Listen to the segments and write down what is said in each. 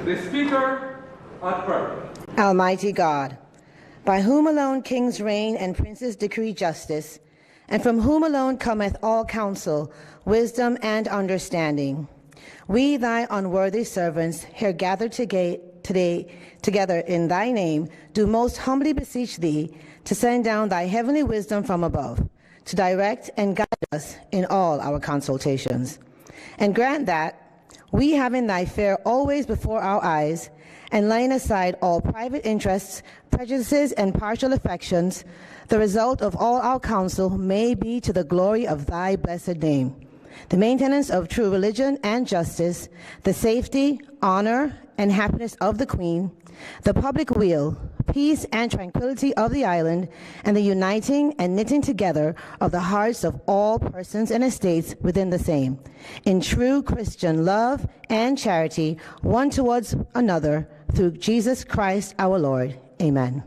The Speaker at prayer. Almighty God, by whom alone kings reign and princes decree justice, and from whom alone cometh all counsel, wisdom, and understanding, we, thy unworthy servants, here gathered today together in thy name, do most humbly beseech thee to send down thy heavenly wisdom from above, to direct and guide us in all our consultations. And grant that, we having thy fair always before our eyes, and laying aside all private interests, prejudices, and partial affections, the result of all our counsel may be to the glory of thy blessed name, the maintenance of true religion and justice, the safety, honor, and happiness of the Queen, the public weal, peace and tranquility of the island, and the uniting and knitting together of the hearts of all persons and estates within the same, in true Christian love and charity, one towards another, through Jesus Christ our Lord. Amen.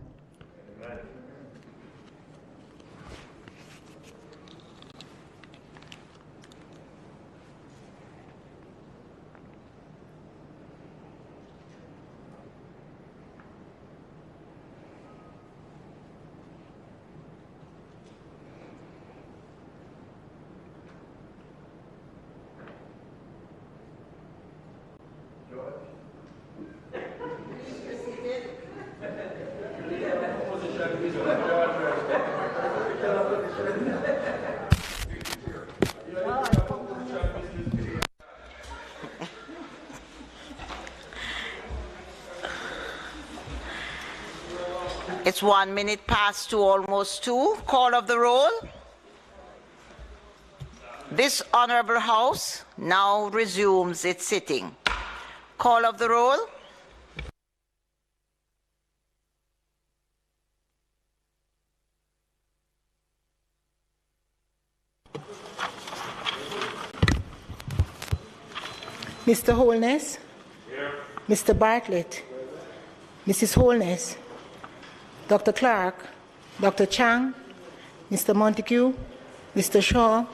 It's 1 minute past 2, almost 2. Call of the roll. This honorable House now resumes its sitting. Call of the roll. Mr. Holness. Here. Mr. Bartlett. Mrs. Holness. Dr. Clark, Dr. Chang, Mr. Montague, Mr. Shaw,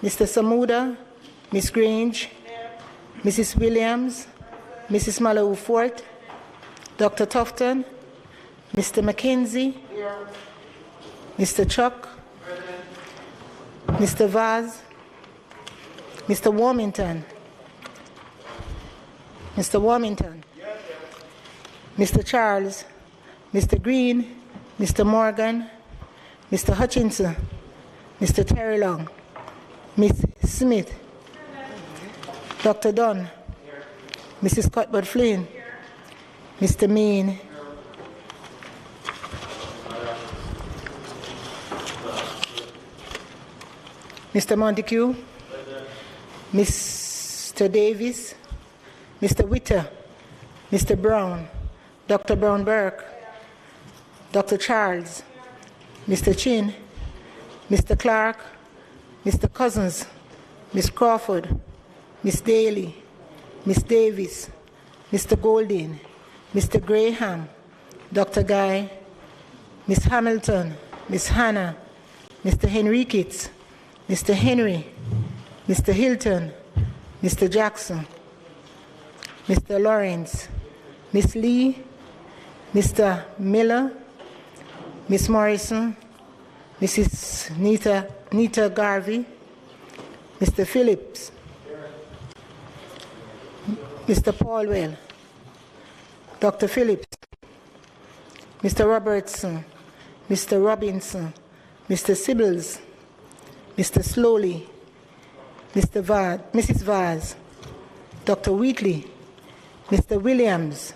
Mr. Samuda, Ms. Grange, Mrs. Williams, Mrs. Malawu-Fort, Dr. Tufton, Mr. McKenzie, Mr. Chuck, Mr. Vaz, Mr. Warmington, Mr. Charles, Mr. Green, Mr. Morgan, Mr. Hutchinson, Mr. Terry Long, Ms. Smith, Dr. Dunn, Mrs. Cuthbert Flynn, Mr. Mean, Mr. Montague, Mr. Davis, Mr. Witter, Mr. Brown, Dr. Brown Burke, Dr. Charles, Mr. Chin, Mr. Clark, Mr. Cousins, Ms. Crawford, Ms. Daly, Ms. Davis, Mr. Golding, Mr. Graham, Dr. Guy, Ms. Hamilton, Ms. Hannah, Mr. Henriquez, Mr. Henry, Mr. Hilton, Mr. Jackson, Mr. Lawrence, Ms. Lee, Mr. Miller, Ms. Morrison, Mrs. Nita Garvey, Mr. Phillips, Mr. Paulwell, Dr. Phillips, Mr. Robertson, Mr. Robinson, Mr. Sibbles, Mr. Slowly, Mrs. Vaz, Dr. Wheatley, Mr. Williams,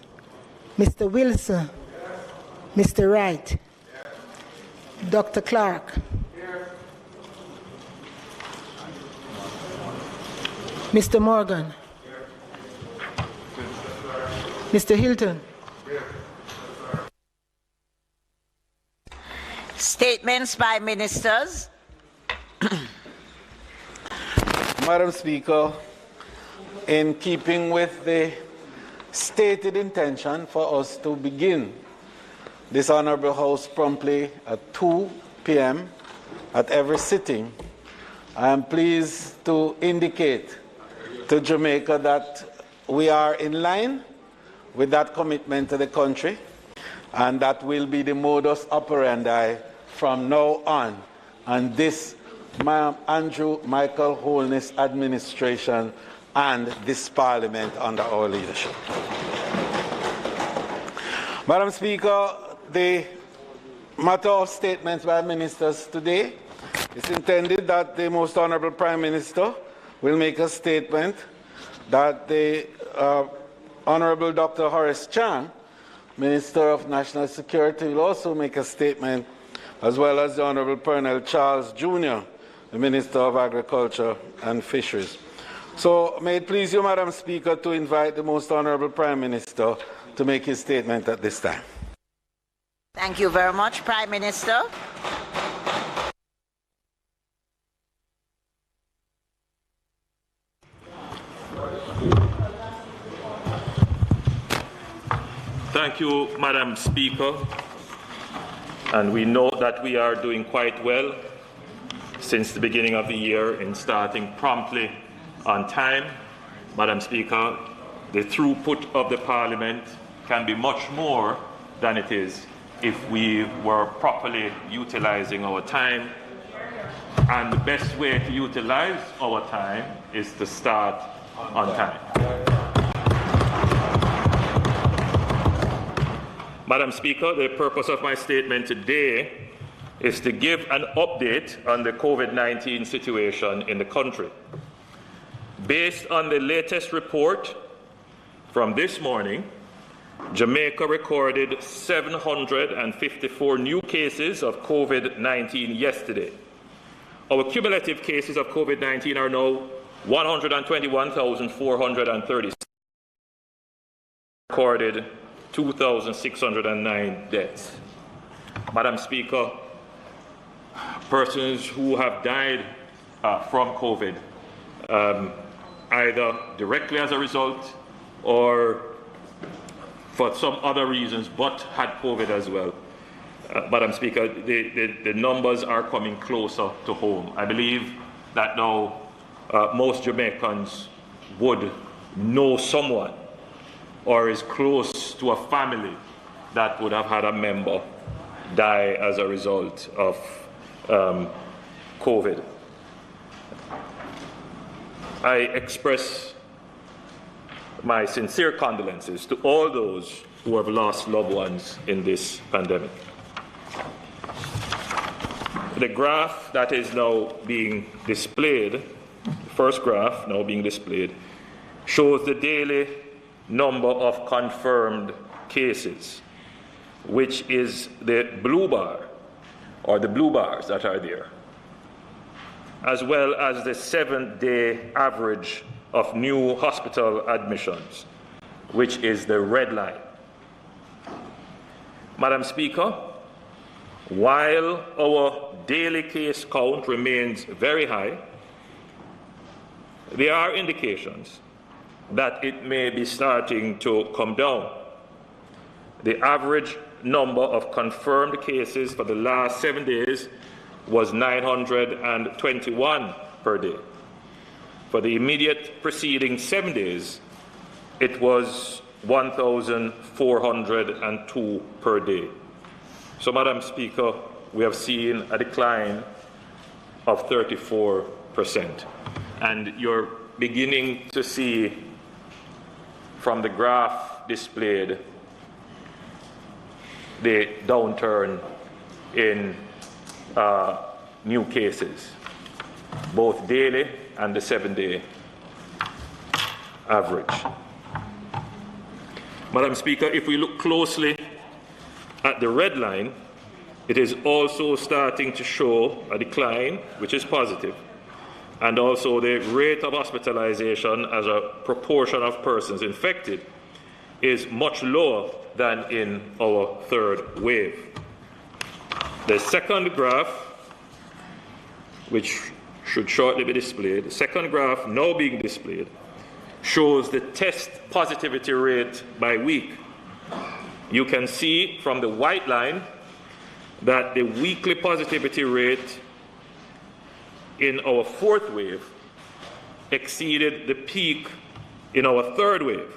Mr. Wilson, Mr. Wright, Dr. Clark, Mr. Morgan, Mr. Hilton. Statements by ministers. Madam Speaker, in keeping with the stated intention for us to begin this Honorable House promptly at 2 p.m. at every sitting, I am pleased to indicate to Jamaica that we are in line with that commitment to the country, and that will be the modus operandi from now on. And this Andrew Michael Holness administration and this Parliament under our leadership. Madam Speaker, the matter of statements by ministers today is intended that the Most Honourable Prime Minister will make a statement, that the Honourable Dr. Horace Chang, Minister of National Security, will also make a statement, as well as the Honourable Pernell Charles Jr., the Minister of Agriculture and Fisheries. So may it please you, Madam Speaker, to invite the Most Honourable Prime Minister to make his statement at this time. Thank you very much, Prime Minister. Thank you, Madam Speaker. And we know that we are doing quite well since the beginning of the year in starting promptly on time. Madam Speaker, the throughput of the Parliament can be much more than it is if we were properly utilizing our time. And the best way to utilize our time is to start on time. Madam Speaker, the purpose of my statement today is to give an update on the COVID-19 situation in the country. Based on the latest report from this morning, Jamaica recorded 754 new cases of COVID-19 yesterday. Our cumulative cases of COVID-19 are now 121,436. Recorded 2,609 deaths. Madam Speaker, persons who have died from COVID, either directly as a result or for some other reasons, but had COVID as well. Madam Speaker, the numbers are coming closer to home. I believe that now most Jamaicans would know someone or is close to a family that would have had a member die as a result of COVID. I express my sincere condolences to all those who have lost loved ones in this pandemic. The graph that is now being displayed, the first graph now being displayed, shows the daily number of confirmed cases, which is the blue bar, or the blue bars that are there, as well as the 7-day average of new hospital admissions, which is the red line. Madam Speaker, while our daily case count remains very high, there are indications that it may be starting to come down. The average number of confirmed cases for the last 7 days was 921 per day. For the immediate preceding 7 days, it was 1,402 per day. So, Madam Speaker, we have seen a decline of 34%. And you're beginning to see from the graph displayed the downturn in new cases, both daily and the 7-day average. Madam Speaker, if we look closely at the red line, it is also starting to show a decline, which is positive, and also the rate of hospitalization as a proportion of persons infected is much lower than in our third wave. The second graph, which should shortly be displayed, the second graph now being displayed, shows the test positivity rate by week. You can see from the white line that the weekly positivity rate in our fourth wave exceeded the peak in our third wave.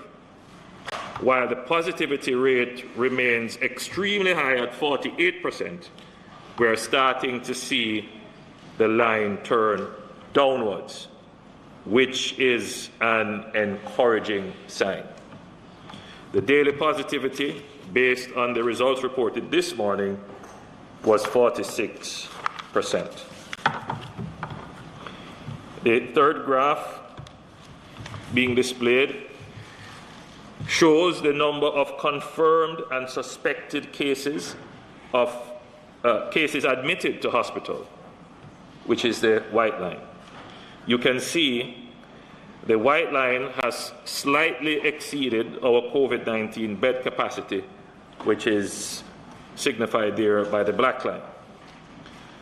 while the positivity rate remains extremely high at 48%, we're starting to see the line turn downwards, which is an encouraging sign. The daily positivity, based on the results reported this morning, was 46%. The third graph being displayed shows the number of confirmed and suspected cases of cases admitted to hospital, which is the white line. You can see the white line has slightly exceeded our COVID-19 bed capacity, which is signified there by the black line.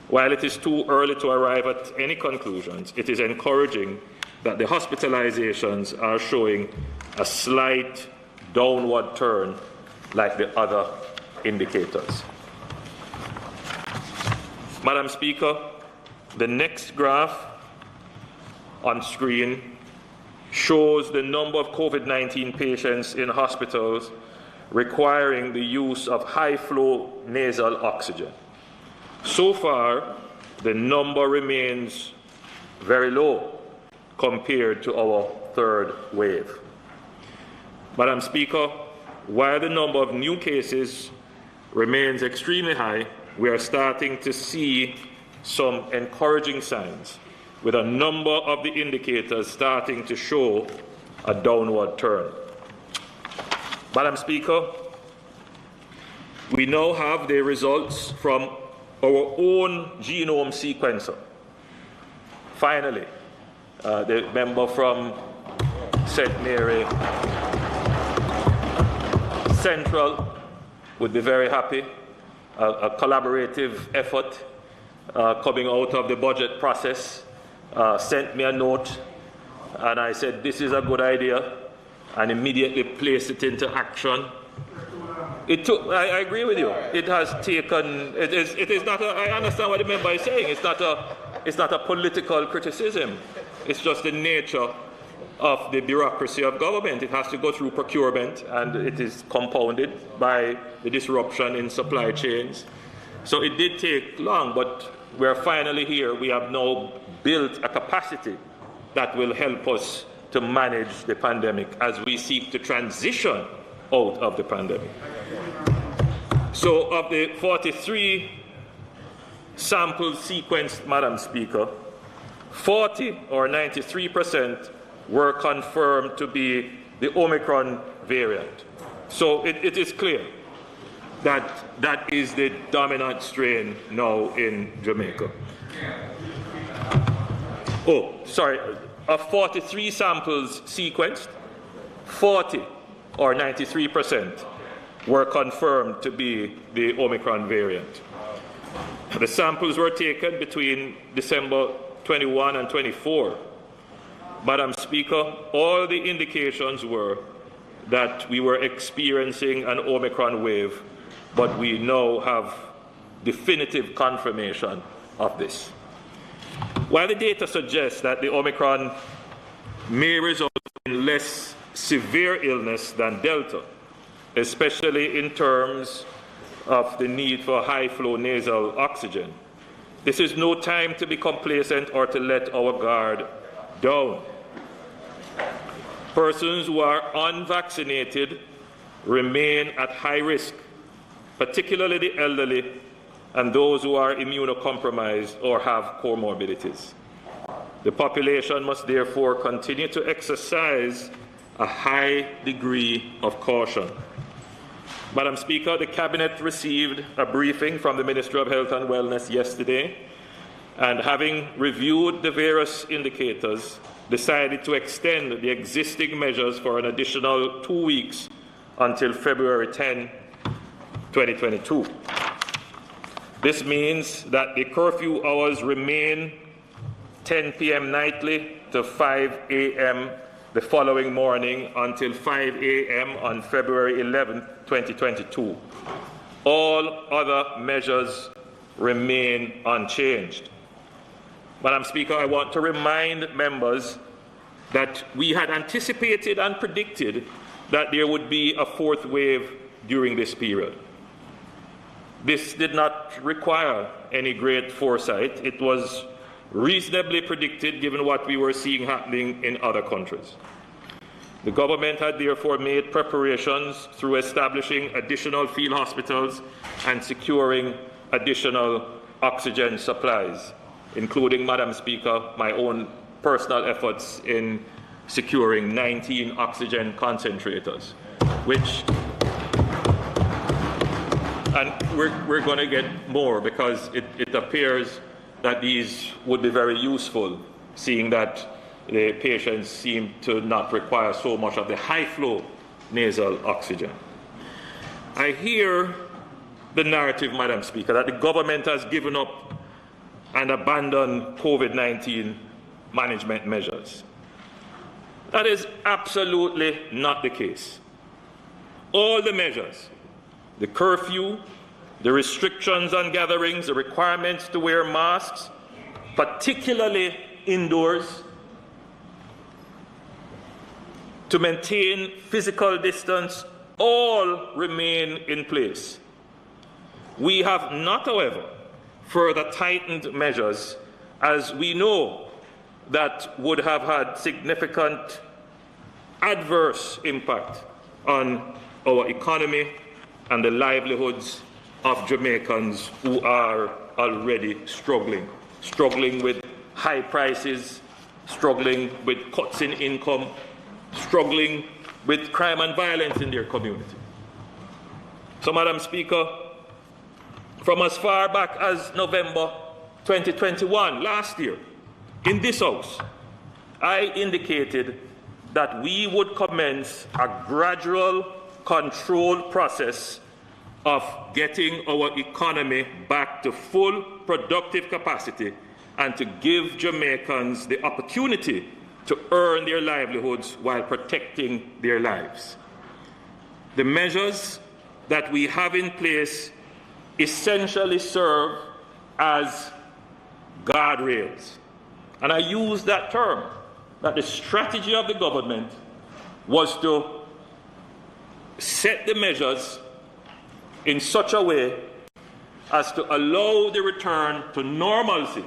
While it is too early to arrive at any conclusions, it is encouraging that the hospitalizations are showing a slight downward turn like the other indicators. Madam Speaker, the next graph on screen shows the number of COVID-19 patients in hospitals requiring the use of high-flow nasal oxygen. So far, the number remains very low compared to our third wave. Madam Speaker, while the number of new cases remains extremely high, we are starting to see some encouraging signs, with a number of the indicators starting to show a downward turn. Madam Speaker, we now have the results from our own genome sequencer. Finally, the member from St. Mary Central would be very happy. A collaborative effort coming out of the budget process, sent me a note, and I said, this is a good idea, and immediately placed it into action. It took, I agree with you, it has taken, it is not a, I understand what the member is saying, it's not a political criticism, it's just the nature of the bureaucracy of government. It has to go through procurement, and it is compounded by the disruption in supply chains. So it did take long, but we're finally here. We have now built a capacity that will help us to manage the pandemic as we seek to transition out of the pandemic. So of the 43 samples sequenced, Madam Speaker, 40 or 93% were confirmed to be the Omicron variant. So it is clear that that is the dominant strain now in Jamaica. Oh, sorry, of 43 samples sequenced, 40 or 93% were confirmed to be the Omicron variant. The samples were taken between December 21 and 24. Madam Speaker, all the indications were that we were experiencing an Omicron wave, but we now have definitive confirmation of this. While the data suggests that the Omicron may result in less severe illness than Delta, especially in terms of the need for high-flow nasal oxygen, this is no time to be complacent or to let our guard down. Persons who are unvaccinated remain at high risk, particularly the elderly and those who are immunocompromised or have comorbidities. The population must therefore continue to exercise a high degree of caution. Madam Speaker, the Cabinet received a briefing from the Ministry of Health and Wellness yesterday, and having reviewed the various indicators, decided to extend the existing measures for an additional 2 weeks until February 10, 2022. This means that the curfew hours remain 10 p.m. nightly to 5 a.m. the following morning until 5 a.m. on February 11, 2022. All other measures remain unchanged. Madam Speaker, I want to remind members that we had anticipated and predicted that there would be a fourth wave during this period. This did not require any great foresight. It was reasonably predicted given what we were seeing happening in other countries. The government had therefore made preparations through establishing additional field hospitals and securing additional oxygen supplies, including, Madam Speaker, my own personal efforts in securing 19 oxygen concentrators, and we're going to get more because it appears that these would be very useful, seeing that the patients seem to not require so much of the high-flow nasal oxygen. I hear the narrative, Madam Speaker, that the government has given up and abandoned COVID-19 management measures. That is absolutely not the case. All the measures, the curfew, the restrictions on gatherings, the requirements to wear masks, particularly indoors, to maintain physical distance, all remain in place. We have not, however, further tightened measures, as we know that would have had significant adverse impact on our economy and the livelihoods of Jamaicans who are already struggling with high prices, struggling with cuts in income, struggling with crime and violence in their community. So, Madam Speaker, from as far back as November 2021, last year, in this House, I indicated that we would commence a gradual, controlled process of getting our economy back to full productive capacity and to give Jamaicans the opportunity to earn their livelihoods while protecting their lives. The measures that we have in place essentially serve as guardrails. And I use that term, that the strategy of the government was to set the measures in such a way as to allow the return to normalcy.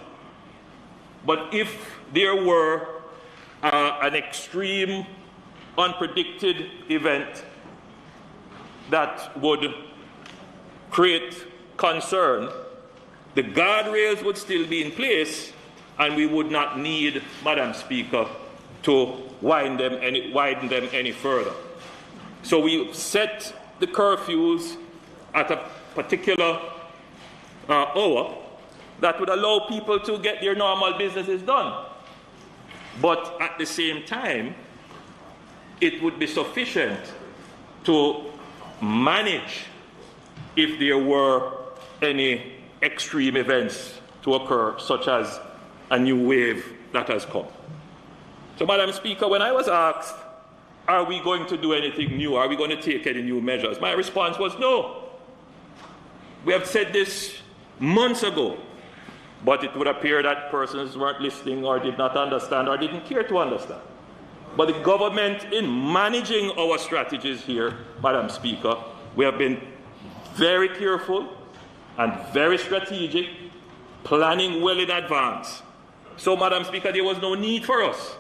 But if there were an extreme, unpredicted event that would create concern, the guardrails would still be in place, and we would not need, Madam Speaker, to widen them any further. So we set the curfews at a particular hour that would allow people to get their normal businesses done. But at the same time, it would be sufficient to manage if there were any extreme events to occur, such as a new wave that has come. So, Madam Speaker, when I was asked, are we going to do anything new? Are we going to take any new measures? My response was no. We have said this months ago, but it would appear that persons weren't listening or did not understand or didn't care to understand. But the government, in managing our strategies here, Madam Speaker, we have been very careful and very strategic, planning well in advance. So, Madam Speaker, there was no need for us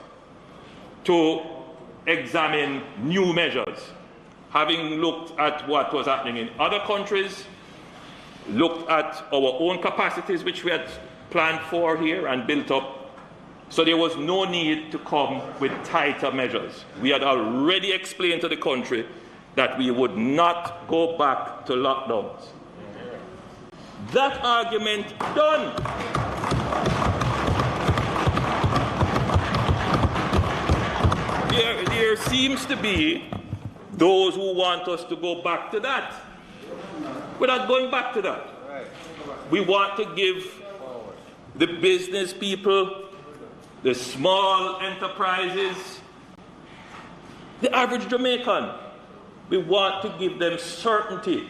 to examine new measures. Having looked at what was happening in other countries, looked at our own capacities, which we had planned for here and built up, so there was no need to come with tighter measures. We had already explained to the country that we would not go back to lockdowns. That argument done. There seems to be those who want us to go back to that. We're not going back to that. We want to give the business people, the small enterprises, the average Jamaican, we want to give them certainty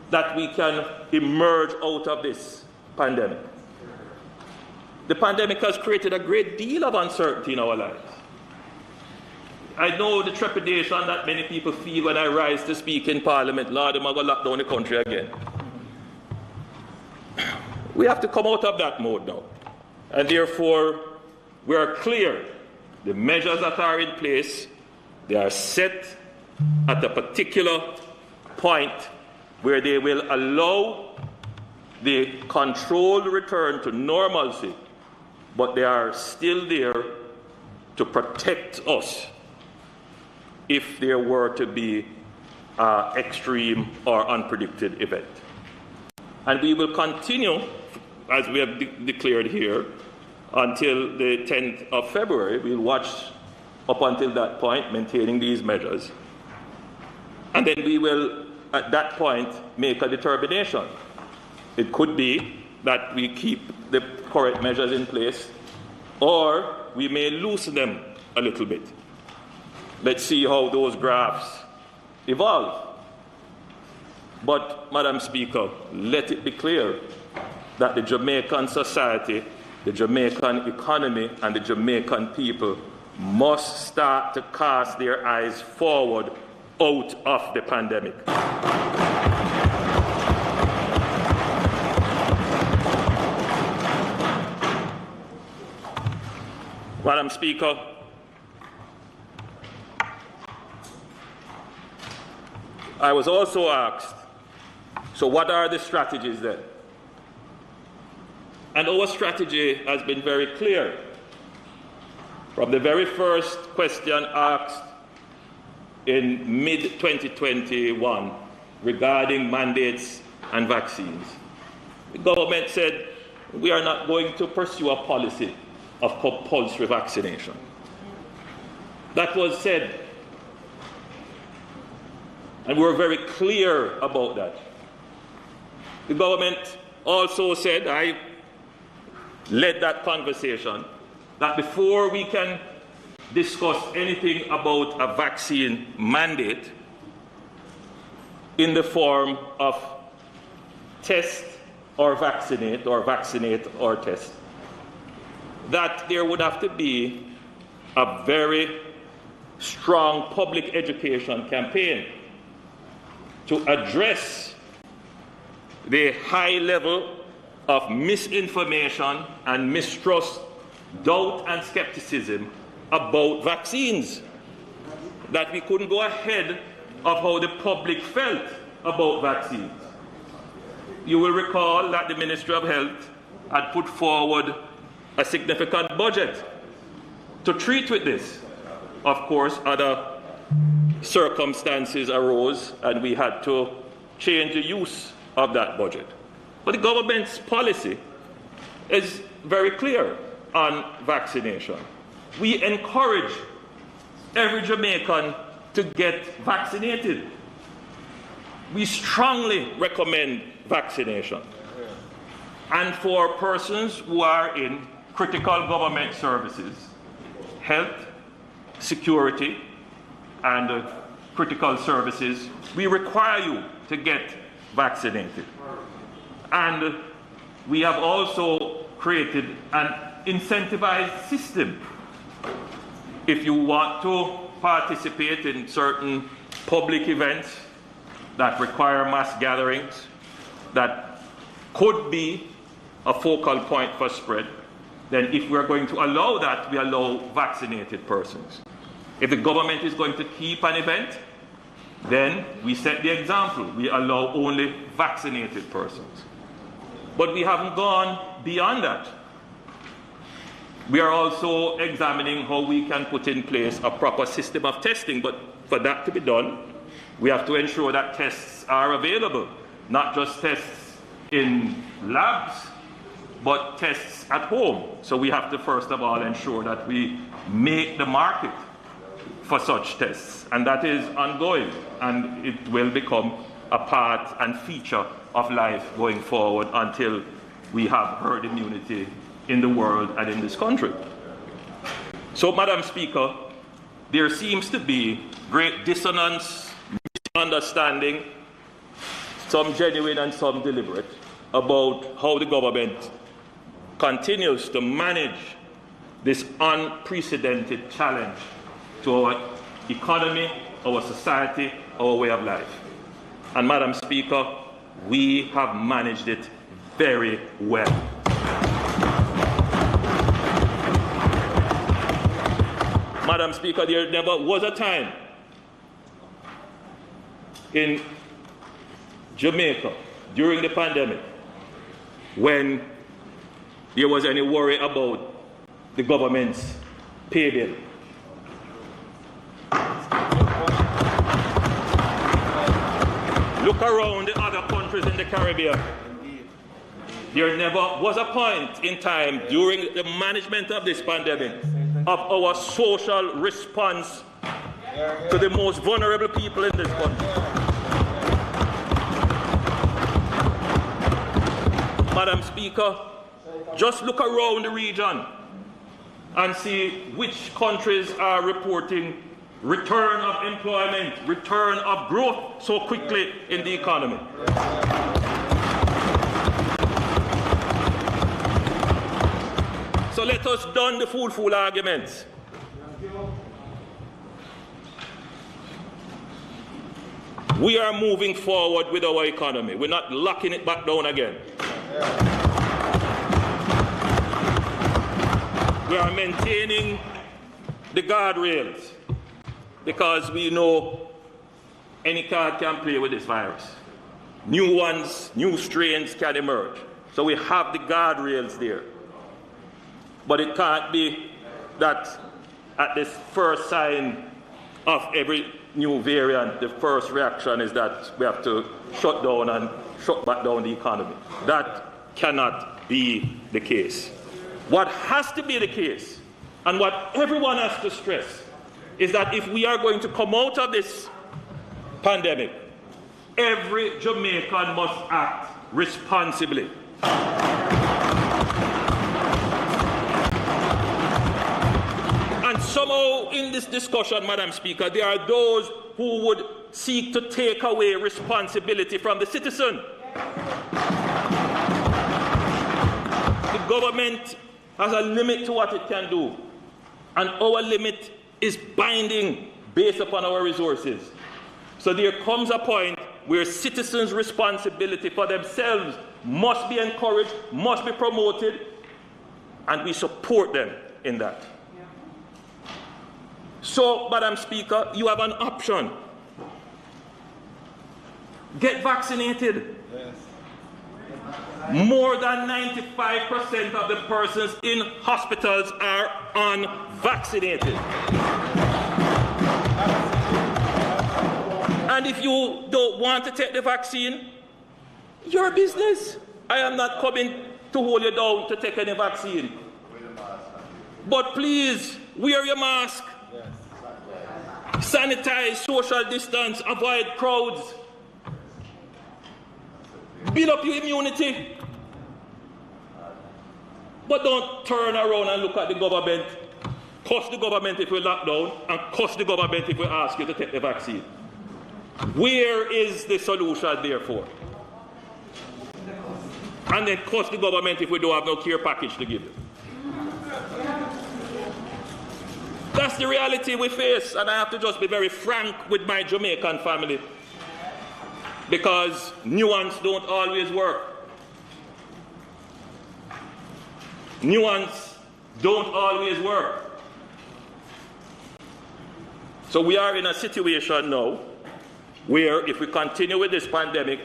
that we can emerge out of this pandemic. The pandemic has created a great deal of uncertainty in our lives. I know the trepidation that many people feel when I rise to speak in Parliament. Lord, I'm going to lock down the country again. We have to come out of that mode now. And therefore, we are clear. The measures that are in place, they are set at a particular point where they will allow the controlled return to normalcy, but they are still there to protect us if there were to be an extreme or unpredicted event. And we will continue, as we have declared here, until the 10th of February. We'll watch up until that point, maintaining these measures. And then we will, at that point, make a determination. It could be that we keep the current measures in place, or we may loosen them a little bit. Let's see how those graphs evolve. But, Madam Speaker, let it be clear that the Jamaican society, the Jamaican economy, and the Jamaican people must start to cast their eyes forward out of the pandemic. Madam Speaker, I was also asked, so what are the strategies then? And our strategy has been very clear. From the very first question asked in mid-2021 regarding mandates and vaccines, the government said we are not going to pursue a policy of compulsory vaccination. That was said, and we were very clear about that. The government also said, I led that conversation, that before we can discuss anything about a vaccine mandate in the form of test or vaccinate or test, that there would have to be a very strong public education campaign to address the high level of misinformation and mistrust, doubt and skepticism about vaccines, that we couldn't go ahead of how the public felt about vaccines. You will recall that the Ministry of Health had put forward a significant budget to treat with this. Of course, other circumstances arose and we had to change the use of that budget. But the government's policy is very clear on vaccination. We encourage every Jamaican to get vaccinated. We strongly recommend vaccination. And for persons who are in critical government services, health, security, and critical services, we require you to get vaccinated. And we have also created an incentivized system. If you want to participate in certain public events that require mass gatherings, that could be a focal point for spread, then if we're going to allow that, we allow vaccinated persons. If the government is going to keep an event, then we set the example. We allow only vaccinated persons. But we haven't gone beyond that. We are also examining how we can put in place a proper system of testing, but for that to be done, we have to ensure that tests are available, not just tests in labs, but tests at home. So we have to first of all ensure that we make the market for such tests, and that is ongoing, and it will become a part and feature of life going forward until we have herd immunity in the world and in this country. So, Madam Speaker, there seems to be great dissonance, misunderstanding, some genuine and some deliberate, about how the government continues to manage this unprecedented challenge to our economy, our society, our way of life. And Madam Speaker, we have managed it very well. Madam Speaker, there never was a time in Jamaica during the pandemic when there was any worry about the government's pay bill. Look around the other countries in the Caribbean. There never was a point in time during the management of this pandemic of our social response to the most vulnerable people in this country. Madam Speaker, just look around the region and see which countries are reporting return of employment, return of growth so quickly in the economy. So let us done the fool arguments. We are moving forward with our economy. We're not locking it back down again. We are maintaining the guardrails because we know any card can play with this virus. New ones, new strains can emerge. So we have the guardrails there. But it can't be that at this first sign of every new variant, the first reaction is that we have to shut down and shut back down the economy. That cannot be the case. What has to be the case, and what everyone has to stress, is that if we are going to come out of this pandemic, every Jamaican must act responsibly. And somehow in this discussion, Madam Speaker, there are those who would seek to take away responsibility from the citizen. The government has a limit to what it can do, and our limit is binding based upon our resources. So there comes a point where citizens' responsibility for themselves must be encouraged, must be promoted, and we support them in that. So, Madam Speaker, you have an option. Get vaccinated. Yes. More than 95% of the persons in hospitals are unvaccinated. And if you don't want to take the vaccine, your business. I am not coming to hold you down to take any vaccine. But please, wear your mask. Sanitize, social distance, avoid crowds. Build up your immunity. But don't turn around and look at the government, curse the government if we lock down, and curse the government if we ask you to take the vaccine. Where is the solution, therefore? And then curse the government if we don't have no care package to give you. That's the reality we face, and I have to just be very frank with my Jamaican family, because nuance don't always work. Nuance don't always work. So we are in a situation now where if we continue with this pandemic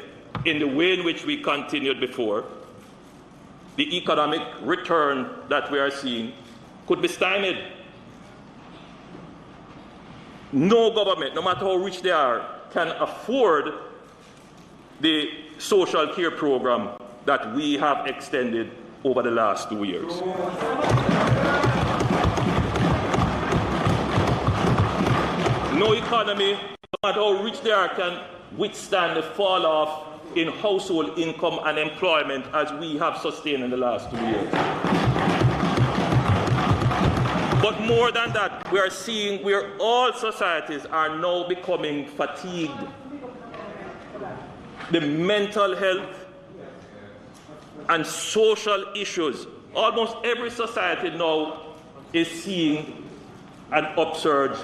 in the way in which we continued before, the economic return that we are seeing could be stymied. No government, no matter how rich they are, can afford the social care program that we have extended over the last 2 years. No economy, no matter how rich they are, can withstand the fall off in household income and employment as we have sustained in the last 2 years. But more than that, we are seeing where all societies are now becoming fatigued. The mental health and social issues, almost every society now is seeing an upsurge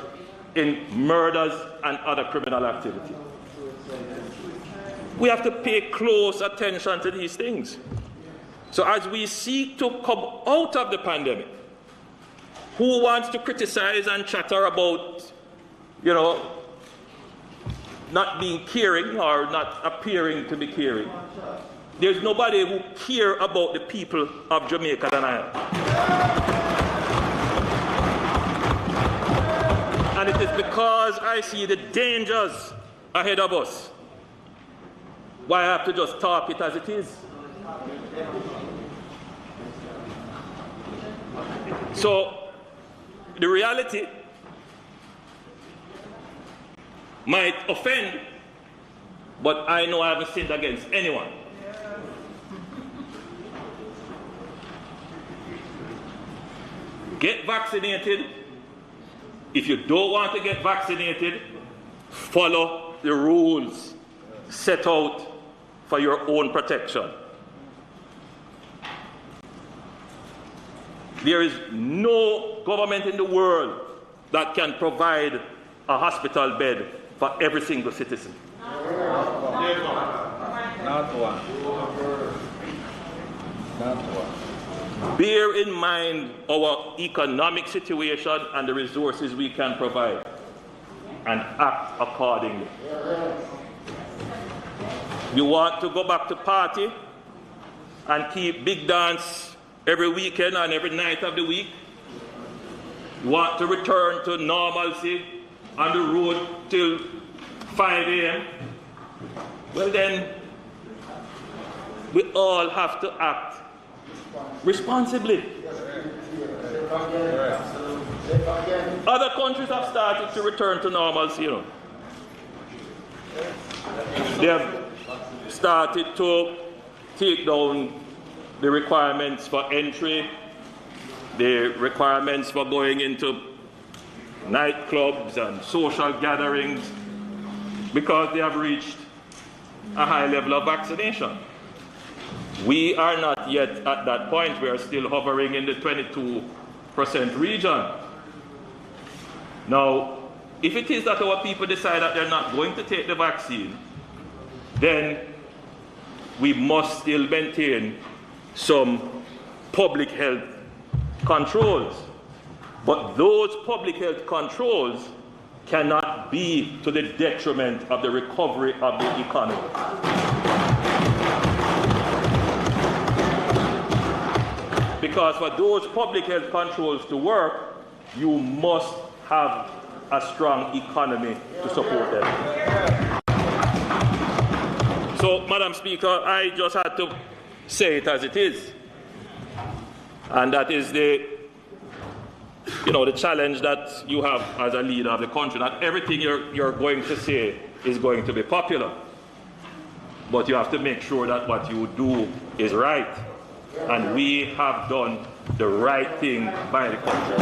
in murders and other criminal activity. We have to pay close attention to these things. So as we seek to come out of the pandemic, who wants to criticize and chatter about, not being caring or not appearing to be caring? There's nobody who cares about the people of Jamaica than I am. And it is because I see the dangers ahead of us why I have to just talk it as it is. So, the reality might offend, but I know I haven't sinned against anyone. Get vaccinated. If you don't want to get vaccinated, follow the rules set out for your own protection. There is no government in the world that can provide a hospital bed for every single citizen. Not one. Bear in mind our economic situation and the resources we can provide, and act accordingly. You want to go back to party and keep big dance every weekend and every night of the week? You want to return to normalcy on the road till 5 a.m.? Well then, we all have to act responsibly. Other countries have started to return to normalcy, They have started to take down the requirements for entry, the requirements for going into nightclubs and social gatherings, because they have reached a high level of vaccination. We are not yet at that point. We are still hovering in the 22% region. Now, if it is that our people decide that they're not going to take the vaccine, then we must still maintain some public health controls. But those public health controls cannot be to the detriment of the recovery of the economy. Because for those public health controls to work, you must have a strong economy to support them. So, Madam Speaker, I just had to say it as it is. And that is the challenge that you have as a leader of the country. Not everything you're going to say is going to be popular. But you have to make sure that what you do is right. And we have done the right thing by the country.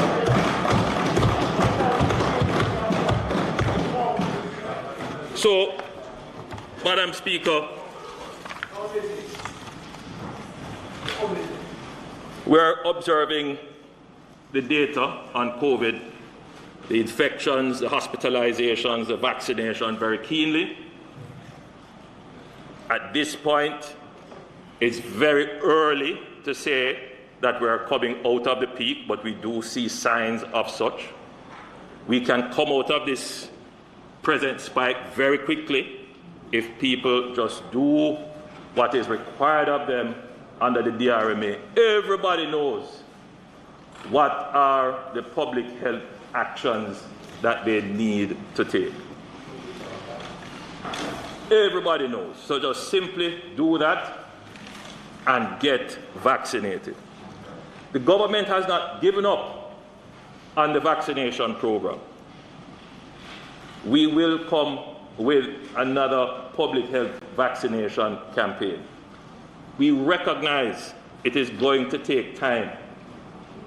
So, Madam Speaker, we're observing the data on COVID, the infections, the hospitalizations, the vaccination very keenly. At this point, it's very early to say that we're coming out of the peak, but we do see signs of such. We can come out of this present spike very quickly if people just do what is required of them under the DRMA. Everybody knows what are the public health actions that they need to take. Everybody knows. So just simply do that and get vaccinated. The government has not given up on the vaccination program. We will come with another public health vaccination campaign. We recognize it is going to take time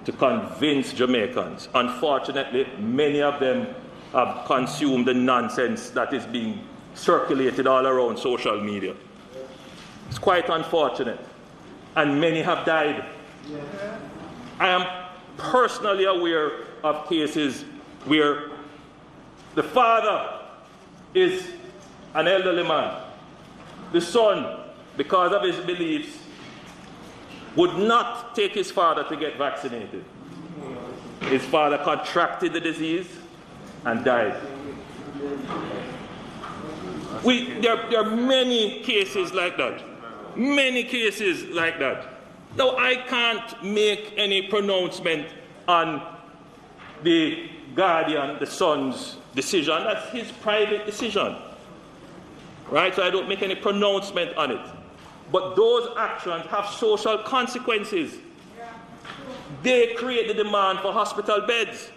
to convince Jamaicans. Unfortunately, many of them have consumed the nonsense that is being circulated all around social media. It's quite unfortunate. And many have died. I am personally aware of cases where The father is an elderly man. The son, because of his beliefs, would not take his father to get vaccinated. His father contracted the disease and died. There are many cases like that. Many cases like that. Now, I can't make any pronouncement on the guardian, the son's decision. That's his private decision. Right? So I don't make any pronouncement on it. But those actions have social consequences. They create the demand for hospital beds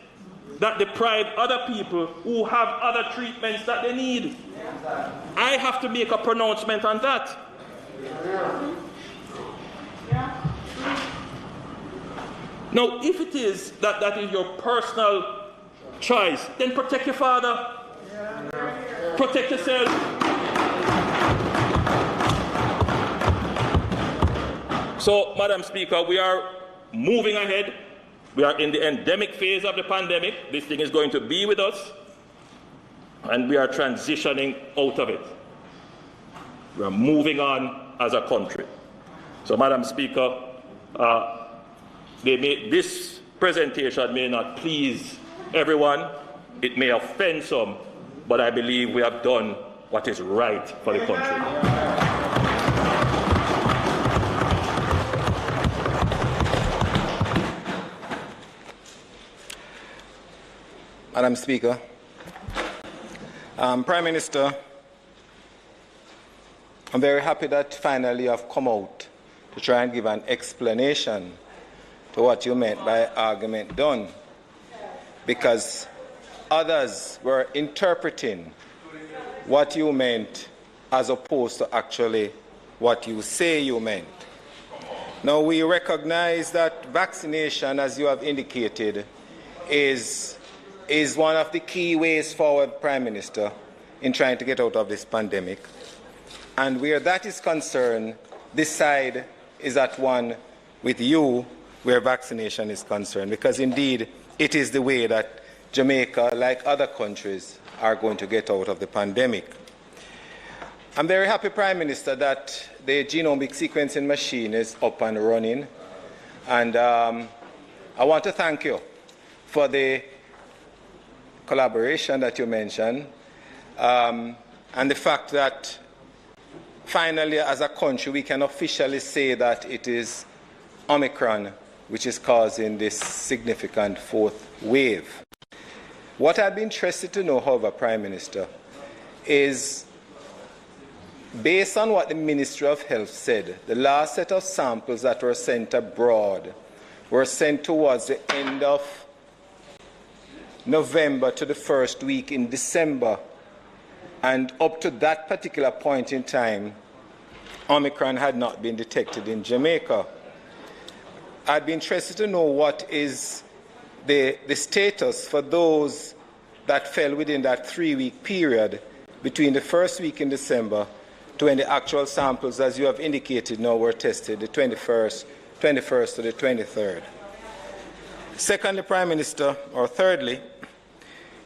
that deprive other people who have other treatments that they need. I have to make a pronouncement on that. Now, if it is that is your personal choice, then protect your father. Protect yourself. So, Madam Speaker, we are moving ahead. We are in the endemic phase of the pandemic. This thing is going to be with us, and we are transitioning out of it. We are moving on as a country. So, Madam Speaker, this presentation may not please everyone. It may offend some, but I believe we have done what is right for the country. Madam Speaker, Prime Minister, I'm very happy that finally you have come out to try and give an explanation to what you meant by argument done, because others were interpreting what you meant as opposed to actually what you say you meant. Now, we recognize that vaccination, as you have indicated, is one of the key ways forward, Prime Minister, in trying to get out of this pandemic. And where that is concerned, this side is at one with you where vaccination is concerned, because indeed it is the way that Jamaica, like other countries, are going to get out of the pandemic. I'm very happy, Prime Minister, that the genomic sequencing machine is up and running. And I want to thank you for the collaboration that you mentioned, and the fact that finally, as a country, we can officially say that it is Omicron which is causing this significant fourth wave. What I'd be interested to know, however, Prime Minister, is based on what the Ministry of Health said, the last set of samples that were sent abroad were sent towards the end of November to the first week in December, and up to that particular point in time, Omicron had not been detected in Jamaica. I'd be interested to know what is the status for those that fell within that 3-week period between the first week in December to when the actual samples, as you have indicated now, were tested, the 21st to the 23rd. Secondly, Prime Minister, or thirdly,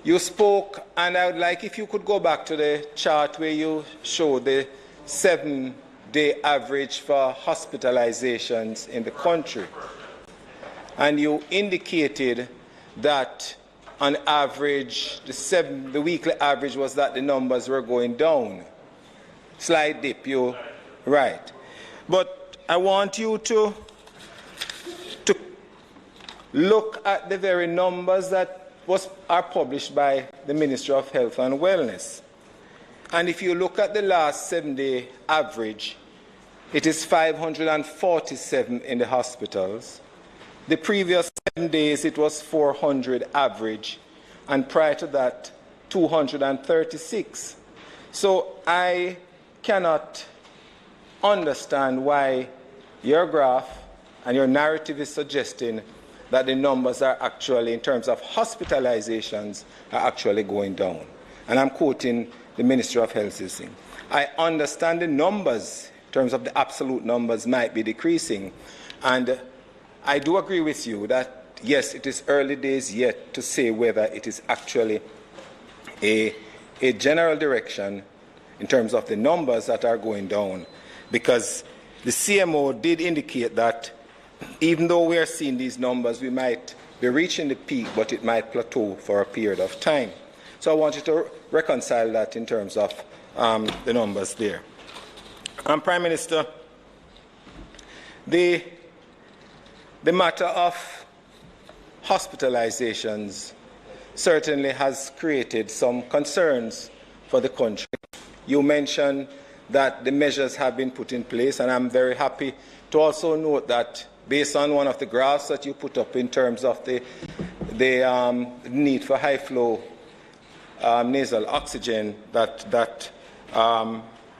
you spoke, and I would like if you could go back to the chart where you showed the 7-day average for hospitalizations in the country. And you indicated that on average, the weekly average was that the numbers were going down. Slight dip, you're right. But I want you to look at the very numbers that are published by the Ministry of Health and Wellness. And if you look at the last 7-day average, it is 547 in the hospitals. The previous 7 days, it was 400 average, and prior to that, 236. So I cannot understand why your graph and your narrative is suggesting that the numbers are actually, in terms of hospitalizations, are actually going down. And I'm quoting the Ministry of Health is saying. I understand the numbers, in terms of the absolute numbers, might be decreasing. And I do agree with you that, yes, it is early days yet to say whether it is actually a general direction in terms of the numbers that are going down, because the CMO did indicate that even though we are seeing these numbers, we might be reaching the peak, but it might plateau for a period of time. So I want you to reconcile that in terms of the numbers there. Prime Minister, the matter of hospitalizations certainly has created some concerns for the country. You mentioned that the measures have been put in place, and I'm very happy to also note that based on one of the graphs that you put up in terms of the need for high-flow nasal oxygen that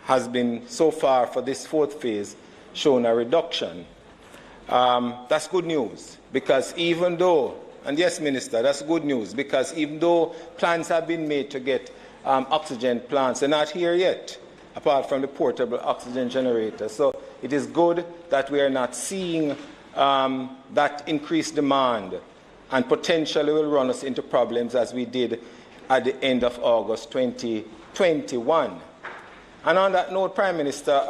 has been so far for this fourth phase shown a reduction. That's good news, because even though, and yes, Minister, that's good news, because even though plans have been made to get oxygen plants, they're not here yet, apart from the portable oxygen generator. So it is good that we are not seeing that increased demand, and potentially will run us into problems as we did at the end of August 2021. And on that note, Prime Minister,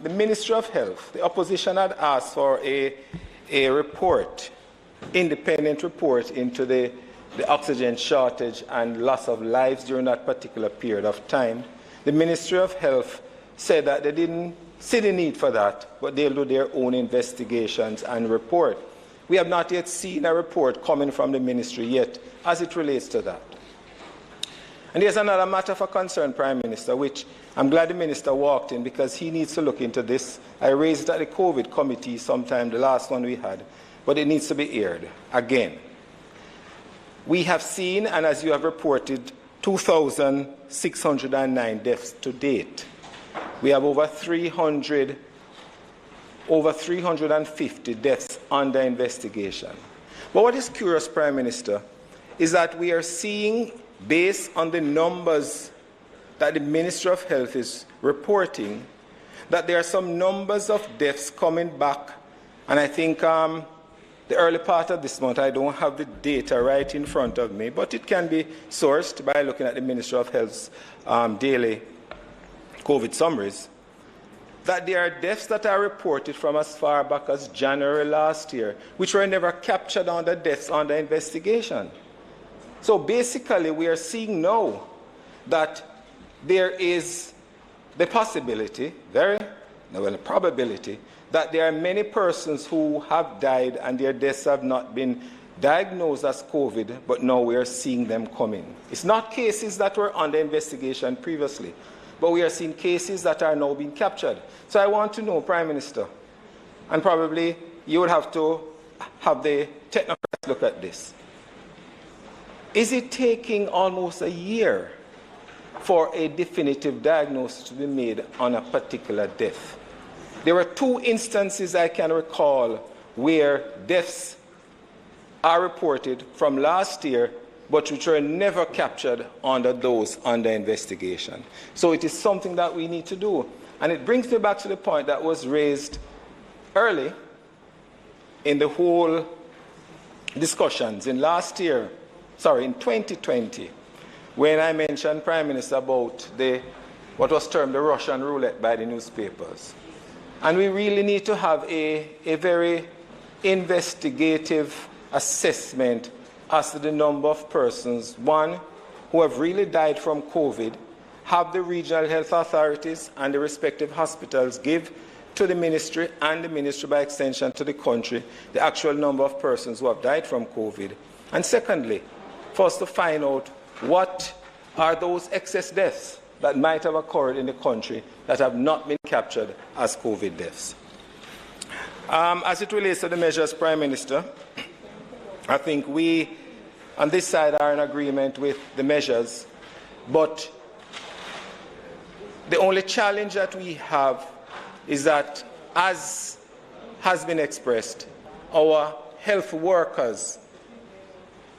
the Ministry of Health, the opposition had asked for a report, independent report into the oxygen shortage and loss of lives during that particular period of time. The Ministry of Health said that they didn't see the need for that, but they'll do their own investigations and report. We have not yet seen a report coming from the ministry yet as it relates to that. And there's another matter for concern, Prime Minister, which I'm glad the Minister walked in, because he needs to look into this. I raised it at the COVID committee sometime, the last one we had, but it needs to be aired again. We have seen, and as you have reported, 2,609 deaths to date. We have over 350 deaths under investigation. But what is curious, Prime Minister, is that we are seeing, based on the numbers that the Ministry of Health is reporting, that there are some numbers of deaths coming back. And I think the early part of this month, I don't have the data right in front of me, but it can be sourced by looking at the Ministry of Health's daily COVID summaries, that there are deaths that are reported from as far back as January last year, which were never captured under deaths under investigation. So basically, we are seeing now that there is the possibility, probability, that there are many persons who have died and their deaths have not been diagnosed as COVID, but now we are seeing them coming. It's not cases that were under investigation previously, but we are seeing cases that are now being captured. So I want to know, Prime Minister, and probably you would have to have the technocrats look at this. Is it taking almost a year for a definitive diagnosis to be made on a particular death? There were 2 instances I can recall where deaths are reported from last year, but which were never captured under those under investigation. So it is something that we need to do. And it brings me back to the point that was raised early in the whole discussions in 2020, when I mentioned, Prime Minister, about what was termed the Russian roulette by the newspapers. And we really need to have a very investigative assessment as to the number of persons, one, who have really died from COVID, have the regional health authorities and the respective hospitals give to the ministry and the ministry by extension to the country the actual number of persons who have died from COVID. And secondly, for us to find out what are those excess deaths that might have occurred in the country that have not been captured as COVID deaths. As it relates to the measures, Prime Minister, I think we on this side are in agreement with the measures, but the only challenge that we have is that, as has been expressed, our health workers,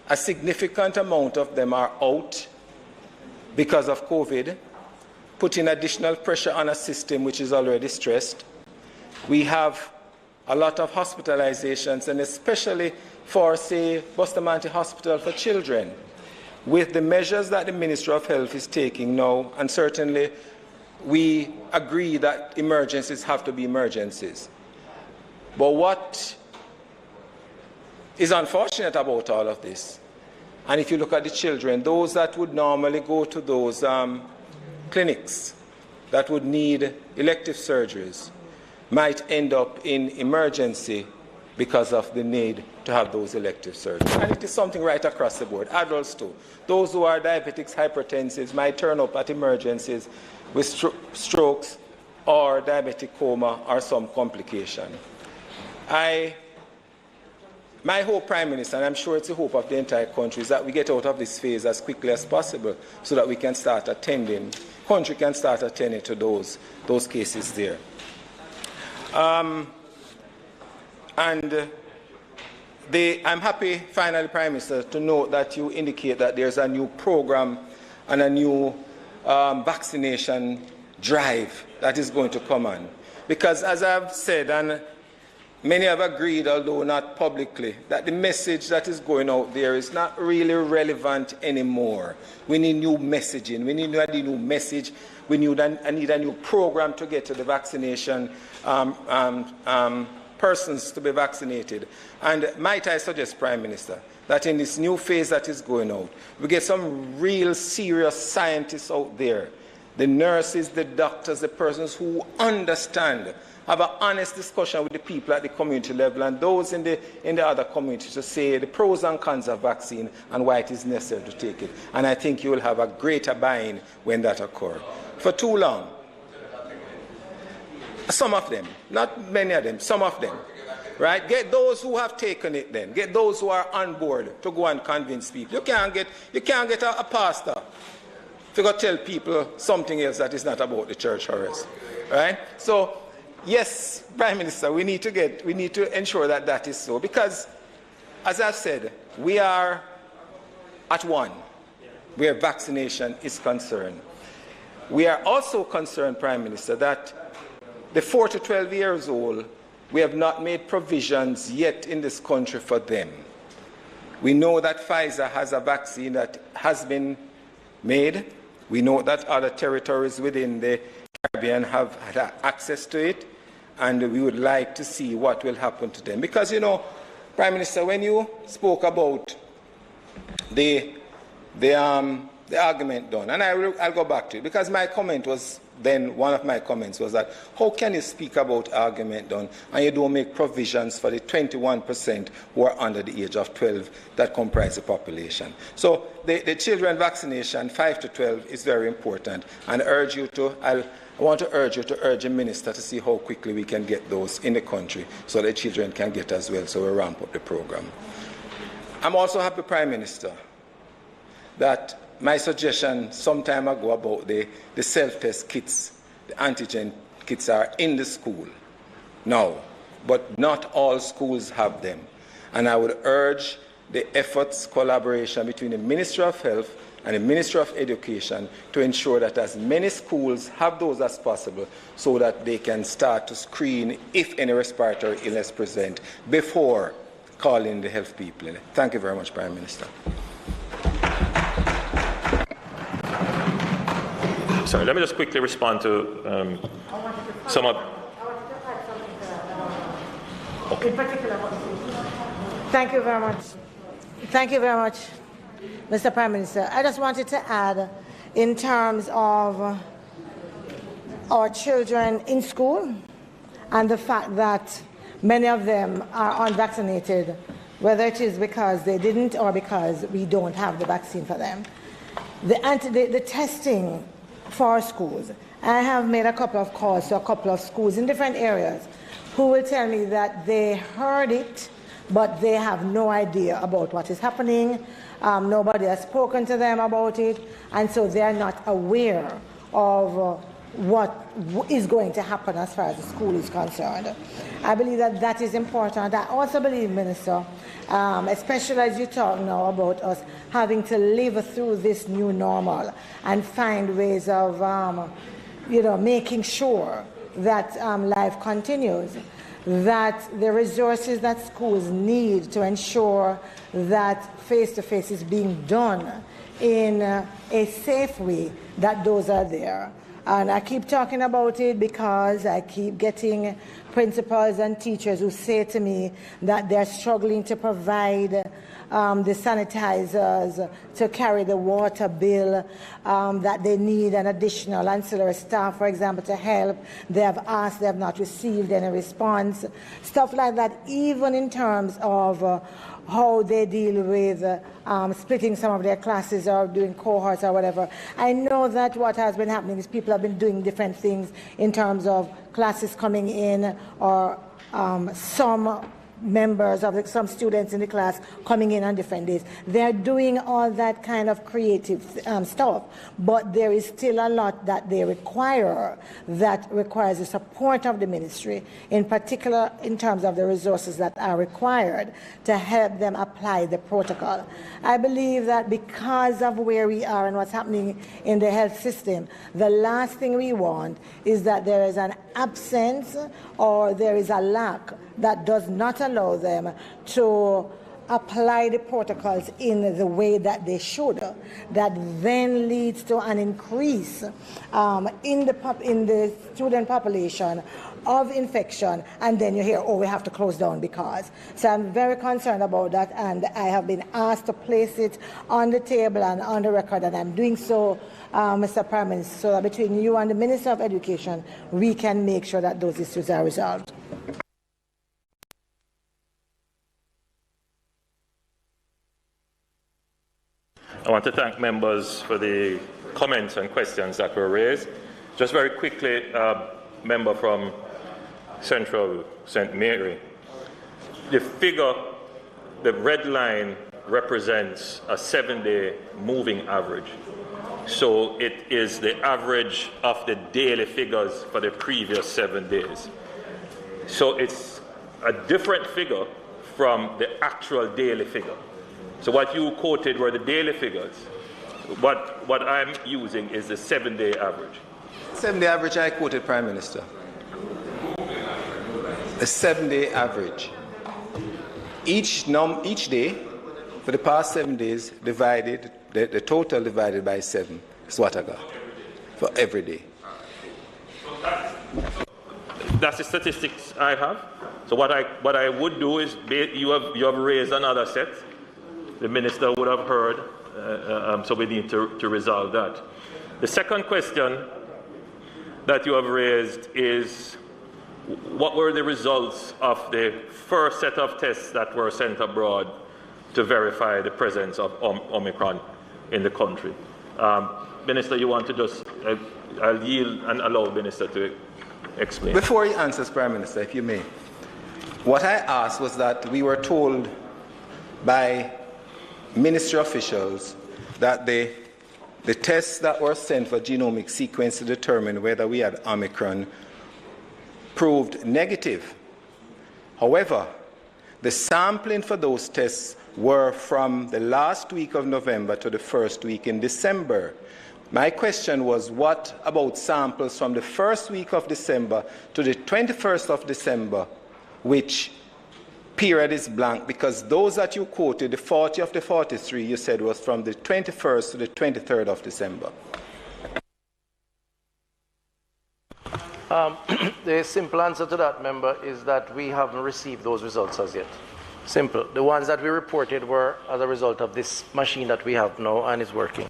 a significant amount of them are out because of COVID, putting additional pressure on a system which is already stressed. We have a lot of hospitalizations, and especially for, say, Bustamante Hospital for Children, with the measures that the Ministry of Health is taking now, and certainly we agree that emergencies have to be emergencies. But what is unfortunate about all of this, and if you look at the children, those that would normally go to those clinics that would need elective surgeries might end up in emergency because of the need to have those elective surgeries. And it is something right across the board, adults too. Those who are diabetics, hypertensives might turn up at emergencies with strokes or diabetic coma or some complication. My hope, Prime Minister, and I'm sure it's the hope of the entire country, is that we get out of this phase as quickly as possible so that we can start attending, country can start attending to those cases there. I'm happy, finally, Prime Minister, to note that you indicate that there's a new program and a new vaccination drive that is going to come on. Because as I've said, and many have agreed, although not publicly, that the message that is going out there is not really relevant anymore. We need new messaging. We need a new message. We need a new program to get to the vaccination persons to be vaccinated. And might I suggest, Prime Minister, that in this new phase that is going out, we get some real serious scientists out there, the nurses, the doctors, the persons who understand, have an honest discussion with the people at the community level and those in the other communities to say the pros and cons of vaccine and why it is necessary to take it. And I think you will have a greater buy-in when that occurs. For too long, some of them, not many of them, some of them, right? Get those who have taken it then. Get those who are on board to go and convince people. You can't get a pastor to go tell people something else that is not about the church horace, right? So, yes, Prime Minister, we need to ensure that that is so. Because, as I've said, we are at one where vaccination is concerned. We are also concerned, Prime Minister, that the 4 to 12 years old, we have not made provisions yet in this country for them. We know that Pfizer has a vaccine that has been made. We know that other territories within the Caribbean have had access to it, and we would like to see what will happen to them. Because, you know, Prime Minister, when you spoke about the argument done, and I'll go back to it, because my comment was then, one of my comments was that, how can you speak about argument done and you don't make provisions for the 21% who are under the age of 12 that comprise the population? So the children vaccination, 5 to 12, is very important. And I want to urge you to urge the minister to see how quickly we can get those in the country so the children can get as well, so we ramp up the program. I'm also happy, Prime Minister, that my suggestion some time ago about the self-test kits, the antigen kits, are in the school now, but not all schools have them. And I would urge the efforts, collaboration between the Ministry of Health and the Ministry of Education to ensure that as many schools have those as possible so that they can start to screen if any respiratory illness present before calling the health people in. Thank you very much, Prime Minister. Sorry, let me just quickly respond to some of... In particular, thank you very much. Thank you very much, Mr. Prime Minister. I just wanted to add, in terms of our children in school and the fact that many of them are unvaccinated, whether it is because they didn't or because we don't have the vaccine for them. The testing for schools. I have made a couple of calls to a couple of schools in different areas who will tell me that they heard it, but they have no idea about what is happening. Nobody has spoken to them about it, and so they are not aware of what is going to happen as far as the school is concerned. I believe that that is important. I also believe, Minister, especially as you talk now about us having to live through this new normal and find ways of, making sure that life continues, that the resources that schools need to ensure that face-to-face is being done in a safe way, that those are there. And I keep talking about it because I keep getting principals and teachers who say to me that they're struggling to provide the sanitizers, to carry the water bill, that they need an additional ancillary staff, for example, to help. They have asked, they have not received any response. Stuff like that, even in terms of how they deal with splitting some of their classes or doing cohorts or whatever. I know that what has been happening is people have been doing different things in terms of classes coming in or some members of some students in the class coming in on different days. They're doing all that kind of creative stuff, but there is still a lot that they require that requires the support of the ministry, in particular in terms of the resources that are required to help them apply the protocol. I believe that because of where we are and what's happening in the health system, the last thing we want is that there is an absence or there is a lack that does not allow them to apply the protocols in the way that they should, that then leads to an increase in the student population of infection, and then you hear, oh, we have to close down because. So I'm very concerned about that, and I have been asked to place it on the table and on the record, and I'm doing so, Mr. Prime Minister, so that between you and the Minister of Education, we can make sure that those issues are resolved. I want to thank members for the comments and questions that were raised. Just very quickly, member from Central St. Mary. The figure, the red line, represents a 7-day moving average. So it is the average of the daily figures for the previous 7 days. So it's a different figure from the actual daily figure. So what you quoted were the daily figures. What I'm using is the 7-day average. 7-day average I quoted, Prime Minister. A 7-day average. Each day, for the past 7 days, divided, the total divided by 7 is what I got for every day. That's the statistics I have. So what I would do is, you have raised another set. The minister would have heard, so we need to resolve that. The second question that you have raised is, what were the results of the first set of tests that were sent abroad to verify the presence of Omicron in the country? Minister, you want to just, I'll yield and allow the minister to explain. Before he answers, Prime Minister, if you may, what I asked was that we were told by ministry officials that the tests that were sent for genomic sequence to determine whether we had Omicron proved negative. However, the sampling for those tests were from the last week of November to the first week in December. My question was, what about samples from the first week of December to the 21st of December, which period is blank, because those that you quoted, the 40 of the 43, you said was from the 21st to the 23rd of December. The simple answer to that, member, is that we haven't received those results as yet. Simple. The ones that we reported were as a result of this machine that we have now and is working.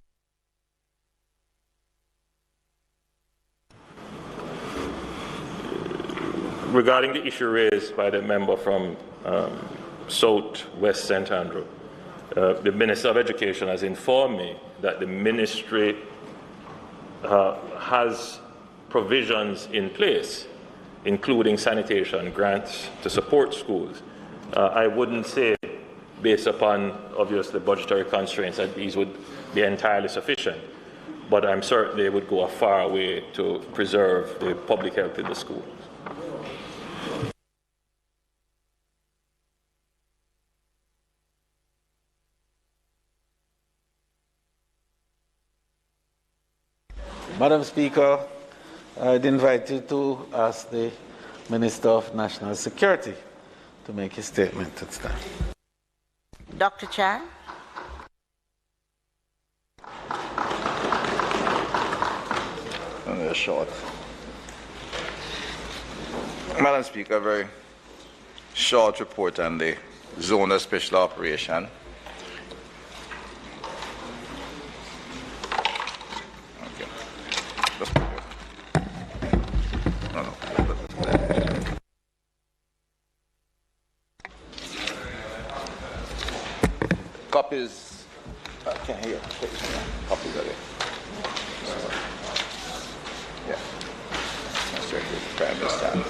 Regarding the issue raised by the member from South West St. Andrew, the Minister of Education has informed me that the ministry has provisions in place, including sanitation grants to support schools. I wouldn't say, based upon obviously budgetary constraints, that these would be entirely sufficient, but I'm certain they would go a far way to preserve the public health in the schools. Madam Speaker, I'd invite you to ask the Minister of National Security to make his statement at this time. Dr. Chan? very short. Madam Speaker, a very short report on the Zone of Special Operation. Okay. No. Copies. I can't hear. Copies are there. Yeah. Prime Minister.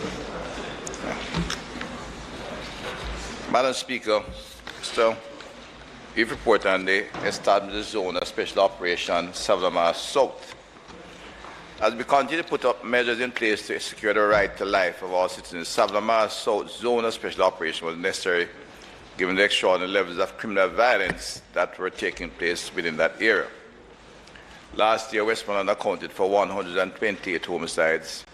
Madam Speaker, so brief report on the established zone of special operation Savannah South. As we continue to put up measures in place to secure the right to life of all citizens, Savannah South zone of special operation was necessary given the extraordinary levels of criminal violence that were taking place within that area. Last year, Westmoreland accounted for 128 homicides,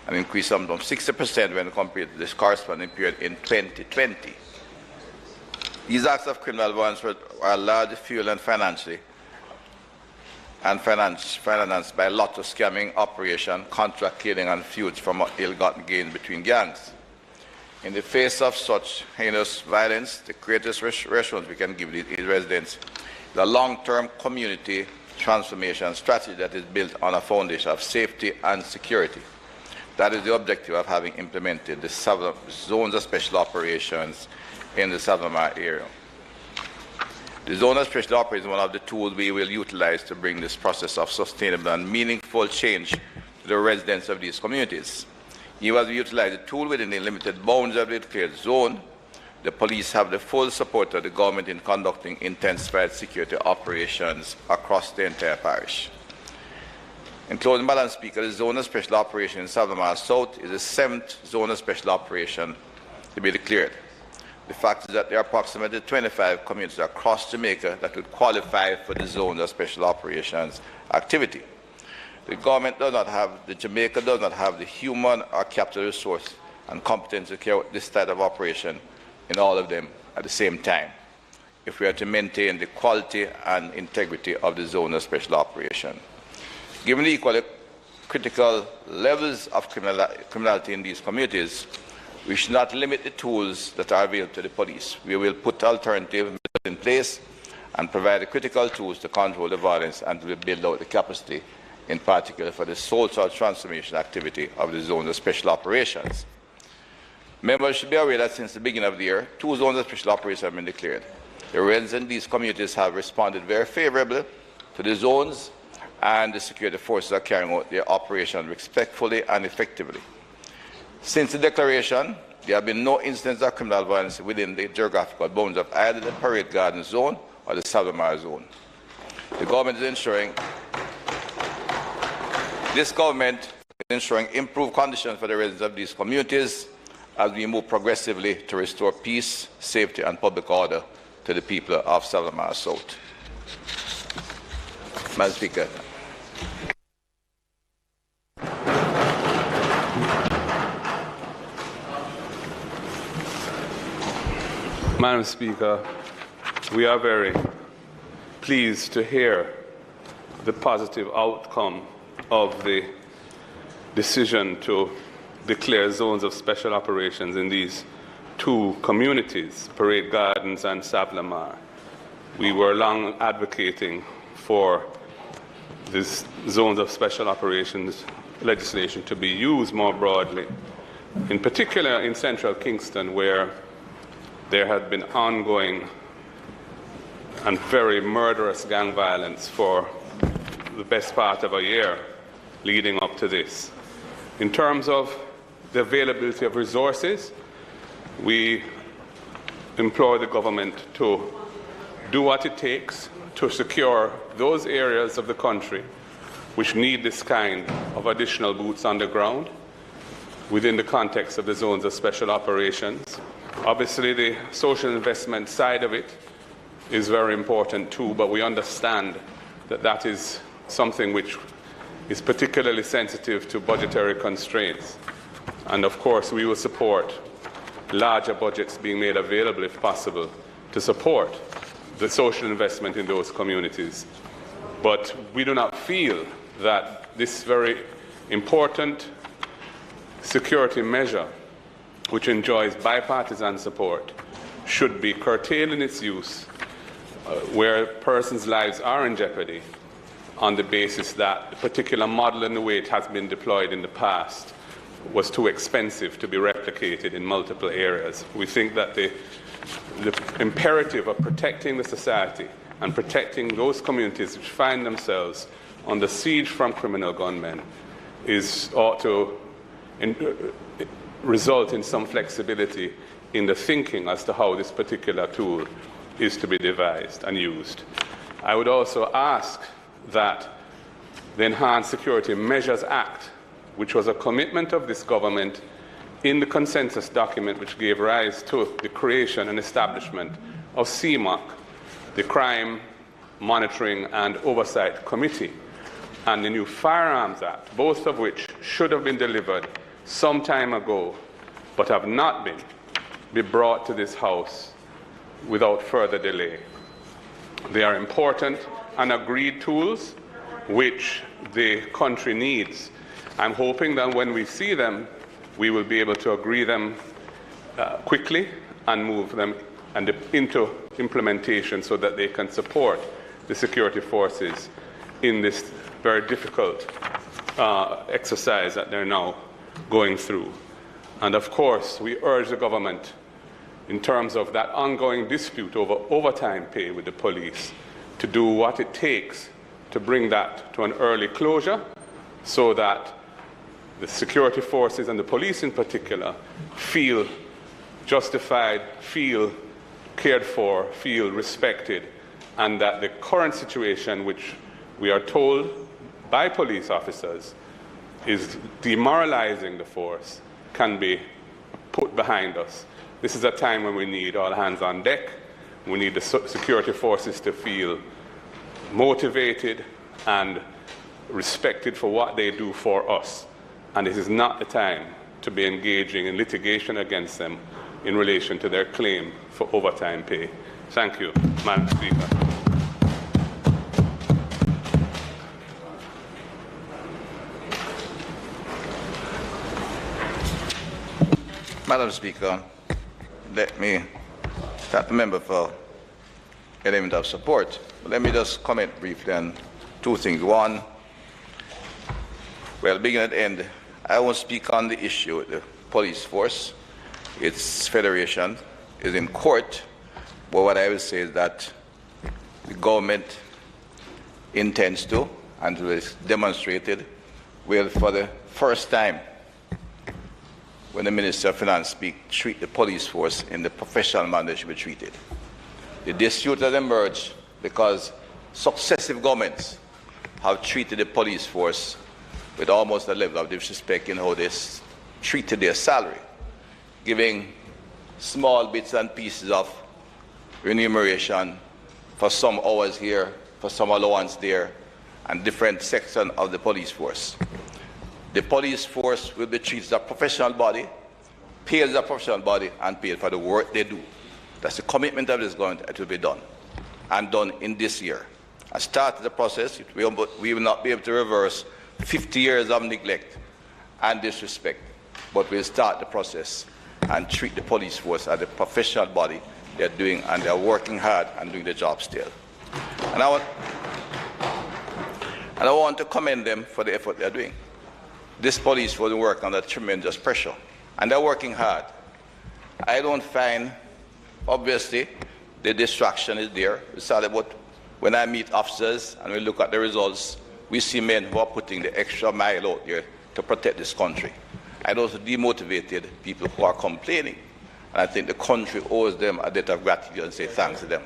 an increase of 60% when compared to this corresponding period in 2020. These acts of criminal violence are largely fueled and financed by lots of scamming operation, contract killing, and feuds from ill-gotten gains between gangs. In the face of such heinous violence, the greatest response we can give these residents is a long-term community transformation strategy that is built on a foundation of safety and security. That is the objective of having implemented the zones of special operations in the Savannah area. The zone of special operations is one of the tools we will utilize to bring this process of sustainable and meaningful change to the residents of these communities. Even as we utilize the tool within the limited bounds of the declared zone, the police have the full support of the government in conducting intensified security operations across the entire parish. In closing, Madam Speaker, the zone of special operation in Savannah South is the 7th zone of special operation to be declared. The fact is that there are approximately 25 communities across Jamaica that would qualify for the zone of special operations activity. Jamaica does not have the human or capital resource and competence to carry out this type of operation in all of them at the same time, if we are to maintain the quality and integrity of the zone of special operation. Given the equally critical levels of criminality in these communities, we should not limit the tools that are available to the police. We will put alternative measures in place and provide the critical tools to control the violence and to build out the capacity, in particular for the social transformation activity of the zone of special operations. Members should be aware that since the beginning of the year, 2 zones of special operations have been declared. The residents in these communities have responded very favorably to the zones, and the security forces are carrying out their operation respectfully and effectively. Since the declaration, there have been no incidents of criminal violence within the geographical bounds of either the Parade Garden zone or the Savannah zone. This government is ensuring improved conditions for the residents of these communities as we move progressively to restore peace, safety, and public order to the people of Savannah South. Madam Speaker. Madam Speaker, we are very pleased to hear the positive outcome of the decision to declare zones of special operations in these 2 communities, Parade Gardens and Savlamar. We were long advocating for these zones of special operations legislation to be used more broadly, in particular in central Kingston, where there had been ongoing and very murderous gang violence for the best part of a year leading up to this. In terms of the availability of resources, we implore the government to do what it takes to secure those areas of the country which need this kind of additional boots on the ground within the context of the zones of special operations. Obviously, the social investment side of it is very important too, but we understand that that is something which is particularly sensitive to budgetary constraints. And of course, we will support larger budgets being made available, if possible, to support the social investment in those communities. But we do not feel that this very important security measure which enjoys bipartisan support should be curtailed in its use where persons' lives are in jeopardy on the basis that the particular model and the way it has been deployed in the past was too expensive to be replicated in multiple areas. We think that the imperative of protecting the society and protecting those communities which find themselves under siege from criminal gunmen ought to result in some flexibility in the thinking as to how this particular tool is to be devised and used. I would also ask that the Enhanced Security Measures Act, which was a commitment of this government in the consensus document which gave rise to the creation and establishment of CMOC, the Crime Monitoring and Oversight Committee, and the new Firearms Act, both of which should have been delivered some time ago, but have not been, be brought to this House without further delay. They are important and agreed tools which the country needs. I'm hoping that when we see them, we will be able to agree them quickly and move them into implementation so that they can support the security forces in this very difficult exercise that they're now going through. And of course, we urge the government in terms of that ongoing dispute over overtime pay with the police to do what it takes to bring that to an early closure so that the security forces and the police in particular feel justified, feel cared for, feel respected, and that the current situation, which we are told by police officers is demoralizing the force, can be put behind us. This is a time when we need all hands on deck. We need the security forces to feel motivated and respected for what they do for us. And this is not the time to be engaging in litigation against them in relation to their claim for overtime pay. Thank you, Madam Speaker. Madam Speaker, let me thank the member for element of support. But let me just comment briefly on two things. One, well, beginning and end, I won't speak on the issue with the police force. Its federation is in court. But what I will say is that the government intends to, and it was demonstrated, will for the first time, when the Minister of Finance speaks, treat the police force in the professional manner they should be treated. The dispute has emerged because successive governments have treated the police force with almost a level of disrespect in how they treated their salary, giving small bits and pieces of remuneration for some hours here, for some allowance there, and different sections of the police force. The police force will be treated as a professional body, paid as a professional body, and paid for the work they do. That's the commitment of this government. It will be done, and done in this year. I started the process. We will not be able to reverse 50 years of neglect and disrespect, but we'll start the process and treat the police force as a professional body. They're doing, and they're working hard and doing the job still. And I want to commend them for the effort they're doing. This police force work under tremendous pressure, and they're working hard. I don't find, obviously, the distraction is there. It's all about when I meet officers and we look at the results, we see men who are putting the extra mile out there to protect this country. I also demotivated people who are complaining, and I think the country owes them a debt of gratitude and say thanks to them.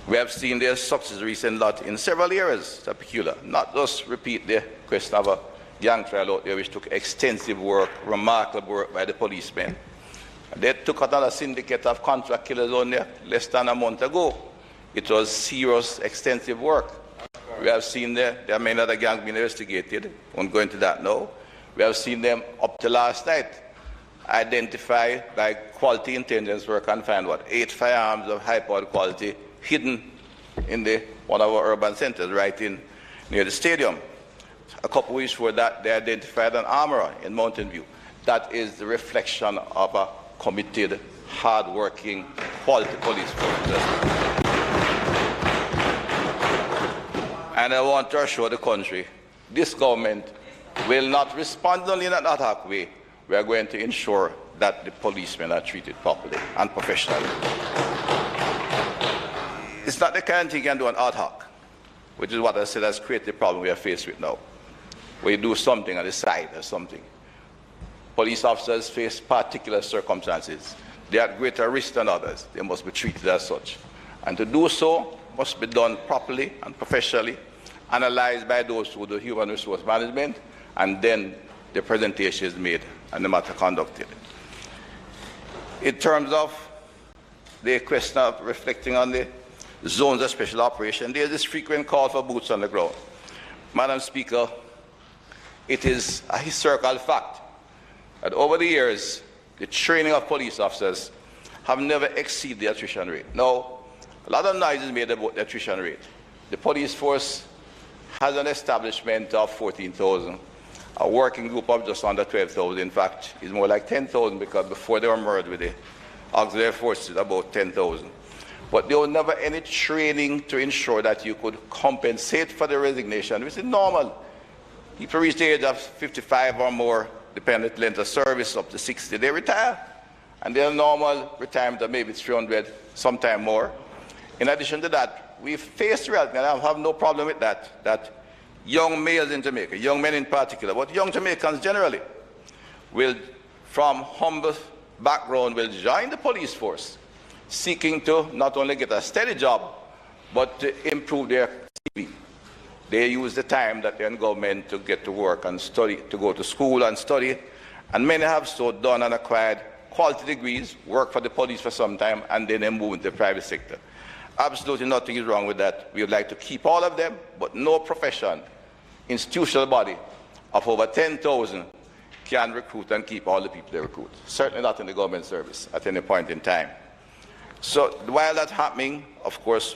We have seen their success recent lot in several areas that are peculiar. Not just repeat the question of a gang trial out there which took extensive work, remarkable work by the policemen. They took another syndicate of contract killers on there less than a month ago. It was serious, extensive work. We have seen there are many other gangs being investigated. I won't go into that now. We have seen them up to last night identify by quality intelligence work and find 8 firearms of high-powered quality hidden in one of our urban centers right near the stadium. a couple weeks before that, they identified an armorer in Mountain View. That is the reflection of a committed, hard-working, quality police force. And I want to assure the country, this government will not respond only in an ad hoc way. We are going to ensure that the policemen are treated properly and professionally. It's not the kind of thing you can do an ad hoc, which is what I said has created the problem we are faced with now. Where you do something on the side or something. Police officers face particular circumstances. They are at greater risk than others. They must be treated as such. And to do so must be done properly and professionally, analyzed by those who do human resource management, and then the presentation is made and the matter conducted. In terms of the question of reflecting on the zones of special operation, there is this frequent call for boots on the ground. Madam Speaker, it is a historical fact that over the years, the training of police officers have never exceeded the attrition rate. Now, a lot of noise is made about the attrition rate. The police force has an establishment of 14,000, a working group of just under 12,000. In fact, it's more like 10,000 because before they were merged with the auxiliary forces, about 10,000. But there was never any training to ensure that you could compensate for the resignation, which is normal. People reach the age of 55 or more, dependent length of service, up to 60, they retire. And their normal retirement of maybe 300, sometime more. In addition to that, we face reality, and I have no problem with that, that young males in Jamaica, young men in particular, but young Jamaicans generally, will, from humble background, will join the police force, seeking to not only get a steady job, but to improve their CV. They use the time that they're in government to get to work and study, to go to school and study, and many have so done and acquired quality degrees, work for the police for some time, and then they move into the private sector. Absolutely nothing is wrong with that. We would like to keep all of them, but no profession, institutional body of over 10,000 can recruit and keep all the people they recruit. Certainly not in the government service at any point in time. So while that's happening, of course,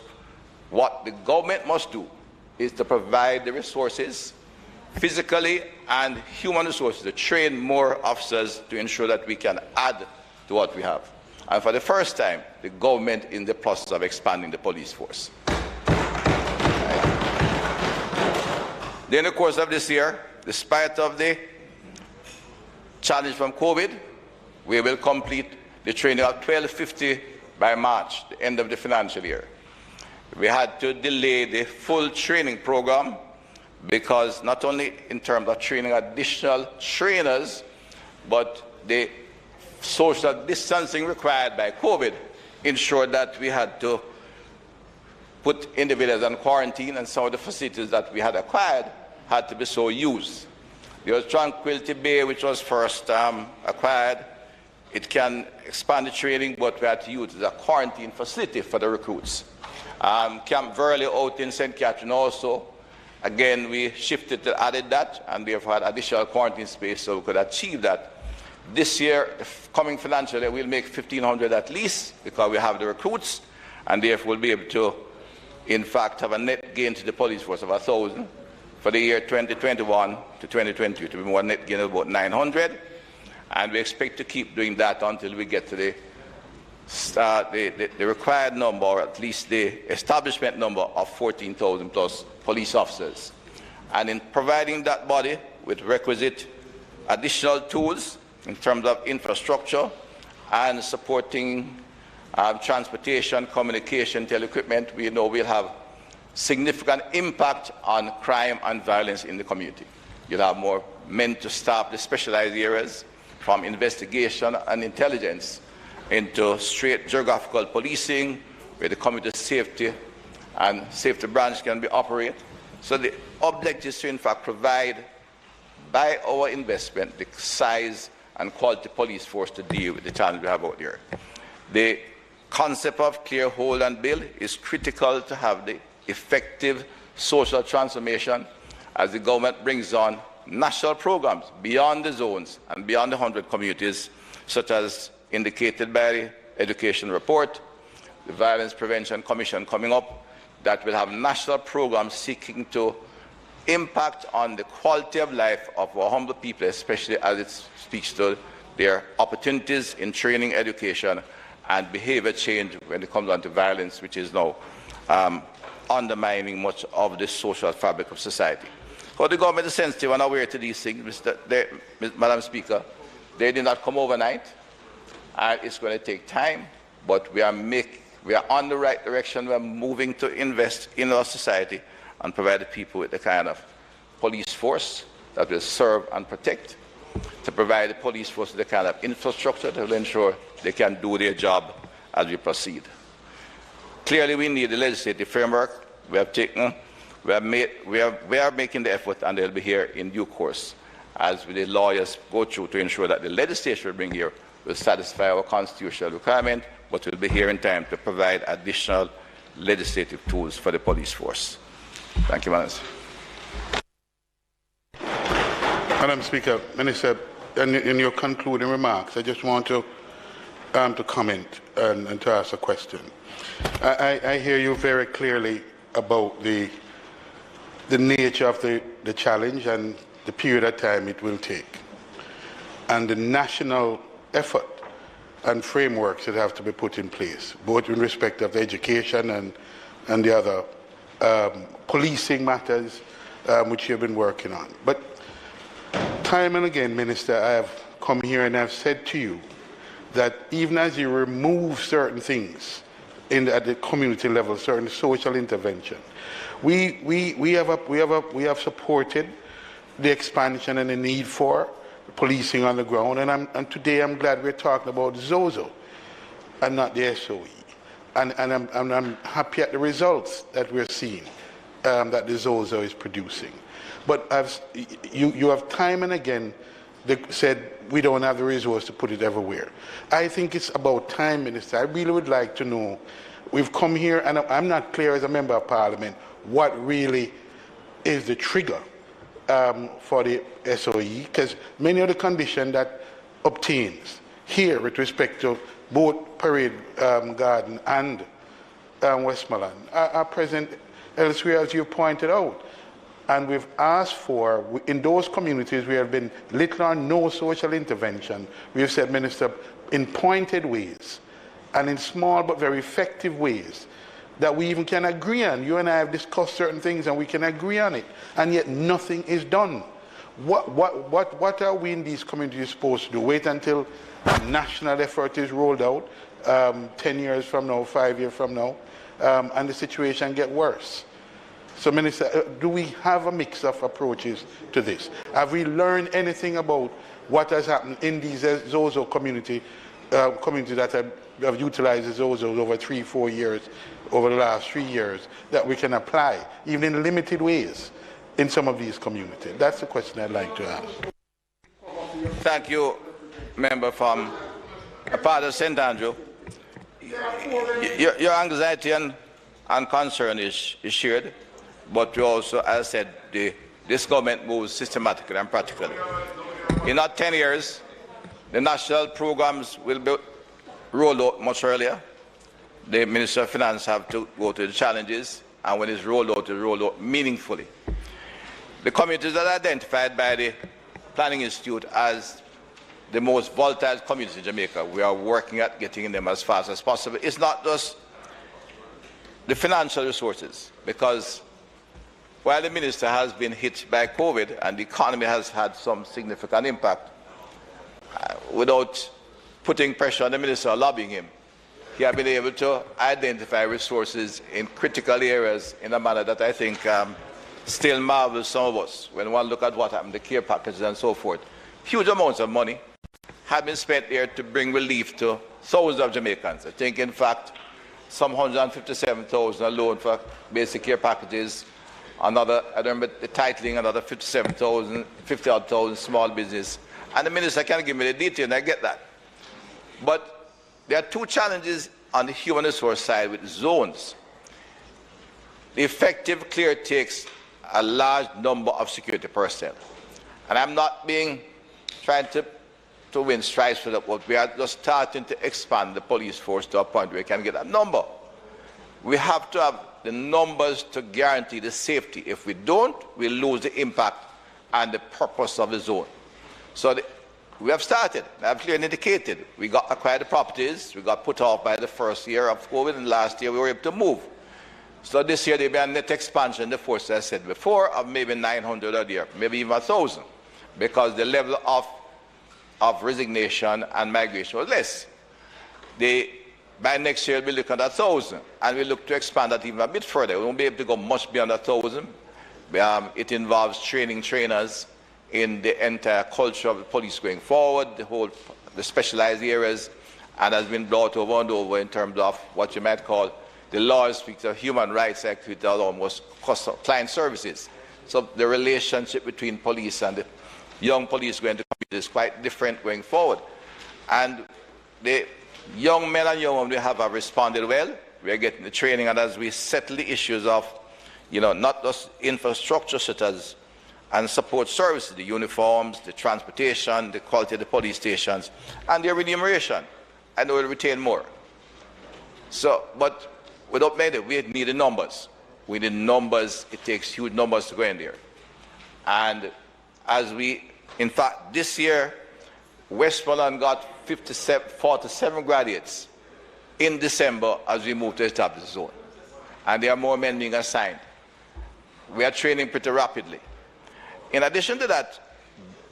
what the government must do is to provide the resources, physically and human resources, to train more officers to ensure that we can add to what we have. And for the first time, the government is in the process of expanding the police force. During the course of this year, despite of the challenge from COVID, we will complete the training of 1250 by March, the end of the financial year. We had to delay the full training program because not only in terms of training additional trainers, but the social distancing required by COVID ensured that we had to put individuals on quarantine, and some of the facilities that we had acquired had to be so used. There was Tranquility Bay, which was first acquired. It can expand the training, but we had to use it as a quarantine facility for the recruits. Camp Verley out in St. Catherine also, again, we shifted to added that, and we have had additional quarantine space so we could achieve that. This year, coming financial year, we'll make 1,500 at least because we have the recruits, and therefore we'll be able to, in fact, have a net gain to the police force of 1,000 for the year 2021 to 2022, to be more net gain of about 900, and we expect to keep doing that until we get to the required number, or at least the establishment number of 14,000 plus police officers. And in providing that body with requisite additional tools in terms of infrastructure and supporting transportation, communication, tele-equipment, we know we'll have significant impact on crime and violence in the community. You'll have more men to staff the specialized areas, from investigation and intelligence into straight geographical policing, where the community safety and safety branch can be operated. So the objective is to, in fact, provide, by our investment, the size and quality police force to deal with the challenge we have out there. The concept of clear, hold, and build is critical to have the effective social transformation as the government brings on national programs beyond the zones and beyond the 100 communities, such as indicated by the education report, the Violence Prevention Commission coming up, that will have national programs seeking to impact on the quality of life of our humble people, especially as it speaks to their opportunities in training, education, and behavior change when it comes down to violence, which is now undermining much of the social fabric of society. So the government is sensitive and aware to these things, Madam Speaker. They did not come overnight, and it's going to take time, but we are on the right direction. We are moving to invest in our society and provide the people with the kind of police force that will serve and protect, to provide the police force with the kind of infrastructure that will ensure they can do their job as we proceed. Clearly, we need the legislative framework. We are making the effort, and they'll be here in due course as the lawyers go through to ensure that the legislation we bring here will satisfy our constitutional requirement, but will be here in time to provide additional legislative tools for the police force. Thank you, Madam Speaker. Madam Speaker, Minister, in your concluding remarks, I just want to comment and to ask a question. I hear you very clearly about the nature of the challenge and the period of time it will take, and the national effort and frameworks that have to be put in place, both in respect of education and the other policing matters which you've been working on. But time and again, Minister, I have come here and I've said to you that even as you remove certain things at the community level, certain social intervention, we have supported the expansion and the need for policing on the ground, and today I'm glad we're talking about ZOZO and not the SOE, and I'm happy at the results that we're seeing that the ZOZO is producing. But you have time and again said we don't have the resource to put it everywhere. I think it's about time, Minister. I really would like to know. We've come here, and I'm not clear as a member of Parliament what really is the trigger for the SOE, because many of the conditions that obtains here with respect to both Parade Garden and Westmoreland are present elsewhere, as you pointed out. And we've asked for, in those communities where there have been little or no social intervention, we've said, Minister, in pointed ways and in small but very effective ways, that we even can agree on. You and I have discussed certain things and we can agree on it, and yet nothing is done. What are we in these communities supposed to do? Wait until a national effort is rolled out 10 years from now, 5 years from now, and the situation get worse? So, Minister, do we have a mix of approaches to this? Have we learned anything about what has happened in these ZOZO communities that have utilized the ZOZOs over 3-4 years, over the last 3 years, that we can apply, even in limited ways, in some of these communities? That's the question I'd like to ask. Thank you, member from a part of St. Andrew. Your anxiety and concern is shared, but we also, as I said, this government moves systematically and practically. In not 10 years, the national programs will be rolled out much earlier. The Minister of Finance have to go to the challenges, and when it's rolled out meaningfully. The communities that are identified by the Planning Institute as the most volatile communities in Jamaica, we are working at getting them as fast as possible. It's not just the financial resources, because while the Minister has been hit by COVID and the economy has had some significant impact, without putting pressure on the Minister or lobbying him, he has been able to identify resources in critical areas in a manner that I think still marvels some of us when one look at what happened, the care packages and so forth. Huge amounts of money have been spent there to bring relief to thousands of Jamaicans. I think, in fact, some 157,000 alone for basic care packages. Another, I remember the titling, another 57,000, 50,000 small business. And the Minister can give me the detail, and I get that. But there are two challenges on the human resource side with zones. The effective clear takes a large number of security personnel. And I'm not trying to win stripes for that, but we are just starting to expand the police force to a point where we can get that number. We have to have the numbers to guarantee the safety. If we don't, we lose the impact and the purpose of the zone. So we have started. I have clearly indicated. We got acquired the properties. We got put off by the first year of COVID, and last year we were able to move. So this year there will be a net expansion, the force I said before, of maybe 900 a year, maybe even 1,000, because the level of resignation and migration was less. By next year, we'll be looking at 1,000, and we look to expand that even a bit further. We won't be able to go much beyond 1,000. It involves training trainers in the entire culture of the police going forward, the specialized areas, and has been brought over and over in terms of what you might call the law speaks of human rights activity, almost client services. So the relationship between police and the young police going to community is quite different going forward. And the young men and young women have responded well. We are getting the training, and as we settle the issues of, not just infrastructure such as and support services, the uniforms, the transportation, the quality of the police stations, and their remuneration, and we will retain more. So, but without many, we need the numbers. We need numbers. It takes huge numbers to go in there. And in fact, this year, Westmoreland got 47 graduates in December as we move to establish the zone. And there are more men being assigned. We are training pretty rapidly. In addition to that,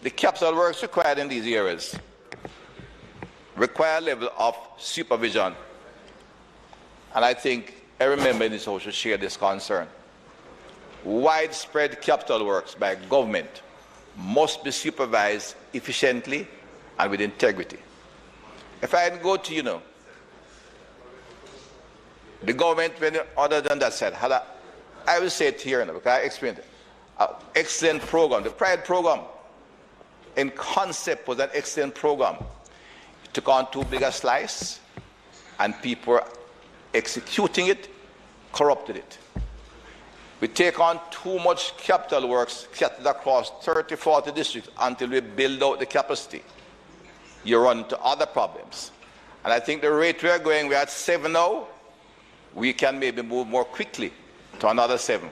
the capital works required in these areas require a level of supervision. And I think every member in this House should share this concern. Widespread capital works by government must be supervised efficiently and with integrity. If I go to, the government, other than that said, I will say it here now, because I explained it. Excellent program. The Pride program, in concept, was an excellent program. It took on too big a slice, and people were executing it, corrupted it. We take on too much capital works scattered across 30, 40 districts until we build out the capacity. You run into other problems. And I think the rate we are going, we're at 7 now. We can maybe move more quickly to another 7.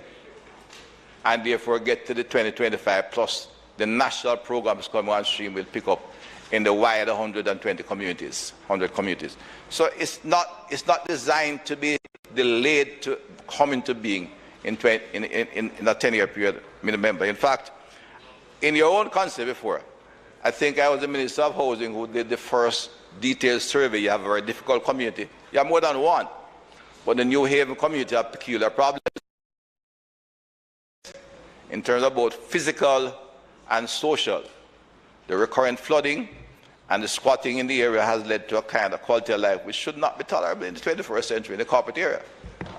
And therefore get to the 2025 plus the national programs coming on stream will pick up in the wider 120 communities, 100 communities. So it's not designed to be delayed to come into being in a 10-year period, remember. In fact, in your own concept before, I think I was the Minister of Housing who did the first detailed survey. You have a very difficult community. You have more than one. But the New Haven community have peculiar problems in terms of both physical and social. The recurrent flooding and the squatting in the area has led to a kind of quality of life which should not be tolerable in the 21st century in the corporate area.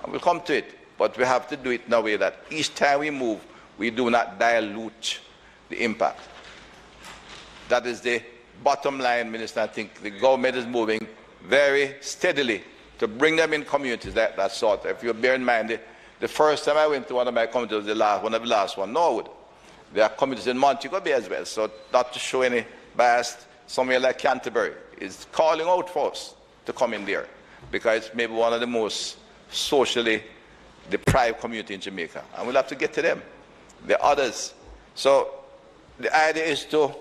And we'll come to it, but we have to do it in a way that each time we move, we do not dilute the impact. That is the bottom line, Minister. I think the government is moving very steadily to bring them in communities that sort. If you bear in mind, the first time I went to one of my communities was one of the last one, Norwood. There are communities in Montego Bay as well, so not to show any bias, somewhere like Canterbury is calling out for us to come in there, because it's maybe one of the most socially deprived communities in Jamaica, and we'll have to get to them. The others. So the idea is to,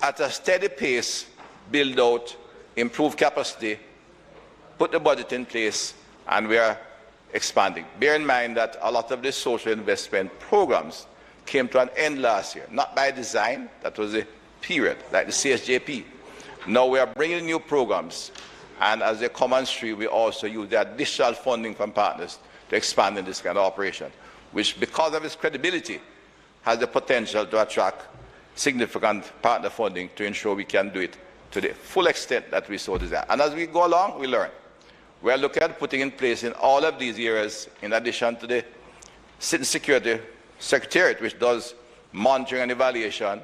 at a steady pace, build out, improve capacity, put the budget in place, and we are expanding. Bear in mind that a lot of the social investment programs came to an end last year, not by design, that was a period, like the CSJP. Now we are bringing new programs, and as they come on stream, we also use the additional funding from partners to expand in this kind of operation, which, because of its credibility, has the potential to attract significant partner funding to ensure we can do it to the full extent that we so desire. And as we go along, we learn. We are looking at putting in place in all of these areas, in addition to the Citizen Security Secretariat, which does monitoring and evaluation,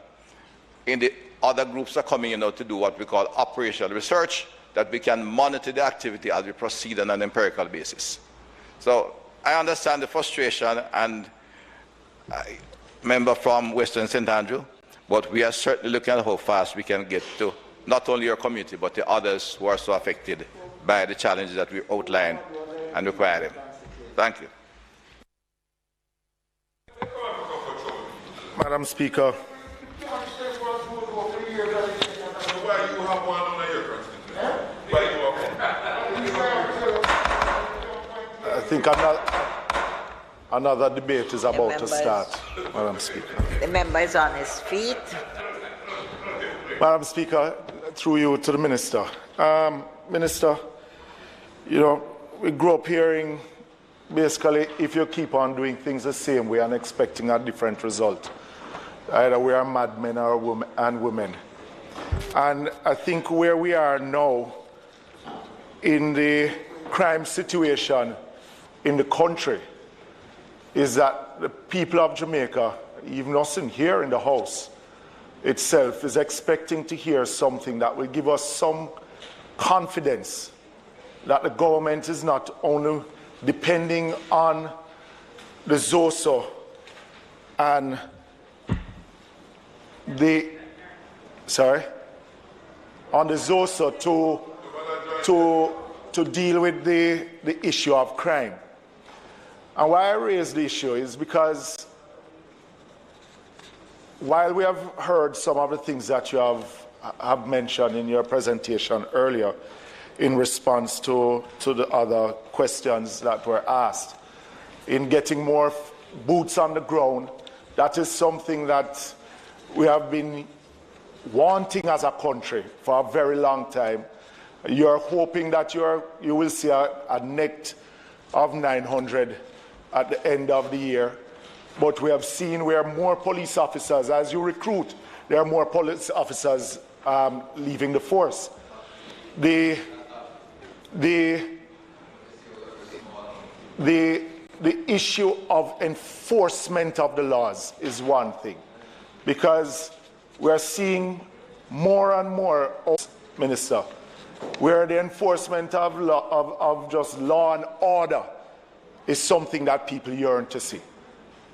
in the other groups are coming in now to do what we call operational research, that we can monitor the activity as we proceed on an empirical basis. So I understand the frustration, and I member from Western St. Andrew, but we are certainly looking at how fast we can get to not only your community, but the others who are so affected by the challenges that we outline and require them. Thank you. Madam Speaker. I think another debate is about to start, Madam Speaker. The member is on his feet. Madam Speaker, through you to the Minister. Minister, you know, we grew up hearing basically if you keep on doing things the same way and expecting a different result, either we are madmen or women. And I think where we are now in the crime situation in the country is that the people of Jamaica, even us in here in the House itself, is expecting to hear something that will give us some confidence that the government is not only depending on the ZOSO and on the ZOSO to deal with the issue of crime. And why I raise the issue is because while we have heard some of the things that you have mentioned in your presentation earlier in response to the other questions that were asked, in getting more boots on the ground, that is something that we have been wanting as a country for a very long time. You're hoping that you will see a net of 900 at the end of the year. But we have seen where more police officers, as you recruit, there are more police officers leaving the force. The issue of enforcement of the laws is one thing, because we are seeing more and more, Minister, where the enforcement of just law and order is something that people yearn to see.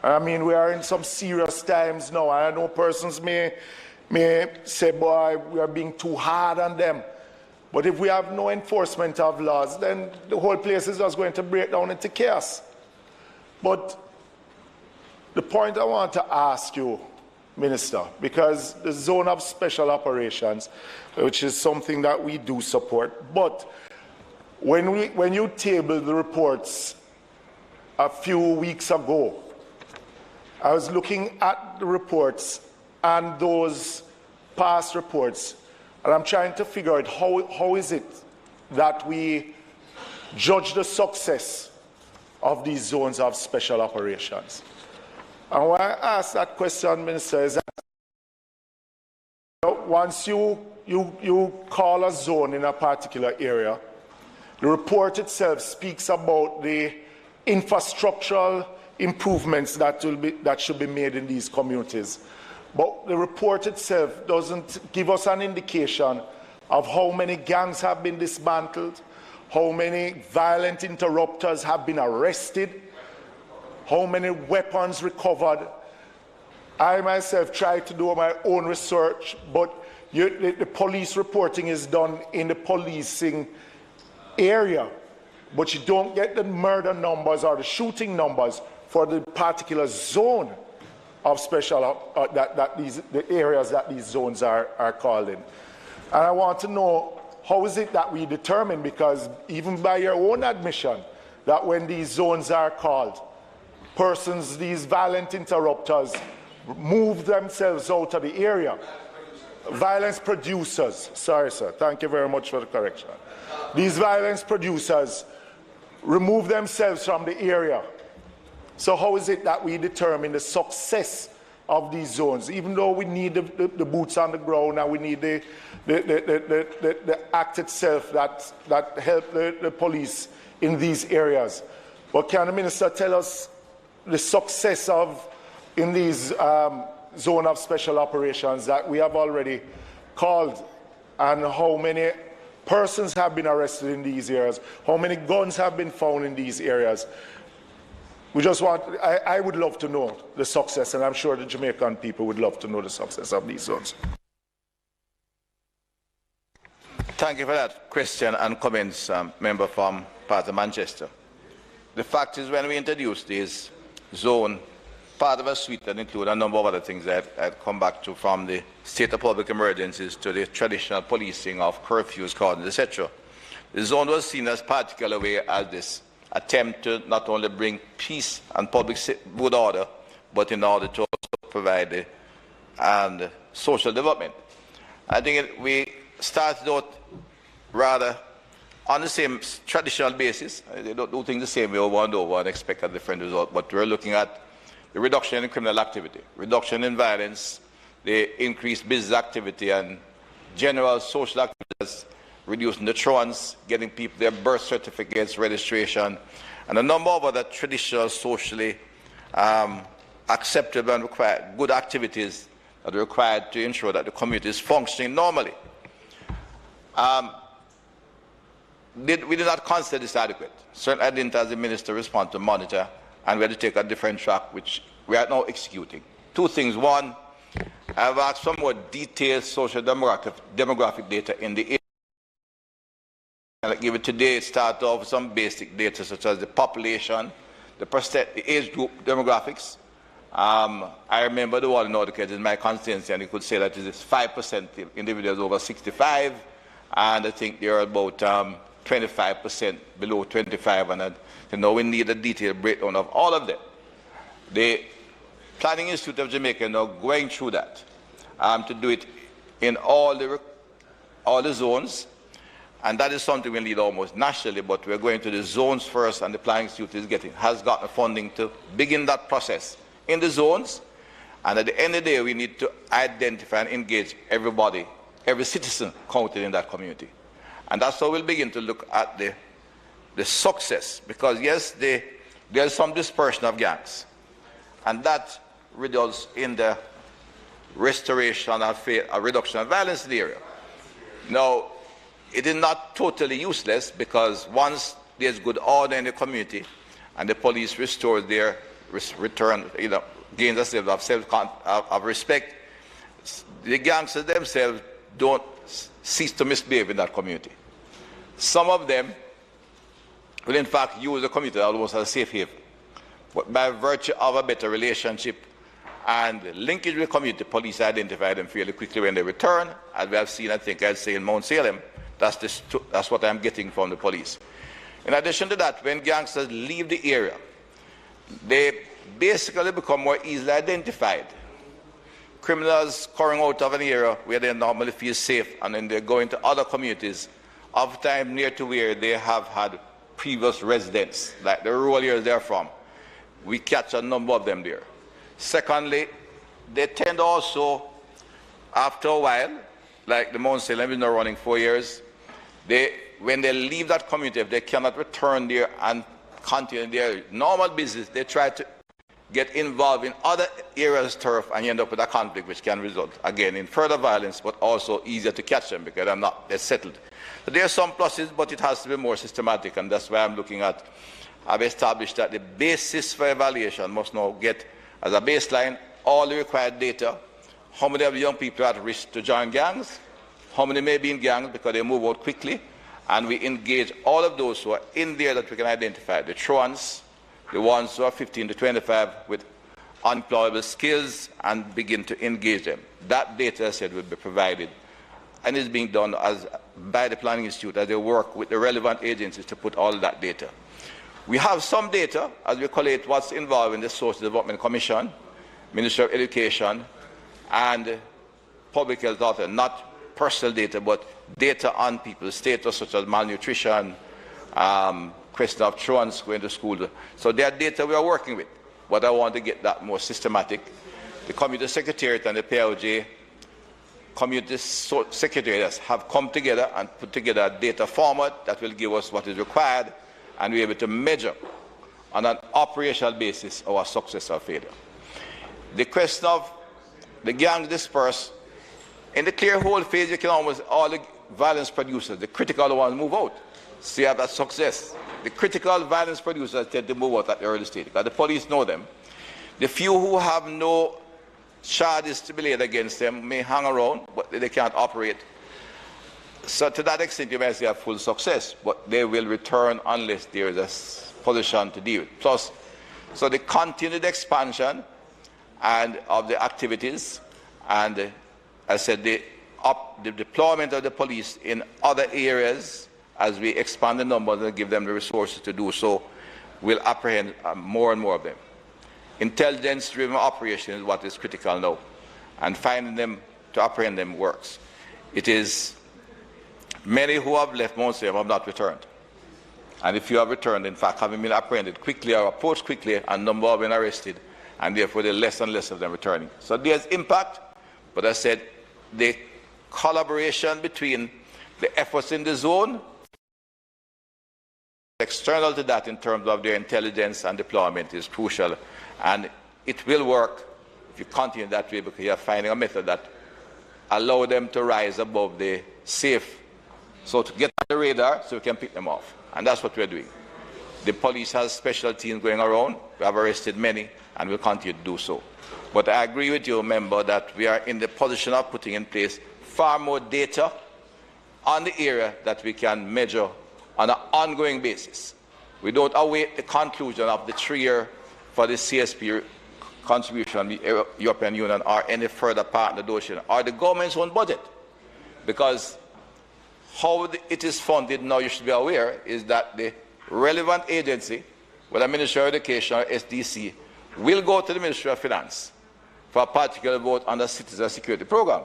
I mean, we are in some serious times now. I know persons may say, boy, we are being too hard on them. But if we have no enforcement of laws, then the whole place is just going to break down into chaos. But the point I want to ask you, Minister, because the zone of special operations, which is something that we do support, but when you tabled the reports a few weeks ago, I was looking at the reports and those past reports, and I'm trying to figure out how is it that we judge the success of these zones of special operations. And why I ask that question, Minister, is that once you call a zone in a particular area, the report itself speaks about the infrastructural improvements that should be made in these communities. But the report itself doesn't give us an indication of how many gangs have been dismantled, how many violent interrupters have been arrested, how many weapons recovered. I myself tried to do my own research, but the police reporting is done in the policing area, but you don't get the murder numbers or the shooting numbers for the particular zone of special, the areas that these zones are called in. And I want to know, how is it that we determine, because even by your own admission, that when these zones are called, persons, these violent interrupters, move themselves out of the area. Violence producers, sorry sir, thank you very much for the correction. These violence producers remove themselves from the area. So how is it that we determine the success of these zones, even though we need the boots on the ground and we need the act itself that help the police in these areas? But can the Minister tell us the success in these zone of special operations that we have already called, and how many persons have been arrested in these areas, how many guns have been found in these areas? We just want, I would love to know the success, and I'm sure the Jamaican people would love to know the success of these zones. Thank you for that question and comments, member from part of Manchester. the fact is, when we introduced this zone, part of a suite that include a number of other things that I'd come back to, from the state of public emergencies to the traditional policing of curfews, cordons, etc. The zone was seen as particular way as this attempt to not only bring peace and public good order, but in order to also provide and social development. I think we started out rather on the same traditional basis. They don't do things the same way over and over and expect a different result, but we're looking at the reduction in criminal activity, reduction in violence, the increased business activity and general social activities, reducing the truants, getting people their birth certificates, registration, and a number of other traditional, socially acceptable and required good activities that are required to ensure that the community is functioning normally. We did not consider this adequate. Certainly I didn't, as the minister, respond to monitor, and we had to take a different track, which we are now executing. Two things. One, I've asked for more detailed social demographic data in the area. And I give it today, start off with some basic data such as the population, the age group demographics. I remember the one in Nordic in my constituency, and you could say that it is 5% individuals over 65, and I think they are about 25% below 25, and we need a detailed breakdown of all of them. The Planning Institute of Jamaica is now going through that to do it in all the zones, and that is something we need almost nationally, but we're going to the zones first, and the Planning Institute has gotten funding to begin that process in the zones, and at the end of the day, we need to identify and engage everybody, every citizen counted in that community. And that's how we'll begin to look at the success, because yes, there's some dispersion of gangs, and that results in the restoration of a reduction of violence in the area. Now, it is not totally useless, because once there's good order in the community and the police restore their return, gains a sense of respect, the gangsters themselves don't cease to misbehave in that community. Some of them will in fact use the community almost as a safe haven. But by virtue of a better relationship and linkage with the community, police identify them fairly quickly when they return. As we have seen, I think I'd say in Mount Salem, that's what I'm getting from the police. In addition to that, when gangsters leave the area, they basically become more easily identified. Criminals coming out of an area where they normally feel safe, and then they go into other communities, oftentimes near to where they have had previous residents, like the rural areas they're from. We catch a number of them there. Secondly, they tend also, after a while, like the Mount Salem is now running 4 years, when they leave that community, if they cannot return there and continue their normal business, they try to get involved in other areas of turf, and you end up with a conflict which can result, again, in further violence, but also easier to catch them because they're settled. So there are some pluses, but it has to be more systematic, and that's why I'm looking at, I've established that the basis for evaluation must now get as a baseline all the required data, how many of the young people are at risk to join gangs, how many may be in gangs because they move out quickly, and we engage all of those who are in there that we can identify, the truants, the ones who are 15 to 25 with unemployable skills, and begin to engage them. That data, I said, will be provided and is being done by the Planning Institute as they work with the relevant agencies to put all of that data. We have some data as we collate what's involved in the Social Development Commission, Ministry of Education, and Public Health Authority, not personal data, but data on people's status, such as malnutrition, question of truants going to school. So there are data we are working with, but I want to get that more systematic. The Community Secretariat and the PLJ Community Secretariats have come together and put together a data format that will give us what is required, and be able to measure on an operational basis our success or failure. The question of the gangs dispersed, in the clear hold phase, you can almost, all the violence producers, the critical ones, move out. So you have that success. The critical violence producers tend to move out at the early stage, because the police know them. The few who have no charges to be laid against them may hang around, but they can't operate. So to that extent, you may say have full success, but they will return unless there is a position to deal with. Plus, so the continued expansion and of the activities, and as I said, the deployment of the police in other areas as we expand the numbers and give them the resources to do so, will apprehend more and more of them. Intelligence-driven operation is what is critical now, and finding them to apprehend them works. It is many who have left Mount Salem have not returned. And if you have returned, in fact, having been apprehended quickly or approached quickly, a number have been arrested, and therefore there are less and less of them returning. So there's impact, but as I said, the collaboration between the efforts in the zone, external to that in terms of their intelligence and deployment is crucial, and it will work if you continue that way, because you're finding a method that allow them to rise above the safe, so to get on the radar so we can pick them off. And that's what we're doing. The police has special teams going around. We have arrested many, and we'll continue to do so. But I agree with you, member, that we are in the position of putting in place far more data on the area that we can measure on an ongoing basis. We don't await the conclusion of the 3-year for the CSP contribution, the European Union, or any further part negotiation, or the government's own budget. Because how it is funded now, you should be aware, is that the relevant agency, whether Ministry of Education or SDC, will go to the Ministry of Finance for a particular vote on the Citizen Security Program.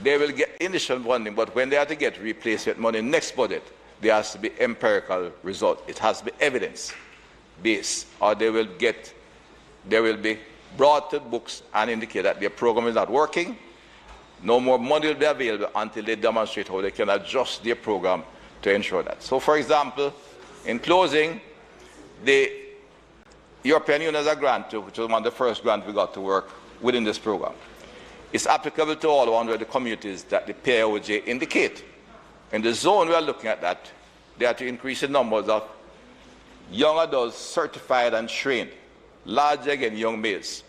They will get initial funding, but when they have to get replacement money in next budget, there has to be empirical result. It has to be evidence-based, or they will be brought to books and indicate that their program is not working. No more money will be available until they demonstrate how they can adjust their program to ensure that. So, for example, in closing, the European Union has a grant, which was one of the first grants we got to work within this program. It's applicable to all 100 the communities that the PIOJ indicate. In the zone we are looking at that, they are to increase the numbers of young adults certified and trained, largely again young males,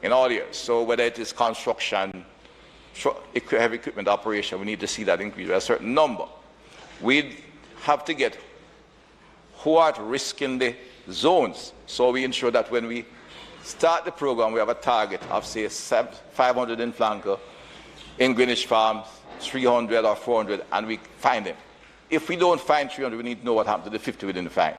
in all years. So whether it is construction, heavy equipment operation, we need to see that increase by a certain number. We have to get who are at risk in the zones, so we ensure that when we start the program, we have a target of, say, 500 in Flanker, in Greenwich Farms, 300 or 400, and we find them. If we don't find 300, we need to know what happened to the 50 we didn't find.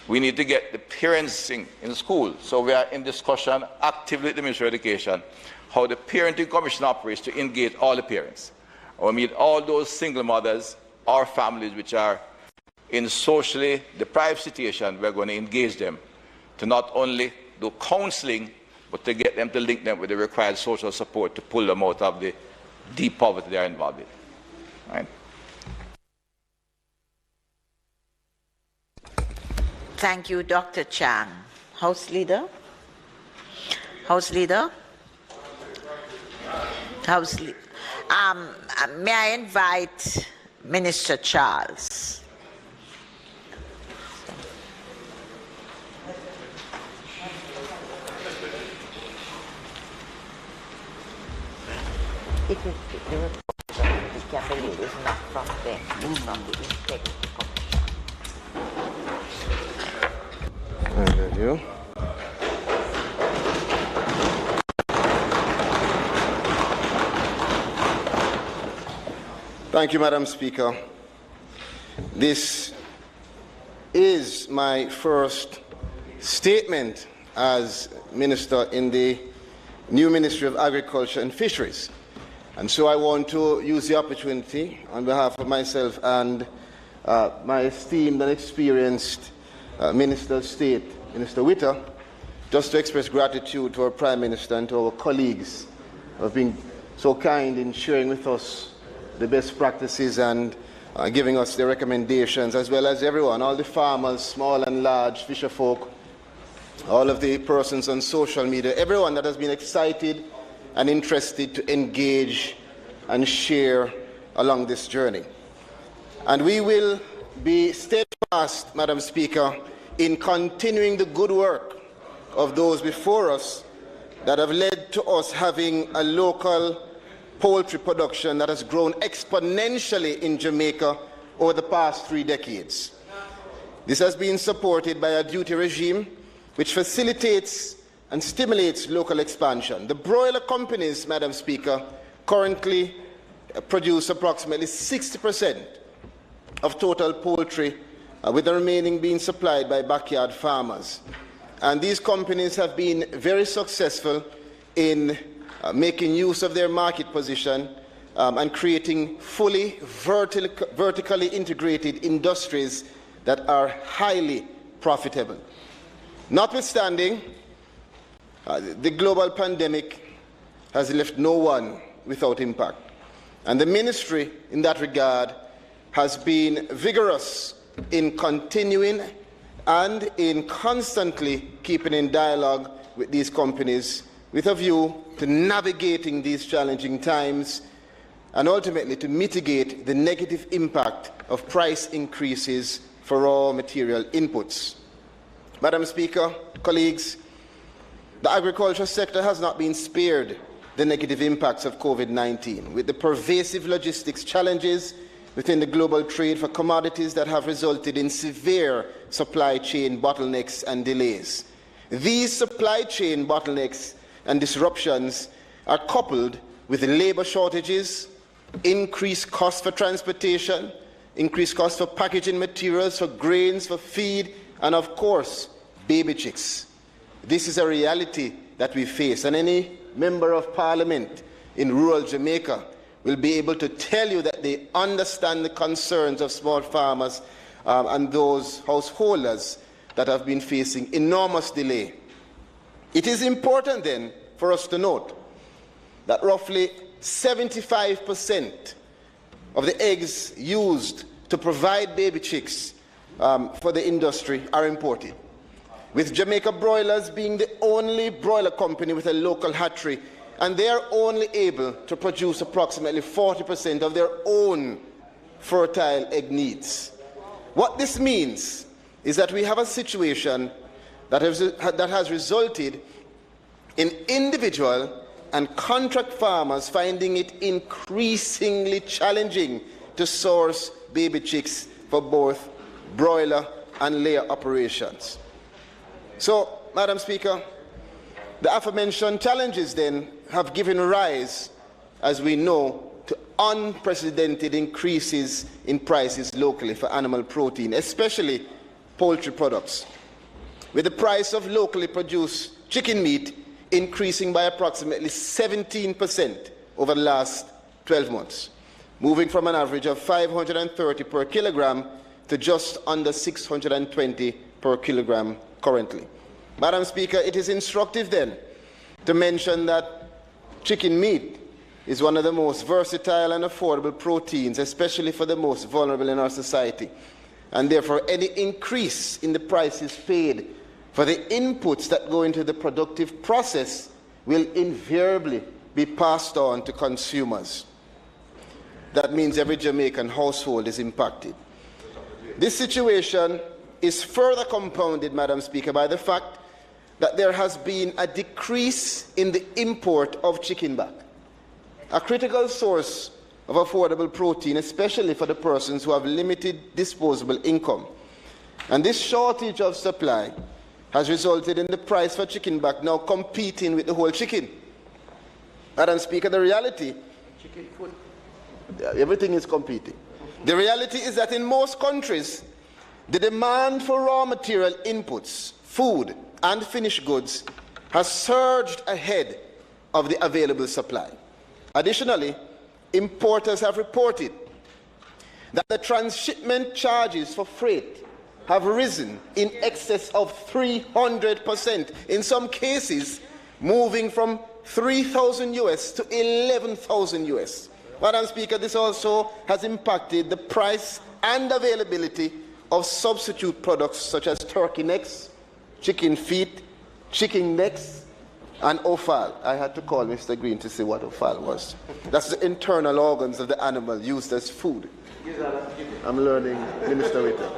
We need to get the parents in school. So we are in discussion actively with the Ministry of Education how the Parenting Commission operates to engage all the parents. We meet all those single mothers or families which are in socially deprived situation. We're going to engage them to not only do counseling, but to get them to link them with the required social support to pull them out of the deep poverty they are involved in. Right? Thank you, Dr. Chang. House Leader? House Leader? House Leader. May I invite Minister Charles? It is the report of the capital is not from them, it's from the Integrity Commission. Thank you. Thank you, Madam Speaker. This is my first statement as Minister in the new Ministry of Agriculture and Fisheries. And so I want to use the opportunity on behalf of myself and my esteemed and experienced Minister of State, Minister Witter, just to express gratitude to our Prime Minister and to our colleagues who have been so kind in sharing with us the best practices and giving us the recommendations, as well as everyone, all the farmers, small and large, fisher folk, all of the persons on social media, everyone that has been excited and interested to engage and share along this journey. And we will be steadfast, Madam Speaker, in continuing the good work of those before us that have led to us having a local poultry production that has grown exponentially in Jamaica over the past 3 decades. This has been supported by a duty regime which facilitates and stimulates local expansion. The broiler companies, Madam Speaker, currently produce approximately 60% of total poultry, with the remaining being supplied by backyard farmers. And these companies have been very successful in making use of their market position and creating fully vertically integrated industries that are highly profitable. Notwithstanding, the global pandemic has left no one without impact. And the ministry, in that regard, has been vigorous in continuing and in constantly keeping in dialogue with these companies with a view to navigating these challenging times and ultimately to mitigate the negative impact of price increases for raw material inputs. Madam Speaker, colleagues, the agriculture sector has not been spared the negative impacts of COVID-19, with the pervasive logistics challenges within the global trade for commodities that have resulted in severe supply chain bottlenecks and delays. These supply chain bottlenecks and disruptions are coupled with labor shortages, increased costs for transportation, increased costs for packaging materials, for grains, for feed, and of course, baby chicks. This is a reality that we face, and any member of parliament in rural Jamaica will be able to tell you that they understand the concerns of small farmers and those householders that have been facing enormous delay. It is important then for us to note that roughly 75% of the eggs used to provide baby chicks for the industry are imported, with Jamaica Broilers being the only broiler company with a local hatchery, and they are only able to produce approximately 40% of their own fertile egg needs. What this means is that we have a situation that has resulted in individual and contract farmers finding it increasingly challenging to source baby chicks for both broiler and layer operations. So, Madam Speaker, the aforementioned challenges then have given rise, as we know, to unprecedented increases in prices locally for animal protein, especially poultry products, with the price of locally produced chicken meat increasing by approximately 17% over the last 12 months, moving from an average of 530 per kilogram to just under 620 per kilogram currently. Madam Speaker, it is instructive then to mention that chicken meat is one of the most versatile and affordable proteins, especially for the most vulnerable in our society. And therefore, any increase in the prices paid for the inputs that go into the productive process will invariably be passed on to consumers. That means every Jamaican household is impacted. This situation is further compounded, Madam Speaker, by the fact that there has been a decrease in the import of chicken back, a critical source of affordable protein, especially for the persons who have limited disposable income. And this shortage of supply has resulted in the price for chicken back now competing with the whole chicken. Madam Speaker, the reality, everything is competing. The reality is that in most countries, the demand for raw material inputs, food, and finished goods has surged ahead of the available supply. Additionally, importers have reported that the transshipment charges for freight have risen in excess of 300%, in some cases moving from 3,000 US to 11,000 US. Madam Speaker, this also has impacted the price and availability of substitute products such as turkey necks, chicken feet, chicken necks, and offal. I had to call Mr. Green to see what offal was. That's the internal organs of the animal used as food. I'm learning, Minister Witter.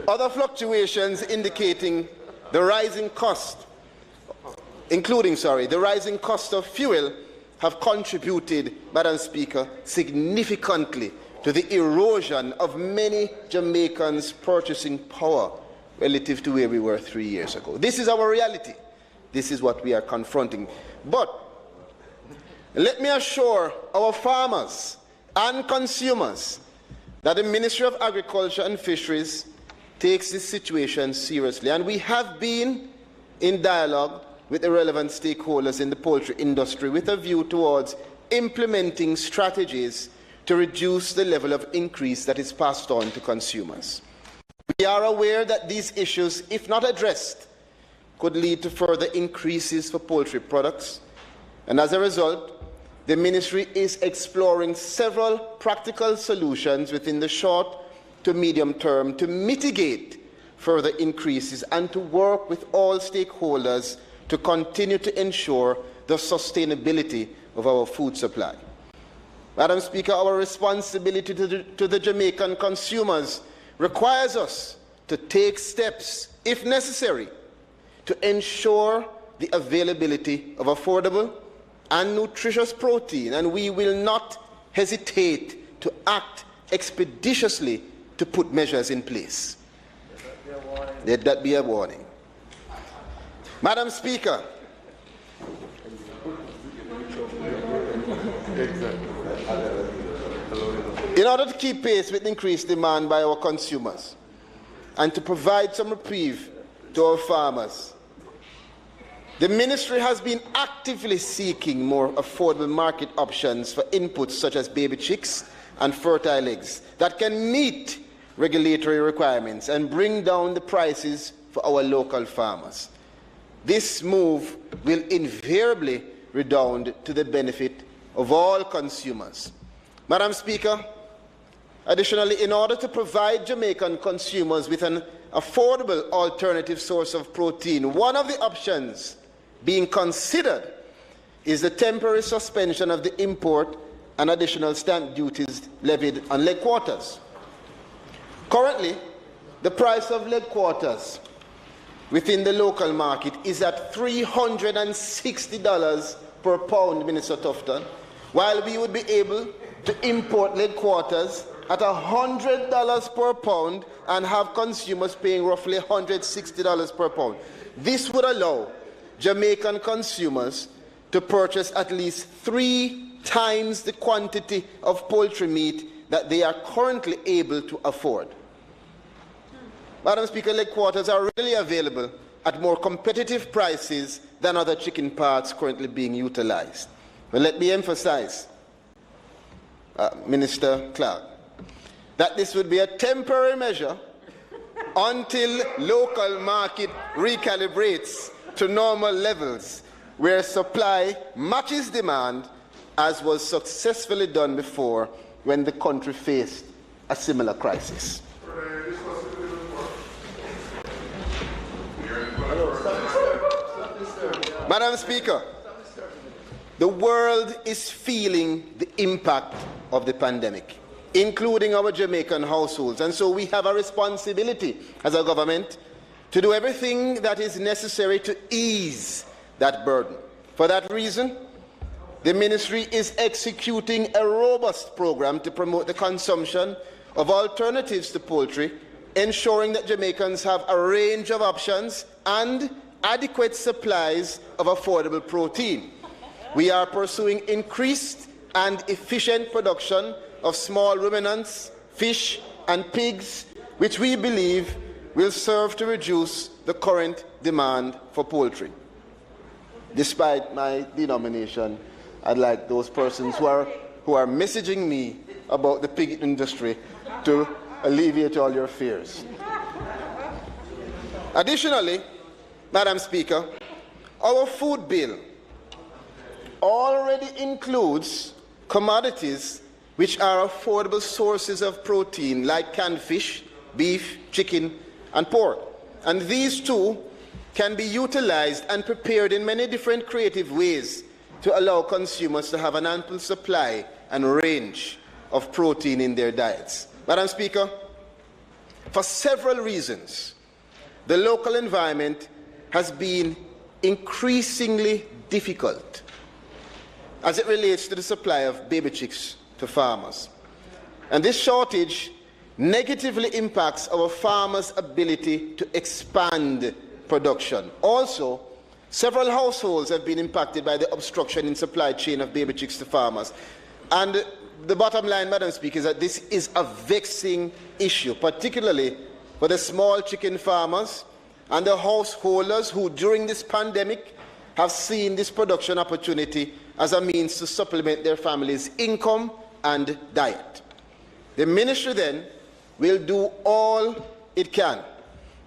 Other fluctuations indicating the rising cost, the rising cost of fuel have contributed, Madam Speaker, significantly to to the erosion of many Jamaicans' purchasing power relative to where we were 3 years ago. This is our reality. This is what we are confronting. But let me assure our farmers and consumers that the Ministry of Agriculture and Fisheries takes this situation seriously, and we have been in dialogue with the relevant stakeholders in the poultry industry with a view towards implementing strategies to reduce the level of increase that is passed on to consumers. We are aware that these issues, if not addressed, could lead to further increases for poultry products, and as a result, the Ministry is exploring several practical solutions within the short to medium term to mitigate further increases and to work with all stakeholders to continue to ensure the sustainability of our food supply. Madam Speaker, our responsibility to the Jamaican consumers requires us to take steps, if necessary, to ensure the availability of affordable and nutritious protein, and we will not hesitate to act expeditiously to put measures in place. Let that be a warning. Madam Speaker, in order to keep pace with increased demand by our consumers and to provide some reprieve to our farmers, the Ministry has been actively seeking more affordable market options for inputs such as baby chicks and fertile eggs that can meet regulatory requirements and bring down the prices for our local farmers. This move will invariably redound to the benefit of all consumers. Madam Speaker, additionally, in order to provide Jamaican consumers with an affordable alternative source of protein, one of the options being considered is the temporary suspension of the import and additional stamp duties levied on leg quarters. Currently, the price of leg quarters within the local market is at $360 per pound, Minister Tufton, while we would be able to import leg quarters at $100 per pound and have consumers paying roughly $160 per pound. This would allow Jamaican consumers to purchase at least 3 times the quantity of poultry meat that they are currently able to afford. Madam Speaker, leg quarters are readily available at more competitive prices than other chicken parts currently being utilized. But let me emphasize, Minister Clark, that this would be a temporary measure until local market recalibrates to normal levels where supply matches demand, as was successfully done before when the country faced a similar crisis. Madam Speaker, the world is feeling the impact of the pandemic, including our Jamaican households, and so we have a responsibility as a government to do everything that is necessary to ease that burden. For that reason, the Ministry is executing a robust program to promote the consumption of alternatives to poultry, ensuring that Jamaicans have a range of options and adequate supplies of affordable protein. We are pursuing increased and efficient production of small ruminants, fish and pigs, which we believe will serve to reduce the current demand for poultry. Despite my denomination, I'd like those persons who are messaging me about the pig industry to alleviate all your fears. Additionally, Madam Speaker, our food bill already includes commodities which are affordable sources of protein like canned fish, beef, chicken, and pork. And these too can be utilized and prepared in many different creative ways to allow consumers to have an ample supply and range of protein in their diets. Madam Speaker, for several reasons, the local environment has been increasingly difficult as it relates to the supply of baby chicks to farmers. And this shortage negatively impacts our farmers' ability to expand production. Also, several households have been impacted by the obstruction in supply chain of baby chicks to farmers. And the bottom line, Madam Speaker, is that this is a vexing issue, particularly for the small chicken farmers and the householders who, during this pandemic, have seen this production opportunity as a means to supplement their families' income and diet. The ministry then will do all it can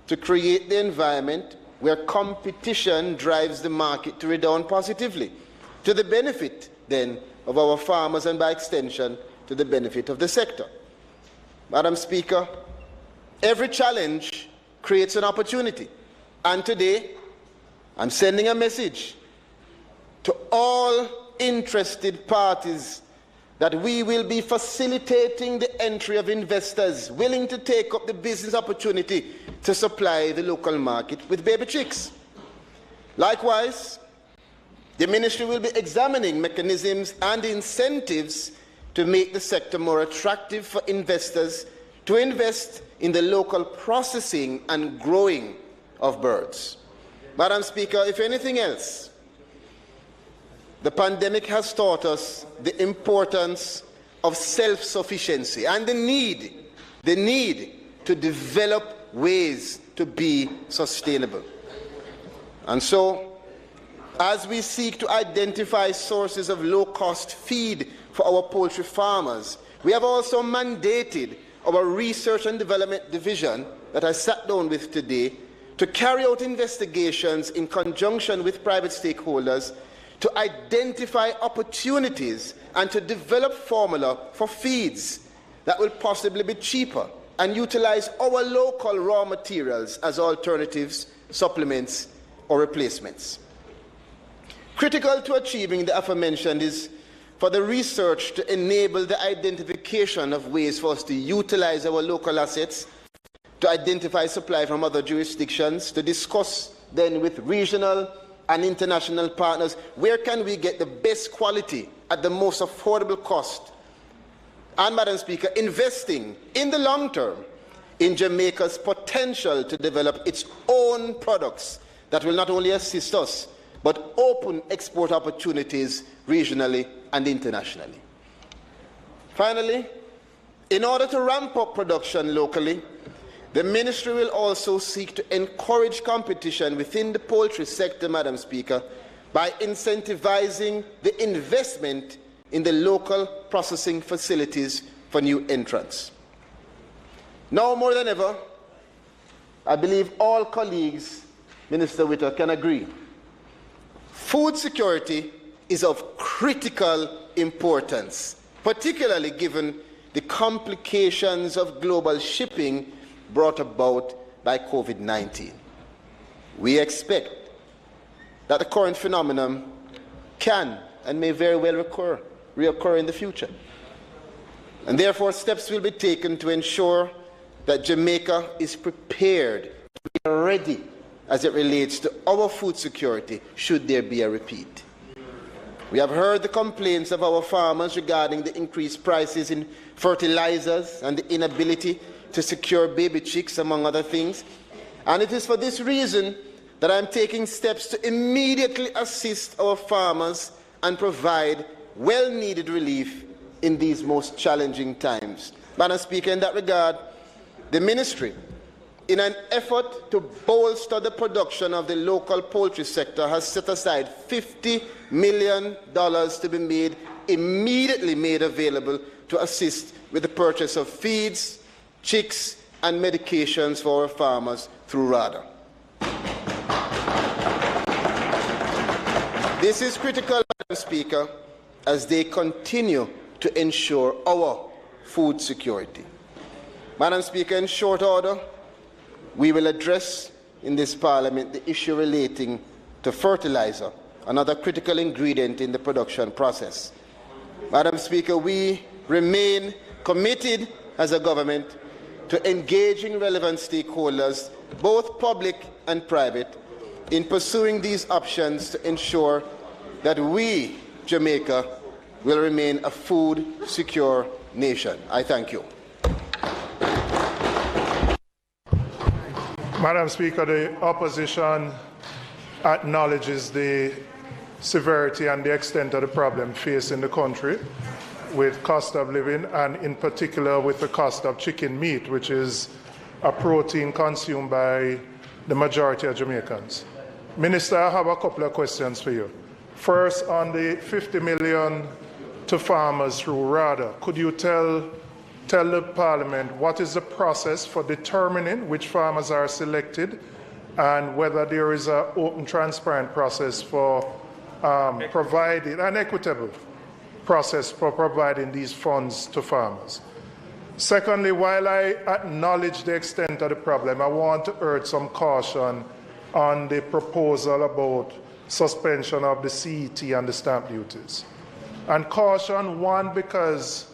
to create the environment where competition drives the market to redound positively, to the benefit then of our farmers and by extension to the benefit of the sector. Madam Speaker, every challenge creates an opportunity, and today I'm sending a message to all interested parties that we will be facilitating the entry of investors willing to take up the business opportunity to supply the local market with baby chicks. Likewise, the ministry will be examining mechanisms and incentives to make the sector more attractive for investors to invest in the local processing and growing of birds. Madam Speaker, if anything else, the pandemic has taught us the importance of self-sufficiency and the need to develop ways to be sustainable. And so, as we seek to identify sources of low-cost feed for our poultry farmers, we have also mandated our Research and Development Division that I sat down with today to carry out investigations in conjunction with private stakeholders to identify opportunities and to develop formula for feeds that will possibly be cheaper and utilize our local raw materials as alternatives, supplements, or replacements. Critical to achieving the aforementioned is for the research to enable the identification of ways for us to utilize our local assets, to identify supply from other jurisdictions, to discuss then with regional and international partners, where can we get the best quality at the most affordable cost? And, Madam Speaker, investing in the long term in Jamaica's potential to develop its own products that will not only assist us, but open export opportunities regionally and internationally. Finally, in order to ramp up production locally, the ministry will also seek to encourage competition within the poultry sector, Madam Speaker, by incentivizing the investment in the local processing facilities for new entrants. Now more than ever, I believe all colleagues, Minister Witter, can agree. Food security is of critical importance, particularly given the complications of global shipping brought about by COVID-19. We expect that the current phenomenon can and may very well reoccur in the future. And therefore, steps will be taken to ensure that Jamaica is prepared, to be ready as it relates to our food security should there be a repeat. We have heard the complaints of our farmers regarding the increased prices in fertilizers and the inability to secure baby chicks, among other things. And it is for this reason that I am taking steps to immediately assist our farmers and provide well-needed relief in these most challenging times. Madam Speaker, in that regard, the ministry, in an effort to bolster the production of the local poultry sector, has set aside $50 million to be immediately made available to assist with the purchase of feeds, chicks, and medications for our farmers through RADA. This is critical, Madam Speaker, as they continue to ensure our food security. Madam Speaker, in short order, we will address in this Parliament the issue relating to fertilizer, another critical ingredient in the production process. Madam Speaker, we remain committed as a government to engaging relevant stakeholders, both public and private, in pursuing these options to ensure that we, Jamaica, will remain a food-secure nation. I thank you. Madam Speaker, the opposition acknowledges the severity and the extent of the problem facing the country with cost of living, and in particular with the cost of chicken meat, which is a protein consumed by the majority of Jamaicans. Minister, I have a couple of questions for you. First, on the 50 million to farmers through RADA, could you tell the Parliament what is the process for determining which farmers are selected and whether there is an open, transparent process for providing an equitable process for providing these funds to farmers? Secondly, while I acknowledge the extent of the problem, I want to urge some caution on the proposal about suspension of the CET and the stamp duties. And caution, one, because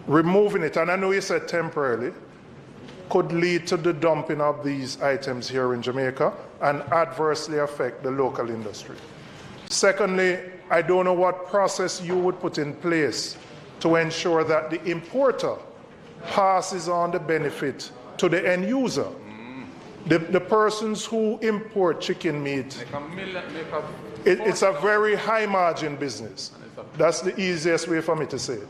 removing it, and I know you said temporarily, could lead to the dumping of these items here in Jamaica and adversely affect the local industry. Secondly, I don't know what process you would put in place to ensure that the importer passes on the benefit to the end user. The persons who import chicken meat, it's a very high margin business. That's the easiest way for me to say it.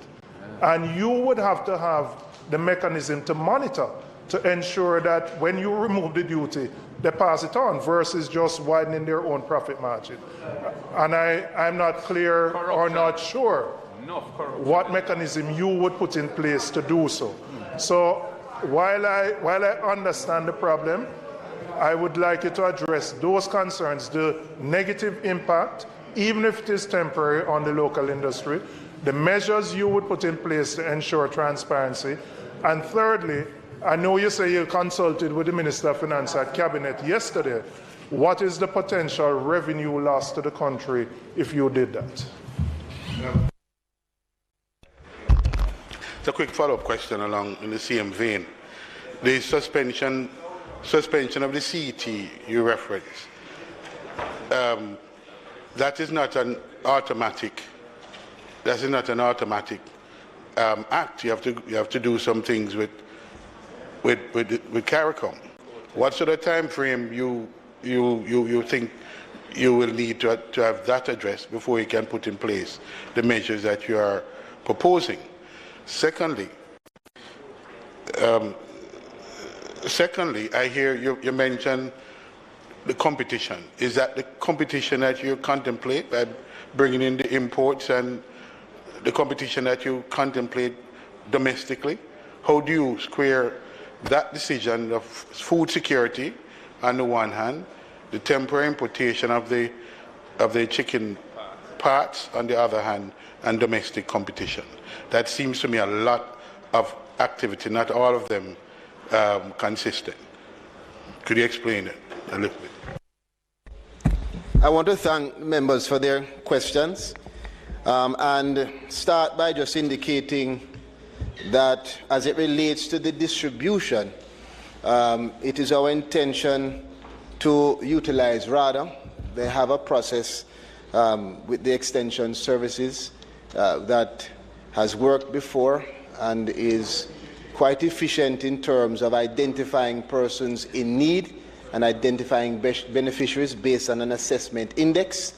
And you would have to have the mechanism to monitor to ensure that when you remove the duty, they pass it on versus just widening their own profit margin. And I'm not clear or not sure what mechanism you would put in place to do so. So while I understand the problem, I would like you to address those concerns, the negative impact, even if it is temporary, on the local industry, the measures you would put in place to ensure transparency. And thirdly, I know you say you consulted with the Minister of Finance at Cabinet yesterday. What is the potential revenue loss to the country if you did that? It's a quick follow-up question along in the same vein. The suspension of the CET you referenced, that is not an automatic. That is not an automatic act. You have to do some things with CARICOM. What sort of time frame you think you will need to have that addressed before you can put in place the measures that you are proposing? Secondly, I hear you mention the competition. Is that the competition that you contemplate by bringing in the imports and the competition that you contemplate domestically? How do you square that decision of food security on the one hand, the temporary importation of the chicken parts on the other hand, and domestic competition? That seems to me a lot of activity, not all of them consistent. Could you explain it a little bit? I want to thank members for their questions and start by just indicating that as it relates to the distribution, it is our intention to utilize RADA. They have a process with the extension services that has worked before and is quite efficient in terms of identifying persons in need and identifying beneficiaries based on an assessment index.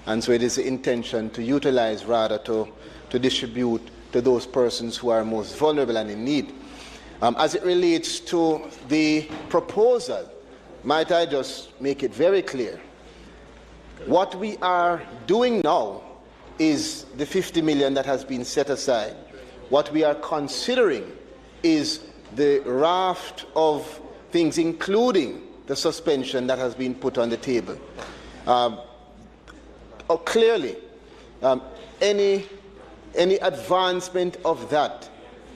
And so it is the intention to utilize RADA to distribute to those persons who are most vulnerable and in need. As it relates to the proposal, might I just make it very clear, what we are doing now is the 50 million that has been set aside. What we are considering is the raft of things, including the suspension that has been put on the table. Clearly, any advancement of that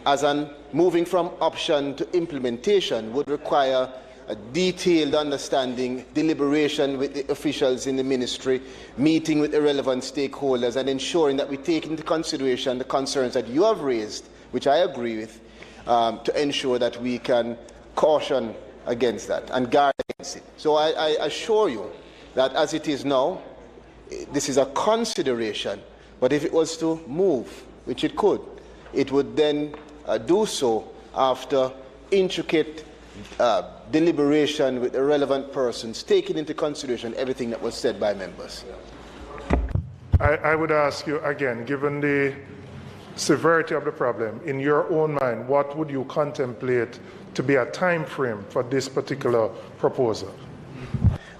as an moving from option to implementation would require a detailed understanding, deliberation with the officials in the ministry, meeting with the relevant stakeholders, and ensuring that we take into consideration the concerns that you have raised, which I agree with, to ensure that we can caution against that and guard against it. So I assure you that as it is now, this is a consideration, but if it was to move, which it could, it would then do so after intricate deliberation with the relevant persons, taking into consideration everything that was said by members. I would ask you again, given the severity of the problem, in your own mind, what would you contemplate to be a time frame for this particular proposal?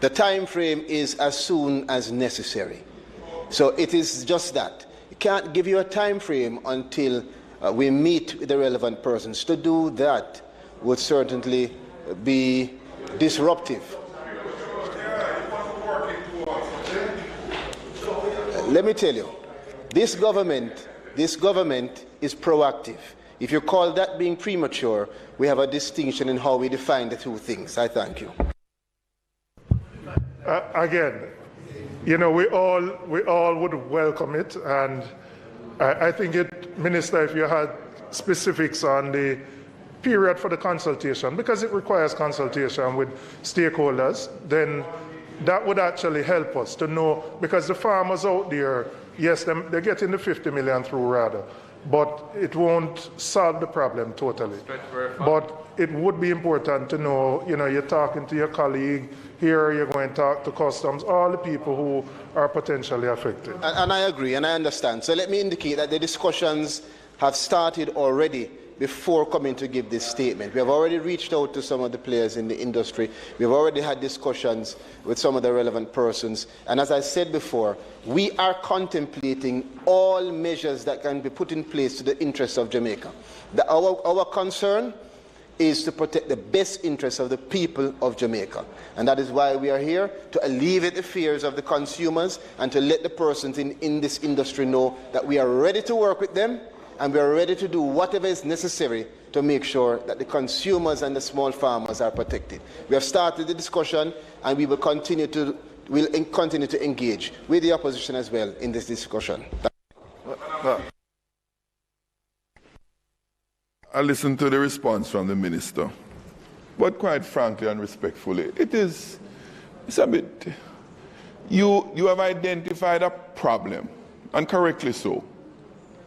The time frame is as soon as necessary. So it is just that. I can't give you a time frame until we meet with the relevant persons. To do that would certainly be disruptive. Let me tell you, this government is proactive. If you call that being premature, we have a distinction in how we define the two things. I thank you. Again, you know, we all would welcome it, and I think Minister, if you had specifics on the period for the consultation, because it requires consultation with stakeholders, then that would actually help us to know, because the farmers out there, yes, they're getting the 50 million through rather, but it won't solve the problem totally. But it would be important to know, you know, you're talking to your colleague here, you're going to talk to customs, all the people who are potentially affected. And I agree, and I understand. So let me indicate that the discussions have started already before coming to give this statement. We have already reached out to some of the players in the industry. We have already had discussions with some of the relevant persons. And as I said before, we are contemplating all measures that can be put in place to the interests of Jamaica. Our concern is to protect the best interests of the people of Jamaica. And that is why we are here, to alleviate the fears of the consumers and to let the persons in this industry know that we are ready to work with them, and we are ready to do whatever is necessary to make sure that the consumers and the small farmers are protected. We have started the discussion, and we will continue to engage with the opposition as well in this discussion. I listened to the response from the minister, but quite frankly and respectfully, it's a bit. You have identified a problem, and correctly so.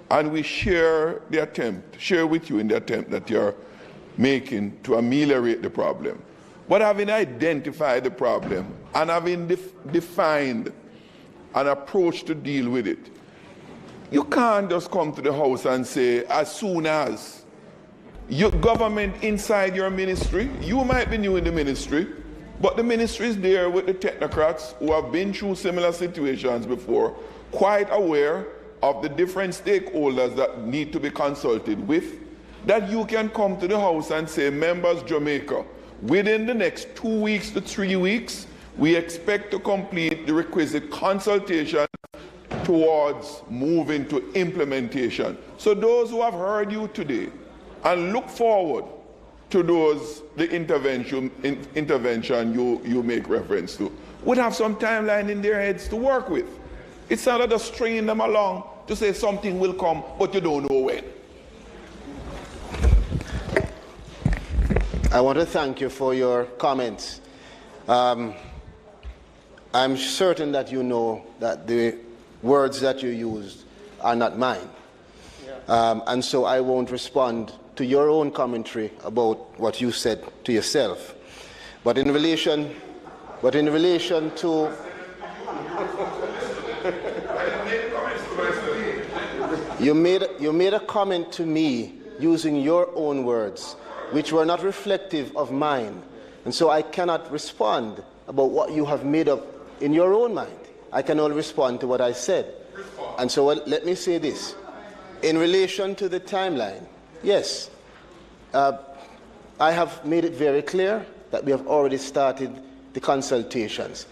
And we share with you in the attempt that you're making to ameliorate the problem. But having identified the problem and having defined an approach to deal with it, you can't just come to the House and say, as soon as your government inside your ministry, you might be new in the ministry, but the ministry is there with the technocrats who have been through similar situations before, quite aware of the different stakeholders that need to be consulted with, that you can come to the House and say, members Jamaica, within the next 2 weeks to 3 weeks, we expect to complete the requisite consultation towards moving to implementation. So those who have heard you today and look forward to the intervention you make reference to, would have some timeline in their heads to work with. It's not just stringing them along to say something will come, but you don't know when. I want to thank you for your comments. I'm certain that you know that the words that you used are not mine. And so I won't respond to your own commentary about what you said to yourself. But in relation to you made a comment to me using your own words, which were not reflective of mine. And so I cannot respond about what you have made up in your own mind. I can only respond to what I said. And so let me say this. In relation to the timeline, yes, I have made it very clear that we have already started the consultations.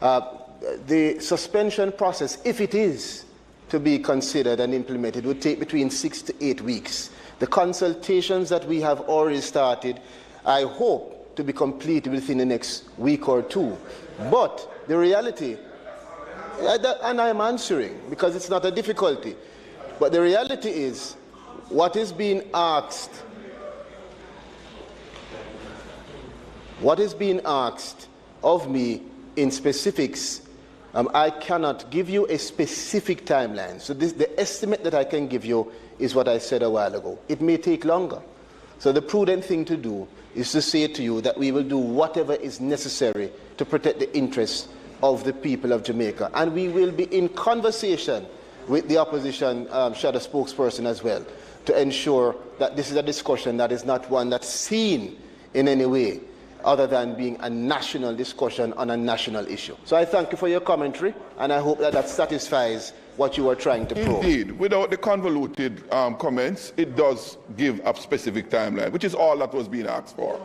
The suspension process, if it is to be considered and implemented, would take between 6 to 8 weeks. The consultations that we have already started, I hope to be completed within the next week or two. But the reality, and I'm answering because it's not a difficulty, but the reality is what is being asked of me in specifics I cannot give you a specific timeline. So the estimate that I can give you is what I said a while ago. It may take longer. So the prudent thing to do is to say to you that we will do whatever is necessary to protect the interests of the people of Jamaica. And we will be in conversation with the opposition shadow spokesperson as well to ensure that this is a discussion that is not one that's seen in any way other than being a national discussion on a national issue. So I thank you for your commentary, and I hope that that satisfies what you are trying to probe. Indeed, without the convoluted comments, it does give a specific timeline, which is all that was being asked for.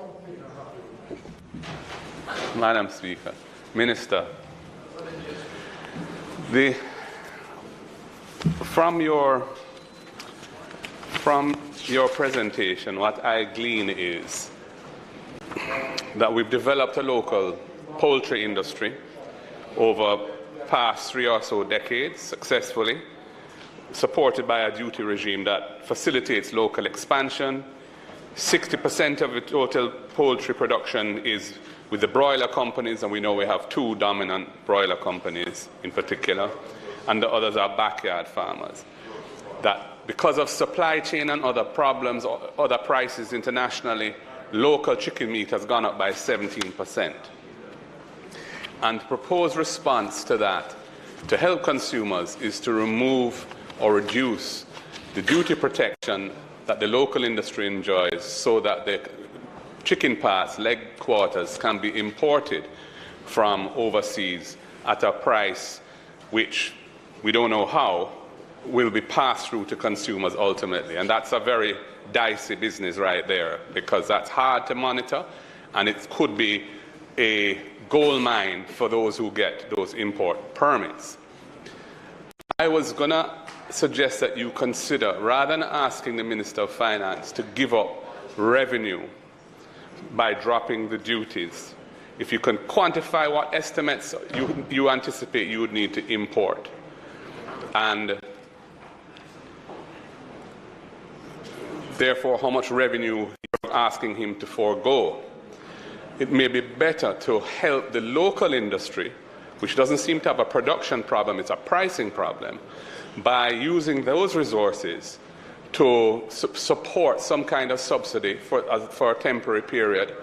Madam Speaker, Minister, from your presentation, what I glean is that we've developed a local poultry industry over past 3 or so decades successfully, supported by a duty regime that facilitates local expansion. 60% of the total poultry production is with the broiler companies, and we know we have 2 dominant broiler companies in particular, and the others are backyard farmers. That because of supply chain and other problems, other prices internationally, local chicken meat has gone up by 17%. And the proposed response to that, to help consumers, is to remove or reduce the duty protection that the local industry enjoys so that the chicken parts, leg quarters, can be imported from overseas at a price which we don't know how will be passed through to consumers ultimately. And that's a very dicey business right there, because that's hard to monitor, and it could be a gold mine for those who get those import permits. I was going to suggest that you consider, rather than asking the Minister of Finance to give up revenue by dropping the duties, if you can quantify what estimates you anticipate you would need to import, and therefore how much revenue you're asking him to forego. It may be better to help the local industry, which doesn't seem to have a production problem, it's a pricing problem, by using those resources to support some kind of subsidy for a temporary period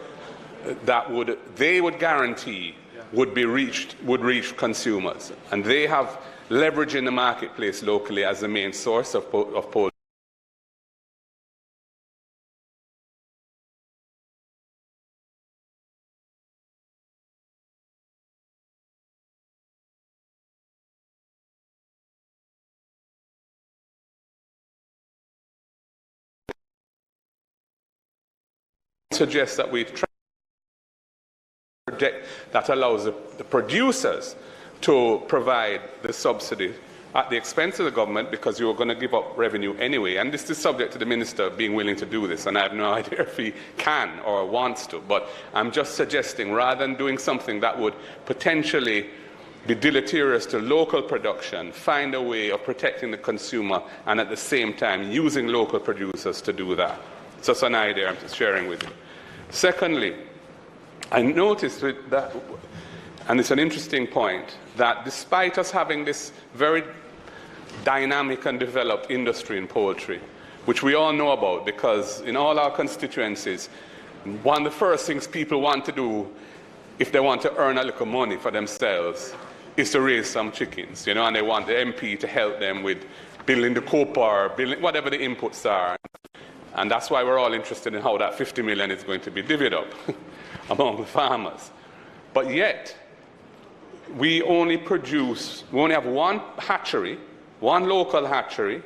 that they would guarantee would reach consumers. And they have leverage in the marketplace locally as the main source of poultry. Suggests that we try a project that allows the producers to provide the subsidy at the expense of the government, because you're going to give up revenue anyway. And this is subject to the minister being willing to do this, and I have no idea if he can or wants to. But I'm just suggesting, rather than doing something that would potentially be deleterious to local production, find a way of protecting the consumer and at the same time using local producers to do that. So it's an idea I'm just sharing with you. Secondly, I noticed that, and it's an interesting point, that despite us having this very dynamic and developed industry in poultry, which we all know about because in all our constituencies, one of the first things people want to do if they want to earn a little money for themselves is to raise some chickens, and they want the MP to help them with building the coop or building whatever the inputs are. And that's why we're all interested in how that 50 million is going to be divvied up among the farmers. But yet, we only have one hatchery, one local hatchery,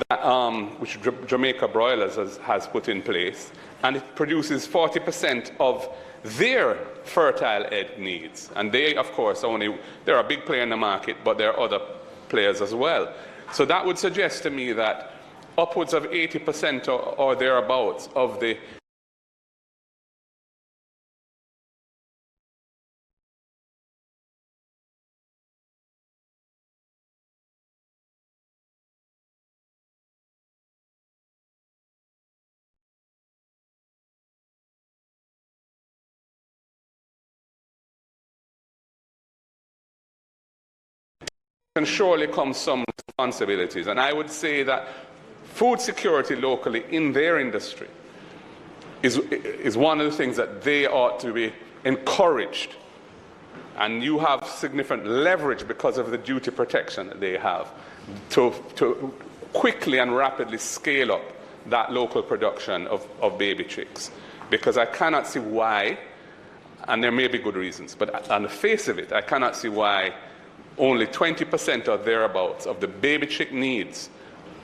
that, which Jamaica Broilers has put in place, and it produces 40% of their fertile egg needs. And they, of course, they're a big player in the market, but there are other players as well. So that would suggest to me that upwards of 80% or thereabouts of the can surely come some responsibilities. And I would say that food security locally in their industry is one of the things that they ought to be encouraged. And you have significant leverage because of the duty protection that they have to quickly and rapidly scale up that local production of baby chicks. Because I cannot see why, and there may be good reasons, but on the face of it, I cannot see why only 20% or thereabouts of the baby chick needs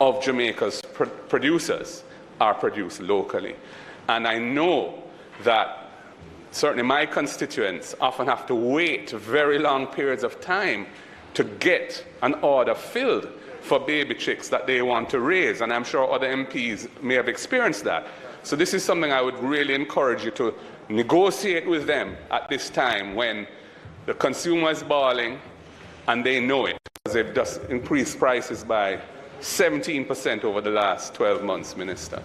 of Jamaica's producers are produced locally. And I know that certainly my constituents often have to wait very long periods of time to get an order filled for baby chicks that they want to raise, and I'm sure other MPs may have experienced that. So this is something I would really encourage you to negotiate with them at this time when the consumer is bawling and they know it, because they've just increased prices by 17% over the last 12 months, Minister.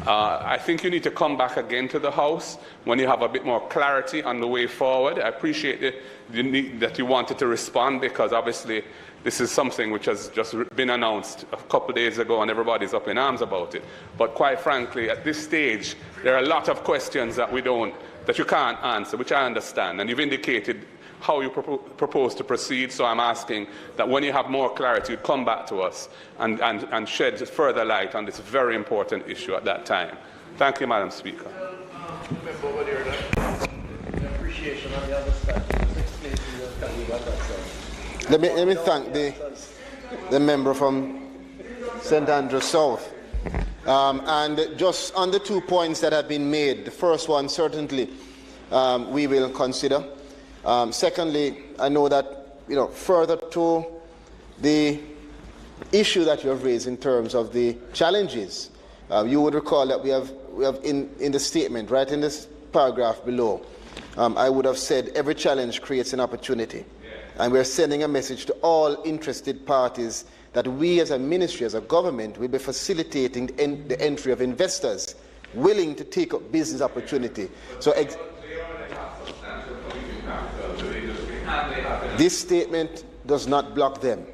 I think you need to come back again to the House when you have a bit more clarity on the way forward. I appreciate that you wanted to respond, because obviously this is something which has just been announced a couple of days ago and everybody's up in arms about it. But quite frankly, at this stage, there are a lot of questions that you can't answer, which I understand. And you've indicated how you propose to proceed, so I'm asking that when you have more clarity, you come back to us and shed further light on this very important issue at that time. Thank you, Madam Speaker. Let me thank the member from St. Andrews South. And just on the 2 points that have been made, the first one certainly we will consider. Secondly, I know that further to the issue that you have raised in terms of the challenges, you would recall that we have in the statement, right in this paragraph below, I would have said every challenge creates an opportunity. And we're sending a message to all interested parties that we as a ministry, as a government, will be facilitating the entry of investors willing to take up business opportunity. So this statement does not block them.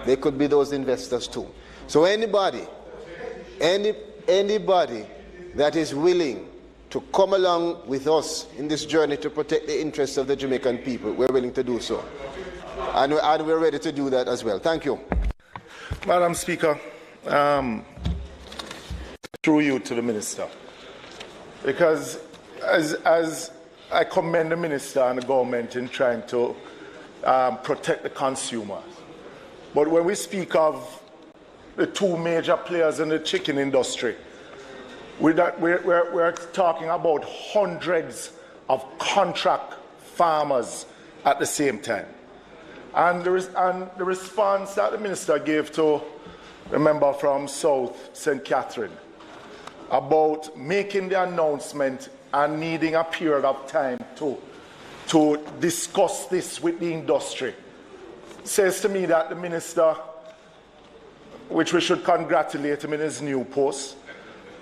They could be those investors too. So anybody that is willing to come along with us in this journey to protect the interests of the Jamaican people, we're willing to do so. And we're ready to do that as well. Thank you. Madam Speaker, through you to the Minister, because as I commend the Minister and the government in trying to protect the consumer, but when we speak of the two major players in the chicken industry, we're talking about hundreds of contract farmers at the same time. And the response that the Minister gave to the member from South St. Catherine about making the announcement and needing a period of time to discuss this with the industry says to me that the Minister, which we should congratulate him in his new post,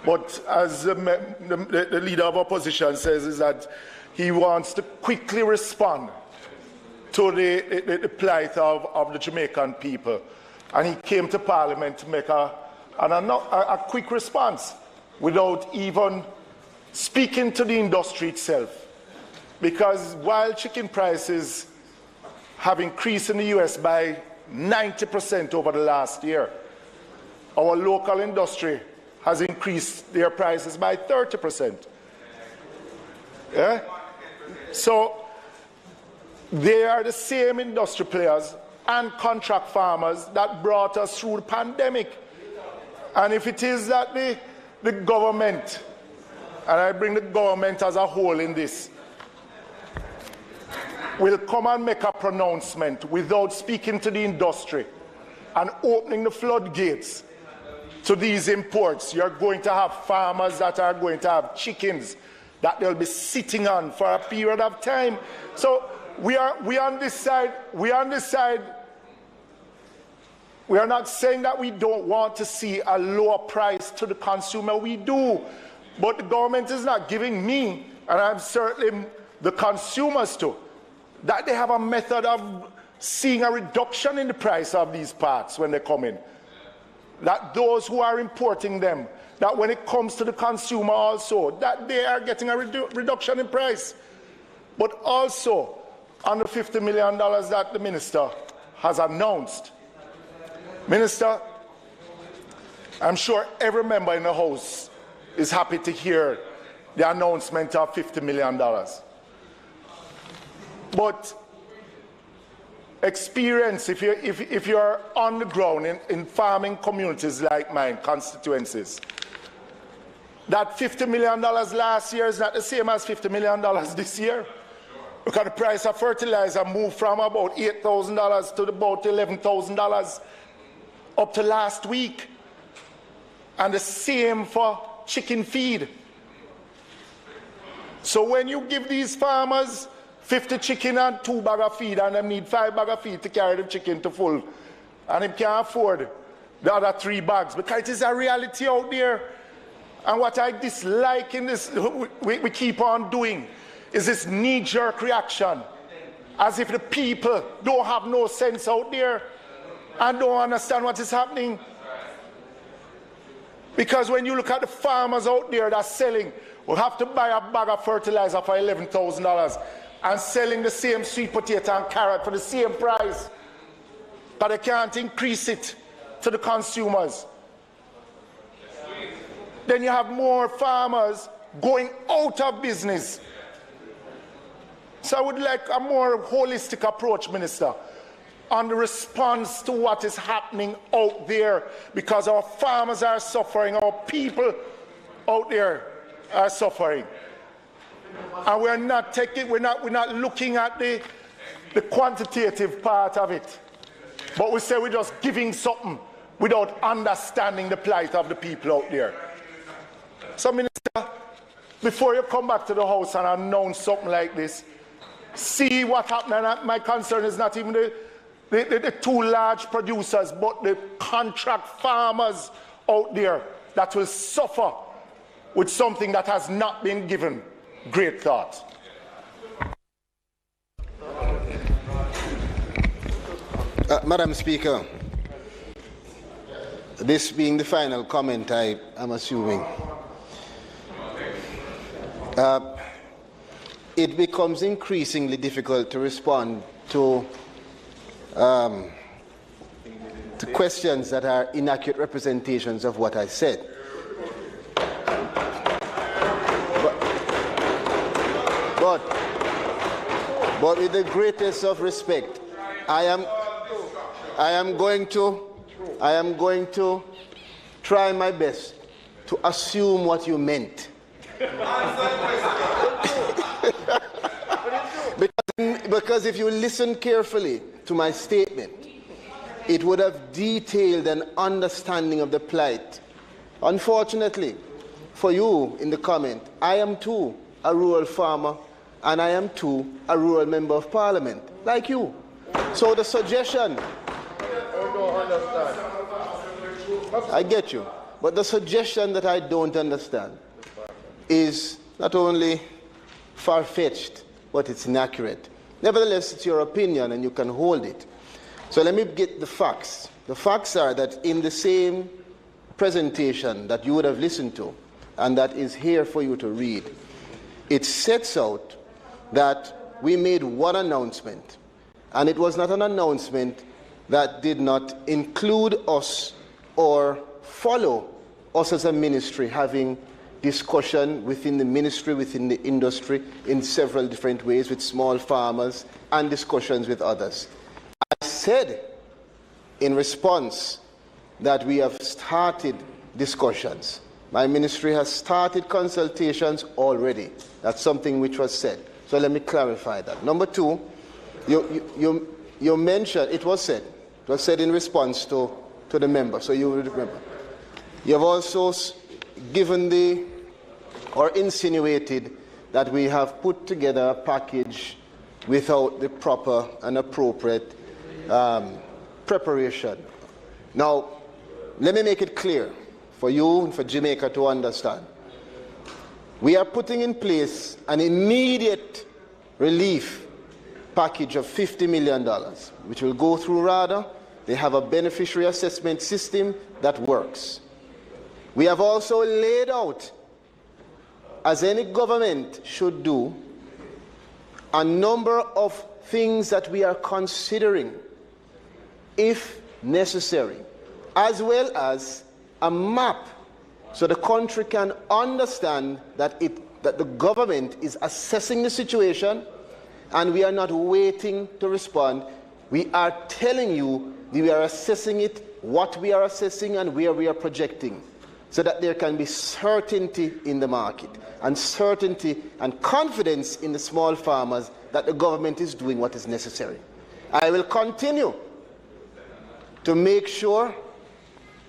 but as the leader of opposition says, is that he wants to quickly respond to the plight of the Jamaican people. And he came to Parliament to make a quick response without even speaking to the industry itself. Because while chicken prices have increased in the US by 90% over the last year, our local industry has increased their prices by 30%. Yeah? So they are the same industry players and contract farmers that brought us through the pandemic. And if it is that the government, and I bring the government as a whole in this, will come and make a pronouncement without speaking to the industry and opening the floodgates to these imports, you're going to have farmers that are going to have chickens that they'll be sitting on for a period of time. So we on this side. We are not saying that we don't want to see a lower price to the consumer. We do. But the government is not giving me, and I'm certainly the consumers too, that they have a method of seeing a reduction in the price of these parts when they come in. That those who are importing them, that when it comes to the consumer also, that they are getting a reduction in price. But also on the $50 million that the minister has announced. Minister, I'm sure every member in the House is happy to hear the announcement of $50 million. But experience, if you're on the ground in farming communities like mine, constituencies, that $50 million last year is not the same as $50 million this year. Because the price of fertilizer moved from about $8,000 to about $11,000 up to last week. And the same for chicken feed. So when you give these farmers 50 chicken and 2 bags of feed, and they need 5 bags of feed to carry the chicken to full, and they can't afford the other 3 bags, because it is a reality out there. And what I dislike in this, we keep on doing, is this knee-jerk reaction, as if the people don't have no sense out there and don't understand what is happening. Because when you look at the farmers out there that are selling, will have to buy a bag of fertilizer for $11,000 and selling the same sweet potato and carrot for the same price, but they can't increase it to the consumers. Then you have more farmers going out of business. So I would like a more holistic approach, Minister, on the response to what is happening out there, because our farmers are suffering, our people out there are suffering. And we're not looking at the quantitative part of it. But we say we're just giving something without understanding the plight of the people out there. So, Minister, before you come back to the House and announce something like this, see what happened. And my concern is not even the 2 large producers, but the contract farmers out there that will suffer with something that has not been given great thought. Madam Speaker, this being the final comment, I am assuming, it becomes increasingly difficult to respond to questions that are inaccurate representations of what I said. But with the greatest of respect, I am going to try my best to assume what you meant. Because if you listen carefully to my statement, it would have detailed an understanding of the plight. Unfortunately, for you in the comment, I am too a rural farmer, and I am too a rural member of parliament, like you. So the suggestion, I get you, but the suggestion that I don't understand is not only far-fetched, but it's inaccurate. Nevertheless, it's your opinion and you can hold it. So let me get the facts. The facts are that in the same presentation that you would have listened to, and that is here for you to read, it sets out that we made one announcement, and it was not an announcement that did not include us or follow us as a ministry having discussion within the ministry, within the industry, in several different ways with small farmers and discussions with others. I said in response that we have started discussions. My ministry has started consultations already. That's something which was said. So let me clarify that. Number 2, you mentioned, it was said in response to the member, so you will remember. You have also given or insinuated that we have put together a package without the proper and appropriate preparation. Now, let me make it clear for you and for Jamaica to understand. We are putting in place an immediate relief package of $50 million, which will go through RADA. They have a beneficiary assessment system that works. We have also laid out, as any government should do, a number of things that we are considering, if necessary, as well as a map so the country can understand that the government is assessing the situation and we are not waiting to respond. We are telling you that we are assessing it, what we are assessing and where we are projecting, so that there can be certainty in the market and certainty and confidence in the small farmers that the government is doing what is necessary. I will continue to make sure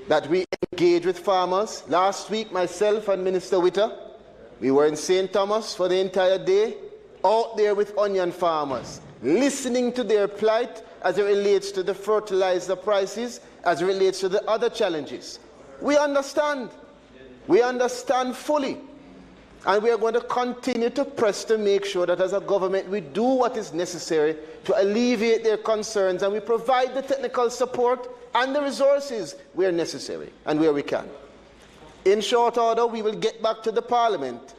that we engage with farmers. Last week, myself and Minister Witter, we were in St. Thomas for the entire day, out there with onion farmers, listening to their plight as it relates to the fertilizer prices, as it relates to the other challenges. We understand. We understand fully. And we are going to continue to press to make sure that as a government we do what is necessary to alleviate their concerns, and we provide the technical support and the resources where necessary and where we can. In short order, we will get back to the Parliament.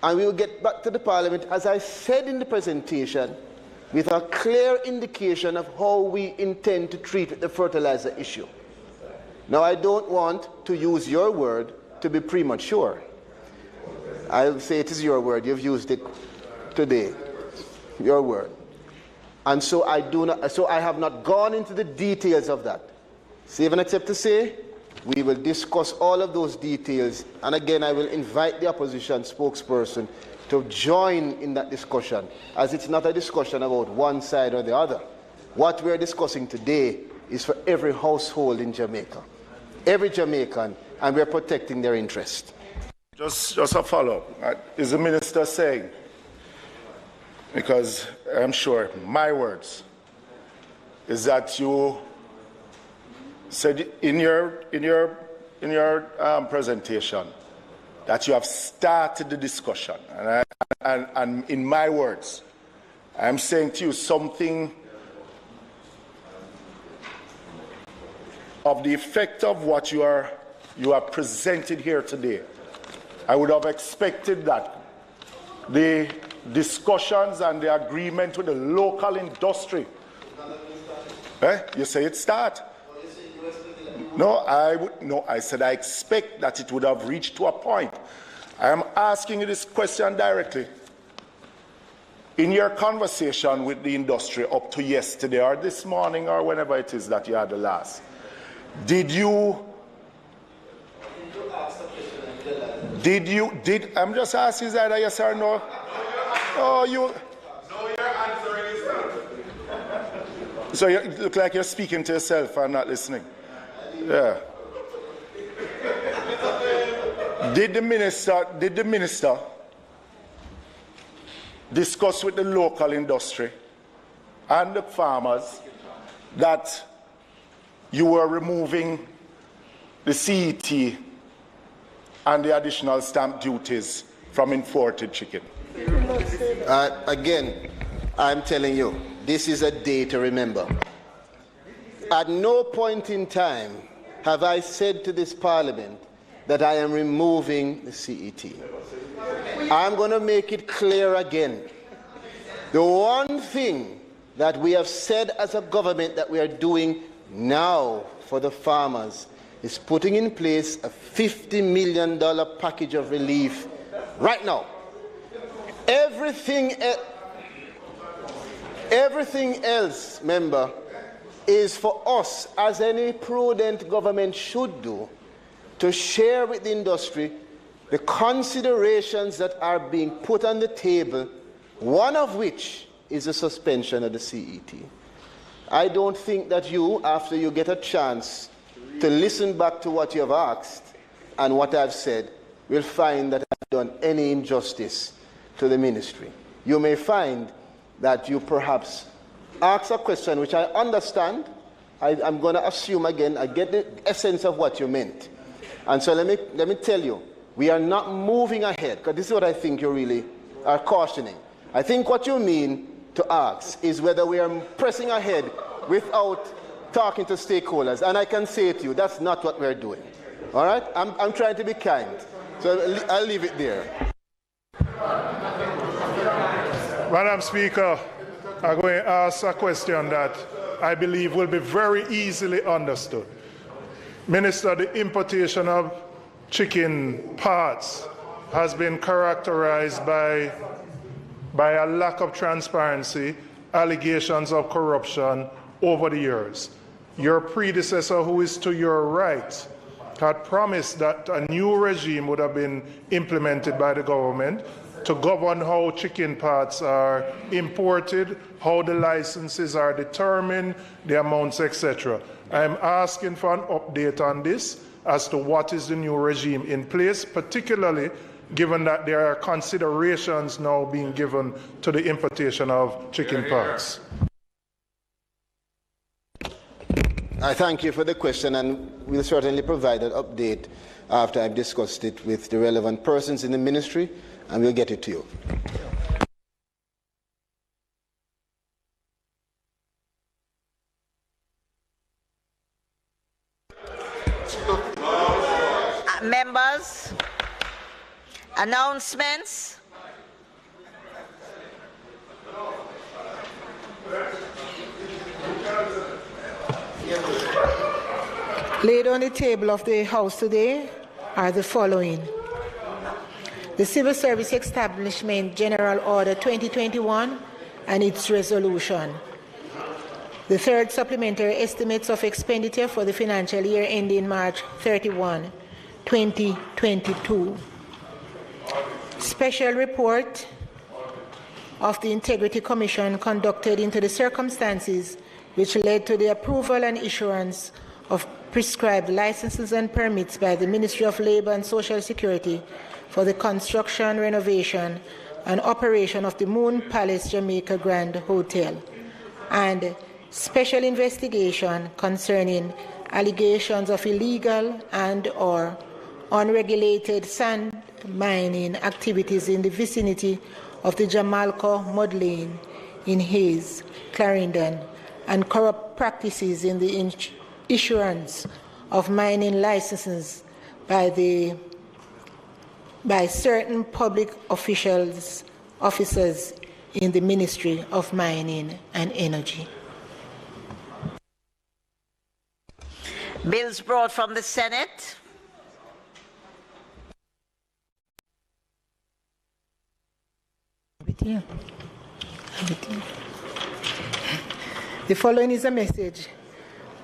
And we will get back to the Parliament, as I said in the presentation, with a clear indication of how we intend to treat the fertilizer issue. Now, I don't want to use your word to be premature. I'll say it is your word. You've used it today. Your word. And so I have not gone into the details of that. Save and except to say, we will discuss all of those details. And again, I will invite the opposition spokesperson to join in that discussion, as it's not a discussion about one side or the other. What we're discussing today is for every household in Jamaica, every Jamaican, and we're protecting their interest. Just a follow-up. Is the minister saying, because I'm sure my words, is that you said in your presentation that you have started the discussion, and in my words, I'm saying to you something of the effect of what you are presented here today. I would have expected that the discussions and the agreement with the local industry. You say it start. No, I said I expect that it would have reached to a point. I am asking you this question directly. In your conversation with the industry up to yesterday or this morning or whenever it is that you had the last, I'm just asking, is that a yes or no? Oh, you. No, you're answering yourself. So you look like you're speaking to yourself and not listening. Yeah. Did the minister discuss with the local industry and the farmers that you were removing the CET and the additional stamp duties from imported chicken? Again, I'm telling you, this is a day to remember. At no point in time have I said to this Parliament that I am removing the CET. I'm going to make it clear again. The one thing that we have said as a government that we are doing now for the farmers is putting in place a $50 million package of relief right now. Everything else, member, is for us, as any prudent government should do, to share with the industry the considerations that are being put on the table, one of which is the suspension of the CET. I don't think that you, after you get a chance to listen back to what you have asked and what I've said, will find that I've done any injustice to the ministry. You may find that you perhaps ask a question which I understand. I'm going to assume again, I get the essence of what you meant. And so let me tell you, we are not moving ahead, because this is what I think you really are cautioning. I think what you mean to ask is whether we are pressing ahead without talking to stakeholders. And I can say to you, that's not what we're doing. All right? I'm trying to be kind. So I'll leave it there. Madam Speaker, I'm going to ask a question that I believe will be very easily understood. Minister, the importation of chicken parts has been characterized by a lack of transparency, allegations of corruption over the years. Your predecessor, who is to your right, had promised that a new regime would have been implemented by the government to govern how chicken parts are imported, how the licenses are determined, the amounts, etc. I'm asking for an update on this as to what is the new regime in place, particularly given that there are considerations now being given to the importation of chicken parts. I thank you for the question, and we'll certainly provide an update after I've discussed it with the relevant persons in the ministry, and we'll get it to you. Members, announcements. Laid on the table of the House today are the following: the Civil Service Establishment General Order 2021 and its resolution, the third supplementary estimates of expenditure for the financial year ending March 31, 2022, special report of the Integrity Commission conducted into the circumstances which led to the approval and issuance of prescribed licenses and permits by the Ministry of Labour and Social Security for the construction, renovation, and operation of the Moon Palace Jamaica Grand Hotel, and special investigation concerning allegations of illegal and/or unregulated sand mining activities in the vicinity of the Jamalco mud lane in Hayes, Clarendon, and corrupt practices in the issuance of mining licenses by certain public officers in the Ministry of Mining and Energy. Bills brought from the Senate. The following is a message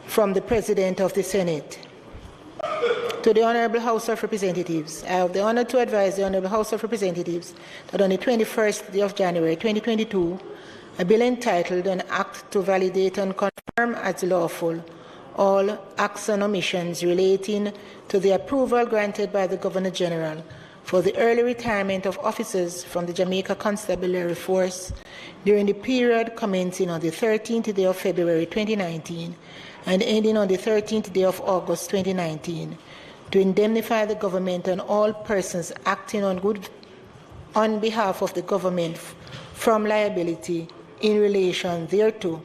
from the President of the Senate. To the Honorable House of Representatives, I have the honor to advise the Honorable House of Representatives that on the 21st day of January 2022, a bill entitled An Act to Validate and Confirm as Lawful all acts and omissions relating to the approval granted by the Governor General for the early retirement of officers from the Jamaica Constabulary Force during the period commencing on the 13th day of February 2019 and ending on the 13th day of August 2019, to indemnify the government and all persons acting on behalf of the government from liability in relation thereto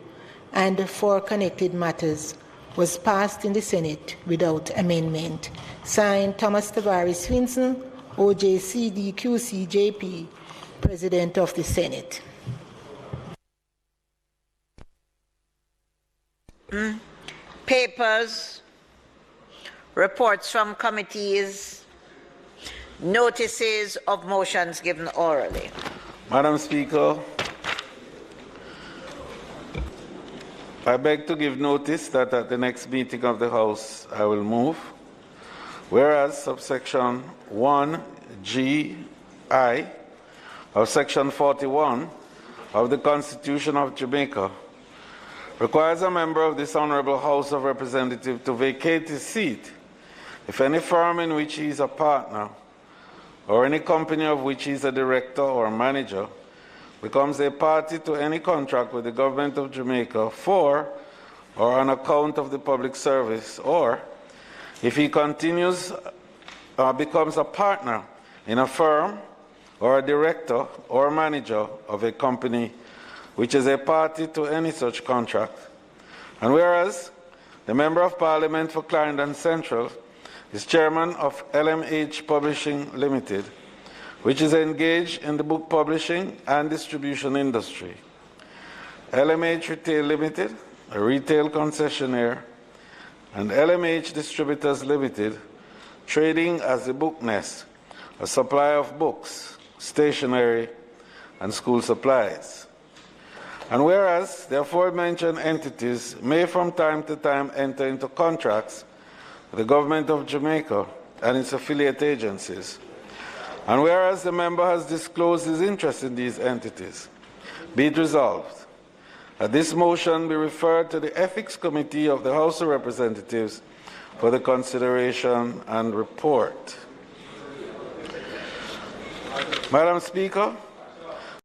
and for connected matters, was passed in the Senate without amendment. Signed, Thomas Tavares Finson, OJCD QCJP, President of the Senate. Papers, reports from committees, notices of motions given orally. Madam Speaker, I beg to give notice that at the next meeting of the House I will move, whereas subsection 1(g)(i) of section 41 of the Constitution of Jamaica requires a member of this Honorable House of Representatives to vacate his seat if any firm in which he is a partner or any company of which he is a director or manager becomes a party to any contract with the Government of Jamaica for or on account of the public service, or if he continues becomes a partner in a firm or a director or manager of a company which is a party to any such contract. And whereas the Member of Parliament for Clarendon Central is chairman of LMH Publishing Limited, which is engaged in the book publishing and distribution industry. LMH Retail Limited, a retail concessionaire, and LMH Distributors Limited, trading as the Book Nest, a supplier of books, stationery, and school supplies. And whereas the aforementioned entities may from time to time enter into contracts with the government of Jamaica and its affiliate agencies, and whereas the member has disclosed his interest in these entities, be it resolved that this motion be referred to the Ethics Committee of the House of Representatives for the consideration and report. Madam Speaker,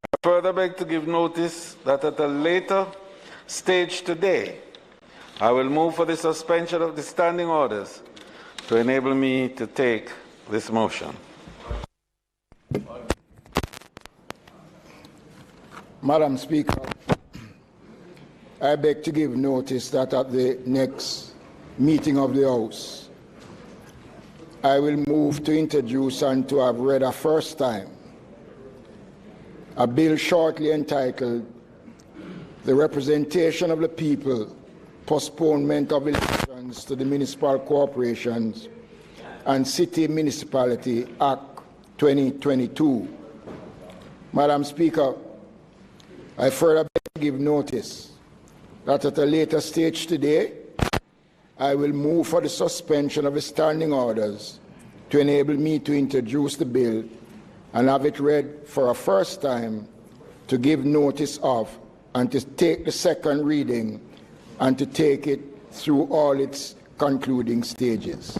I further beg to give notice that at a later stage today, I will move for the suspension of the standing orders to enable me to take this motion. Madam Speaker, I beg to give notice that at the next meeting of the House, I will move to introduce and to have read a first time a bill shortly entitled The Representation of the People, Postponement of Elections to the Municipal Corporations and City Municipality Act 2022. Madam Speaker, I further beg to give notice that at a later stage today, I will move for the suspension of the standing orders to enable me to introduce the bill and have it read for a first time, to give notice of and to take the second reading and to take it through all its concluding stages.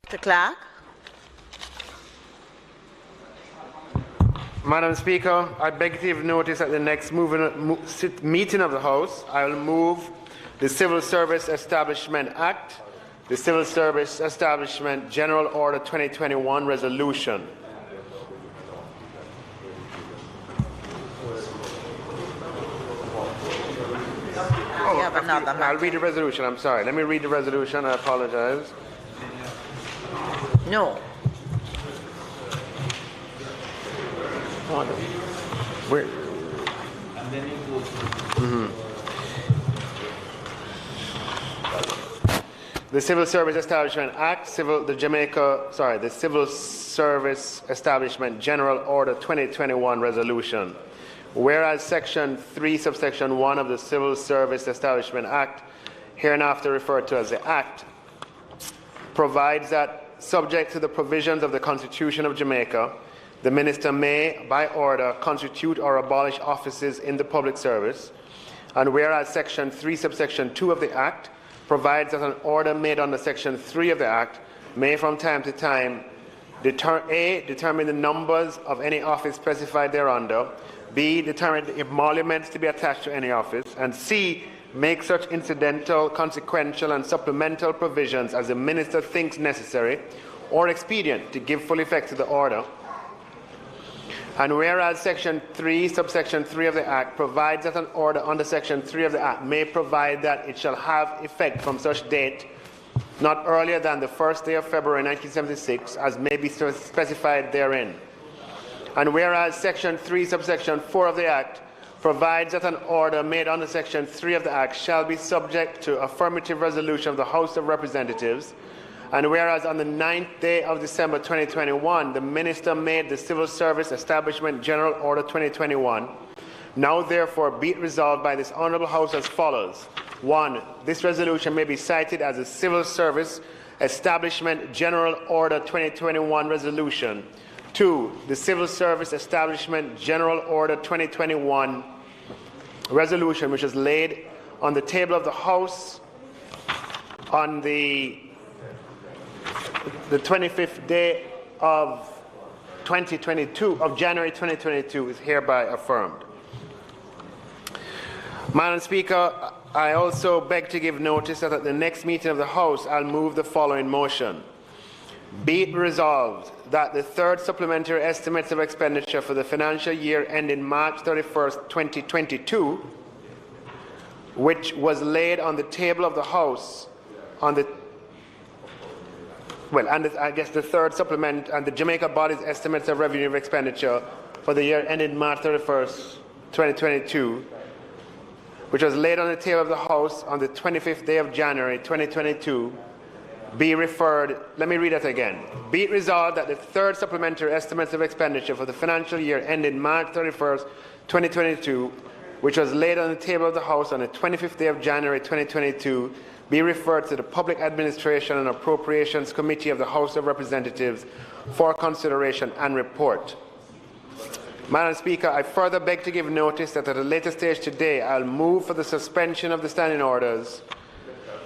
Mr. Clerk. Madam Speaker, I beg to give notice at the next meeting of the House, I will move the Civil Service Establishment Act, the Civil Service Establishment General Order 2021 Resolution. I'll read the resolution, I'm sorry. Let me read the resolution, I apologize. No. Where? The Civil Service Establishment Act, the Civil Service Establishment General Order 2021 Resolution. Whereas Section 3, subsection 1 of the Civil Service Establishment Act, hereinafter referred to as the Act, provides that, subject to the provisions of the Constitution of Jamaica, the Minister may, by order, constitute or abolish offices in the public service. And whereas Section 3, subsection 2 of the Act provides that an order made under Section 3 of the Act may from time to time determine the numbers of any office specified thereunder, B, determine the emoluments to be attached to any office, and C, make such incidental, consequential, and supplemental provisions as the Minister thinks necessary or expedient to give full effect to the order. And whereas Section 3, subsection 3 of the Act provides that an order under Section 3 of the Act may provide that it shall have effect from such date not earlier than the first day of February 1976, as may be specified therein. And whereas Section 3, subsection 4 of the Act provides that an order made under Section 3 of the Act shall be subject to affirmative resolution of the House of Representatives. And whereas on the 9th day of December 2021, the Minister made the Civil Service Establishment General Order 2021, now therefore be it resolved by this Honourable House as follows. 1. This resolution may be cited as a Civil Service Establishment General Order 2021 Resolution. 2. The Civil Service Establishment General Order 2021 Resolution, which is laid on the table of the House on the 25th day of January 2022, is hereby affirmed. Madam Speaker, I also beg to give notice that at the next meeting of the House, I'll move the following motion. Be it resolved that the third supplementary estimates of expenditure for the financial year ending March 31st, 2022, which was laid on the table of the House on the I guess the third supplement and the Jamaica body's estimates of revenue of expenditure for the year ending March 31st, 2022, which was laid on the table of the House on the 25th day of January, 2022, be referred, let me read that again. Be it resolved that the third supplementary estimates of expenditure for the financial year ending March 31st, 2022, which was laid on the table of the House on the 25th day of January, 2022, be referred to the Public Administration and Appropriations Committee of the House of Representatives for consideration and report. Madam Speaker, I further beg to give notice that at a later stage today, I'll move for the suspension of the standing orders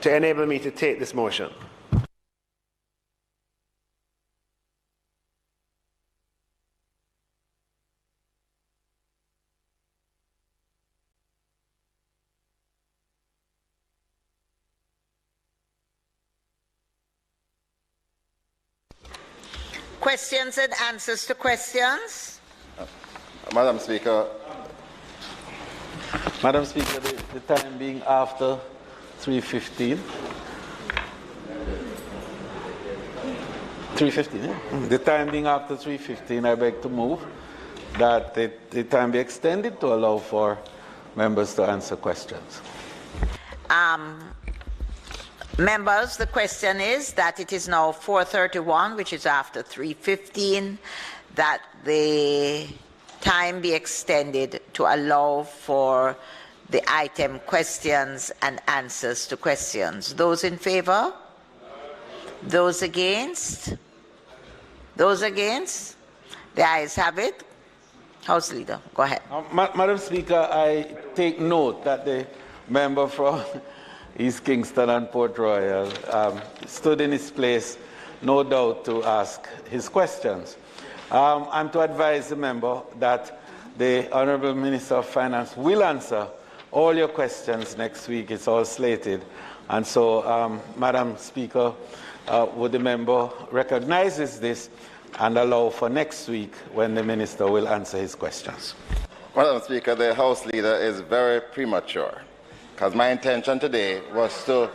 to enable me to take this motion. Questions and answers to questions? Madam Speaker. Madam Speaker, the time being after 3:15. 3:15, yeah? The time being after 3:15, I beg to move that the time be extended to allow for members to answer questions. Members, the question is that it is now 4:31, which is after 3:15, that the time be extended to allow for the item questions and answers to questions. Those in favor? Those against? Those against? The ayes have it. House Leader, go ahead. Madam Speaker, I take note that the member from East Kingston and Port Royal stood in his place, no doubt, to ask his questions. I'm to advise the member that the Honourable Minister of Finance will answer all your questions next week. It's all slated. And so, Madam Speaker, would the member recognizes this and allow for next week when the Minister will answer his questions? Madam Speaker, the House Leader is very premature, because my intention today was to,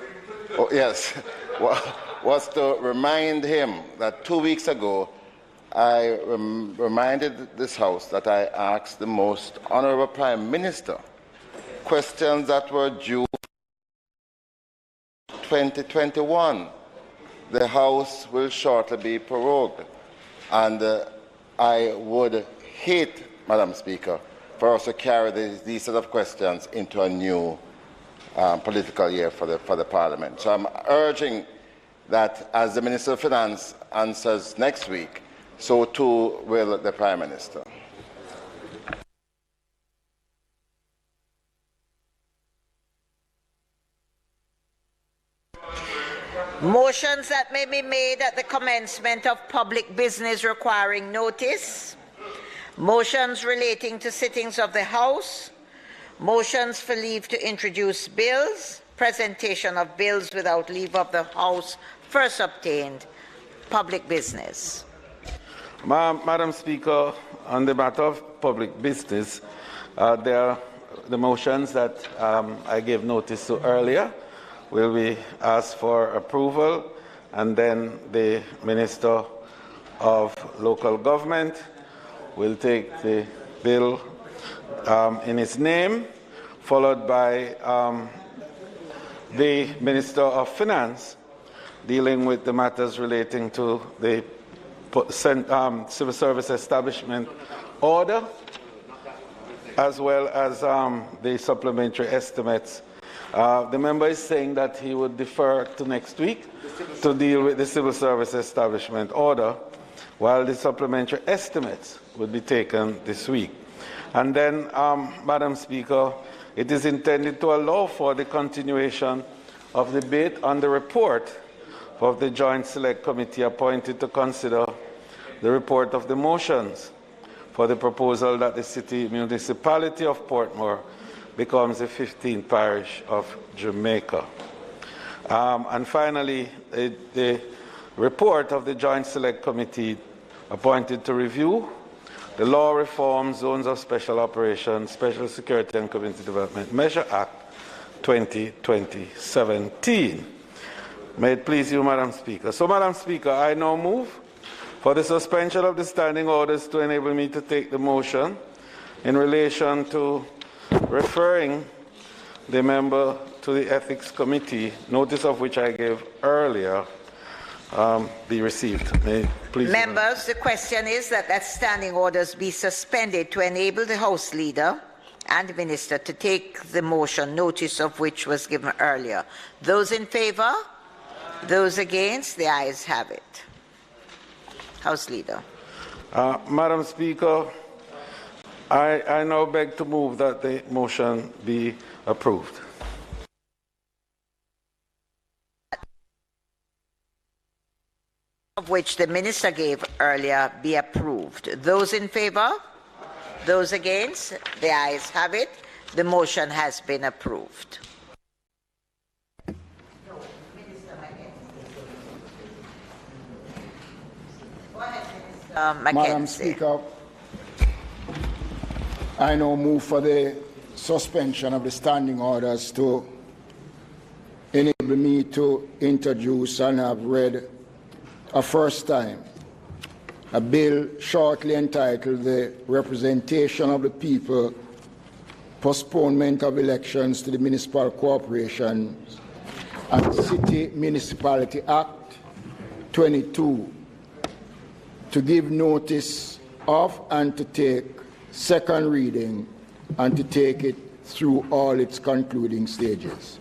was to remind him that 2 weeks ago I reminded this House that I asked the Most Honourable Prime Minister questions that were due 2021. The House will shortly be prorogued, and I would hate, Madam Speaker, for us to carry these set of questions into a new political year for the Parliament. So I'm urging that as the Minister of Finance answers next week, so too will the Prime Minister. Motions that may be made at the commencement of public business requiring notice. Motions relating to sittings of the House. Motions for leave to introduce bills. Presentation of bills without leave of the House first obtained. Public business. Madam Speaker, on the matter of public business, there are the motions that I gave notice to earlier will be asked for approval, and then the Minister of Local Government will take the bill in his name, followed by the Minister of Finance dealing with the matters relating to the Civil Service Establishment Order, as well as the supplementary estimates. The member is saying that he would defer to next week to deal with the Civil Service Establishment Order, while the supplementary estimates would be taken this week. And then, Madam Speaker, it is intended to allow for the continuation of the debate on the report of the Joint Select Committee appointed to consider the report of the motions for the proposal that the city municipality of Portmore becomes the 15th parish of Jamaica. And finally, the report of the Joint Select Committee appointed to review the Law Reform Zones of Special Operations, Special Security and Community Development Measure Act 2017. May it please you, Madam Speaker. So, Madam Speaker, I now move for the suspension of the standing orders to enable me to take the motion in relation to referring the member to the Ethics Committee, notice of which I gave earlier, be received. May it please. Members, the question is that standing orders be suspended to enable the House Leader and Minister to take the motion, notice of which was given earlier. Those in favour? Those against? The ayes have it. House Leader. Madam Speaker, I now beg to move that the motion be approved. Of which the Minister gave earlier be approved. Those in favour? Those against? The ayes have it. The motion has been approved. Madam Speaker, I now move for the suspension of the standing orders to enable me to introduce and have read a first time a bill shortly entitled the Representation of the People, Postponement of Elections to the Municipal Corporations and City Municipality Act 22, to give notice of and to take second reading and to take it through all its concluding stages.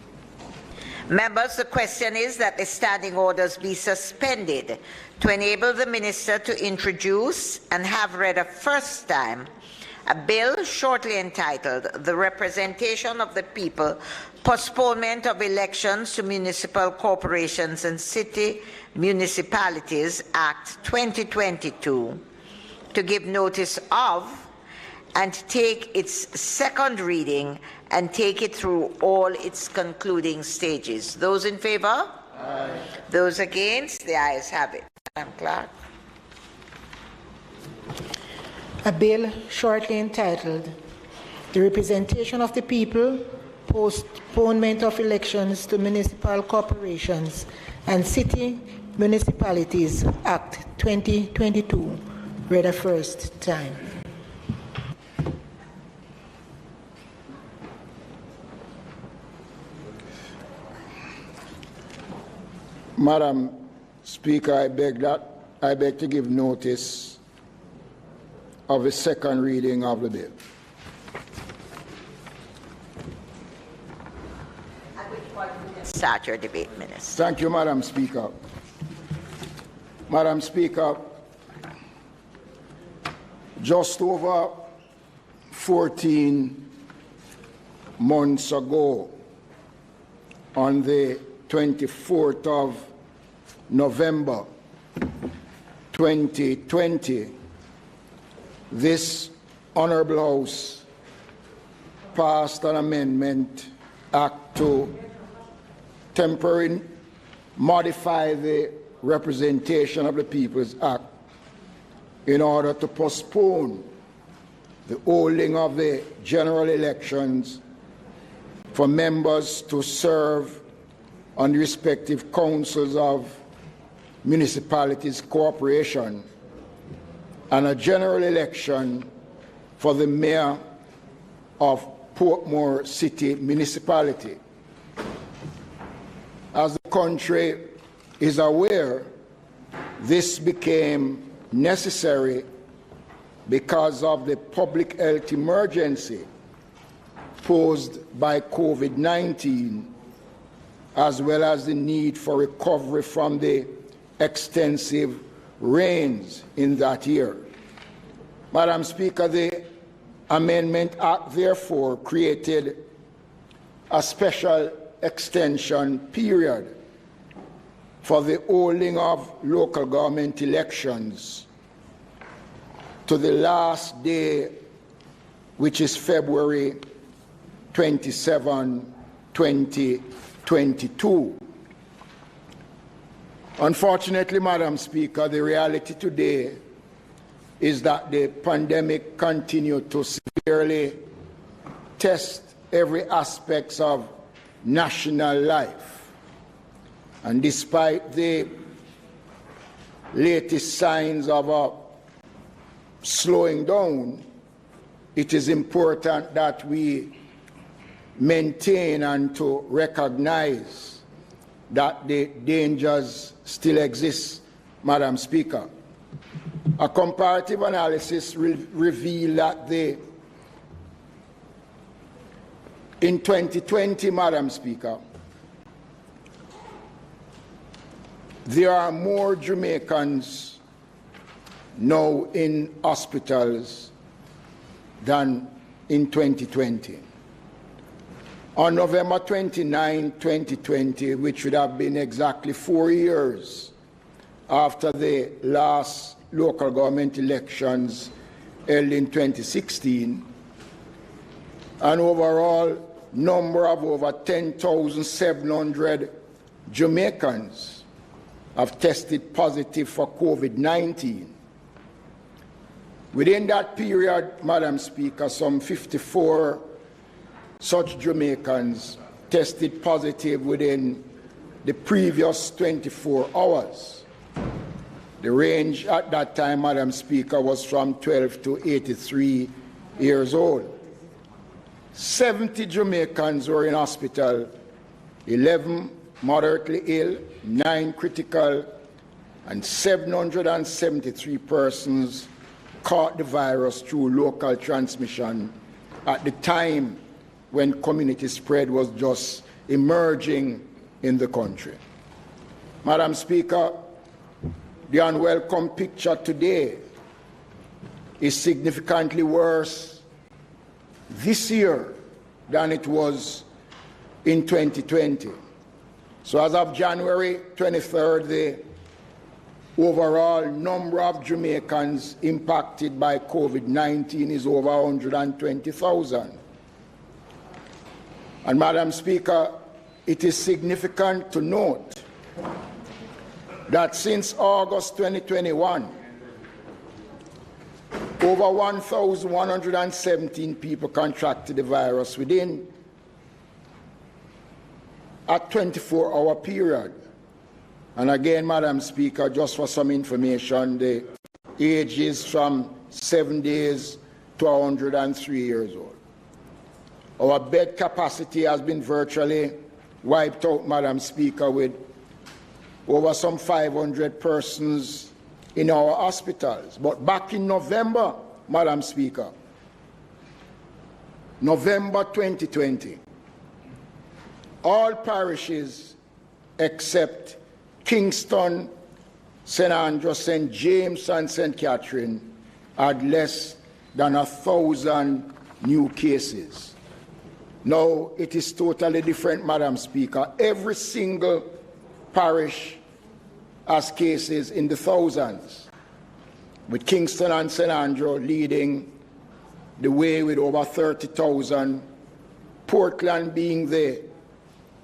Members, the question is that the standing orders be suspended to enable the Minister to introduce and have read a first time a bill shortly entitled The Representation of the People, Postponement of Elections to Municipal Corporations and City Municipalities Act 2022, to give notice of and take its second reading and take it through all its concluding stages. Those in favour? Aye. Those against? The ayes have it. Madam Clerk. A bill shortly entitled The Representation of the People, Postponement of Elections to Municipal Corporations and City Municipalities Act 2022, read a first time. Madam Speaker, I beg to give notice of the second reading of the bill. At which point you can start your debate, Minister. Thank you, Madam Speaker. Madam Speaker, just over 14 months ago, on the 24th of November 2020, this Honourable House passed an amendment act to temporarily modify the Representation of the People's Act in order to postpone the holding of the general elections for members to serve on the respective councils of municipalities, corporation, and a general election for the mayor of Portmore City Municipality. As the country is aware, this became necessary because of the public health emergency posed by COVID-19, as well as the need for recovery from the extensive rains in that year. Madam Speaker, the Amendment Act therefore created a special extension period for the holding of local government elections to the last day, which is February 27, 2022. Unfortunately, Madam Speaker, the reality today is that the pandemic continued to severely test every aspect of national life. And despite the latest signs of a slowing down, it is important that we maintain and to recognize that the dangers still exist, Madam Speaker. A comparative analysis will reveal that in 2020, Madam Speaker, there are more Jamaicans now in hospitals than in 2020. On November 29, 2020, which would have been exactly 4 years after the last local government elections held in 2016, an overall number of over 10,700 Jamaicans have tested positive for COVID-19. Within that period, Madam Speaker, some 54 such Jamaicans tested positive within the previous 24 hours. The range at that time, Madam Speaker, was from 12 to 83 years old. 70 Jamaicans were in hospital, 11 moderately ill, 9 critical, and 773 persons caught the virus through local transmission at the time when community spread was just emerging in the country. Madam Speaker, the unwelcome picture today is significantly worse this year than it was in 2020. So as of January 23rd, the overall number of Jamaicans impacted by COVID-19 is over 120,000. And Madam Speaker, it is significant to note that since August 2021, over 1,117 people contracted the virus within a 24-hour period. And again, Madam Speaker, just for some information, the age is from 7 days to 103 years old. Our bed capacity has been virtually wiped out, Madam Speaker, with over some 500 persons in our hospitals. But back in November, Madam Speaker, November 2020, all parishes except Kingston, St. Andrew, St. James, and St. Catherine had less than 1,000 new cases. Now it is totally different, Madam Speaker. Every single parish has cases in the thousands, with Kingston and St. Andrew leading the way with over 30,000, Portland being the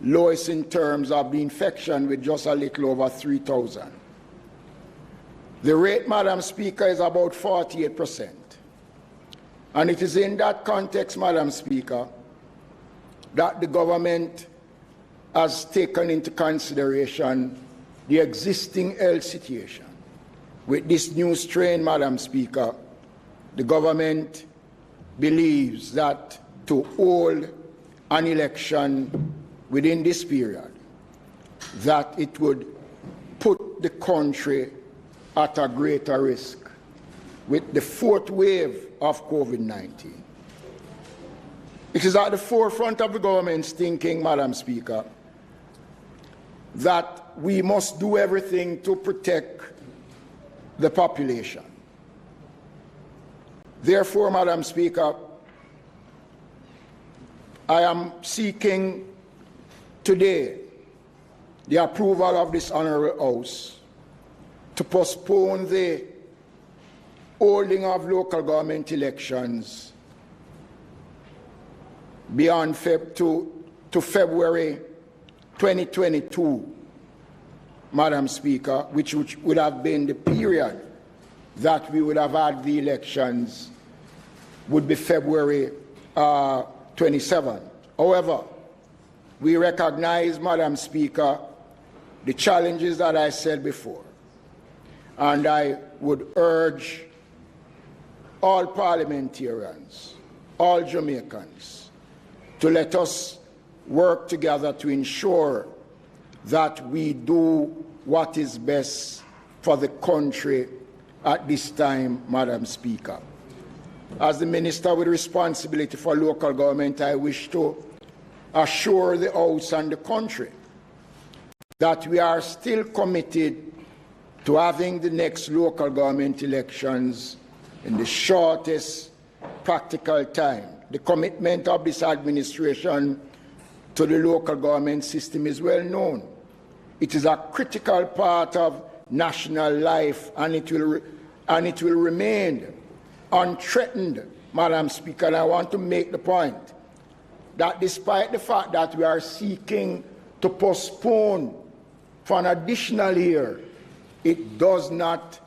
lowest in terms of the infection with just a little over 3,000. The rate, Madam Speaker, is about 48%. And it is in that context, Madam Speaker, that the government has taken into consideration the existing health situation. With this new strain, Madam Speaker, the government believes that to hold an election within this period, that it would put the country at a greater risk with the fourth wave of COVID-19. It is at the forefront of the government's thinking, Madam Speaker, that we must do everything to protect the population. Therefore, Madam Speaker, I am seeking today the approval of this Honourable House to postpone the holding of local government elections beyond to February 2022, Madam Speaker, which would have been the period that we would have had the elections, would be February 27. However, we recognize, Madam Speaker, the challenges that I said before, and I would urge all parliamentarians, all Jamaicans, to let us work together to ensure that we do what is best for the country at this time, Madam Speaker. As the Minister with responsibility for local government, I wish to assure the House and the country that we are still committed to having the next local government elections in the shortest practical time. The commitment of this administration to the local government system is well known. It is a critical part of national life, and it will remain unthreatened, Madam Speaker. And I want to make the point that despite the fact that we are seeking to postpone for an additional year, it does not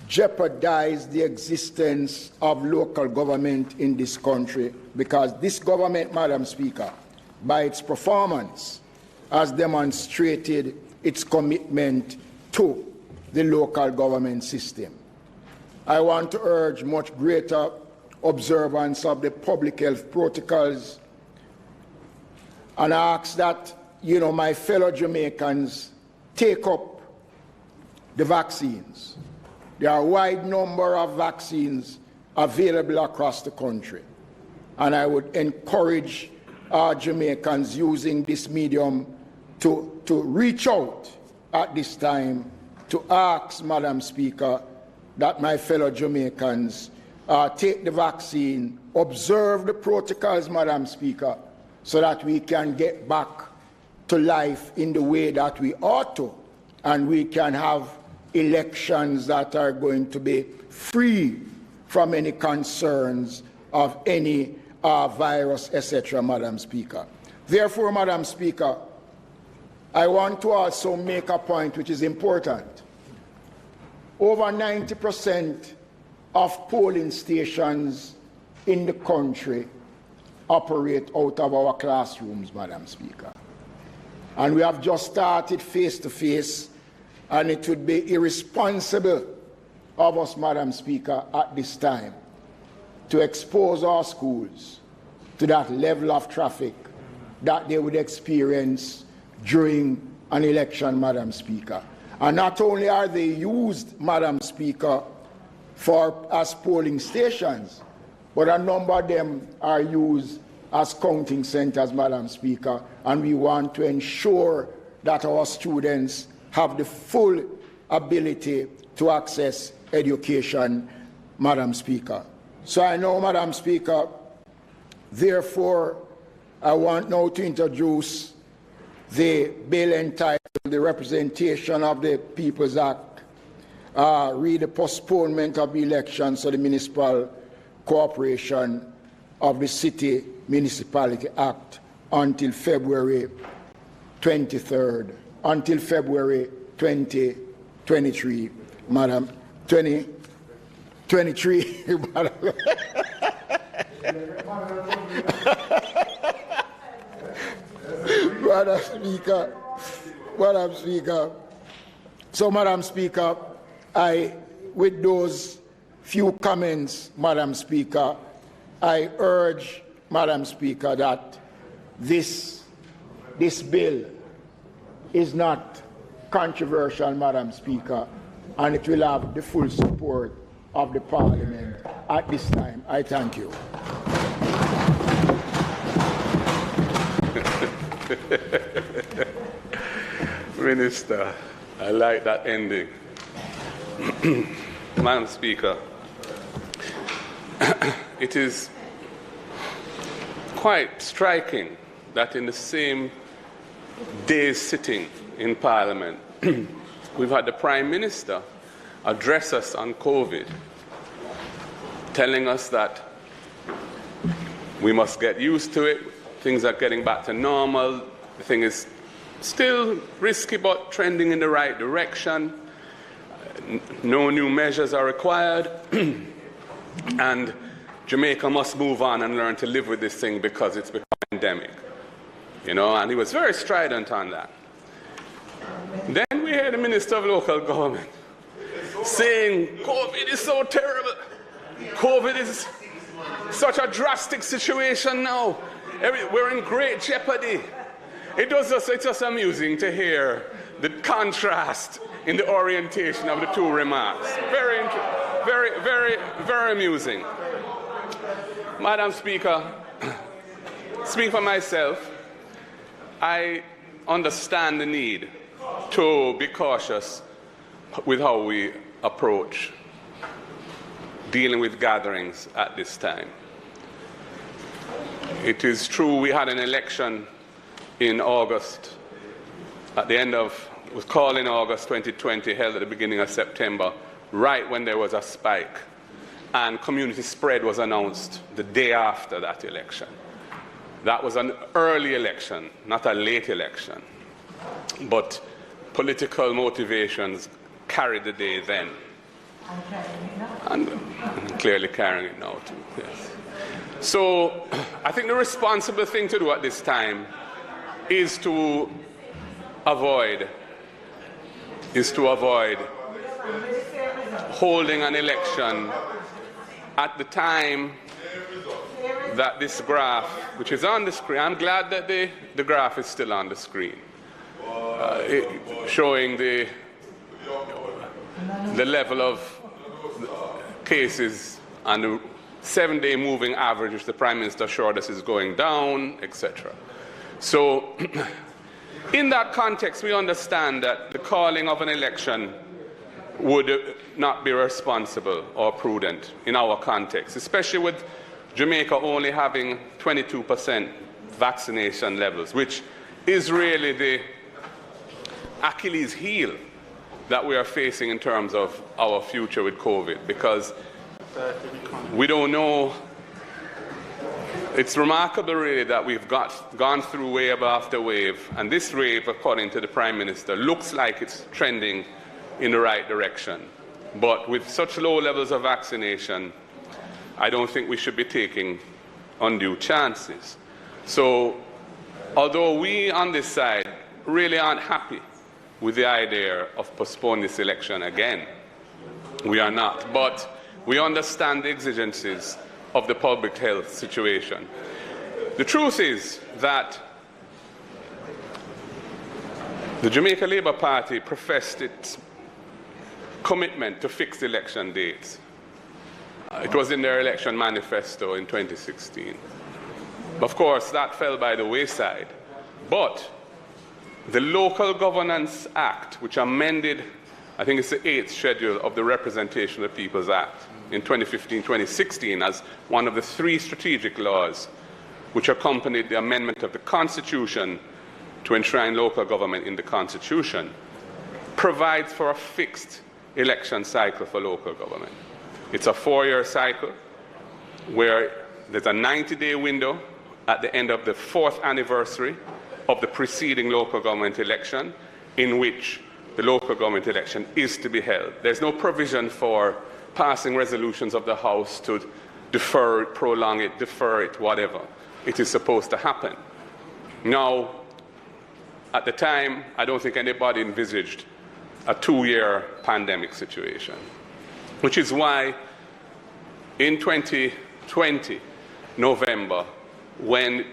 jeopardize the existence of local government in this country, because this government, Madam Speaker, by its performance, has demonstrated its commitment to the local government system. I want to urge much greater observance of the public health protocols, and I ask that, my fellow Jamaicans take up the vaccines. There are a wide number of vaccines available across the country, and I would encourage our Jamaicans using this medium to reach out at this time to ask, Madam Speaker, that my fellow Jamaicans take the vaccine, observe the protocols, Madam Speaker, so that we can get back to life in the way that we ought to, and we can have elections that are going to be free from any concerns of any virus, etc., Madam Speaker. Therefore, Madam Speaker, I want to also make a point which is important. Over 90% of polling stations in the country operate out of our classrooms, Madam Speaker. And we have just started face-to-face, and it would be irresponsible of us, Madam Speaker, at this time to expose our schools to that level of traffic that they would experience during an election, Madam Speaker. And not only are they used, Madam Speaker, as polling stations, but a number of them are used as counting centers, Madam Speaker, and we want to ensure that our students have the full ability to access education, Madam Speaker. So I know, Madam Speaker, therefore, I want now to introduce the bill entitled the Representation of the People's Act, read the postponement of elections to the Municipal Corporation of the City Municipality Act until February 23rd, until February 2023, Madam, 2023, Madam. Madam Speaker. So, Madam Speaker, with those few comments, Madam Speaker, I urge, Madam Speaker, that this bill is not controversial, Madam Speaker, and it will have the full support of the Parliament at this time. I thank you. Minister, I like that ending. Madam Speaker, it is quite striking that in the same day's sitting in Parliament, we've had the Prime Minister address us on COVID, telling us that we must get used to it, things are getting back to normal, the thing is still risky but trending in the right direction. No new measures are required. And Jamaica must move on and learn to live with this thing because it's become endemic. You know, and he was very strident on that. Then we heard the Minister of Local Government saying, COVID is so terrible. COVID is such a drastic situation now. We're in great jeopardy. It's just amusing to hear the contrast in the orientation of the two remarks. Very amusing. Madam Speaker, speaking for myself, I understand the need to be cautious with how we approach dealing with gatherings at this time. It is true we had an election in August, at the end of, it was called in August 2020, held at the beginning of September, right when there was a spike. And community spread was announced the day after that election. That was an early election, not a late election. But political motivations carried the day then. And clearly carrying it now too, yes. So I think the responsible thing to do at this time is to avoid holding an election at the time that this graph, which is on the screen, I'm glad that the graph is still on the screen, showing the level of cases and the 7-day moving average, which the Prime Minister assured us is going down, etc. So in that context, we understand that the calling of an election would not be responsible or prudent in our context, especially with Jamaica only having 22% vaccination levels, which is really the Achilles heel that we are facing in terms of our future with COVID, because we don't know. It's remarkable really that we've gone through wave after wave, and this wave, according to the Prime Minister, looks like it's trending in the right direction. But with such low levels of vaccination, I don't think we should be taking undue chances. So although we on this side really aren't happy with the idea of postponing this election again, we are not. But we understand the exigencies of the public health situation. The truth is that the Jamaica Labour Party professed its commitment to fixed election dates. It was in their election manifesto in 2016. Of course, that fell by the wayside. But the Local Governance Act, which amended, I think it's the 8th schedule of the Representation of the People's Act in 2015-2016 as one of the 3 strategic laws which accompanied the amendment of the Constitution to enshrine local government in the Constitution, provides for a fixed election cycle for local government. It's a 4-year cycle where there's a 90-day window at the end of the 4th anniversary of the preceding local government election in which the local government election is to be held. There's no provision for passing resolutions of the House to defer it, prolong it, defer it, whatever. It is supposed to happen. Now, at the time, I don't think anybody envisaged a 2-year pandemic situation, which is why in 2020, November, when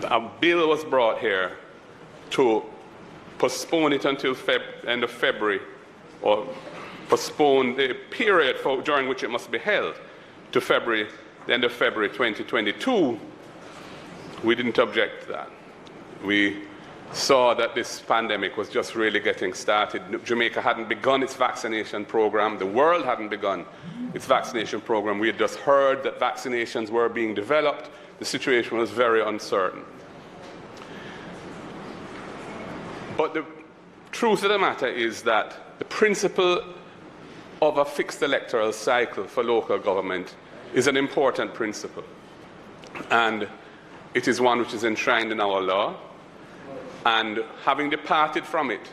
a bill was brought here to postpone it until end of February, or postpone the period during which it must be held to the end of February 2022, we didn't object to that. We saw that this pandemic was just really getting started. Jamaica hadn't begun its vaccination program. The world hadn't begun its vaccination program. We had just heard that vaccinations were being developed. The situation was very uncertain. But the truth of the matter is that the principle of a fixed electoral cycle for local government is an important principle. And it is one which is enshrined in our law. And having departed from it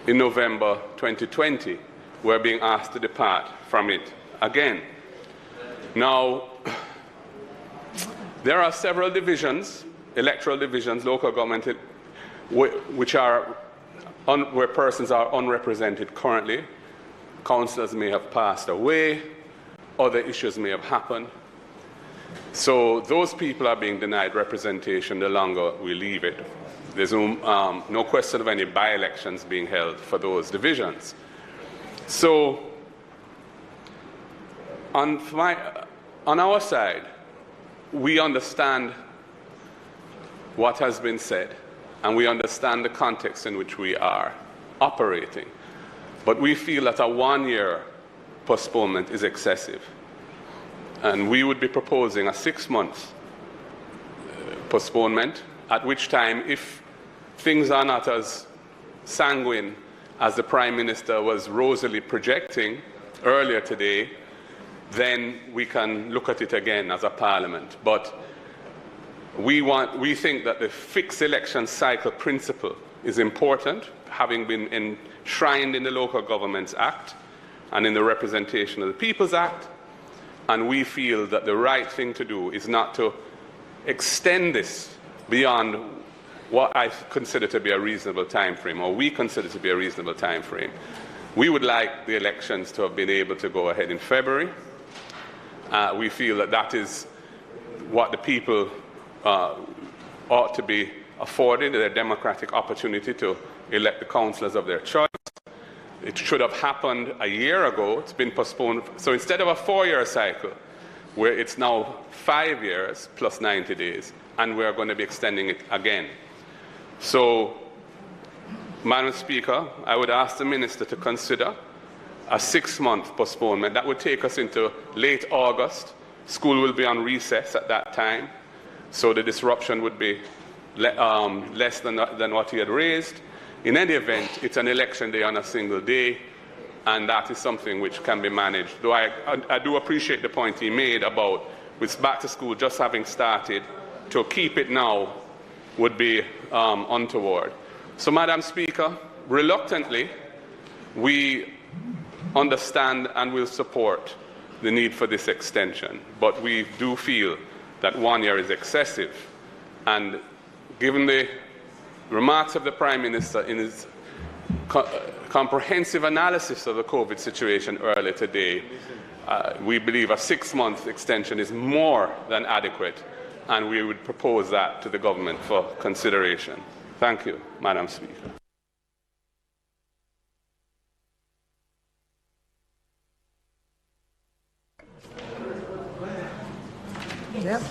in November 2020, we're being asked to depart from it again. Now, there are several divisions, electoral divisions, local government, which are where persons are unrepresented currently. Councillors may have passed away, other issues may have happened. So those people are being denied representation the longer we leave it. There's no question of any by-elections being held for those divisions. So on our side, we understand what has been said, and we understand the context in which we are operating. But we feel that a one-year postponement is excessive. And we would be proposing a 6-month postponement, at which time, if things are not as sanguine as the Prime Minister was rosily projecting earlier today, then we can look at it again as a Parliament. But we think that the fixed election cycle principle is important, having been enshrined in the Local Governments Act and in the Representation of the People's Act. And we feel that the right thing to do is not to extend this beyond what I consider to be a reasonable time frame, or we consider to be a reasonable time frame. We would like the elections to have been able to go ahead in February. We feel that that is what the people ought to be afforded, their democratic opportunity to elect the councillors of their choice. It should have happened a year ago. It's been postponed. So instead of a 4-year cycle, where it's now 5 years plus 90 days, and we're going to be extending it again. So, Madam Speaker, I would ask the Minister to consider a 6-month postponement. That would take us into late August. School will be on recess at that time, so the disruption would be less than what he had raised. In any event, it's an election day on a single day, and that is something which can be managed. Though I do appreciate the point he made about, with back to school just having started, to keep it now would be untoward. So, Madam Speaker, reluctantly, we understand and will support the need for this extension, but we do feel that 1 year is excessive. And given the remarks of the Prime Minister in his comprehensive analysis of the COVID situation earlier today, we believe a 6-month extension is more than adequate, and we would propose that to the government for consideration. Thank you, Madam Speaker. Yep.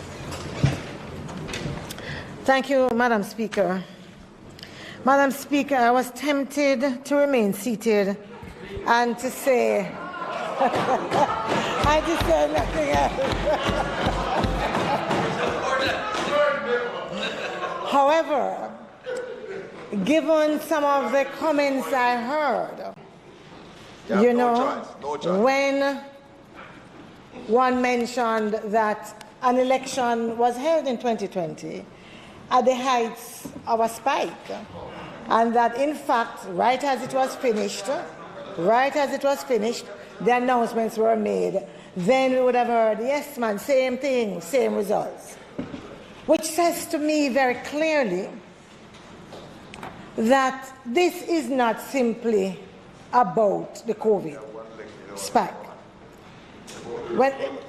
Thank you, Madam Speaker. Madam Speaker, I was tempted to remain seated and to say, I just said nothing else. However, given some of the comments I heard, when one mentioned that an election was held in 2020 at the heights of a spike, and that in fact, right as it was finished, the announcements were made, then we would have heard, yes man, same thing, same results. Which says to me very clearly that this is not simply about the COVID spike.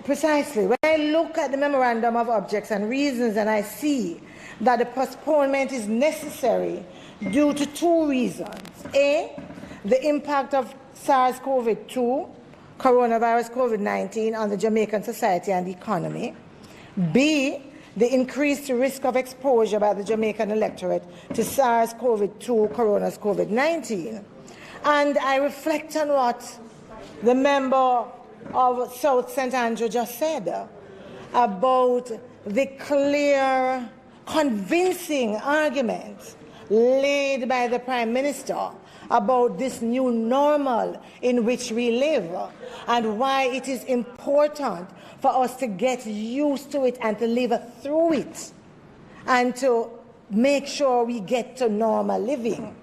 Precisely, when I look at the Memorandum of Objects and Reasons and I see that the postponement is necessary due to 2 reasons. A, the impact of SARS-CoV-2, coronavirus COVID-19, on the Jamaican society and economy. B, the increased risk of exposure by the Jamaican electorate to SARS-CoV-2, coronavirus COVID-19. And I reflect on what the member of South St. Andrew just said about the clear, convincing arguments laid by the Prime Minister about this new normal in which we live and why it is important for us to get used to it and to live through it and to make sure we get to normal living.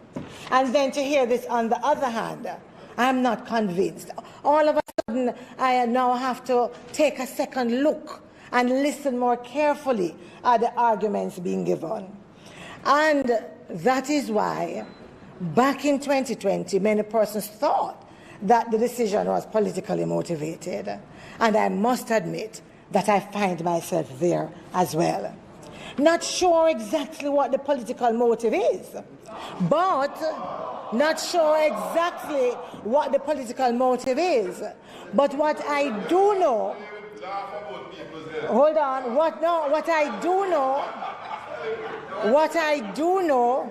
And then to hear this on the other hand, I'm not convinced. All of a sudden, I now have to take a second look and listen more carefully at the arguments being given. And that is why, back in 2020, many persons thought that the decision was politically motivated. And I must admit that I find myself there as well. Not sure exactly what the political motive is, but not sure exactly what the political motive is. But what I do know, hold on, what I do know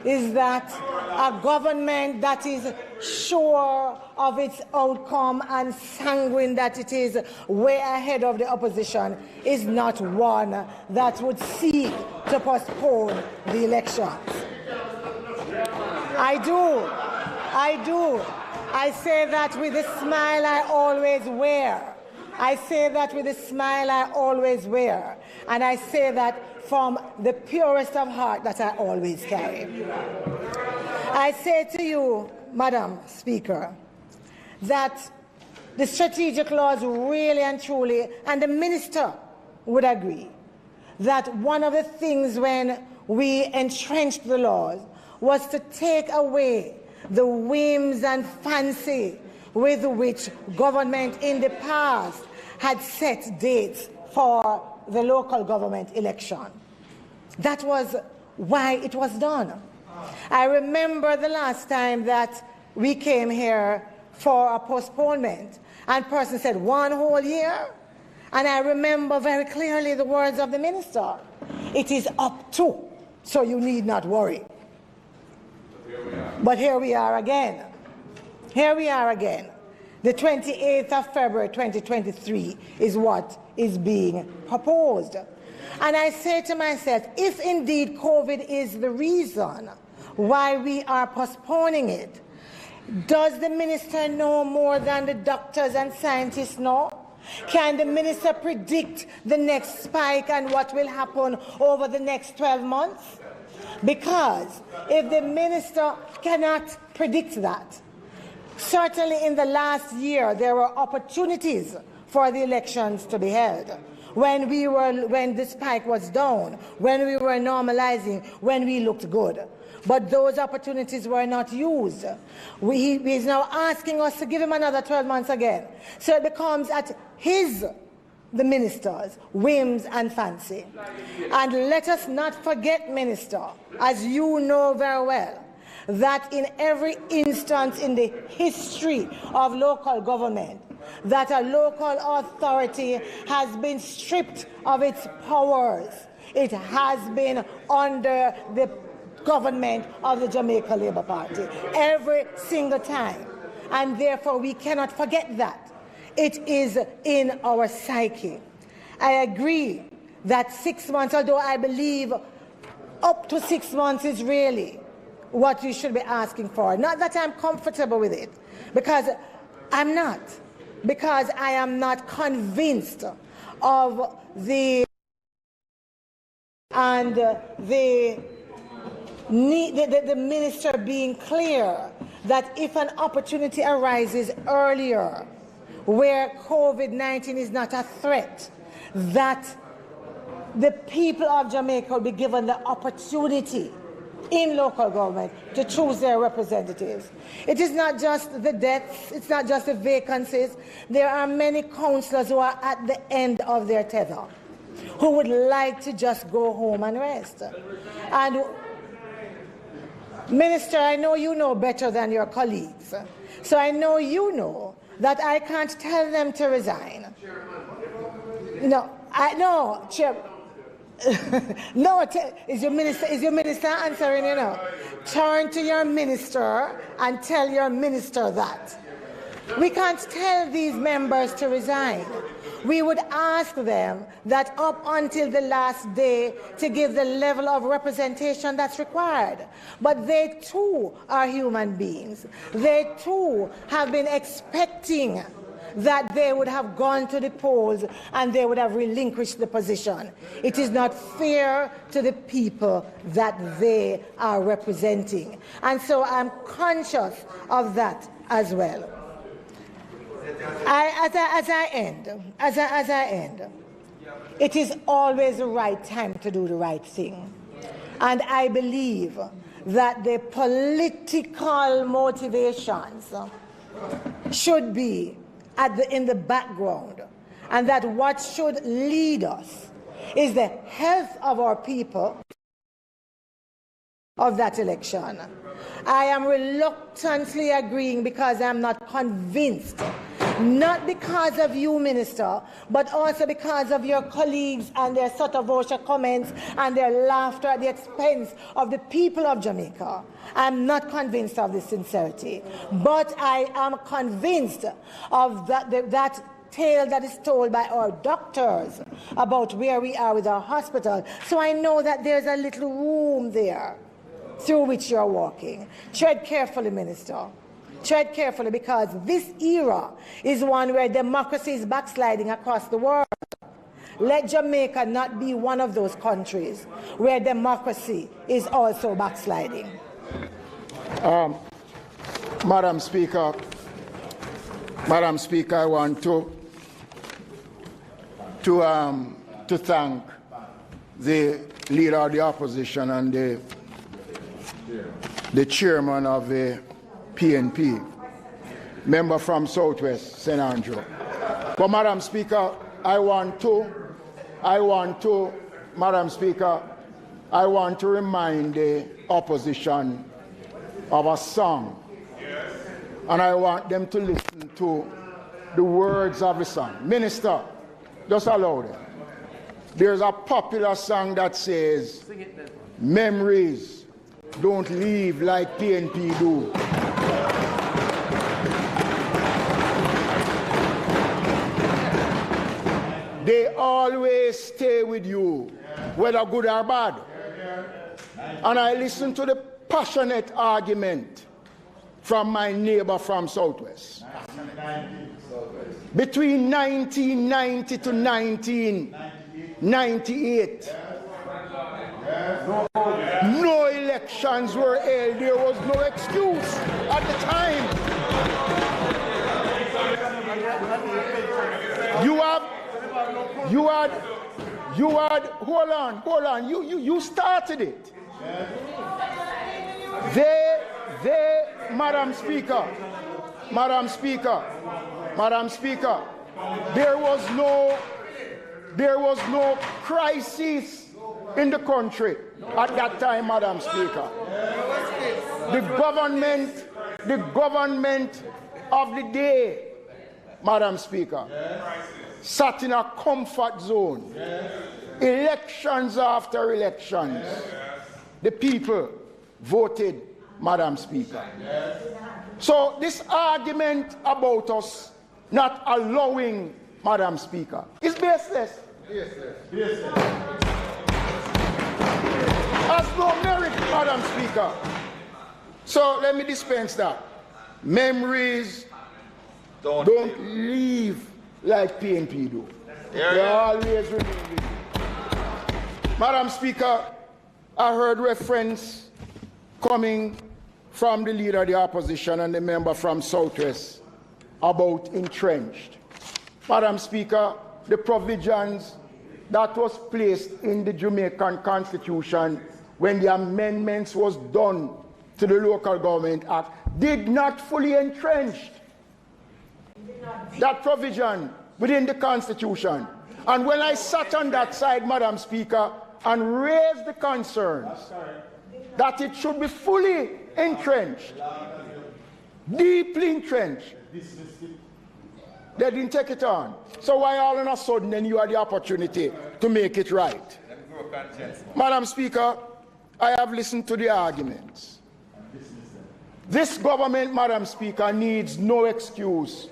is that a government that is sure of its outcome and sanguine that it is way ahead of the opposition is not one that would seek to postpone the elections. I do. I say that with the smile I always wear. I say that with the smile I always wear. And I say that from the purest of heart that I always carry. I say to you, Madam Speaker, that the strategic laws really and truly, and the minister would agree, that one of the things when we entrenched the laws was to take away the whims and fancy with which government in the past had set dates for the local government election. That was why it was done. I remember the last time that we came here for a postponement, and person said 1 whole year, and I remember very clearly the words of the minister. It is up to, so you need not worry. But here we are again. Here we are again. The 28th of February 2023 is what is being proposed. And I say to myself, if indeed COVID is the reason why we are postponing it, does the minister know more than the doctors and scientists know? Can the minister predict the next spike and what will happen over the next 12 months? Because if the minister cannot predict that, certainly in the last year there were opportunities for the elections to be held. When the spike was down, when we were normalizing, when we looked good. But those opportunities were not used. He is now asking us to give him another 12 months again. So it becomes at the minister's whims and fancy. And let us not forget, Minister, as you know very well, that in every instance in the history of local government, that a local authority has been stripped of its powers. It has been under the government of the Jamaica Labour Party every single time. And therefore we cannot forget that. It is in our psyche. I agree that 6 months, although I believe up to 6 months is really what you should be asking for. Not that I'm comfortable with it, because I'm not. Because I am not convinced of the minister being clear that if an opportunity arises earlier where COVID-19 is not a threat, that the people of Jamaica will be given the opportunity in local government to choose their representatives. It is not just the deaths, it's not just the vacancies. There are many councillors who are at the end of their tether, who would like to just go home and rest. And Minister, I know you know better than your colleagues, so I know you know that I can't tell them to resign. Chair. No, is your minister answering you now? Turn to your minister and tell your minister that. We can't tell these members to resign. We would ask them that up until the last day to give the level of representation that's required. But they too are human beings. They too have been expecting that they would have gone to the polls and they would have relinquished the position. It is not fair to the people that they are representing. And so I'm conscious of that as well. As I end, it is always the right time to do the right thing. And I believe that the political motivations should be in the background, and that what should lead us is the health of our people of that election. I am reluctantly agreeing because I'm not convinced, not because of you, Minister, but also because of your colleagues and their sotto-voce comments and their laughter at the expense of the people of Jamaica. I'm not convinced of the sincerity, but I am convinced of that tale that is told by our doctors about where we are with our hospital. So I know that there's a little room there through which you're walking. Tread carefully, Minister. Tread carefully, because this era is one where democracy is backsliding across the world. Let Jamaica not be one of those countries where democracy is also backsliding. Madam Speaker, I want to thank the leader of the opposition and the chairman of the PNP, member from Southwest St. Andrew. But Madam Speaker, I want to remind the opposition of a song. And I want them to listen to the words of the song. Minister, just allow them. There's a popular song that says, memories don't leave like PNP do. They always stay with you, whether good or bad. And I listen to the passionate argument from my neighbor from Southwest. Between 1990 to 1998, no elections were held. There was no excuse at the time. Hold on. You started it. Madam Speaker, there was no crisis in the country at that time, Madam Speaker. The government of the day, Madam Speaker, sat in a comfort zone. Elections after elections, the people voted, Madam Speaker. So this argument about us not allowing, Madam Speaker, is baseless. Has no merit, Madam Speaker. So let me dispense that. Memories don't leave like PNP do. They always remain with you. Madam Speaker, I heard reference coming from the leader of the opposition and the member from Southwest about entrenched. Madam Speaker, the provisions that was placed in the Jamaican Constitution when the amendments was done to the Local Government Act did not fully entrench that provision within the Constitution. And when I sat on that side, Madam Speaker, and raised the concerns that it should be fully entrenched, deeply entrenched, they didn't take it on. So why all of a sudden then you had the opportunity to make it right? Madam Speaker, I have listened to the arguments. This government, Madam Speaker, needs no excuse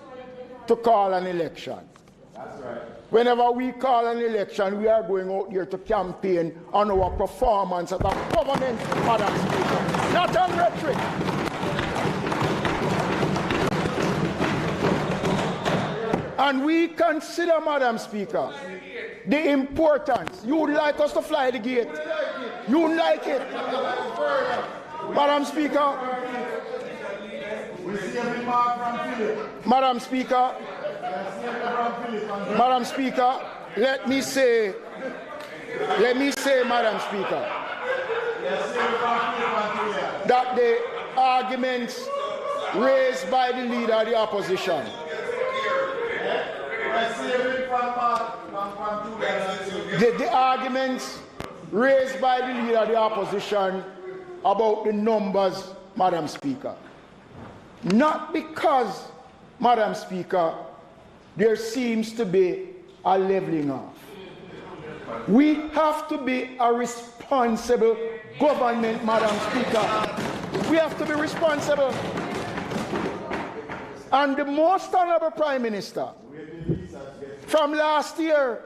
to call an election. That's right. Whenever we call an election, we are going out here to campaign on our performance as a government, Madam Speaker, not on rhetoric. And we consider, Madam Speaker, the importance. You would like us to fly the gate. You would like it. Madam Speaker. Madam Speaker. Madam Speaker, let me say, Madam Speaker, that the arguments raised by the leader of the opposition the arguments raised by the leader of the opposition about the numbers, Madam Speaker, not because, Madam Speaker, there seems to be a leveling off. We have to be a responsible government, Madam Speaker. We have to be responsible. And the most honorable Prime Minister from last year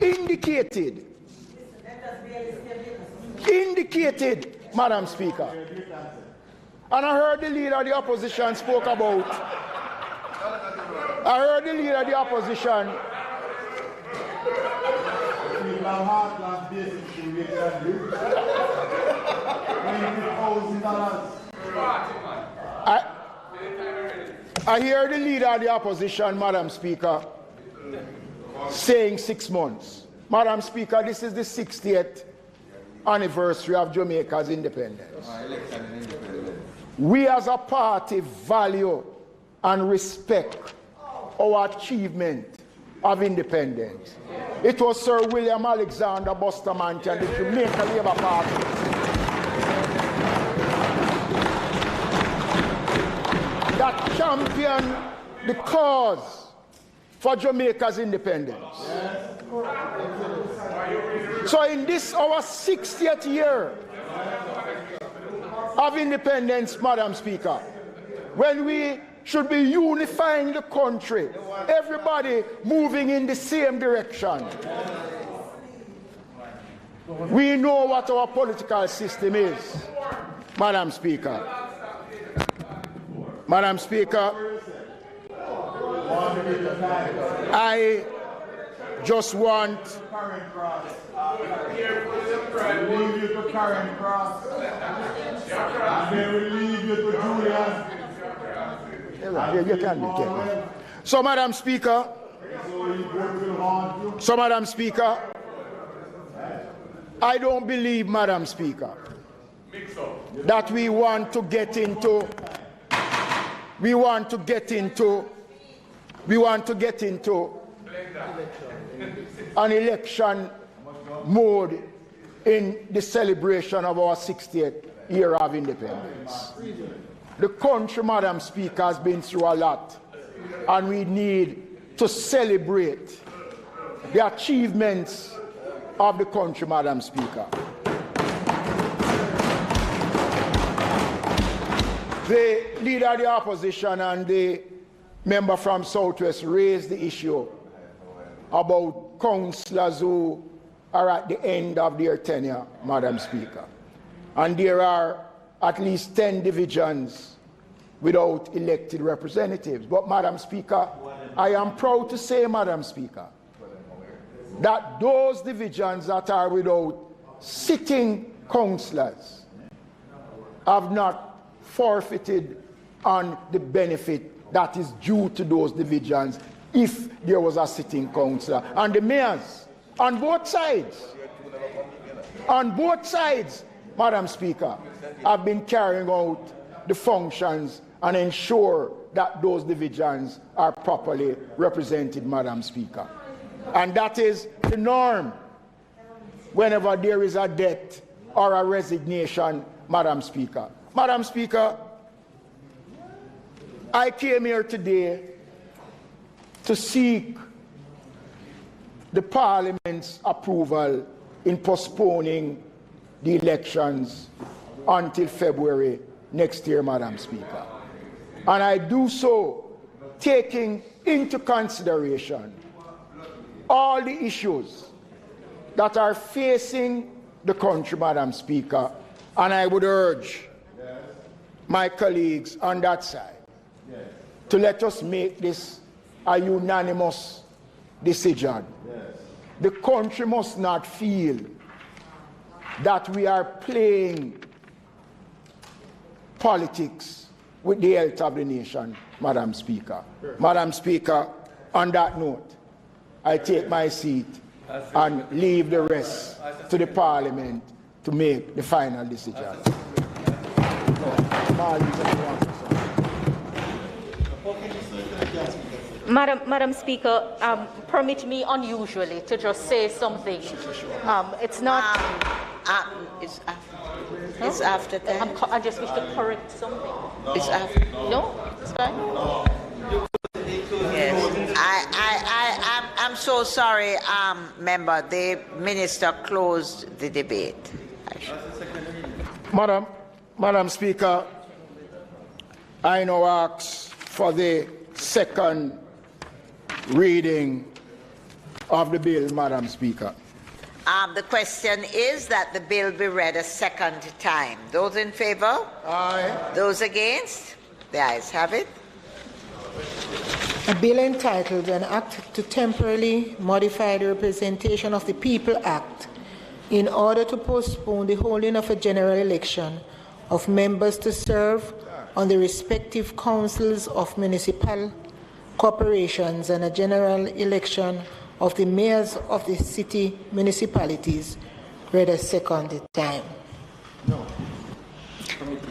indicated, Madam Speaker, and I heard the leader of the opposition spoke about, I hear the leader of the opposition, Madam Speaker, saying 6 months. Madam Speaker, this is the 60th anniversary of Jamaica's independence. We as a party value and respect our achievement of independence. It was Sir William Alexander Bustamante and the Jamaica Labour Party that championed the cause for Jamaica's independence. So in this, our 60th year of independence, Madam Speaker, when we should be unifying the country, everybody moving in the same direction, we know what our political system is, Madam Speaker. Madam Speaker, I just want So, Madam Speaker, I don't believe, Madam Speaker, that we want to get into an election mode in the celebration of our 60th year of independence. The country, Madam Speaker, has been through a lot, and we need to celebrate the achievements of the country, Madam Speaker. The leader of the opposition and the member from Southwest raised the issue about councillors who are at the end of their tenure, Madam Speaker. And there are at least 10 divisions without elected representatives. But, Madam Speaker, I am proud to say, Madam Speaker, that those divisions that are without sitting councillors have not forfeited on the benefit that is due to those divisions if there was a sitting councillor. And the mayors, on both sides, Madam Speaker, have been carrying out the functions and ensure that those divisions are properly represented, Madam Speaker. And that is the norm whenever there is a death or a resignation, Madam Speaker. Madam Speaker, I came here today to seek the Parliament's approval in postponing the elections until February next year, Madam Speaker. And I do so taking into consideration all the issues that are facing the country, Madam Speaker, and I would urge my colleagues on that side to let us make this a unanimous decision. Yes. The country must not feel that we are playing politics with the health of the nation, Madam Speaker. Sure. Madam Speaker, on that note, I take my seat and leave the rest to the Parliament to make the final decision. Madam Speaker, permit me unusually to just say something. It's not... It's after that. I just wish to correct something. It's after. No? It's fine? Yes. I'm so sorry, member. The minister closed the debate. Madam Speaker, I now ask for the second reading of the bill, Madam Speaker. The question is that the bill be read a second time. Those in favor? Aye. Those against? The ayes have it. A bill entitled An Act to Temporarily Modify the Representation of the People Act in order to postpone the holding of a general election of members to serve on the respective councils of municipal corporations and a general election of the mayors of the city municipalities read a second time. No.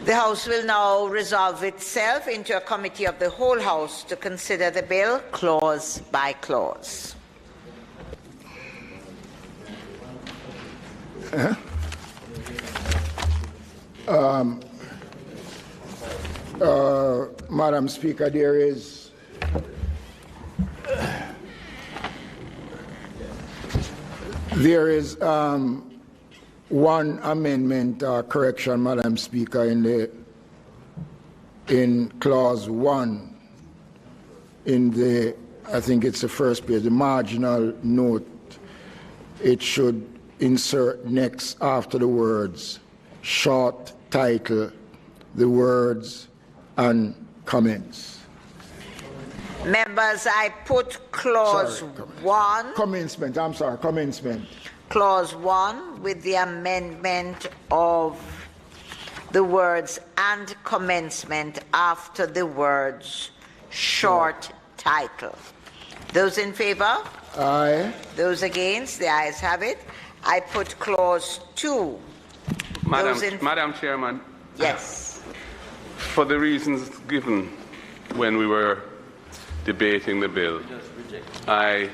The House will now resolve itself into a committee of the whole House to consider the bill clause by clause. Madam Speaker, there is one amendment correction, Madam Speaker, in clause 1 in the, I think it's the first page, the marginal note. It should insert next after the words short title the words and comments. Members, I put clause 1. Commencement, I'm sorry, commencement. Clause 1 with the amendment of the words and commencement after the words short title. Those in favor? Aye. Those against? The ayes have it. I put clause 2. Madam Chairman. Yes. For the reasons given when we were debating the bill, I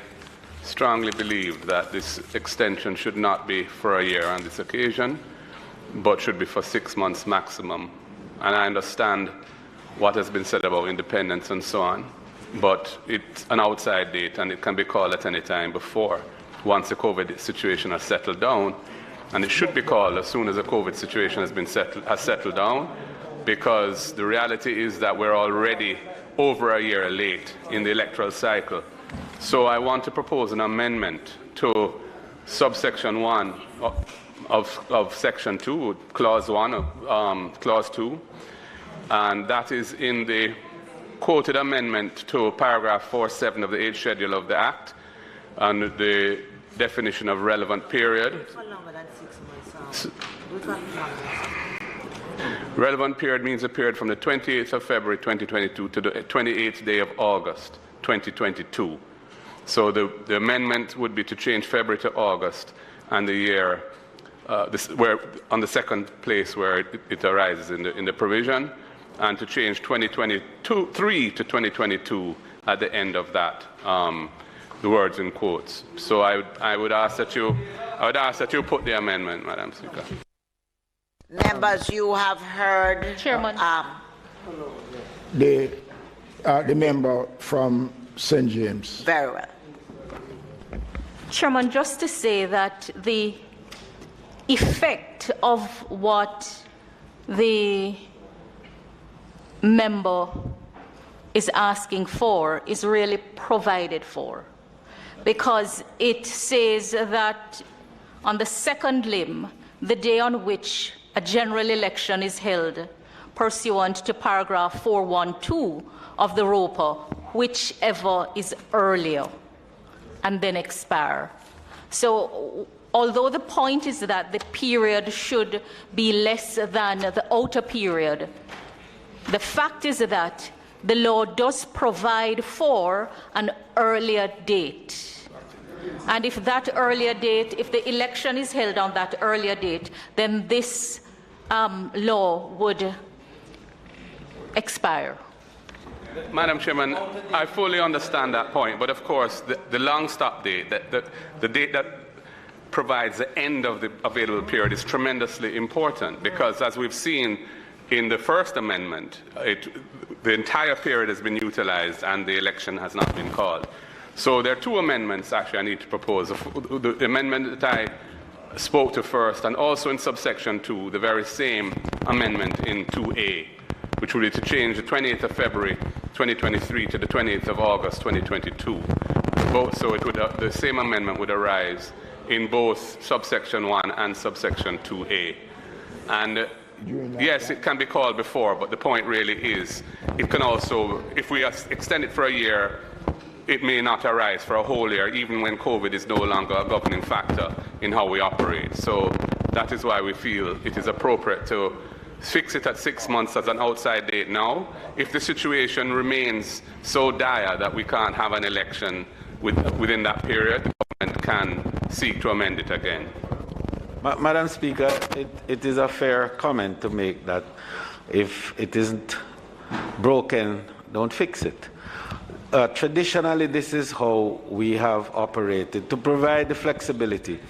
strongly believe that this extension should not be for a year on this occasion, but should be for 6 months maximum. And I understand what has been said about independence and so on, but it's an outside date and it can be called at any time before, once the COVID situation has settled down. And it should be called as soon as the COVID situation has settled down, because the reality is that we're already over a year late in the electoral cycle. So I want to propose an amendment to subsection 1 of section 2, clause 1 of clause 2, and that is in the quoted amendment to paragraph 4.7 of the 8th schedule of the Act, and the definition of relevant period. Relevant period means a period from the 28th of February 2022 to the 28th day of August 2022. So the amendment would be to change February to August, and the year where on the second place where it arises in the provision, and to change 2023 to 2022 at the end of that. The words in quotes. So I would ask that you put the amendment, Madam Speaker. Members, you have heard Chairman. The member from St. James. Very well. Chairman, just to say that the effect of what the member is asking for is really provided for, because it says that on the second limb, the day on which a general election is held, pursuant to paragraph 412 of the ROPA, whichever is earlier, and then expire. So although the point is that the period should be less than the outer period, the fact is that the law does provide for an earlier date. And if that earlier date, if the election is held on that earlier date, then this law would expire. Madam Chairman, I fully understand that point, but of course the long stop date, the date that provides the end of the available period is tremendously important, because as we've seen in the first amendment, the entire period has been utilized and the election has not been called. So there are two amendments actually I need to propose. The amendment that I spoke to first, and also in subsection 2, the very same amendment in 2A, which would be to change the 28th of February 2023 to the 28th of August 2022. So it would, the same amendment would arise in both subsection 1 and subsection 2A. And yes, it can be called before, but the point really is it can also, if we extend it for a year, it may not arise for a whole year, even when COVID is no longer a governing factor in how we operate. So that is why we feel it is appropriate to fix it at 6 months as an outside date now. If the situation remains so dire that we can't have an election within that period, the government can seek to amend it again. Madam Speaker, it is a fair comment to make that if it isn't broken, don't fix it. Traditionally, this is how we have operated, to provide the flexibility.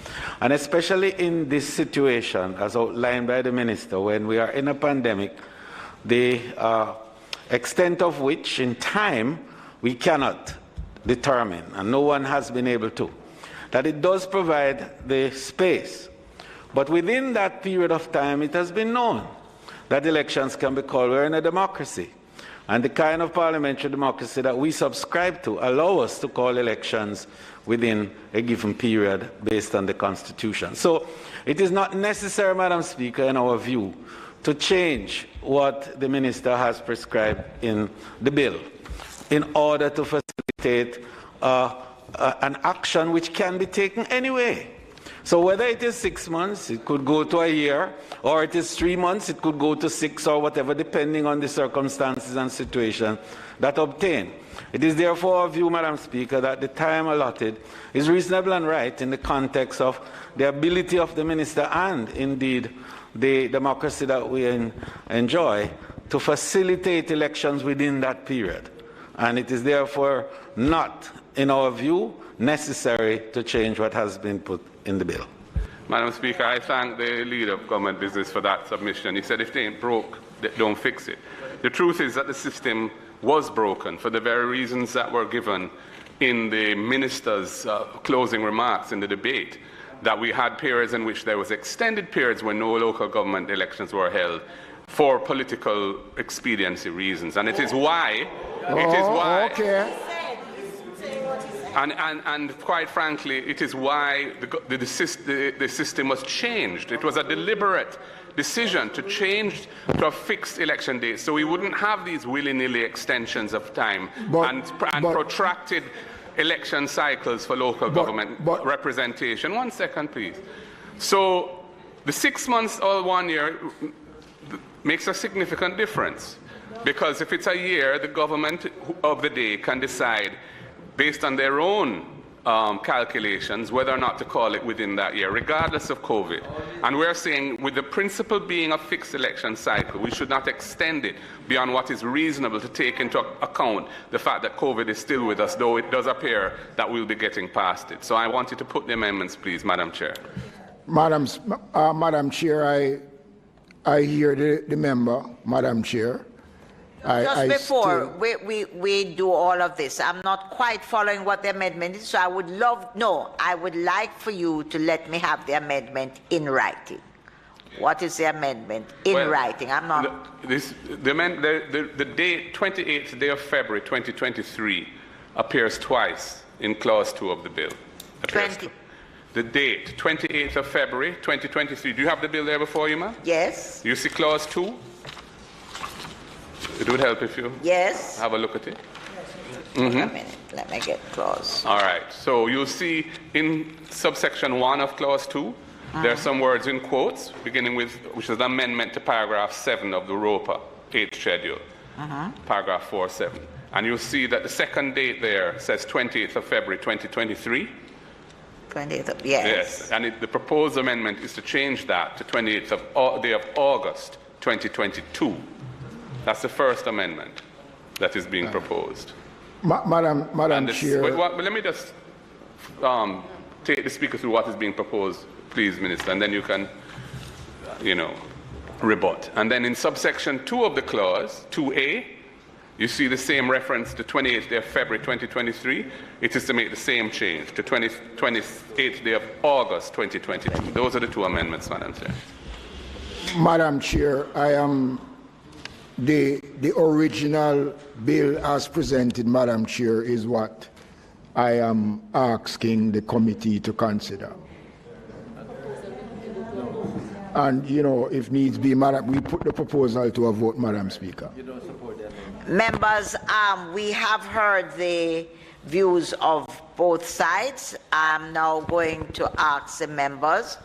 And especially in this situation, as outlined by the Minister, when we are in a pandemic, the extent of which in time we cannot determine, and no one has been able to, that it does provide the space. But within that period of time, it has been known that elections can be called. We're in a democracy. And the kind of parliamentary democracy that we subscribe to allow us to call elections within a given period based on the Constitution. So it is not necessary, Madam Speaker, in our view, to change what the Minister has prescribed in the bill in order to facilitate an action which can be taken anyway. So whether it is 6 months, it could go to a year, or it is 3 months, it could go to 6 or whatever, depending on the circumstances and situation that obtain. It is therefore our view, Madam Speaker, that the time allotted is reasonable and right in the context of the ability of the Minister and indeed the democracy that we enjoy to facilitate elections within that period. And it is therefore not, in our view, necessary to change what has been put in the bill. Madam Speaker, I thank the Leader of Government Business for that submission. He said if they ain't broke, they don't fix it. The truth is that the system was broken for the very reasons that were given in the Minister's closing remarks in the debate, that we had periods in which there was extended periods when no local government elections were held for political expediency reasons. And it is why, And quite frankly, it is why the system was changed. It was a deliberate decision to change to a fixed election date, so we wouldn't have these willy-nilly extensions of time and protracted election cycles for local government representation. 1 second, please. So the 6 months or 1 year makes a significant difference, because if it's a year, the government of the day can decide based on their own calculations whether or not to call it within that year, regardless of COVID. And we're saying, with the principle being a fixed election cycle, we should not extend it beyond what is reasonable to take into account the fact that COVID is still with us, though it does appear that we'll be getting past it. So I wanted to put the amendments, please, Madam Chair. Madam Chair, I hear the member, Madam Chair. Just before we do all of this, I'm not quite following what the amendment is, so I would like for you to let me have the amendment in writing. What is the amendment in writing? I'm not... The date, 28th day of February 2023, appears twice in Clause 2 of the bill. The date, 28th of February 2023. Do you have the bill there before you, ma'am? Yes. You see Clause 2? It would help if you Yes. have a look at it. A minute. Let me get close. All right. So you'll see in subsection 1 of clause 2, there are some words in quotes, beginning with, which is the amendment to paragraph 7 of the ROPA 8th schedule, paragraph 4.7. And you'll see that the second date there says 28th of February 2023. 20th of, yes. Yes. And the proposed amendment is to change that to 28th of day of August 2022. That's the first amendment that is being proposed. Madam Chair. Let me just take the speaker through what is being proposed, please, Minister, and then you can, rebut. And then in subsection 2 of the clause, 2A, you see the same reference to 28th day of February 2023. It is to make the same change to 28th day of August 2022. Those are the two amendments, Madam Chair. Madam Chair, I am the original bill as presented, Madam Chair, is what I am asking the committee to consider. And, if needs be, Madam, we put the proposal to a vote, Madam Speaker. You don't support that amendment. Members, we have heard the views of both sides. I'm now going to ask the members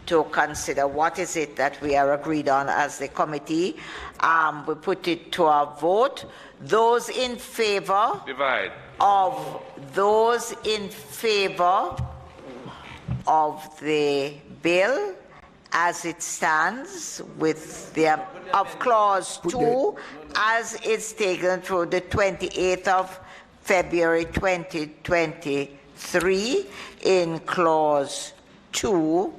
to consider what is it that we are agreed on as the committee. We put it to a vote. Those in favor of the bill as it stands with the of clause 2 as it's taken through the 28th of February 2023 in clause 2.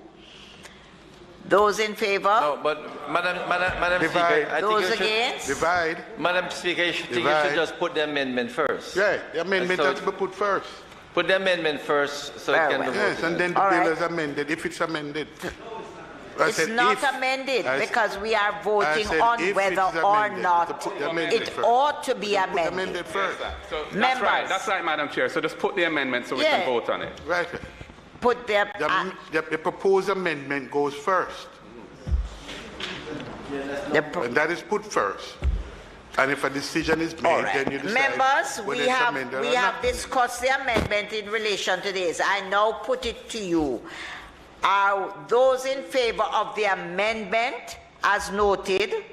Those in favor? No, but Madam Speaker, I those think you against? should divide. Madam Speaker, you should just put the amendment first. Yeah, the amendment has to be put first. Put the amendment first so it can be voted. Yes, and then the bill is amended, if it's amended. It's not amended because we are voting on whether or not it ought to be amended. That's right, Madam Chair. So just put the amendment so we can vote on it. Right. Put the proposed amendment goes first. And that is put first. And if a decision is made, then you decide. Members, we whether it's have amended or not. discussed the amendment in relation to this. I now put it to you. Are those in favor of the amendment as noted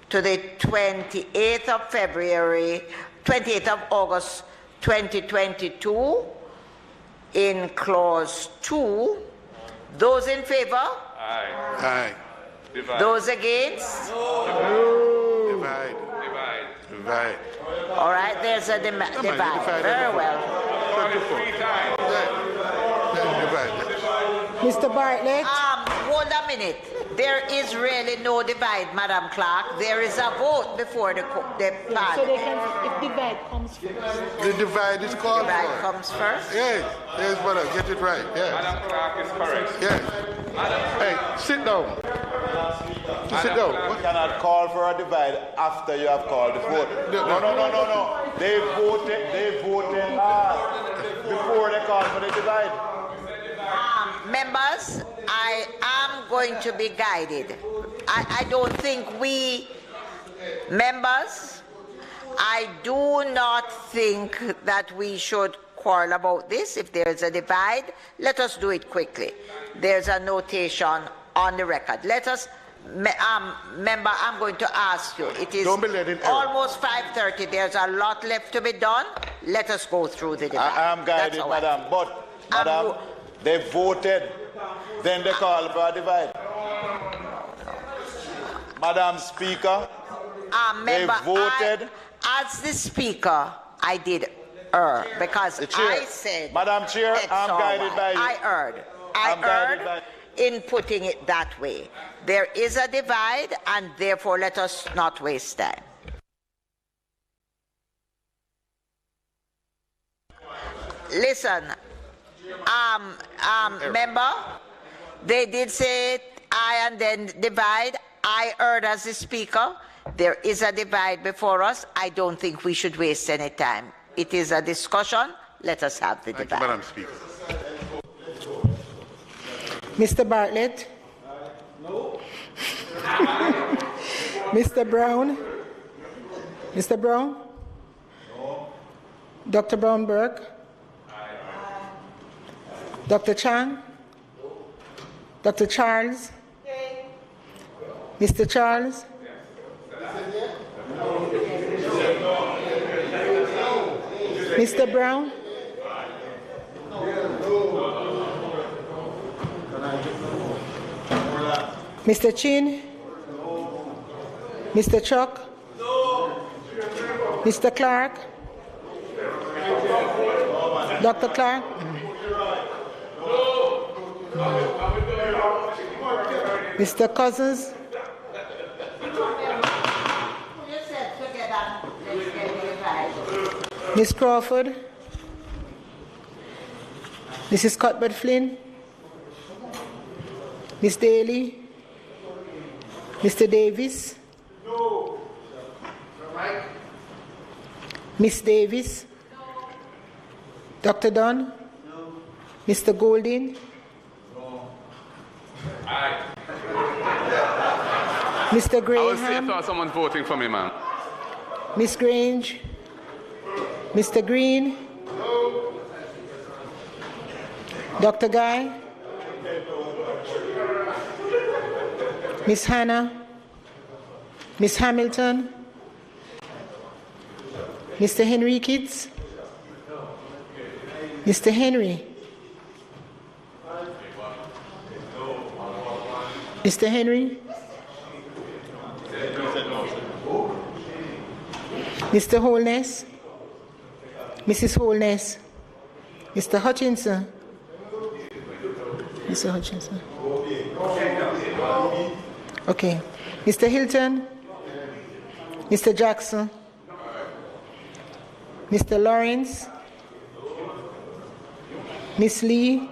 to the 28th of February, 28th of August 2022 in clause 2? Those in favor? Aye. Aye. Divide. Those against? No. Divide. Divide. Divide. All right, there's a divide. Very well. Mr. Bartlett? Hold a minute. There is really no divide, Madam Clerk. There is a vote before the parliament. So they can, if divide comes first. The divide is called for. Divide comes first? Yes. Yes, brother. Get it right. Yes. Madam Clerk is correct. Yes. Hey, sit down. Sit down. You cannot call for a divide after you have called the vote. No. They voted last before they called for the divide. Members, I am going to be guided. I don't think members, I do not think that we should quarrel about this. If there's a divide, let us do it quickly. There's a notation on the record. Let us, member, I'm going to ask you. It is almost 5:30. There's a lot left to be done. Let us go through the divide. I am guided, madam. But, madam, they voted, then they called for a divide. Madam Speaker, member, they voted. As the Speaker, I did because I said, Madam Chair, I'm guided by you. I erred in putting it that way. There is a divide, and therefore let us not waste time. Listen, member, they did say aye and then divide. I erred as the Speaker. There is a divide before us. I don't think we should waste any time. It is a discussion. Let us have the divide. Madam Speaker. Mr. Bartlett? No. Mr. Brown? Mr. Brown? No. Dr. Brown-Burke? Dr. Chang? No. Dr. Charles? Okay. Mr. Charles? Mr. Brown? Mr. Chin? Mr. Chuck? Mr. Clark? Dr. Clark? Mr. Cousins? Ms. Crawford? Mrs. Cuthbert Flynn? Ms. Daly? Mr. Davis? No. Ms. Davis? No. Dr. Dunn? No. Mr. Golding? No. Aye. Mr. Graham? I will see if someone's voting for me, ma'am. Ms. Grange? Mr. Green? No. Dr. Guy? Ms. Hannah? Ms. Hamilton? Mr. Henry Kitts? Mr. Henry? Mr. Henry? Mr. Holness? Mrs. Holness? Mr. Hutchinson? Mr. Hutchinson? Okay. Mr. Hilton? Mr. Jackson? Mr. Lawrence? Miss Lee?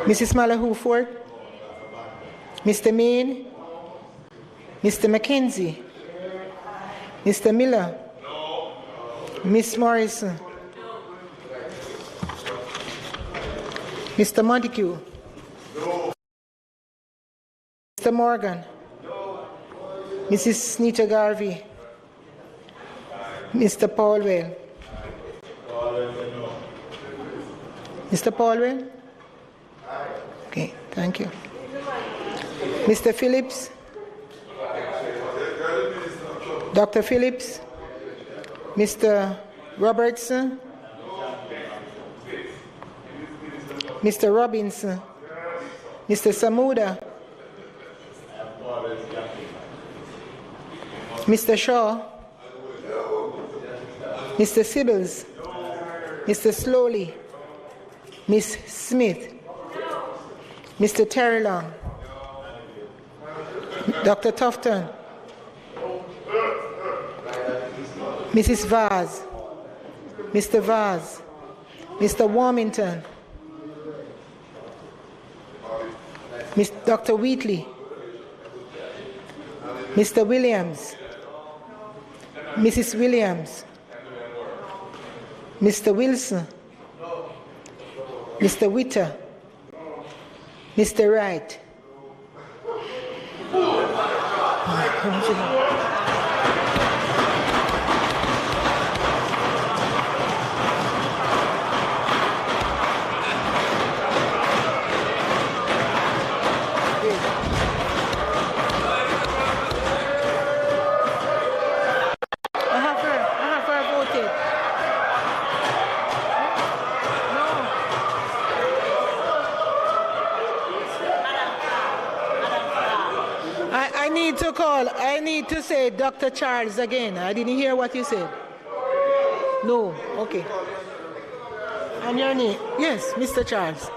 Mrs. Malahoo Ford? Mr. Main? Mr. McKenzie? Mr. Miller? Miss Morrison? Mr. Montague? Mr. Morgan? Mrs. Nita Garvey? Mr. Paulwell? Mr. Paulwell? Okay, thank you. Mr. Phillips? Dr. Phillips? Mr. Robertson? Mr. Robinson? Mr. Samuda? Mr. Shaw? Mr. Sibbles? Mr. Slowly? Miss Smith? Mr. Terry Long? Dr. Tufton? Mrs. Vaz? Mr. Vaz? Mr. Warmington? Dr. Wheatley? Mr. Williams? Mrs. Williams? Mr. Wilson? Mr. Witter? Mr. Wright? I need to say Dr. Charles again. I didn't hear what you said. No, okay. And your name? Yes, Mr. Charles.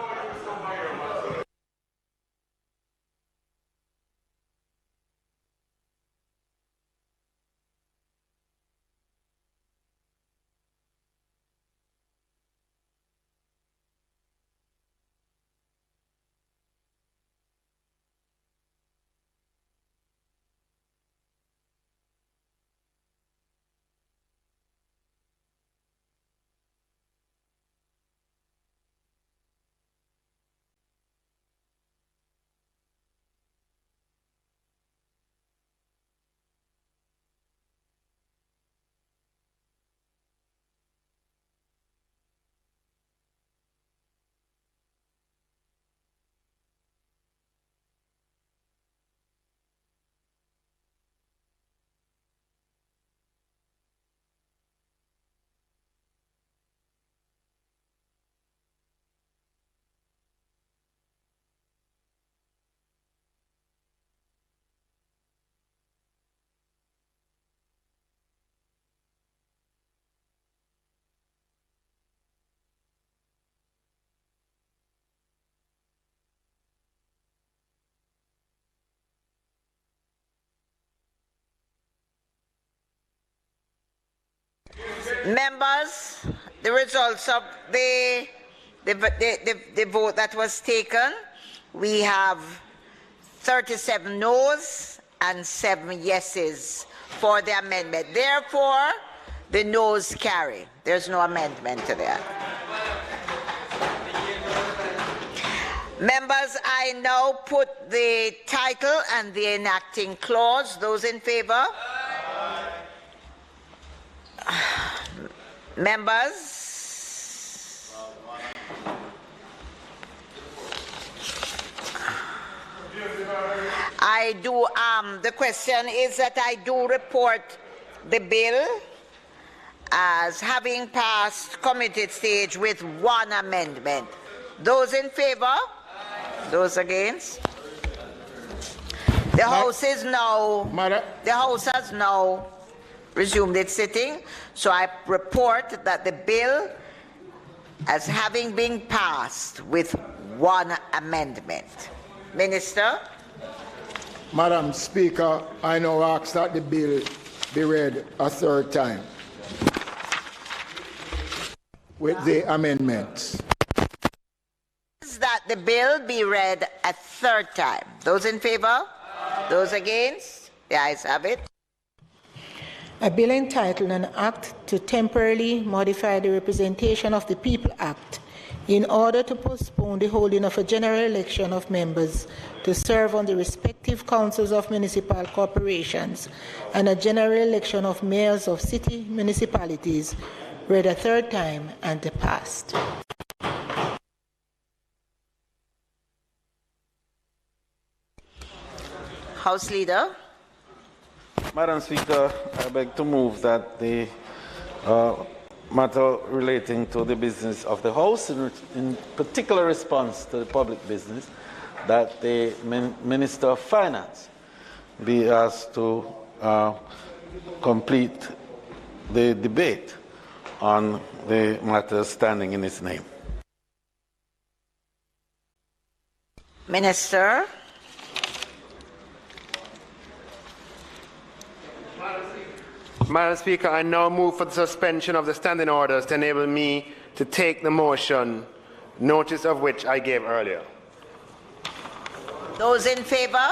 Members, the results of the vote that was taken, we have 37 noes and 7 yeses for the amendment. Therefore, the noes carry. There's no amendment to that. Members, I now put the title and the enacting clause. Those in favor? Members? I do, the question is that I do report the bill as having passed committee stage with 1 amendment. Those in favor? Those against? The House is now, the House has now resumed its sitting, so I report that the bill as having been passed with 1 amendment. Minister? Madam Speaker, I now ask that the bill be read a 3rd time with the amendments. That the bill be read a 3rd time. Those in favor? Those against? The ayes have it. A bill entitled An Act to Temporarily Modify the Representation of the People Act in order to postpone the holding of a general election of members to serve on the respective councils of municipal corporations and a general election of mayors of city municipalities read a 3rd time and passed. House Leader. Madam Speaker, I beg to move that the matter relating to the business of the House, in particular response to the public business, that the Minister of Finance be asked to complete the debate on the matter standing in his name. Minister. Madam Speaker, I now move for the suspension of the standing orders to enable me to take the motion, notice of which I gave earlier. Those in favor?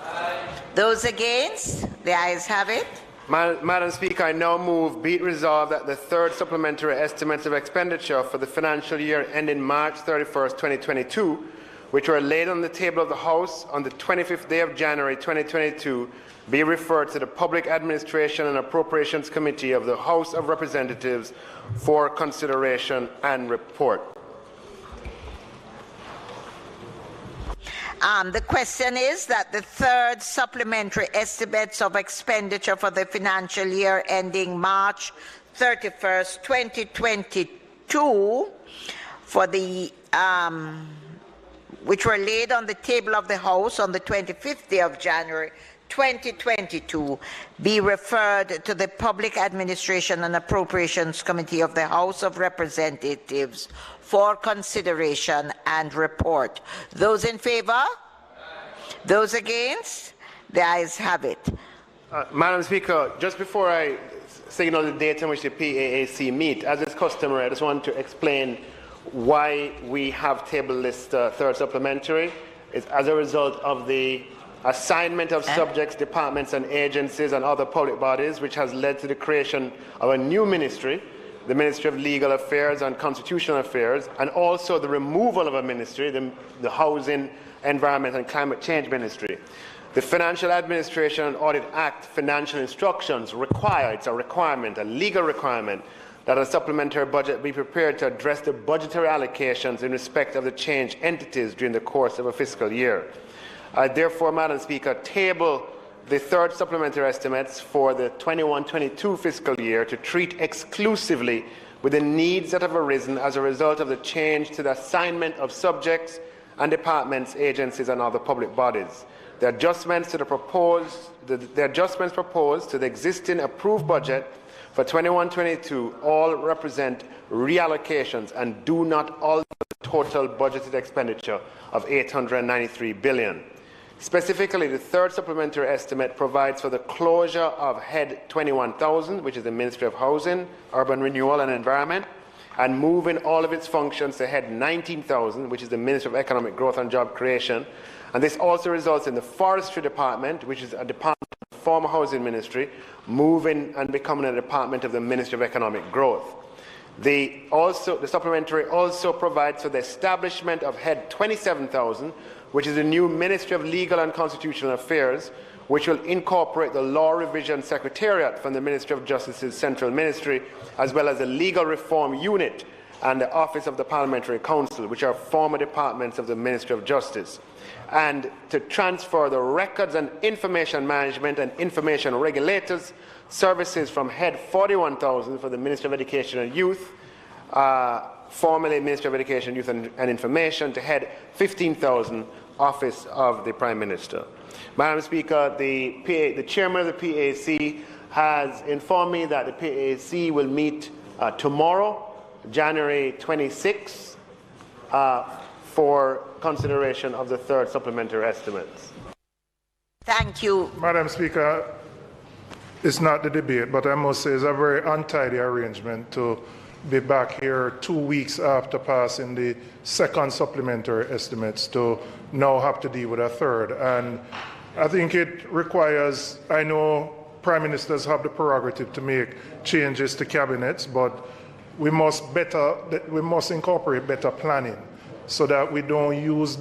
Aye. Those against? The ayes have it. Madam Speaker, I now move, be it resolved that the 3rd supplementary estimates of expenditure for the financial year ending March 31st, 2022, which were laid on the table of the House on the 25th day of January 2022, be referred to the Public Administration and Appropriations Committee of the House of Representatives for consideration and report. The question is that the 3rd supplementary estimates of expenditure for the financial year ending March 31st, 2022, for the which were laid on the table of the House on the 25th day of January 2022, be referred to the Public Administration and Appropriations Committee of the House of Representatives for consideration and report. Those in favor? Those against? The ayes have it. Madam Speaker, just before I signal the date in which the PAAC meet, as is customary, I just want to explain why we have tabled this 3rd supplementary. It's as a result of the assignment of subjects, departments and agencies and other public bodies, which has led to the creation of a new ministry, the Ministry of Legal Affairs and Constitutional Affairs, and also the removal of a ministry, the Housing, Environment and Climate Change Ministry. The Financial Administration and Audit Act financial instructions require, it's a requirement, a legal requirement, that a supplementary budget be prepared to address the budgetary allocations in respect of the changed entities during the course of a fiscal year. I therefore, Madam Speaker, table the 3rd supplementary estimates for the 21-22 fiscal year to treat exclusively with the needs that have arisen as a result of the change to the assignment of subjects and departments, agencies and other public bodies. The adjustments proposed to the existing approved budget for 21-22 all represent reallocations and do not alter the total budgeted expenditure of $893 billion. Specifically, the third supplementary estimate provides for the closure of Head 21,000, which is the Ministry of Housing, Urban Renewal and Environment, and moving all of its functions to Head 19,000, which is the Ministry of Economic Growth and Job Creation. And this also results in the Forestry Department, which is a department of the former Housing Ministry, moving and becoming a department of the Ministry of Economic Growth. The supplementary also provides for the establishment of Head 27,000, which is the new Ministry of Legal and Constitutional Affairs, which will incorporate the Law Revision Secretariat from the Ministry of Justice's Central Ministry, as well as the Legal Reform Unit and the Office of the Parliamentary Council, which are former departments of the Ministry of Justice, and to transfer the Records and Information Management and Information Regulators services from Head 41,000 for the Ministry of Education and Youth, formerly Ministry of Education, Youth and Information, to Head 15,000, Office of the Prime Minister. Madam Speaker, the chairman of the PAC has informed me that the PAC will meet tomorrow, January 26th, for consideration of the third supplementary estimates. Thank you. Madam Speaker, it's not the debate, but I must say it's a very untidy arrangement to be back here 2 weeks after passing the second supplementary estimates to now have to deal with a third. And I think it requires, I know prime ministers have the prerogative to make changes to cabinets, but we must incorporate better planning so that we don't use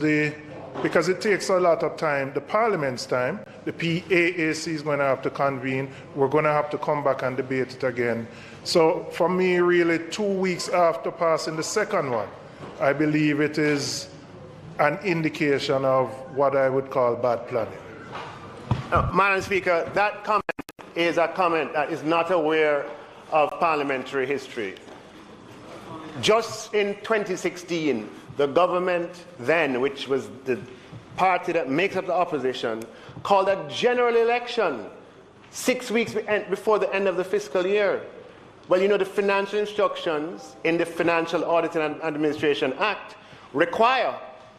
because it takes a lot of time, the Parliament's time. The PAAC is going to have to convene. We're going to have to come back and debate it again. So for me, really, 2 weeks after passing the second one, I believe it is an indication of what I would call bad planning. Madam Speaker, that comment is a comment that is not aware of parliamentary history. Just in 2016, the government then, which was the party that makes up the opposition, called a general election 6 weeks before the end of the fiscal year. Well, you know, the financial instructions in the Financial Audit and Administration Act require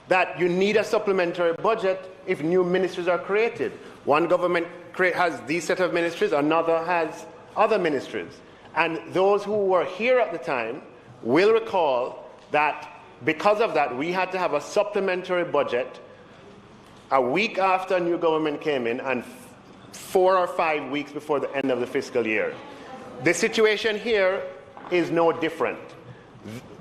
that you need a supplementary budget if new ministries are created. One government has these set of ministries, another has other ministries. And those who were here at the time will recall that because of that, we had to have a supplementary budget a week after a new government came in and 4 or 5 weeks before the end of the fiscal year. The situation here is no different.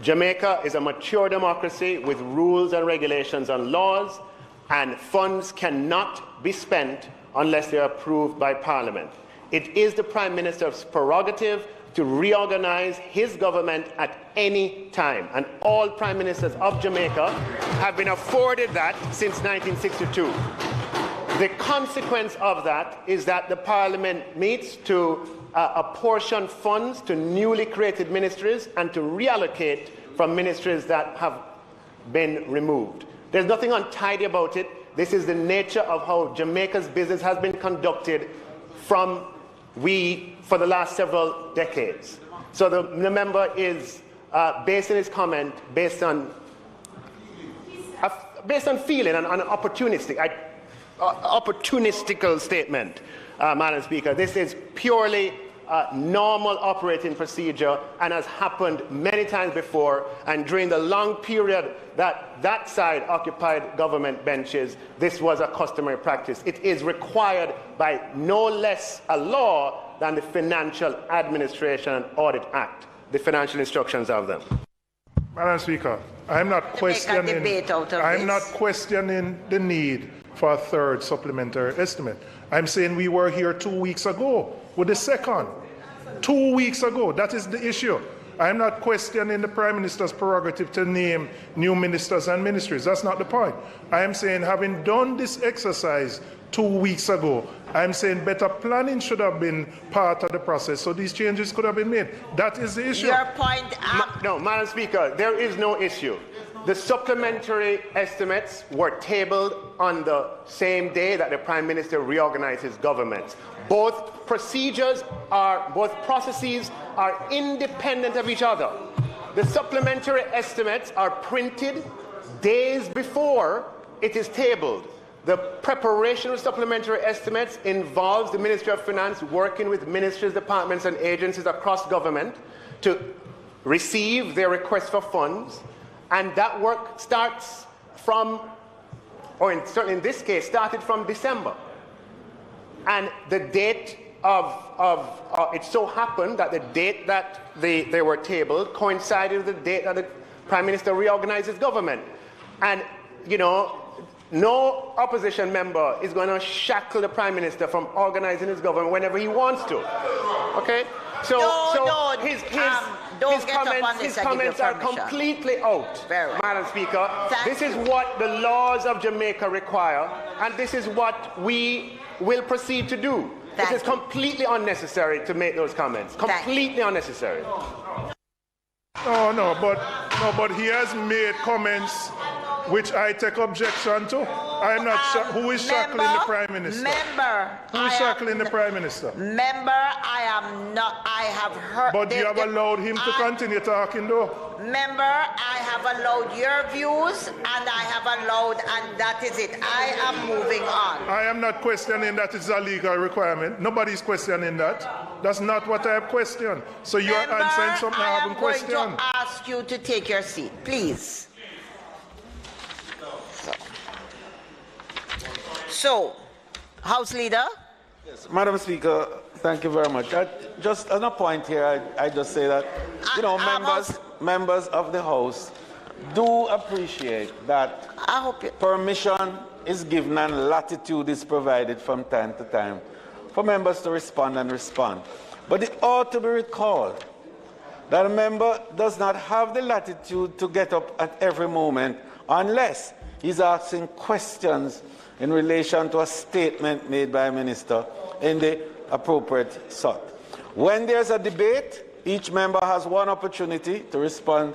Jamaica is a mature democracy with rules and regulations and laws, and funds cannot be spent unless they are approved by Parliament. It is the Prime Minister's prerogative to reorganize his government at any time, and all Prime Ministers of Jamaica have been afforded that since 1962. The consequence of that is that the Parliament meets to apportion funds to newly created ministries and to reallocate from ministries that have been removed. There's nothing untidy about it. This is the nature of how Jamaica's business has been conducted for the last several decades. So the member is basing his comment based on feeling and an opportunistical statement, Madam Speaker. This is purely normal operating procedure and has happened many times before, and during the long period that side occupied government benches, this was a customary practice. It is required by no less a law than the Financial Administration and Audit Act, the financial instructions of them. Madam Speaker, I'm not questioning the need for a third supplementary estimate. I'm saying we were here 2 weeks ago with the second. 2 weeks ago, that is the issue. I'm not questioning the Prime Minister's prerogative to name new ministers and ministries. That's not the point. I am saying, having done this exercise 2 weeks ago, I'm saying better planning should have been part of the process, so these changes could have been made. That is the issue. Your point. No, Madam Speaker, there is no issue. The supplementary estimates were tabled on the same day that the Prime Minister reorganized his government. Both processes are independent of each other. The supplementary estimates are printed days before it is tabled. The preparation of supplementary estimates involves the Ministry of Finance working with ministries, departments, and agencies across government to receive their request for funds, and that work starts from, or certainly in this case, started from December. And the date it so happened that the date that they were tabled coincided with the date that the Prime Minister reorganized his government. And, you know, no opposition member is going to shackle the Prime Minister from organizing his government whenever he wants to. Okay? So, his comments are completely out, Madam Speaker. This is what the laws of Jamaica require, and this is what we will proceed to do. It is completely unnecessary to make those comments. Completely unnecessary. But he has made comments which I take objection to. I am not sure who is shackling the Prime Minister. Who is shackling the Prime Minister? I have heard. But you have allowed him to continue talking, though. Member, I have allowed your views, and I have allowed, and that is it. I am moving on. I am not questioning that it's a legal requirement. Nobody's questioning that. That's not what I have questioned. So you are answering something I haven't questioned. I am going to ask you to take your seat, please. So, House Leader? Yes, Madam Speaker, thank you very much. Just on a point here, I just say that, you know, members of the House do appreciate that permission is given and latitude is provided from time to time for members to respond and respond. But it ought to be recalled that a member does not have the latitude to get up at every moment unless he's asking questions in relation to a statement made by a minister in the appropriate sort. When there's a debate, each member has one opportunity to respond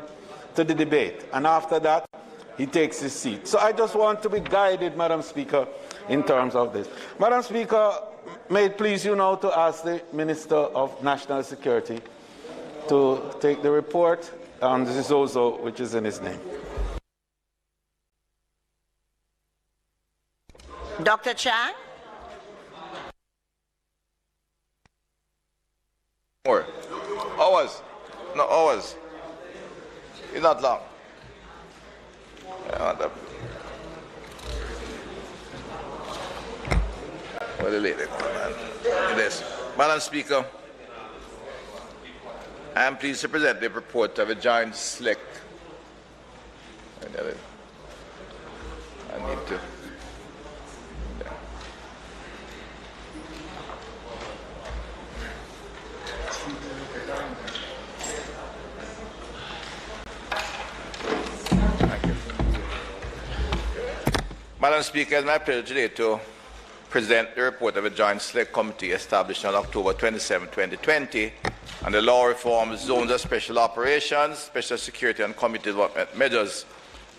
to the debate, and after that, he takes his seat. So I just want to be guided, Madam Speaker, in terms of this. Madam Speaker, may it please you now to ask the Minister of National Security to take the report on the Zozo, which is in his name. Dr. Chang? More. Hours. No, hours. It's not long. Madam Speaker, I am pleased to present the report of a joint select. I need to. Madam Speaker, it's my pleasure today to present the report of a joint select committee established on October 27, 2020 on the law reforms, zones of special operations, special security and community development measures,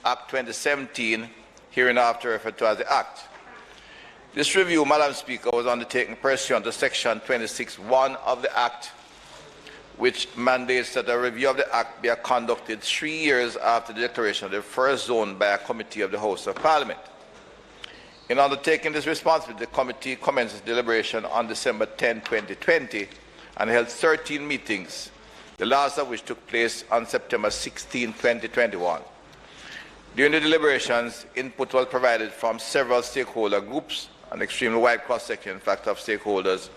Act 2017, hereinafter referred to as the Act. This review, Madam Speaker, was undertaken pursuant to Section 26(1) of the Act, which mandates that a review of the Act be conducted 3 years after the declaration of the first zone by a committee of the House of Parliament. In undertaking this responsibility, the committee commenced deliberation on December 10, 2020 and held 13 meetings, the last of which took place on September 16, 2021. During the deliberations, input was provided from several stakeholder groups, an extremely wide cross-section, in fact, of stakeholders,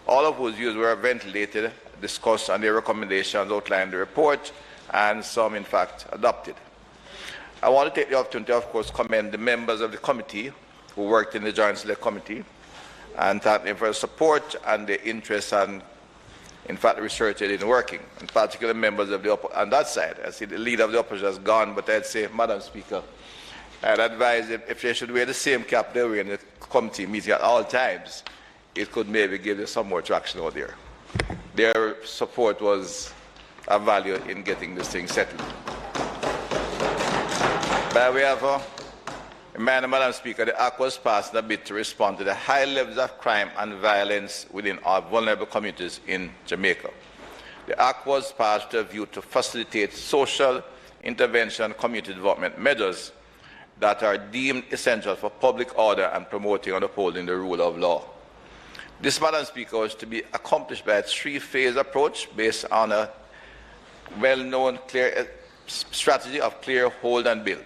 all of whose views were ventilated, discussed, and their recommendations outlined in the report, and some, in fact, adopted. I want to take the opportunity, of course, to commend the members of the committee who worked in the Joint Select Committee and thank them for their support and their interest and, in fact, research in working, in particular members of the on that side. I see the leader of the opposition has gone, but I'd say, Madam Speaker, I'd advise if they should wear the same cap they wear in the committee meeting at all times, it could maybe give them some more traction out there. Their support was of value in getting this thing settled. By way of Madam Speaker, the Act was passed in a bid to respond to the high levels of crime and violence within our vulnerable communities in Jamaica. The Act was passed with a view to facilitate social intervention and community development measures that are deemed essential for public order and promoting and upholding the rule of law. This, Madam Speaker, is to be accomplished by a three-phase approach based on a well-known clear strategy of clear, hold, and build.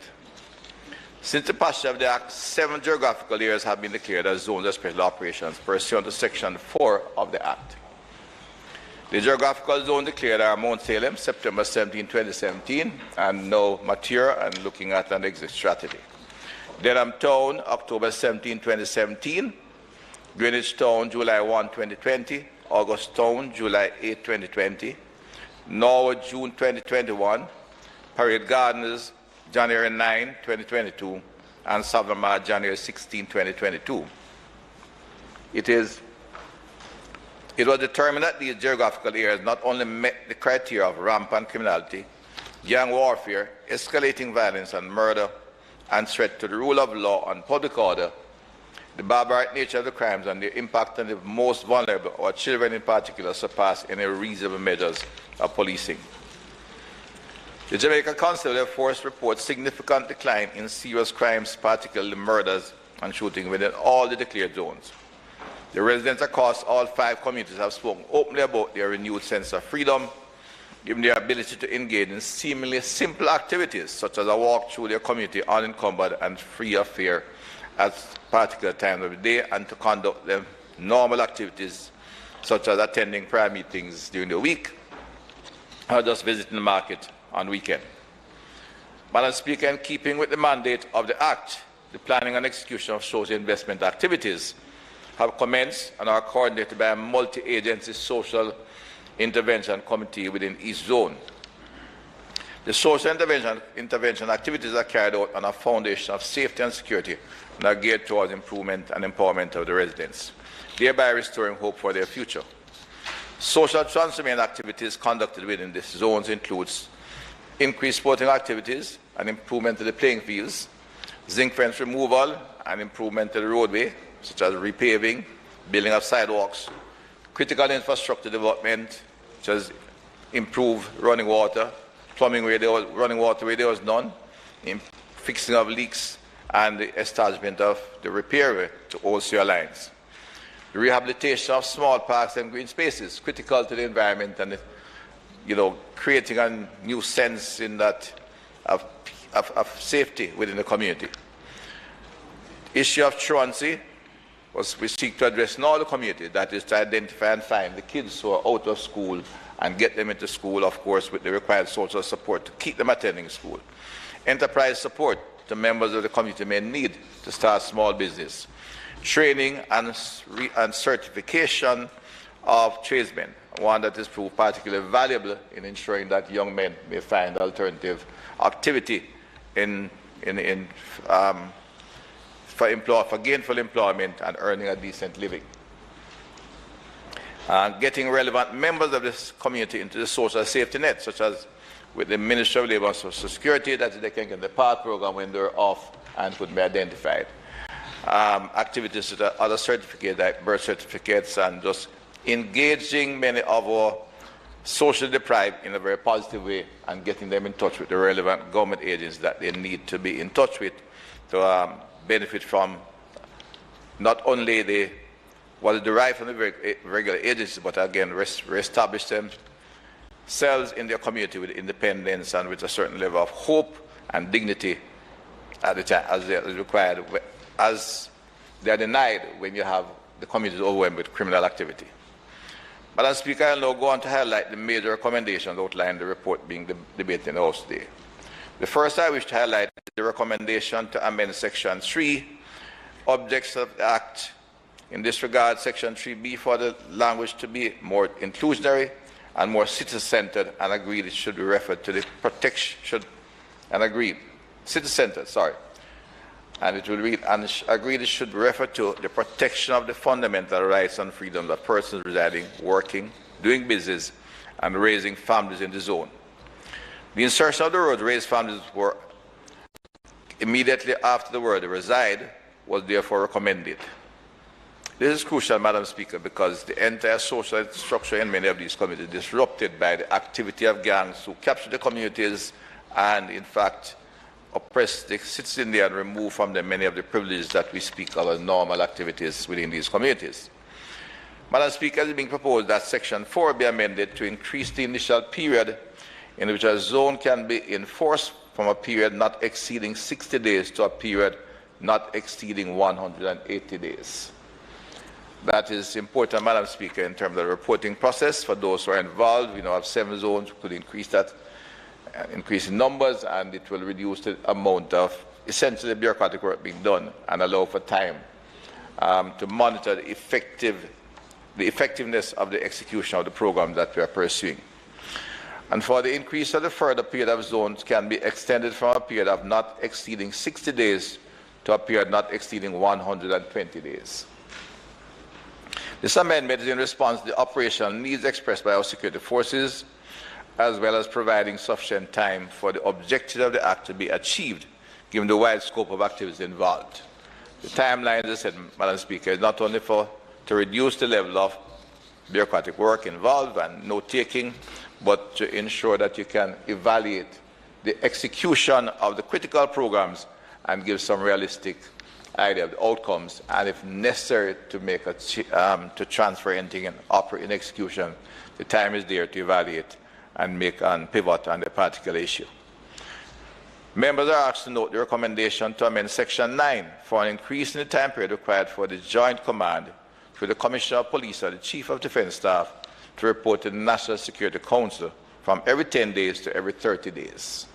Since the passage of the Act, 7 geographical areas have been declared as zones of special operations pursuant to Section 4 of the Act. The geographical zone declared are Mount Salem, September 17, 2017, and now mature and looking at an exit strategy. Dedham Town, October 17, 2017, Greenwich Town, July 1, 2020, August Town, July 8, 2020, Norwood, June 2021, Parade Gardens, January 9, 2022, and Savamar, January 16, 2022. It was determined that these geographical areas not only met the criteria of rampant criminality, gang warfare, escalating violence and murder, and threat to the rule of law and public order, the barbaric nature of the crimes and their impact on the most vulnerable, or children in particular, surpass any reasonable measures of policing. The Jamaica Constable Force reports significant decline in serious crimes, particularly murders and shooting within all the declared zones. The residents across all 5 communities have spoken openly about their renewed sense of freedom, given their ability to engage in seemingly simple activities, such as a walk through their community unencumbered and free of fear at particular times of the day, and to conduct them normal activities, such as attending prayer meetings during the week, or just visiting the market on weekend. Madam Speaker, in keeping with the mandate of the Act, the planning and execution of social investment activities have commenced and are coordinated by a multi-agency social intervention committee within each zone. The social intervention activities are carried out on a foundation of safety and security and are geared towards improvement and empowerment of the residents, thereby restoring hope for their future. Social transformation activities conducted within these zones includes increased sporting activities and improvement of the playing fields, zinc fence removal and improvement of the roadway, such as repaving, building of sidewalks, critical infrastructure development, such as improved running water, plumbing where there was running water where there was none, fixing of leaks, and the establishment of the repair to all sewer lines. The rehabilitation of small parks and green spaces, critical to the environment and creating a new sense in that of safety within the community. Issue of truancy we seek to address in all the community, that is to identify and find the kids who are out of school and get them into school, of course, with the required social support to keep them attending school. Enterprise support to members of the community may need to start small business. Training and certification of tradesmen, one that is proved particularly valuable in ensuring that young men may find alternative activity for gainful employment and earning a decent living. Getting relevant members of this community into the social safety net, such as with the Ministry of Labour and Social Security, that they can get the PATH program when they're off and could be identified. Activities such as other certificates, like birth certificates, and just engaging many of our socially deprived in a very positive way and getting them in touch with the relevant government agencies that they need to be in touch with to benefit from not only what is derived from the regular agencies, but again, reestablish themselves in their community with independence and with a certain level of hope and dignity at the time as is required, as they are denied when you have the community overwhelmed with criminal activity. Madam Speaker, I will now go on to highlight the major recommendations outlined in the report being debated in the House today. The first I wish to highlight is the recommendation to amend Section 3, Objects of the Act. In this regard, Section 3B for the language to be more inclusionary and more citizen-centered, and agreed it should be referred to the protection, citizen-centered, sorry. And it will read, and agreed it should be referred to the protection of the fundamental rights and freedoms of persons residing, working, doing business, and raising families in the zone. The insertion of the word raise families were immediately after the word reside was therefore recommended. This is crucial, Madam Speaker, because the entire social structure in many of these communities is disrupted by the activity of gangs who capture the communities and, in fact, oppress the citizens there and remove from them many of the privileges that we speak of as normal activities within these communities. Madam Speaker, it is being proposed that Section 4 be amended to increase the initial period in which a zone can be enforced from a period not exceeding 60 days to a period not exceeding 180 days. That is important, Madam Speaker, in terms of the reporting process for those who are involved. We now have 7 zones. We could increase that, increase in numbers, and it will reduce the amount of essentially bureaucratic work being done and allow for time to monitor the effectiveness of the execution of the program that we are pursuing. And for the increase of the further period of zones can be extended from a period of not exceeding 60 days to a period not exceeding 120 days. This amendment is in response to the operational needs expressed by our security forces, as well as providing sufficient time for the objectives of the Act to be achieved, given the wide scope of activities involved. The timeline, as I said, Madam Speaker, is not only to reduce the level of bureaucratic work involved and note-taking, but to ensure that you can evaluate the execution of the critical programs and give some realistic idea of the outcomes, and if necessary to make to transfer anything in execution, the time is there to evaluate and pivot on the particular issue. Members are asked to note the recommendation to amend Section 9 for an increase in the time period required for the Joint Command for the Commissioner of Police or the Chief of Defence Staff to report to the National Security Council from every 10 days to every 30 days.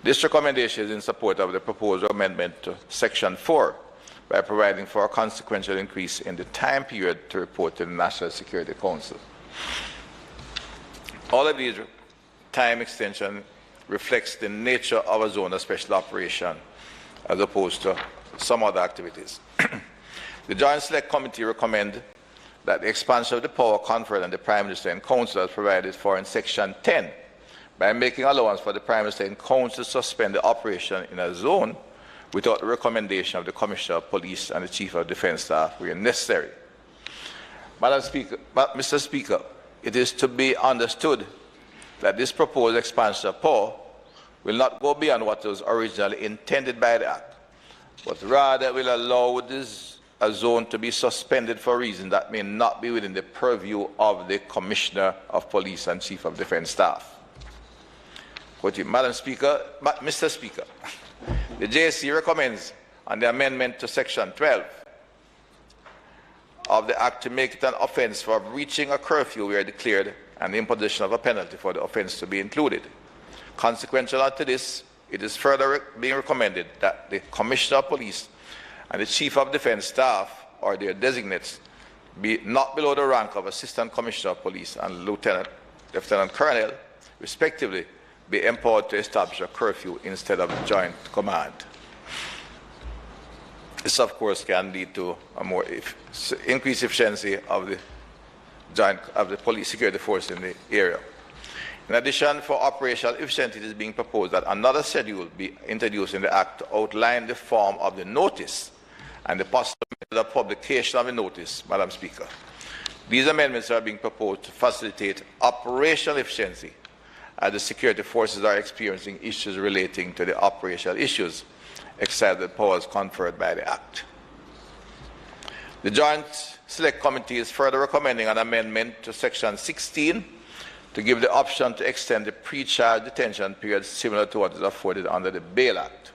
This recommendation is in support of the proposed amendment to Section 4 by providing for a consequential increase in the time period to report to the National Security Council. All of these time extension reflects the nature of a zone of special operation as opposed to some other activities. The Joint Select Committee recommend that the expansion of the power conferred on the Prime Minister and Council as provided for in Section 10 by making allowance for the Prime Minister and Council to suspend the operation in a zone without the recommendation of the Commissioner of Police and the Chief of Defence Staff where necessary. Mr. Speaker, it is to be understood that this proposed expansion of power will not go beyond what was originally intended by the Act, but rather will allow a zone to be suspended for reasons that may not be within the purview of the Commissioner of Police and Chief of Defence Staff. Madam Speaker, Mr. Speaker, the JSC recommends on the amendment to Section 12 of the Act to make it an offence for breaching a curfew where declared and the imposition of a penalty for the offence to be included. Consequential to this, it is further being recommended that the Commissioner of Police and the Chief of Defence Staff or their designates be not below the rank of Assistant Commissioner of Police and Lieutenant Colonel, respectively, be empowered to establish a curfew instead of the Joint Command. This, of course, can lead to a more increased efficiency of the police security force in the area. In addition, for operational efficiency, it is being proposed that another schedule be introduced in the Act to outline the form of the notice and the possible method of publication of the notice, Madam Speaker. These amendments are being proposed to facilitate operational efficiency as the security forces are experiencing issues relating to the operational issues except the powers conferred by the Act. The Joint Select Committee is further recommending an amendment to Section 16 to give the option to extend the pre-charge detention period similar to what is afforded under the Bail Act.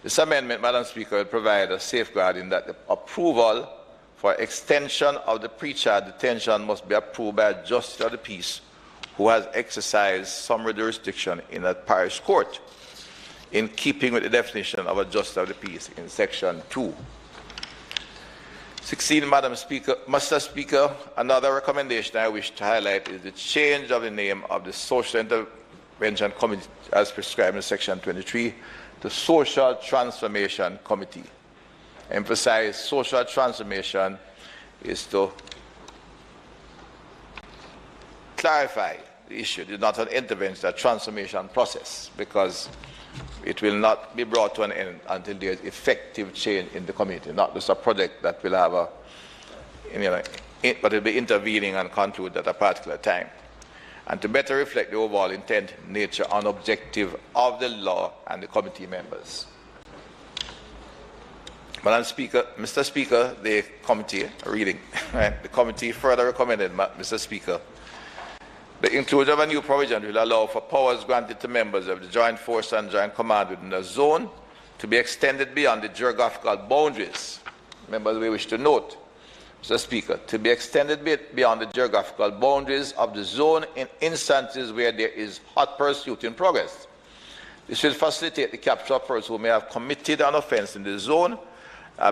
This amendment, Madam Speaker, will provide a safeguard in that the approval for extension of the pre-charge detention must be approved by a Justice of the Peace who has exercised summary jurisdiction in a parish court, in keeping with the definition of a Justice of the Peace in Section 2. 16, Madam Speaker, Mr. Speaker, another recommendation I wish to highlight is the change of the name of the Social Intervention Committee as prescribed in Section 23 to Social Transformation Committee. Emphasize social transformation is to clarify the issue. It is not an intervention, it's a transformation process, because it will not be brought to an end until there is effective change in the community, not just a project that will have but it will be intervening and conclude at a particular time. and to better reflect the overall intent, nature, and objective of the law and the committee members. Madam Speaker, Mr. Speaker, the committee, reading, right? The committee further recommended, Mr. Speaker, the inclusion of a new provision will allow for powers granted to members of the Joint Force and Joint Command within a zone to be extended beyond the geographical boundaries. Members, we wish to note, Mr. Speaker, to be extended beyond the geographical boundaries of the zone in instances where there is hot pursuit in progress. This will facilitate the capture of persons who may have committed an offense in the zone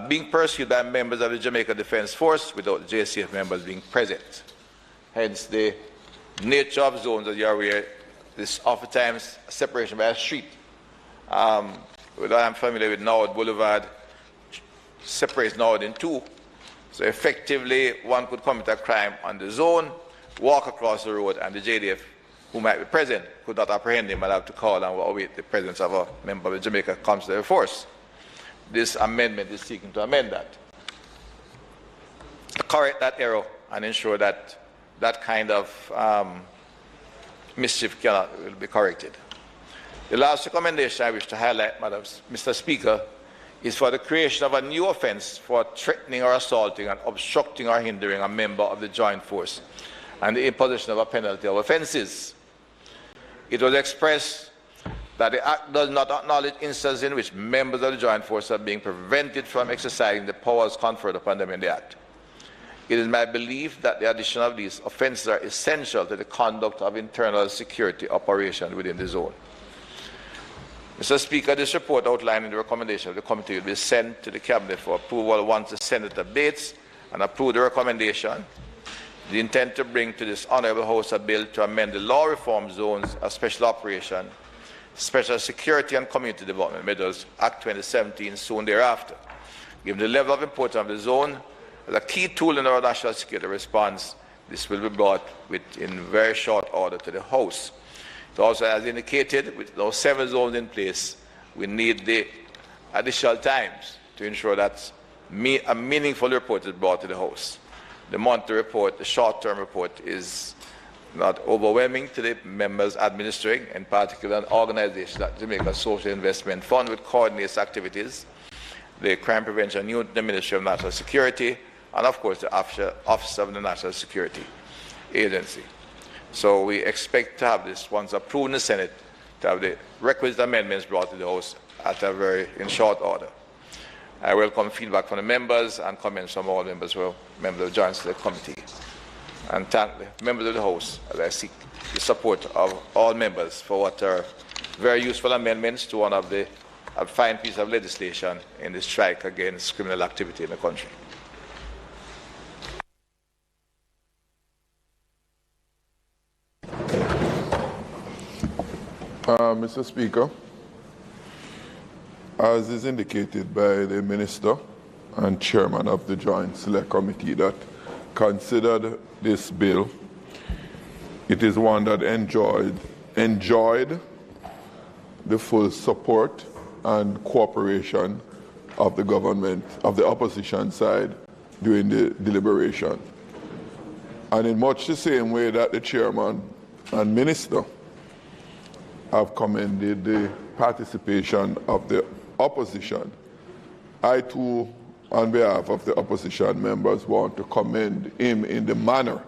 being pursued by members of the Jamaica Defence Force without JCF members being present. Hence, the nature of zones, as you are aware, is oftentimes a separation by a street. I'm familiar with Norwood Boulevard, separates Norwood in two. So effectively, one could commit a crime on the zone, walk across the road, and the JDF, who might be present, could not apprehend him, but have to call and await the presence of a member of the Jamaica Consular Force. This amendment is seeking to amend that, to correct that error and ensure that that kind of mischief will be corrected. The last recommendation I wish to highlight, Mr. Speaker, is for the creation of a new offence for threatening or assaulting and obstructing or hindering a member of the joint force and the imposition of a penalty of offences. It was expressed that the Act does not acknowledge instances in which members of the joint force are being prevented from exercising the powers conferred upon them in the Act. It is my belief that the addition of these offences are essential to the conduct of internal security operations within the zone. Mr. Speaker, this report outlining the recommendation of the committee will be sent to the Cabinet for approval once the Senate debates and approve the recommendation. The intent to bring to this Honourable House a bill to amend the law reform zones of special operation, Special Security and Community Development Measures Act 2017 soon thereafter. Given the level of importance of the zone as a key tool in our national security response, this will be brought in very short order to the House. It also, as indicated, with those 7 zones in place, we need the additional times to ensure that a meaningful report is brought to the House. The monthly report, the short-term report, is not overwhelming to the members administering, in particular an organization like Jamaica Social Investment Fund, which coordinates activities, the Crime Prevention Unit, the Ministry of National Security, and of course the Office of the National Security Agency. So we expect to have this, once approved in the Senate, to have the requisite amendments brought to the House in short order. I welcome feedback from the members and comments from all members who are members of the Joint Select Committee, and thank the members of the House as I seek the support of all members for what are very useful amendments to one of the fine piece of legislation in the strike against criminal activity in the country. Mr. Speaker, as is indicated by the Minister and Chairman of the Joint Select Committee that considered this bill, it is one that enjoyed the full support and cooperation of the government, of the opposition side during the deliberation. And in much the same way that the Chairman and Minister have commended the participation of the opposition, I too, on behalf of the opposition members, want to commend him in the manner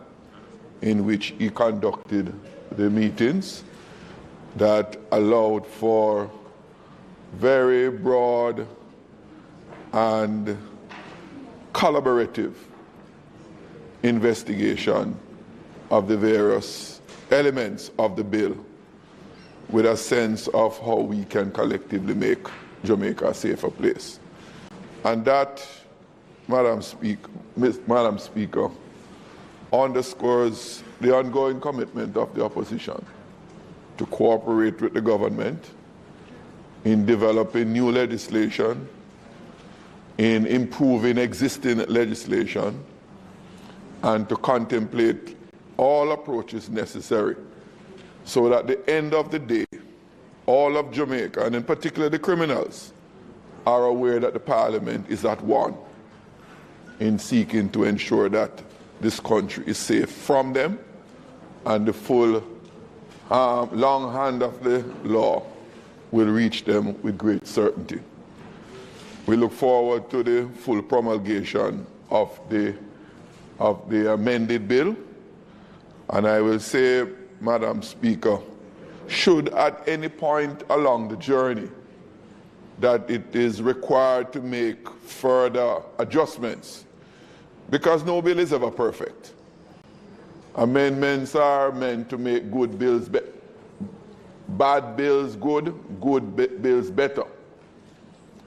in which he conducted the meetings that allowed for very broad and collaborative investigation of the various elements of the bill with a sense of how we can collectively make Jamaica a safer place. And that, Madam Speaker, underscores the ongoing commitment of the opposition to cooperate with the government in developing new legislation, in improving existing legislation, and to contemplate all approaches necessary so that at the end of the day, all of Jamaica, and in particular the criminals, are aware that the Parliament is at one in seeking to ensure that this country is safe from them and the full long hand of the law will reach them with great certainty. We look forward to the full promulgation of the amended bill. And I will say, Madam Speaker, should at any point along the journey that it is required to make further adjustments, because no bill is ever perfect. Amendments are meant to make good bills bad bills good, good bills better.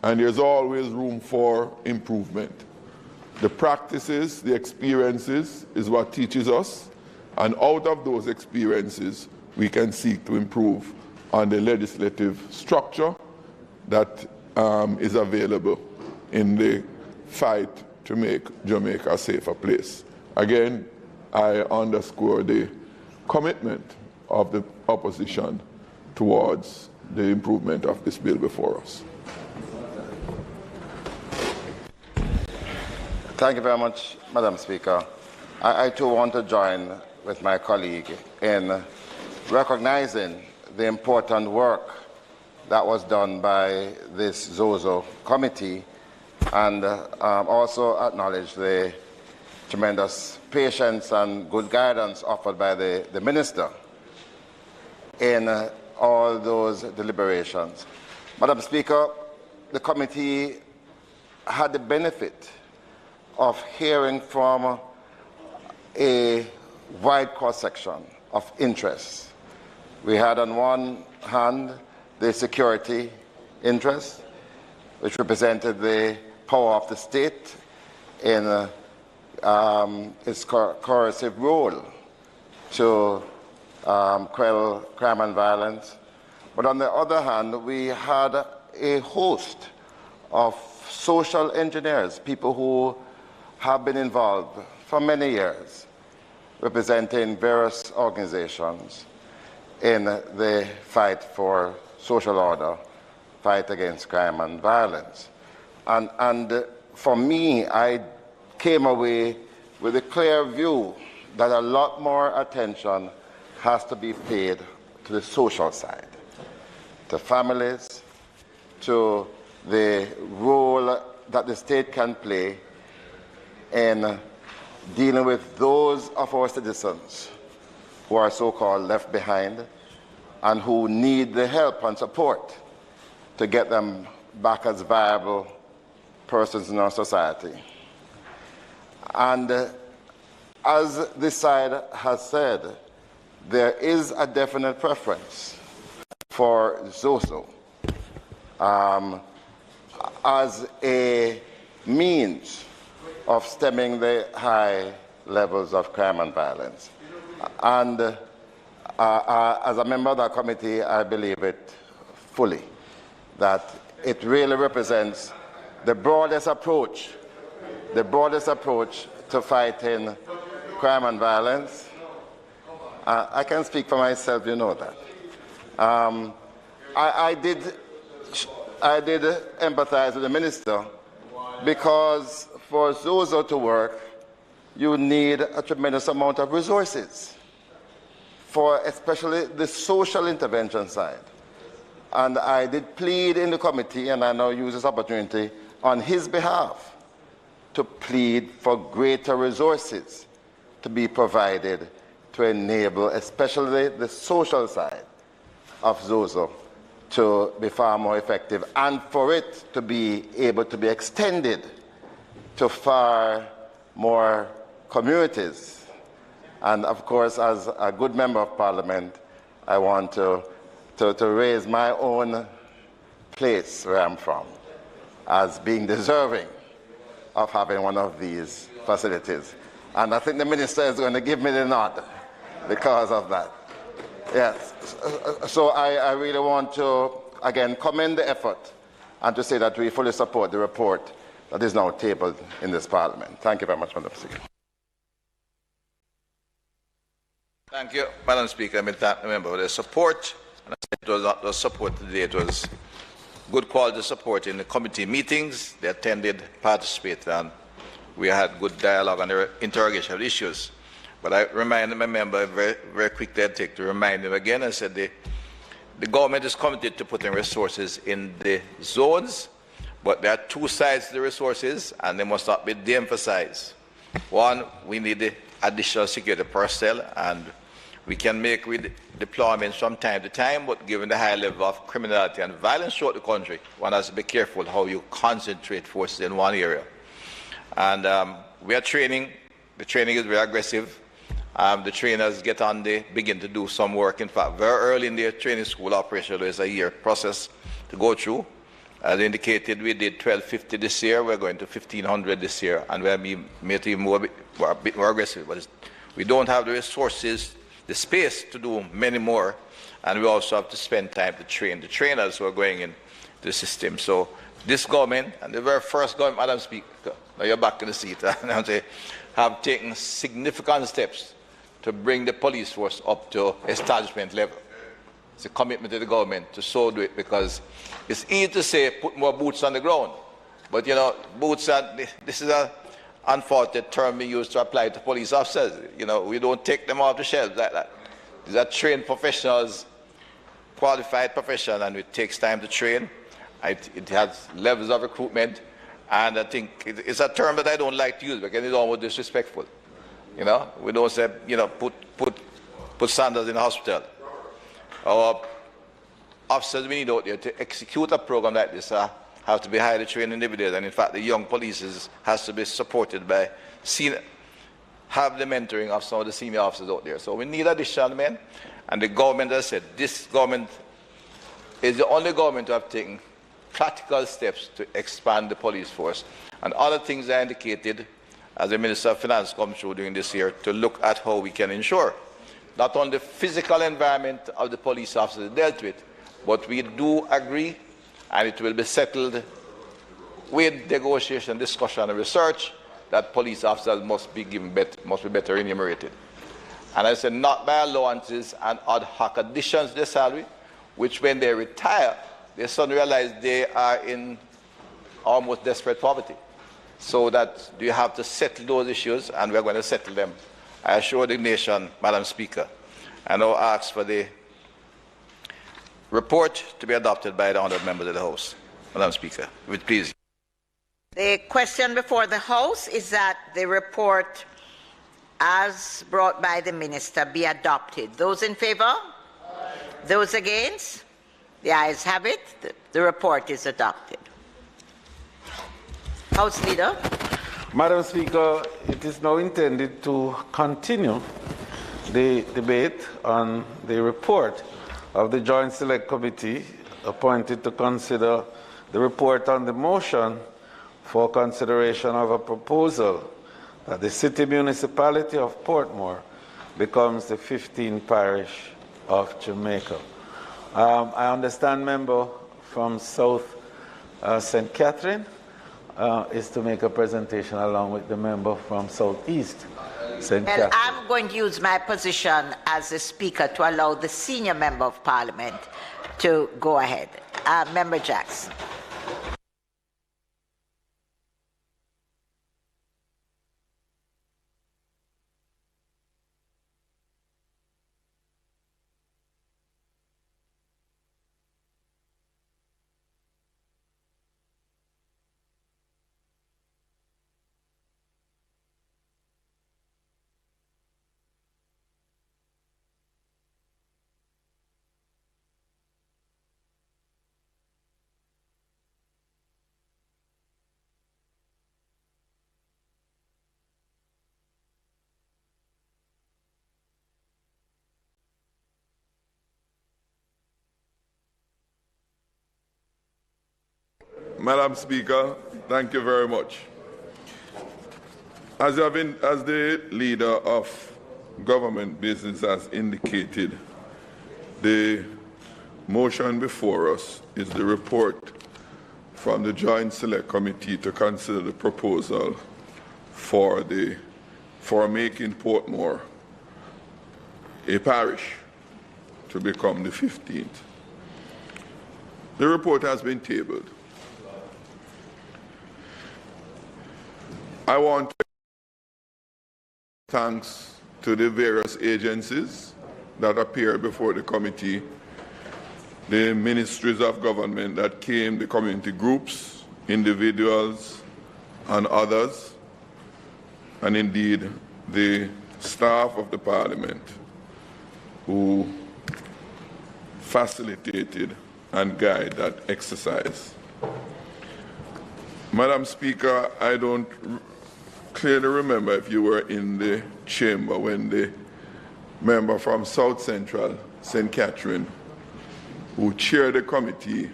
And there's always room for improvement. The practices, the experiences is what teaches us, and out of those experiences, we can seek to improve on the legislative structure that is available in the fight to make Jamaica a safer place. Again, I underscore the commitment of the opposition towards the improvement of this bill before us. Thank you very much, Madam Speaker. I too want to join with my colleague in recognizing the important work that was done by this ZOZO committee, and also acknowledge the tremendous patience and good guidance offered by the Minister in all those deliberations. Madam Speaker, the committee had the benefit of hearing from a wide cross-section of interests. We had on one hand the security interest, which represented the power of the state in its coercive role to quell crime and violence. But on the other hand, we had a host of social engineers, people who have been involved for many years, representing various organizations in the fight for social order, fight against crime and violence. And for me, I came away with a clear view that a lot more attention has to be paid to the social side, to families, to the role that the state can play in dealing with those of our citizens who are so-called left behind and who need the help and support to get them back as viable persons in our society. And as this side has said, there is a definite preference for ZOZO as a means of stemming the high levels of crime and violence. And as a member of that committee, I believe it fully, that it really represents the broadest approach to fighting crime and violence. I can speak for myself, you know that. I did empathize with the minister, because for ZOZO to work, you need a tremendous amount of resources, for especially the social intervention side. And I did plead in the committee, and I now use this opportunity on his behalf to plead for greater resources to be provided to enable especially the social side of ZOZO to be far more effective, and for it to be able to be extended to far more communities. And of course, as a good member of Parliament, I want to raise my own place where I'm from as being deserving of having one of these facilities. And I think the minister is going to give me the nod because of that. Yes. So I really want to, again, commend the effort and to say that we fully support the report that is now tabled in this Parliament. Thank you very much, Madam Speaker. Thank you, Madam Speaker. I thank the member for their support. And it was not just support today, it was good quality support in the committee meetings. They attended, participated, and we had good dialogue on the interrogation of issues. But I reminded my member very, very quickly, I'd take to remind him again. I said the government is committed to putting resources in the zones, but there are two sides to the resources, and they must not be de-emphasized. One, we need the additional security personnel, and we can make deployments from time to time, but given the high level of criminality and violence throughout the country, one has to be careful how you concentrate forces in one area. And we are training. The training is very aggressive. The trainers begin to do some work. In fact, very early in their training school operation, there is a year process to go through. As indicated, we did 1,250 this year. We're going to 1,500 this year, and we're made even a bit more aggressive. But we don't have the resources, the space to do many more, and we also have to spend time to train the trainers who are going into the system. So this government, and the very first government, Madam Speaker, now you're back in the seat, have taken significant steps to bring the police force up to establishment level. It's a commitment to the government to so do it, because it's easy to say put more boots on the ground, but you know, boots are, this is an unfortunate term we use to apply to police officers. You know, we don't take them off the shelves like that. These are trained professionals, qualified professionals, and it takes time to train. It has levels of recruitment, and I think it's a term that I don't like to use because it's almost disrespectful. You know, we don't say, you know, put Sanders in the hospital. Our officers we need out there to execute a program like this have to be highly trained individuals, and in fact the young police has to be supported by have the mentoring of some of the senior officers out there. So we need additional men, and the government, as I said, this government is the only government to have taken practical steps to expand the police force. And other things I indicated, as the Minister of Finance comes through during this year, to look at how we can ensure not only the physical environment of the police officers dealt with, but we do agree, and it will be settled with negotiation, discussion, and research, that police officers must be better remunerated. And I said not by allowances and ad hoc additions to their salary, which when they retire, they suddenly realize they are in almost desperate poverty. So that you have to settle those issues, and we're going to settle them. I assure the nation, Madam Speaker, and now ask for the report to be adopted by the honourable members of the House. Madam Speaker, if it please. The question before the House is that the report as brought by the Minister be adopted. Those in favour? Aye. Those against? The ayes have it. The report is adopted. House Leader. Madam Speaker, it is now intended to continue the debate on the report of the Joint Select Committee appointed to consider the report on the motion for consideration of a proposal that the city municipality of Portmore becomes the 15th parish of Jamaica. I understand member from South St. Catherine is to make a presentation along with the member from Southeast St. Catherine. I'm going to use my position as a speaker to allow the senior member of parliament to go ahead. Member Jackson. Madam Speaker, thank you very much. As the leader of government business has indicated, the motion before us is the report from the Joint Select Committee to consider the proposal for making Portmore a parish to become the 15th. The report has been tabled. I want to thank to the various agencies that appeared before the committee, the ministries of government that came, the community groups, individuals, and others, and indeed the staff of the Parliament who facilitated and guided that exercise. Madam Speaker, I don't clearly remember if you were in the chamber when the member from South Central, St. Catherine, who chaired the committee,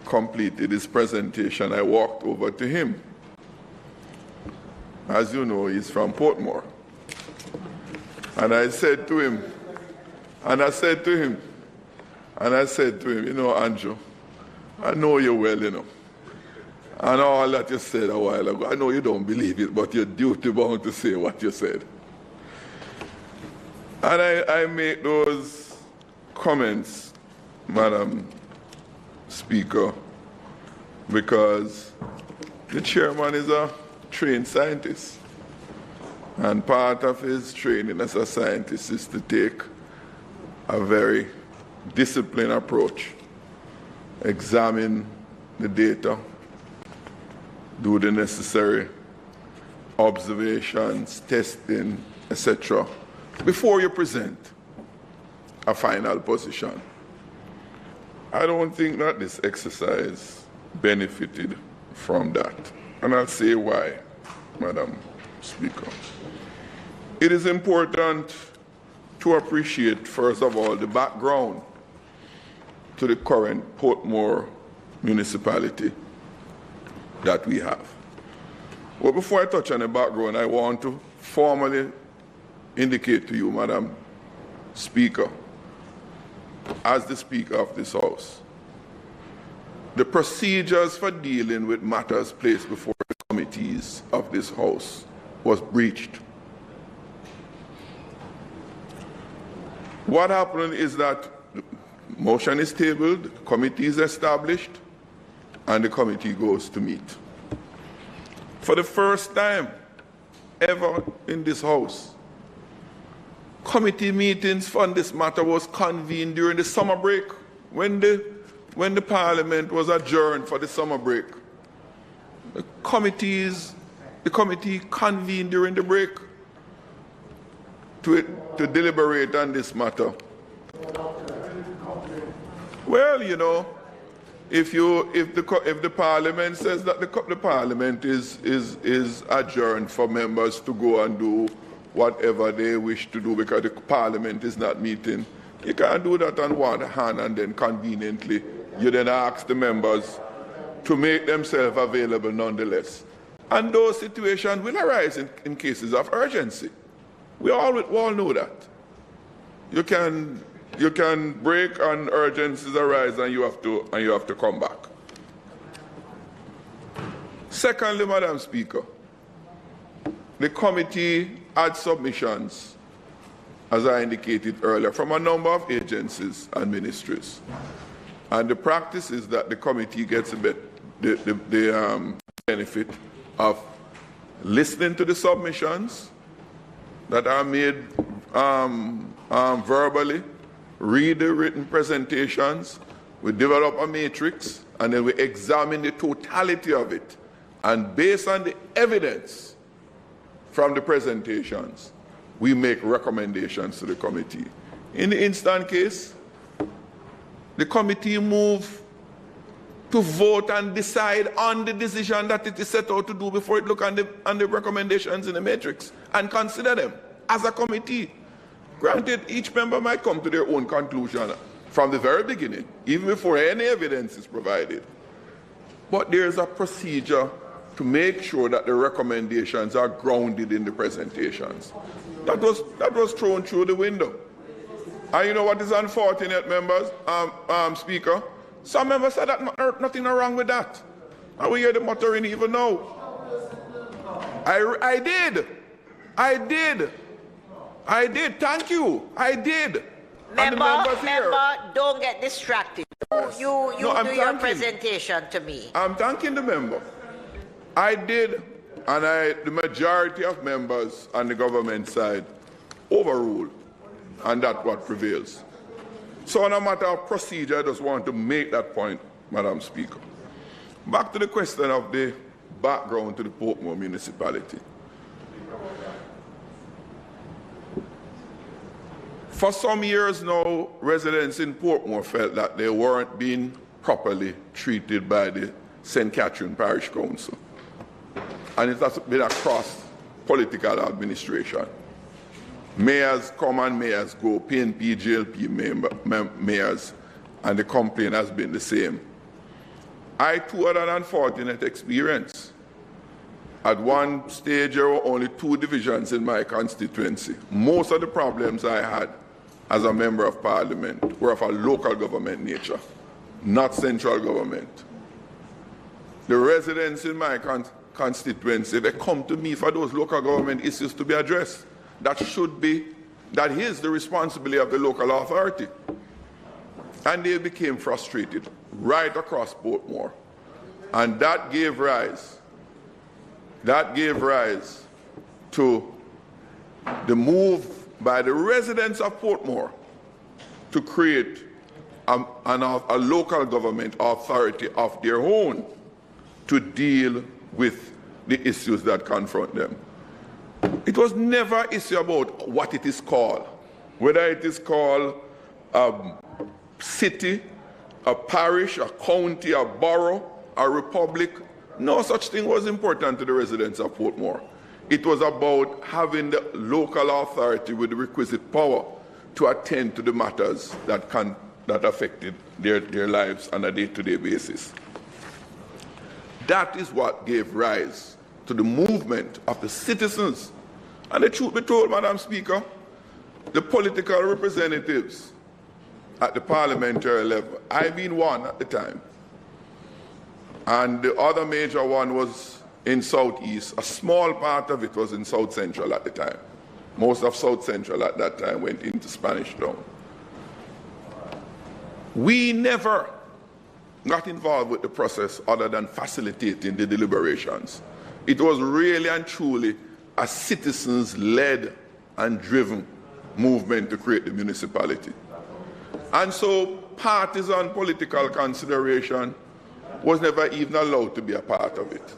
completed his presentation. I walked over to him. As you know, he's from Portmore. And I said to him, you know, Andrew, I know you well, you know. And all that you said a while ago, I know you don't believe it, but you're duty bound to say what you said. And I make those comments, Madam Speaker, because the chairman is a trained scientist. And part of his training as a scientist is to take a very disciplined approach, examine the data, do the necessary observations, testing, etc., before you present a final position. I don't think that this exercise benefited from that. And I'll say why, Madam Speaker. It is important to appreciate, first of all, the background to the current Portmore municipality that we have. Well, before I touch on the background, I want to formally indicate to you, Madam Speaker, as the Speaker of this House, the procedures for dealing with matters placed before the committees of this House was breached. What happened is that the motion is tabled, the committee is established, and the committee goes to meet. For the first time ever in this House, committee meetings on this matter was convened during the summer break, when the Parliament was adjourned for the summer break. The committee convened during the break to deliberate on this matter. Well, you know, if the Parliament says that the Parliament is adjourned for members to go and do whatever they wish to do because the Parliament is not meeting, you can't do that on one hand and then conveniently you then ask the members to make themselves available nonetheless. And those situations will arise in cases of urgency. We all know that. You can break and urgencies arise and you have to come back. Secondly, Madam Speaker, the committee had submissions, as I indicated earlier, from a number of agencies and ministries. And the practice is that the committee gets the benefit of listening to the submissions that are made verbally, read the written presentations, we develop a matrix, and then we examine the totality of it. And based on the evidence from the presentations, we make recommendations to the committee. In the instant case, the committee moved to vote and decide on the decision that it is set out to do before it look on the recommendations in the matrix and consider them as a committee. Granted, each member might come to their own conclusion from the very beginning, even before any evidence is provided. But there's a procedure to make sure that the recommendations are grounded in the presentations. That was thrown through the window. And you know what is unfortunate, members, Speaker? Some members said that nothing wrong with that. And we hear the muttering even now. I did. Thank you. I did. Member, don't get distracted. You do your presentation to me. I'm thanking the member. I did, and the majority of members on the government side overruled, and that's what prevails. So on a matter of procedure, I just want to make that point, Madam Speaker. Back to the question of the background to the Portmore municipality. For some years now, residents in Portmore felt that they weren't being properly treated by the St. Catherine Parish Council. And it has been across political administration. Mayors come and mayors go, PNP, GLP mayors, and the complaint has been the same. I too had an unfortunate experience. At one stage, there were only 2 divisions in my constituency. Most of the problems I had as a member of parliament were of a local government nature, not central government. The residents in my constituency, they come to me for those local government issues to be addressed. That is the responsibility of the local authority. And they became frustrated right across Portmore. And that gave rise to the move by the residents of Portmore to create a local government authority of their own to deal with the issues that confront them. It was never an issue about what it is called, whether it is called a city, a parish, a county, a borough, a republic. No such thing was important to the residents of Portmore. It was about having the local authority with the requisite power to attend to the matters that affected their lives on a day-to-day basis. That is what gave rise to the movement of the citizens. And the truth be told, Madam Speaker, the political representatives at the parliamentary level, I being one at the time, and the other major one was in Southeast. A small part of it was in South Central at the time. Most of South Central at that time went into Spanish Town. We never got involved with the process other than facilitating the deliberations. It was really and truly a citizens-led and driven movement to create the municipality. And so partisan political consideration was never even allowed to be a part of it.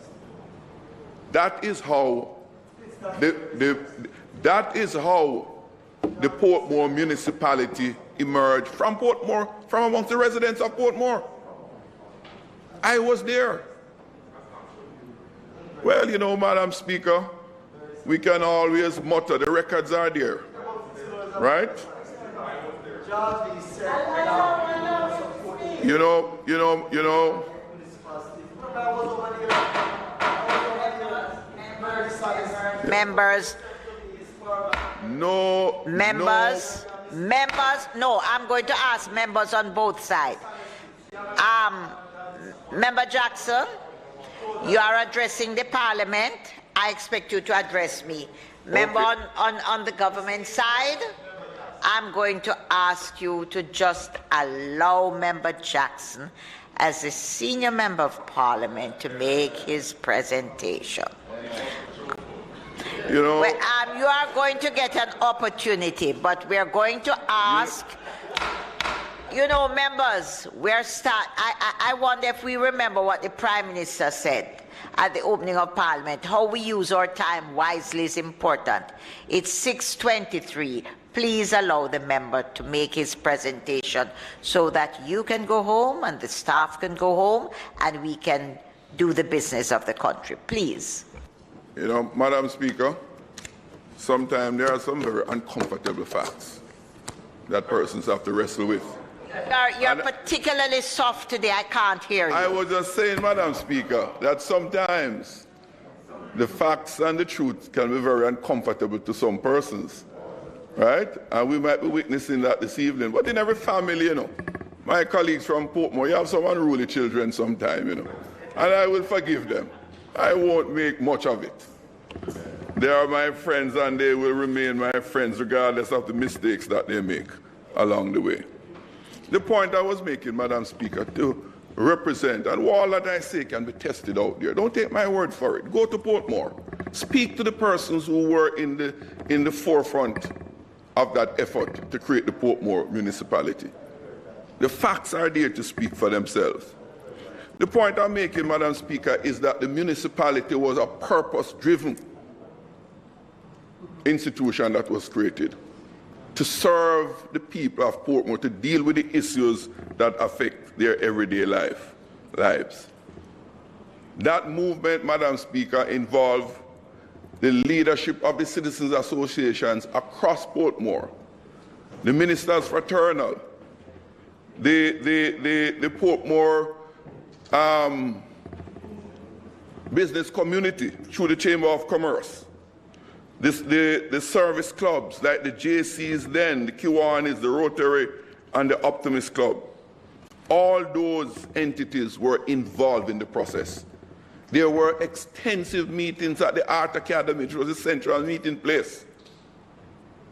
That is how the Portmore municipality emerged from Portmore, from amongst the residents of Portmore. I was there. Well, you know, Madam Speaker, we can always mutter, the records are there, right? You know. Members. No. Members. No. Members. No, I'm going to ask members on both sides. Member Jackson, you are addressing the parliament. I expect you to address me. Member on the government side, I'm going to ask you to just allow Member Jackson, as a senior member of parliament, to make his presentation. You know, well, you are going to get an opportunity, but we are going to ask, you know, members, I wonder if we remember what the Prime Minister said at the opening of Parliament. How we use our time wisely is important. It's 6:23. Please allow the member to make his presentation so that you can go home and the staff can go home and we can do the business of the country. Please. You know, Madam Speaker, sometimes there are some very uncomfortable facts that persons have to wrestle with. You're particularly soft today. I can't hear you. I was just saying, Madam Speaker, that sometimes the facts and the truth can be very uncomfortable to some persons, right? And we might be witnessing that this evening. But in every family, you know, my colleagues from Portmore, you have some unruly children sometime, you know, and I will forgive them. I won't make much of it. They are my friends and they will remain my friends regardless of the mistakes that they make along the way. The point I was making, Madam Speaker, to represent, and all that I say can be tested out there. Don't take my word for it. Go to Portmore. Speak to the persons who were in the forefront of that effort to create the Portmore municipality. The facts are there to speak for themselves. The point I'm making, Madam Speaker, is that the municipality was a purpose-driven institution that was created to serve the people of Portmore, to deal with the issues that affect their everyday lives. That movement, Madam Speaker, involved the leadership of the citizens associations across Portmore, the ministers fraternal, the Portmore business community through the Chamber of Commerce, the service clubs like the JCs then, the Kiwanis, the Rotary, and the Optimist Club. All those entities were involved in the process. There were extensive meetings at the Art Academy, which was a central meeting place,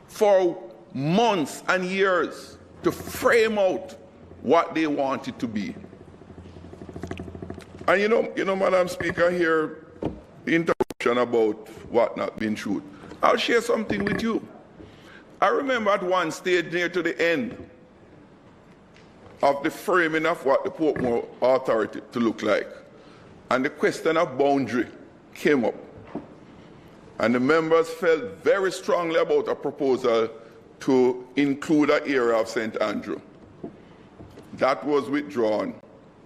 for months and years to frame out what they wanted to be. And you know, Madam Speaker, here, the interruption about what not being true. I'll share something with you. I remember at one stage near to the end of the framing of what the Portmore Authority to look like, and the question of boundary came up. And the members felt very strongly about a proposal to include an area of St. Andrew. That was withdrawn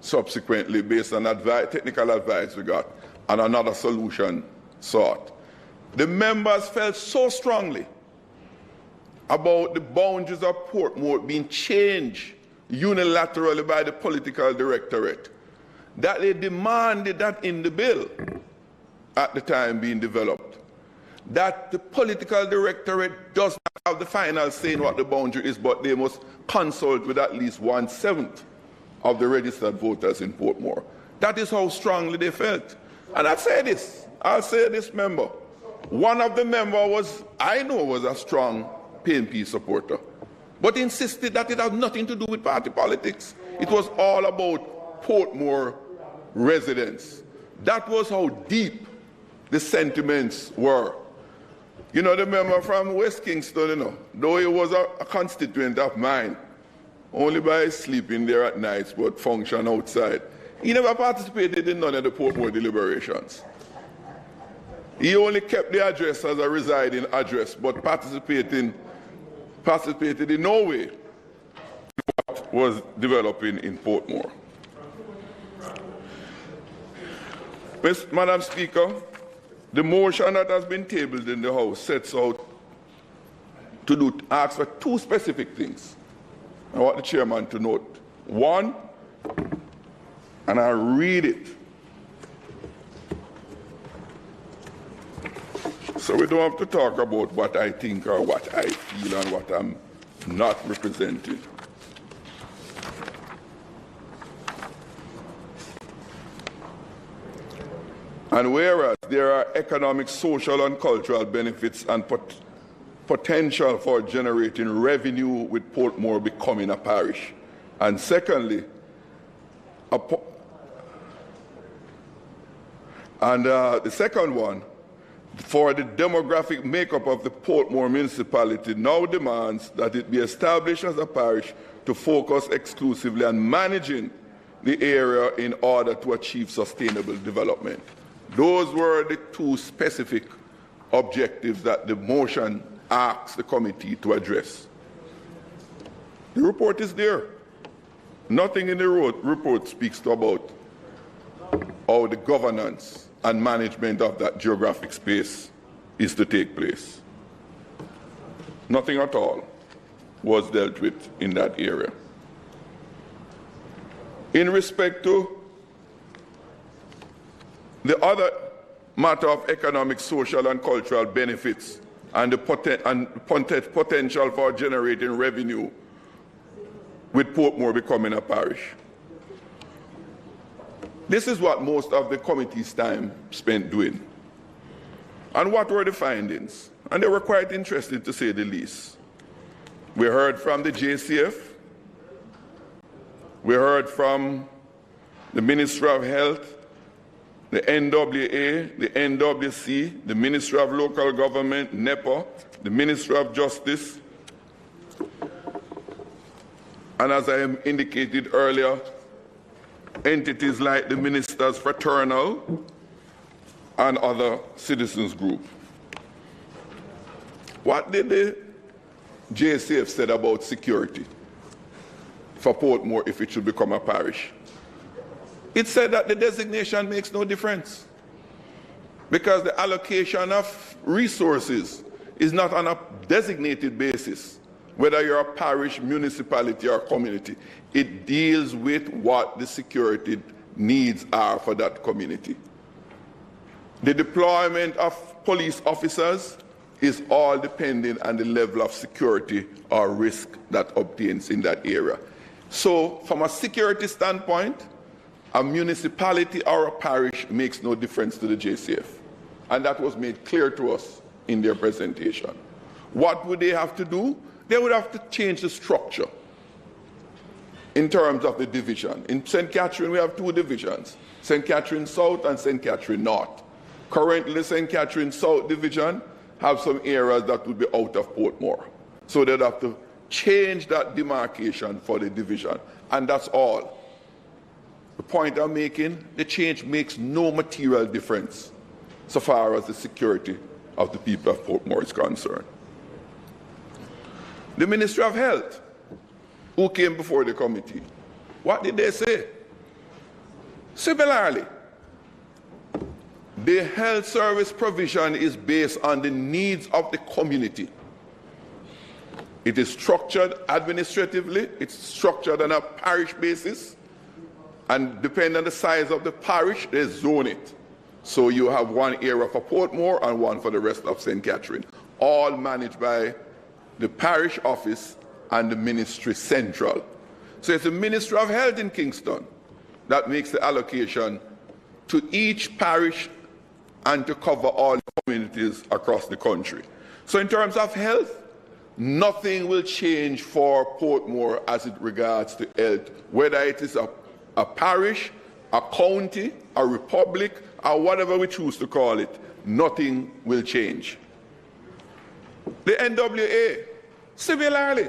subsequently based on technical advice we got and another solution sought. The members felt so strongly about the boundaries of Portmore being changed unilaterally by the political directorate that they demanded that in the bill at the time being developed, that the political directorate does not have the final say in what the boundary is, but they must consult with at least 1/7 of the registered voters in Portmore. That is how strongly they felt. And I'll say this, member. One of the members I know was a strong PNP supporter, but insisted that it had nothing to do with party politics. It was all about Portmore residents. That was how deep the sentiments were. You know, the member from West Kingston, you know, though he was a constituent of mine, only by sleeping there at nights, but function outside, he never participated in none of the Portmore deliberations. He only kept the address as a residing address, but participated in no way in what was developing in Portmore. Madam Speaker, the motion that has been tabled in the House sets out to ask for two specific things. I want the chairman to note. One, and I'll read it, so we don't have to talk about what I think or what I feel and what I'm not representing. And whereas there are economic, social, and cultural benefits and potential for generating revenue with Portmore becoming a parish. And secondly, the second one, for the demographic makeup of the Portmore municipality now demands that it be established as a parish to focus exclusively on managing the area in order to achieve sustainable development. Those were the two specific objectives that the motion asks the committee to address. The report is there. Nothing in the report speaks about how the governance and management of that geographic space is to take place. Nothing at all was dealt with in that area. In respect to the other matter of economic, social, and cultural benefits and the potential for generating revenue with Portmore becoming a parish. This is what most of the committee's time spent doing. And what were the findings? And they were quite interesting, to say the least. We heard from the JCF, we heard from the Ministry of Health, the NWA, the NWC, the Ministry of Local Government, NEPA, the Ministry of Justice, And as I indicated earlier, entities like the Ministers Fraternal and other citizens group. What did the JCF said about security for Portmore if it should become a parish? It said that the designation makes no difference because the allocation of resources is not on a designated basis, whether you're a parish, municipality, or community. It deals with what the security needs are for that community. The deployment of police officers is all dependent on the level of security or risk that obtains in that area. So from a security standpoint, a municipality or a parish makes no difference to the JCF. And that was made clear to us in their presentation. What would they have to do? They would have to change the structure in terms of the division. In St. Catherine, we have two divisions, St. Catherine South and St. Catherine North. Currently, St. Catherine South Division have some areas that would be out of Portmore. So they'd have to change that demarcation for the division. And that's all. The point I'm making, the change makes no material difference so far as the security of the people of Portmore is concerned. The Ministry of Health, who came before the committee, what did they say? Similarly, the health service provision is based on the needs of the community. It is structured administratively, it's structured on a parish basis, and depending on the size of the parish, they zone it. So you have one area for Portmore and one for the rest of St. Catherine, all managed by the parish office and the ministry central. So it's the Ministry of Health in Kingston that makes the allocation to each parish and to cover all the communities across the country. So in terms of health, nothing will change for Portmore as it regards to health, whether it is a parish, a county, a republic, or whatever we choose to call it, nothing will change. The NWA, similarly,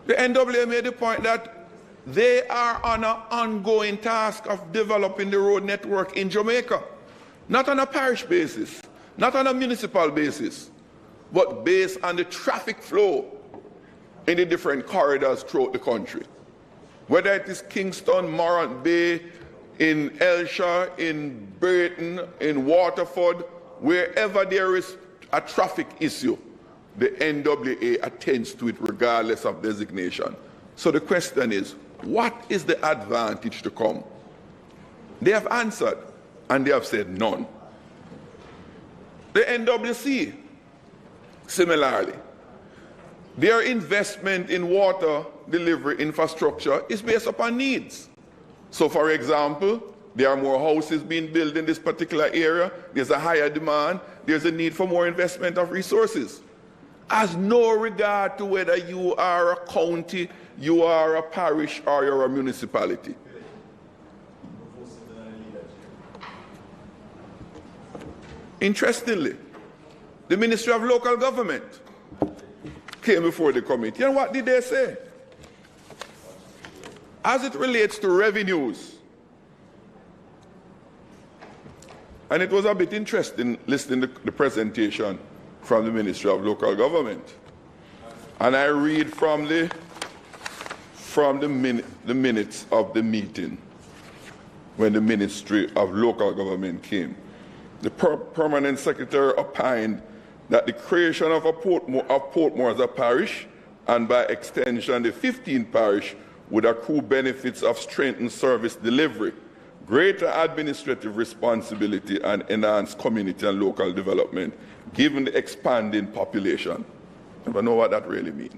the NWA made the point that they are on an ongoing task of developing the road network in Jamaica, not on a parish basis, not on a municipal basis, but based on the traffic flow in the different corridors throughout the country. Whether it is Kingston, Morant Bay, in Elsha, in Burton, in Waterford, wherever there is a traffic issue, the NWA attends to it regardless of designation. So the question is, what is the advantage to come? They have answered, and they have said none. The NWC, similarly, their investment in water delivery infrastructure is based upon needs. So, for example, there are more houses being built in this particular area, there's a higher demand, there's a need for more investment of resources. Has no regard to whether you are a county, you are a parish, or you're a municipality. Interestingly, the Ministry of Local Government came before the committee, and what did they say? As it relates to revenues, and it was a bit interesting listening to the presentation from the Ministry of Local Government. And I read from the minutes of the meeting when the Ministry of Local Government came. The Permanent Secretary opined that the creation of Portmore as a parish, and by extension the 15th parish, would accrue benefits of strengthened service delivery, greater administrative responsibility, and enhanced community and local development, given the expanding population. I don't know what that really means.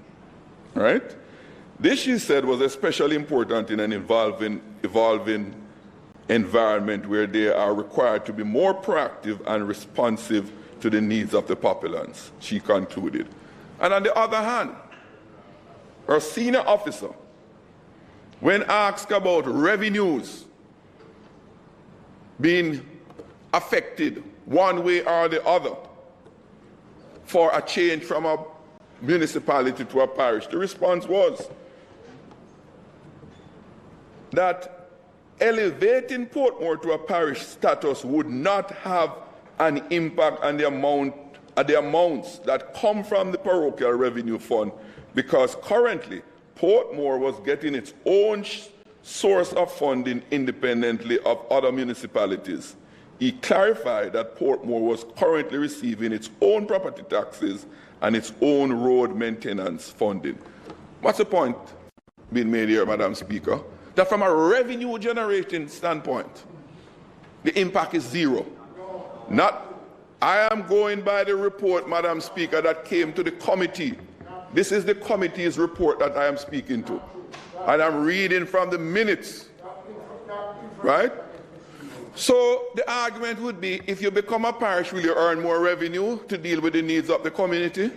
Right? This, she said, was especially important in an evolving environment where they are required to be more proactive and responsive to the needs of the populace, she concluded. And on the other hand, her senior officer, when asked about revenues being affected one way or the other for a change from a municipality to a parish, the response was, that elevating Portmore to a parish status would not have an impact on the amounts that come from the parochial revenue fund, because currently Portmore was getting its own source of funding independently of other municipalities. He clarified that Portmore was currently receiving its own property taxes and its own road maintenance funding. What's the point being made here, Madam Speaker? That from a revenue generating standpoint, the impact is zero. I am going by the report, Madam Speaker, that came to the committee. This is the committee's report that I am speaking to. And I'm reading from the minutes, right? So the argument would be, if you become a parish, will you earn more revenue to deal with the needs of the community?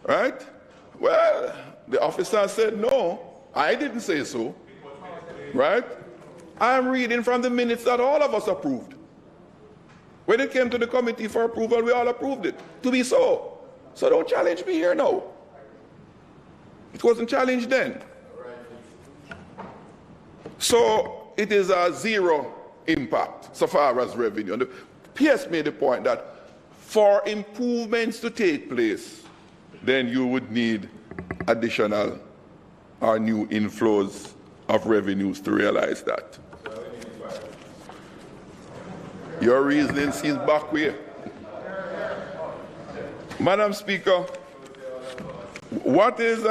Right? Well, the officer said no. I didn't say so. Right? I'm reading from the minutes that all of us approved. When it came to the committee for approval, we all approved it to be so. So don't challenge me here now. It wasn't challenged then. So it is a zero impact so far as revenue. And the PS made the point that for improvements to take place, then you would need additional or new inflows of revenues to realize that. Your reasoning seems backward. Madam Speaker, what did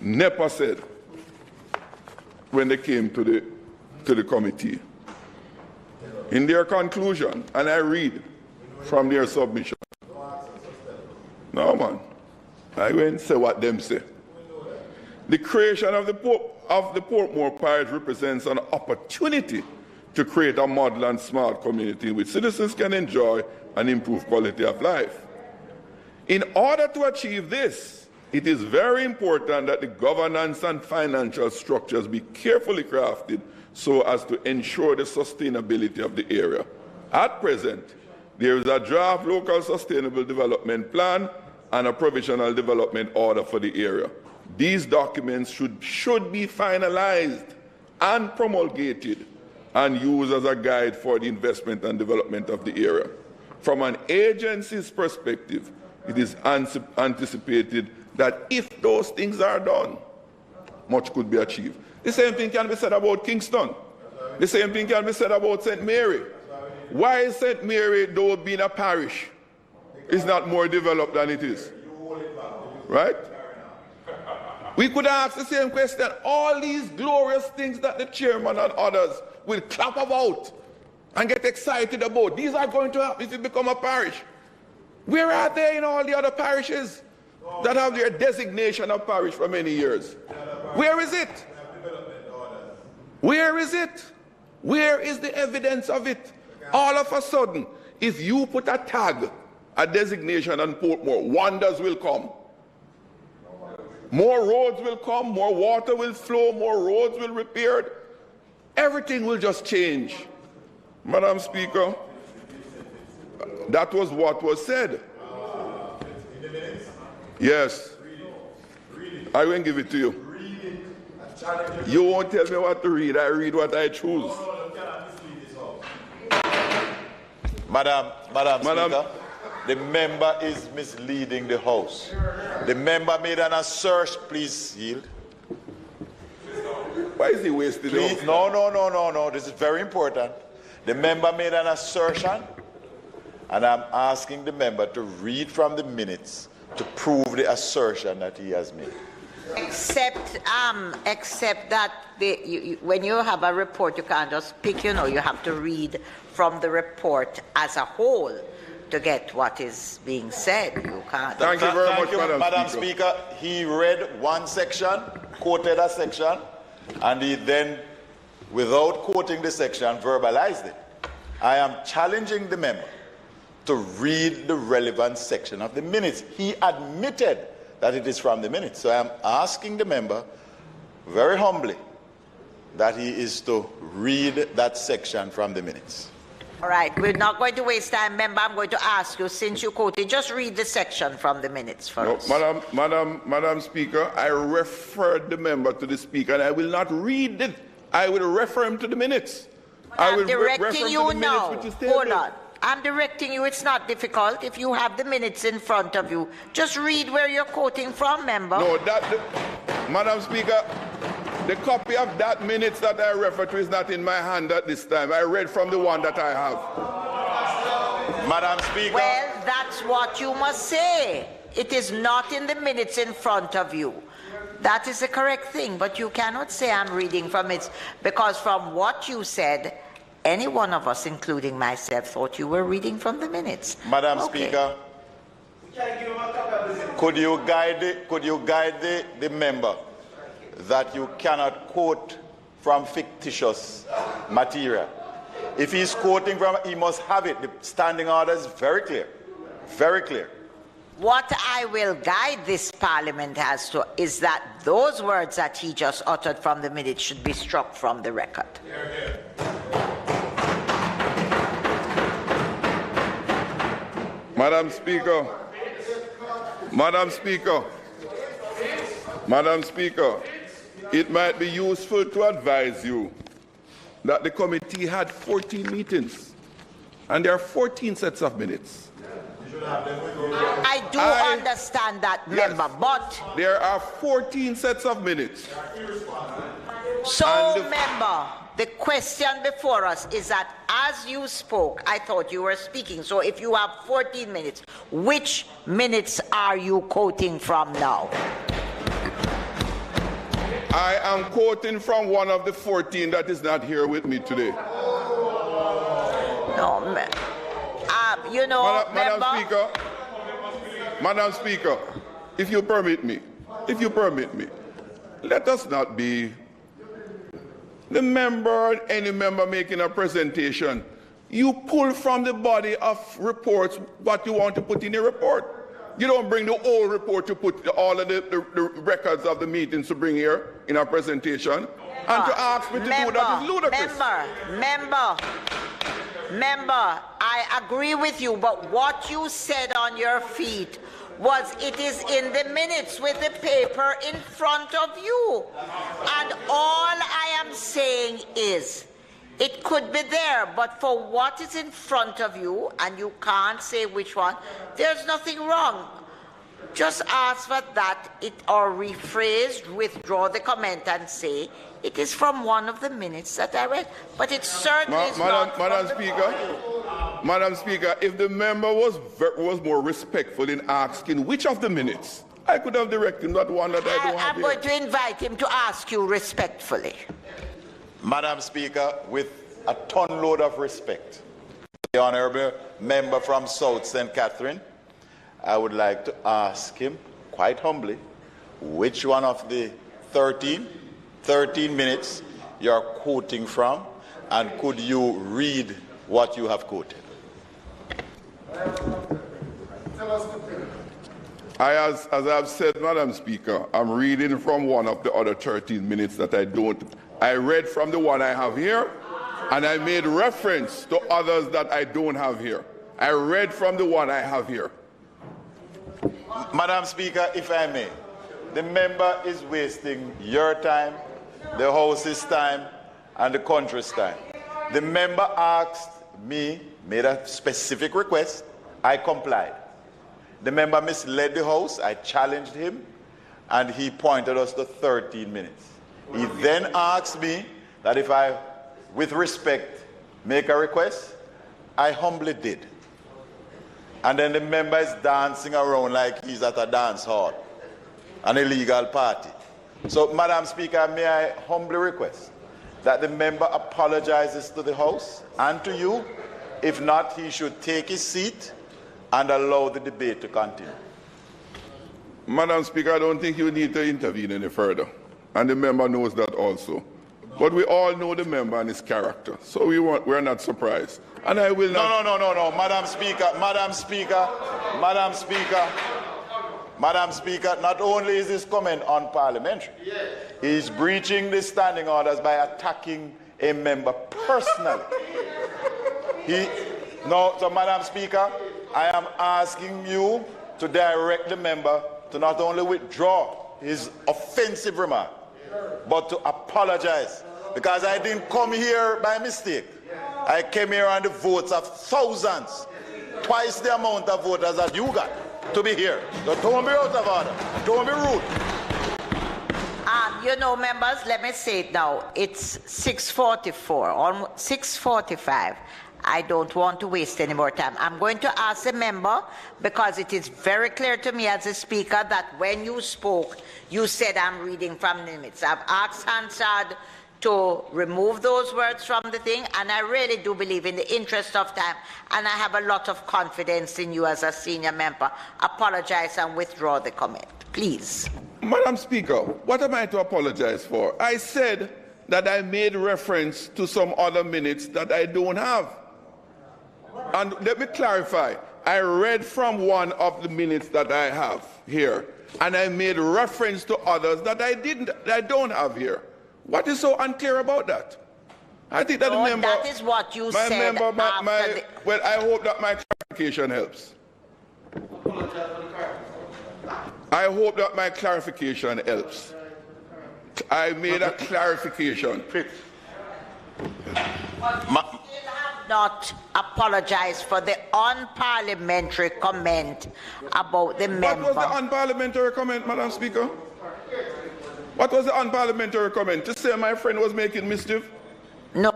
NEPA said when they came to the committee? In their conclusion, and I read from their submission. No, man. I went and say what them say. The creation of the Portmore Parish represents an opportunity to create a model and smart community in which citizens can enjoy and improve quality of life. In order to achieve this, it is very important that the governance and financial structures be carefully crafted so as to ensure the sustainability of the area. At present, there is a draft local sustainable development plan and a provisional development order for the area. These documents should be finalized and promulgated and used as a guide for the investment and development of the area. From an agency's perspective, it is anticipated that if those things are done, much could be achieved. The same thing can be said about Kingston. The same thing can be said about St. Mary. Why is St. Mary, though being a parish, is not more developed than it is? Right? We could ask the same question. All these glorious things that the chairman and others will clap about and get excited about, these are going to happen if you become a parish. Where are they in all the other parishes that have their designation of parish for many years? Where is it? Where is it? Where is the evidence of it? All of a sudden, if you put a tag, a designation on Portmore, wonders will come. More roads will come, more water will flow, more roads will be repaired. Everything will just change. Madam Speaker, that was what was said. Yes. I will give it to you. You won't tell me what to read. I read what I choose. Madam Speaker, the member is misleading the House. The member made an assertion. Please yield. Why is he wasting it? No. This is very important. The member made an assertion, and I'm asking the member to read from the minutes to prove the assertion that he has made. Except that when you have a report, you can't just pick, you have to read from the report as a whole to get what is being said. You can't. Thank you very much, Madam Speaker. He read one section, quoted a section, and he then, without quoting the section, verbalized it. I am challenging the member to read the relevant section of the minutes. He admitted that it is from the minutes. So I am asking the member very humbly that he is to read that section from the minutes. All right, we're not going to waste time. Member, I'm going to ask you, since you quoted, just read the section from the minutes for us. Madam Speaker, I referred the member to the Speaker, and I will not read it. I will refer him to the minutes. I'm directing you now. Hold on. I'm directing you. It's not difficult. If you have the minutes in front of you, just read where you're quoting from, member. No, Madam Speaker, the copy of that minutes that I refer to is not in my hand at this time. I read from the one that I have. Madam Speaker. Well, that's what you must say. It is not in the minutes in front of you. That is the correct thing, but you cannot say I'm reading from it, because from what you said, any one of us, including myself, thought you were reading from the minutes. Madam Speaker, could you guide the member that you cannot quote from fictitious material? If he's quoting from, he must have it. The standing order is very clear. Very clear. What I will guide this parliament as to is that those words that he just uttered from the minutes should be struck from the record. Madam Speaker, it might be useful to advise you that the committee had 14 meetings, and there are 14 sets of minutes. I do understand that, member, but there are 14 sets of minutes. So, member, the question before us is that as you spoke, I thought you were speaking. So if you have 14 minutes, which minutes are you quoting from now? I am quoting from one of the 14 that is not here with me today. No, you know, Madam Speaker, if you permit me, let us not be the member, any member making a presentation. You pull from the body of reports what you want to put in your report. You don't bring the whole report to put all of the records of the meetings to bring here in a presentation. And to ask me to do that is ludicrous. Member, I agree with you, but what you said on your feet was it is in the minutes with the paper in front of you. And all I am saying is it could be there, but for what is in front of you, and you can't say which one, there's nothing wrong. Just ask for that, or rephrase, withdraw the comment and say, it is from one of the minutes that I read, but it certainly is not Madam Speaker, if the member was more respectful in asking which of the minutes, I could have directed him that one that I don't have I'm going to invite him to ask you respectfully. Madam Speaker, with a ton load of respect, the honourable member from South St. Catherine, I would like to ask him, quite humbly, which one of the 13 minutes you're quoting from, and could you read what you have quoted? As I've said, Madam Speaker, I'm reading from one of the other 13 minutes that I read from the one I have here, and I made reference to others that I don't have here. I read from the one I have here. Madam Speaker, if I may, the member is wasting your time, the House's time, and the country's time. The member asked me, made a specific request, I complied. The member misled the House, I challenged him, and he pointed us to 13 minutes. He then asked me that if I, with respect, make a request, I humbly did. And then the member is dancing around like he's at a dance hall, an illegal party. So, Madam Speaker, may I humbly request that the member apologizes to the House and to you. If not, he should take his seat and allow the debate to continue. Madam Speaker, I don't think you need to intervene any further. And the member knows that also. But we all know the member and his character, so we're not surprised. And I will not... No, Madam Speaker, not only is his comment unparliamentary, he's breaching the standing orders by attacking a member personally. So Madam Speaker, I am asking you to direct the member to not only withdraw his offensive remark, but to apologize. Because I didn't come here by mistake. I came here on the votes of thousands, twice the amount of voters that you got to be here. So don't be out of order. Don't be rude. You know, members, let me say it now. It's 6:44, almost 6:45. I don't want to waste any more time. I'm going to ask the member, because it is very clear to me as a speaker that when you spoke, you said I'm reading from the minutes. I've asked Hansard to remove those words from the thing, and I really do believe, in the interest of time, and I have a lot of confidence in you as a senior member, apologize and withdraw the comment, please. Madam Speaker, what am I to apologize for? I said that I made reference to some other minutes that I don't have. And let me clarify, I read from one of the minutes that I have here, and I made reference to others that I don't have here. What is so unclear about that? I think that the member... that is what you said well, I hope that my clarification helps. I hope that my clarification helps. I made a clarification. Not apologize for the unparliamentary comment about the member. What was the unparliamentary comment, Madam Speaker? What was the unparliamentary comment? To say my friend was making mischief? No.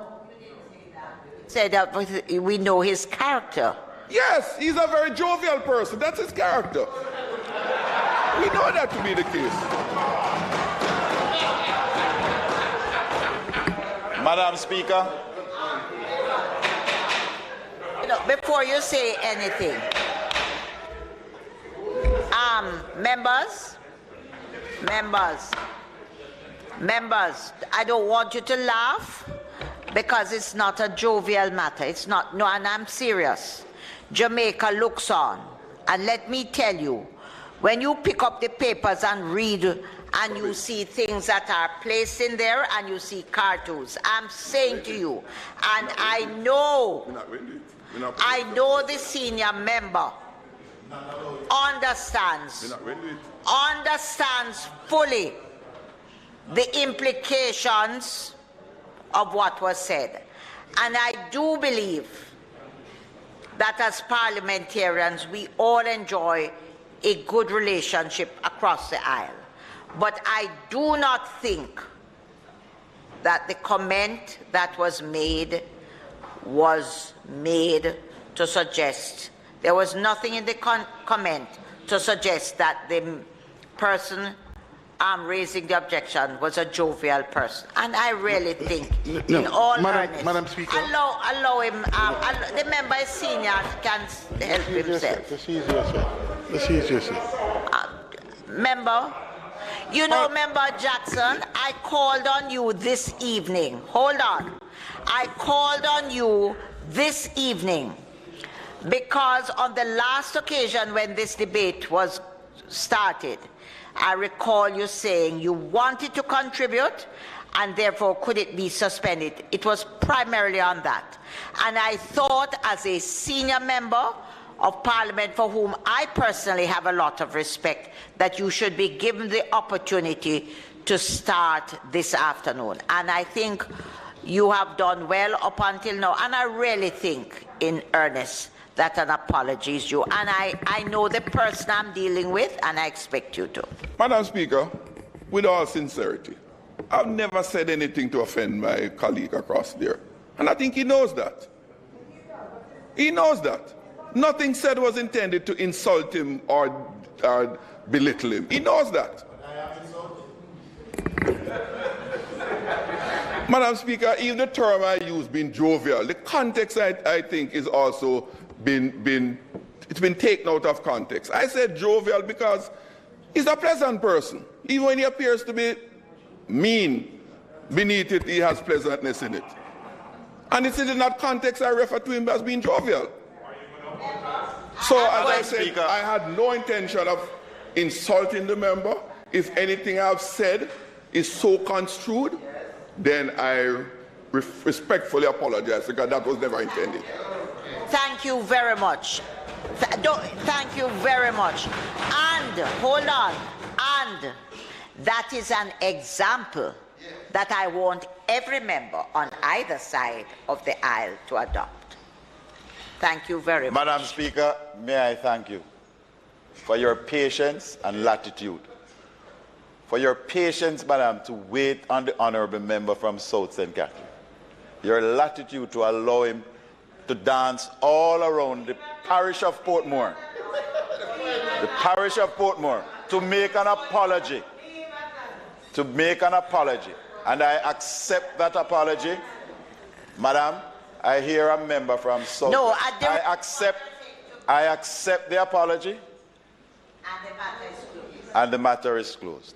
Said that we know his character. Yes, he's a very jovial person. That's his character. We know that to be the case. Madam Speaker. Before you say anything, members, I don't want you to laugh, because it's not a jovial matter. It's not, no, and I'm serious. Jamaica looks on, and let me tell you, when you pick up the papers and read, and you see things that are placed in there, and you see cartoons, I'm saying to you, and I know the senior member understands fully the implications of what was said. And I do believe that as parliamentarians, we all enjoy a good relationship across the aisle. But I do not think that the comment that was made to suggest, there was nothing in the comment to suggest that the person raising the objection was a jovial person. And I really think, in all earnestness, Madam Speaker. allow him, the member is senior, can help himself. This is yourself. Member, you know, Member Jackson, I called on you this evening. Hold on. I called on you this evening because on the last occasion when this debate was started, I recall you saying you wanted to contribute and therefore could it be suspended. It was primarily on that. And I thought, as a senior member of Parliament for whom I personally have a lot of respect, that you should be given the opportunity to start this afternoon. And I think you have done well up until now. And I really think, in earnest, that an apology is due. And I know the person I'm dealing with, and I expect you to. Madam Speaker, with all sincerity, I've never said anything to offend my colleague across there. And I think he knows that. He knows that. Nothing said was intended to insult him or belittle him. He knows that. Madam Speaker, even the term I use, being jovial, the context I think is also been taken out of context. I said jovial because he's a pleasant person. Even when he appears to be mean, beneath it he has pleasantness in it. And it's in that context I refer to him as being jovial. So as I said, I had no intention of insulting the member. If anything I've said is so construed, then I respectfully apologize, because that was never intended. Thank you very much. Thank you very much. And, hold on, and that is an example that I want every member on either side of the aisle to adopt. Thank you very much. Madam Speaker, may I thank you for your patience and latitude. For your patience, Madam, to wait on the honourable member from South St. Catherine. Your latitude to allow him to dance all around the parish of Portmore. The parish of Portmore, to make an apology. To make an apology. And I accept that apology. Madam, I hear a member from South. No, I accept the apology. And the matter is closed.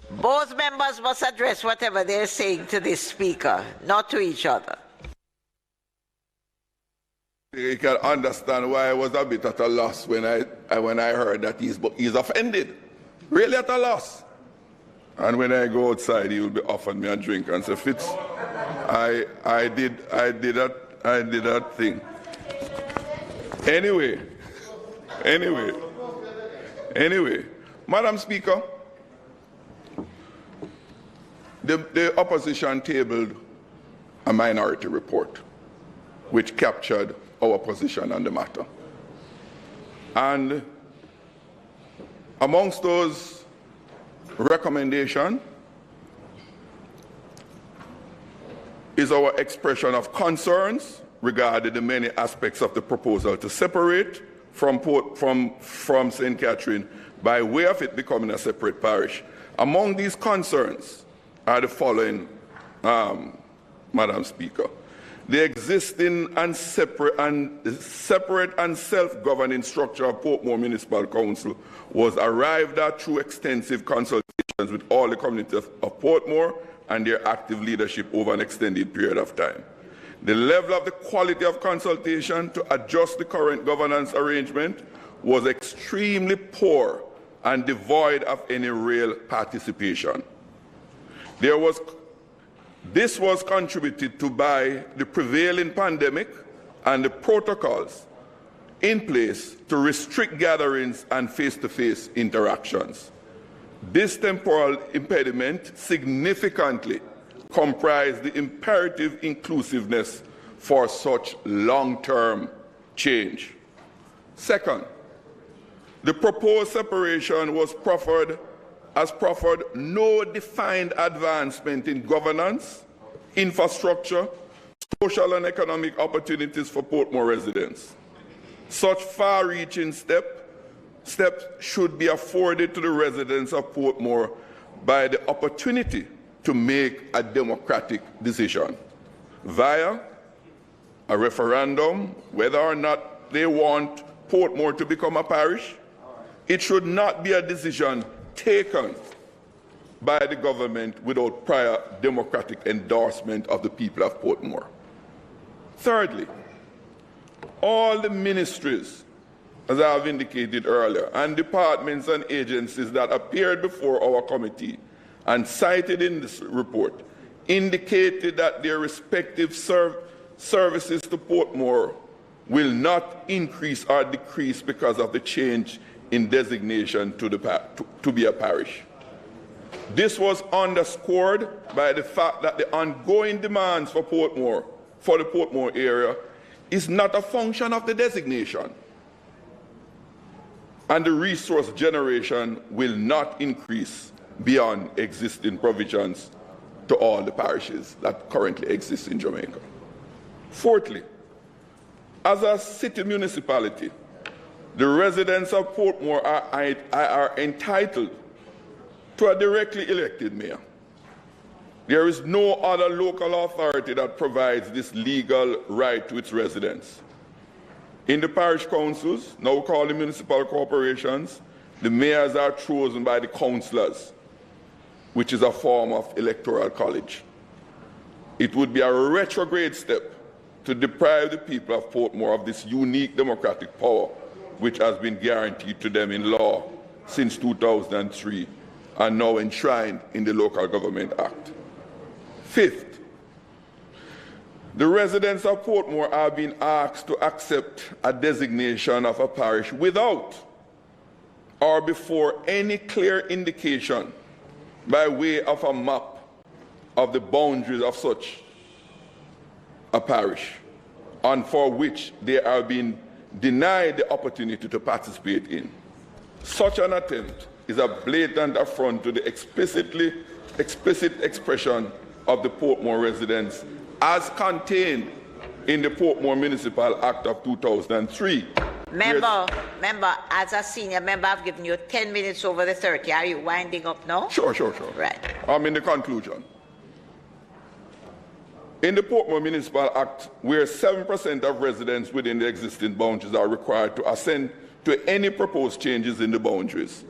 Both members must address whatever they're saying to this speaker, not to each other. You can understand why I was a bit at a loss when I heard that he's offended. Really at a loss. And when I go outside, he will be offering me a drink and say, Fitz, I did that thing. Anyway, Madam Speaker, the opposition tabled a minority report which captured our position on the matter. And amongst those recommendations is our expression of concerns regarding the many aspects of the proposal to separate from St. Catherine by way of it becoming a separate parish. Among these concerns are the following, Madam Speaker. The existing and separate and self-governing structure of Portmore Municipal Council was arrived at through extensive consultations with all the communities of Portmore and their active leadership over an extended period of time. The level of the quality of consultation to adjust the current governance arrangement was extremely poor and devoid of any real participation. This was contributed to by the prevailing pandemic and the protocols in place to restrict gatherings and face-to-face interactions. This temporal impediment significantly comprised the imperative inclusiveness for such long-term change. Second, the proposed separation was proffered no defined advancement in governance, infrastructure, social and economic opportunities for Portmore residents. Such far-reaching steps should be afforded to the residents of Portmore by the opportunity to make a democratic decision via a referendum whether or not they want Portmore to become a parish. It should not be a decision taken by the government without prior democratic endorsement of the people of Portmore. Thirdly, all the ministries, as I have indicated earlier, and departments and agencies that appeared before our committee and cited in this report indicated that their respective services to Portmore will not increase or decrease because of the change in designation to be a parish. This was underscored by the fact that the ongoing demands for the Portmore area, is not a function of the designation. And the resource generation will not increase beyond existing provisions to all the parishes that currently exist in Jamaica. Fourthly, as a city municipality, the residents of Portmore are entitled to a directly elected mayor. There is no other local authority that provides this legal right to its residents. In the parish councils, now called the municipal corporations, the mayors are chosen by the councillors, which is a form of electoral college. It would be a retrograde step to deprive the people of Portmore of this unique democratic power which has been guaranteed to them in law since 2003 and now enshrined in the Local Government Act. Fifth, the residents of Portmore are being asked to accept a designation of a parish without or before any clear indication by way of a map of the boundaries of such a parish, and for which they are being denied the opportunity to participate in. Such an attempt is a blatant affront to the explicit expression of the Portmore residents as contained in the Portmore Municipal Act of 2003. Member, as a senior member, I've given you 10 minutes over the 30. Are you winding up now? Sure. Right. I'm in the conclusion. In the Portmore Municipal Act, where 7% of residents within the existing boundaries are required to assent to any proposed changes in the boundaries,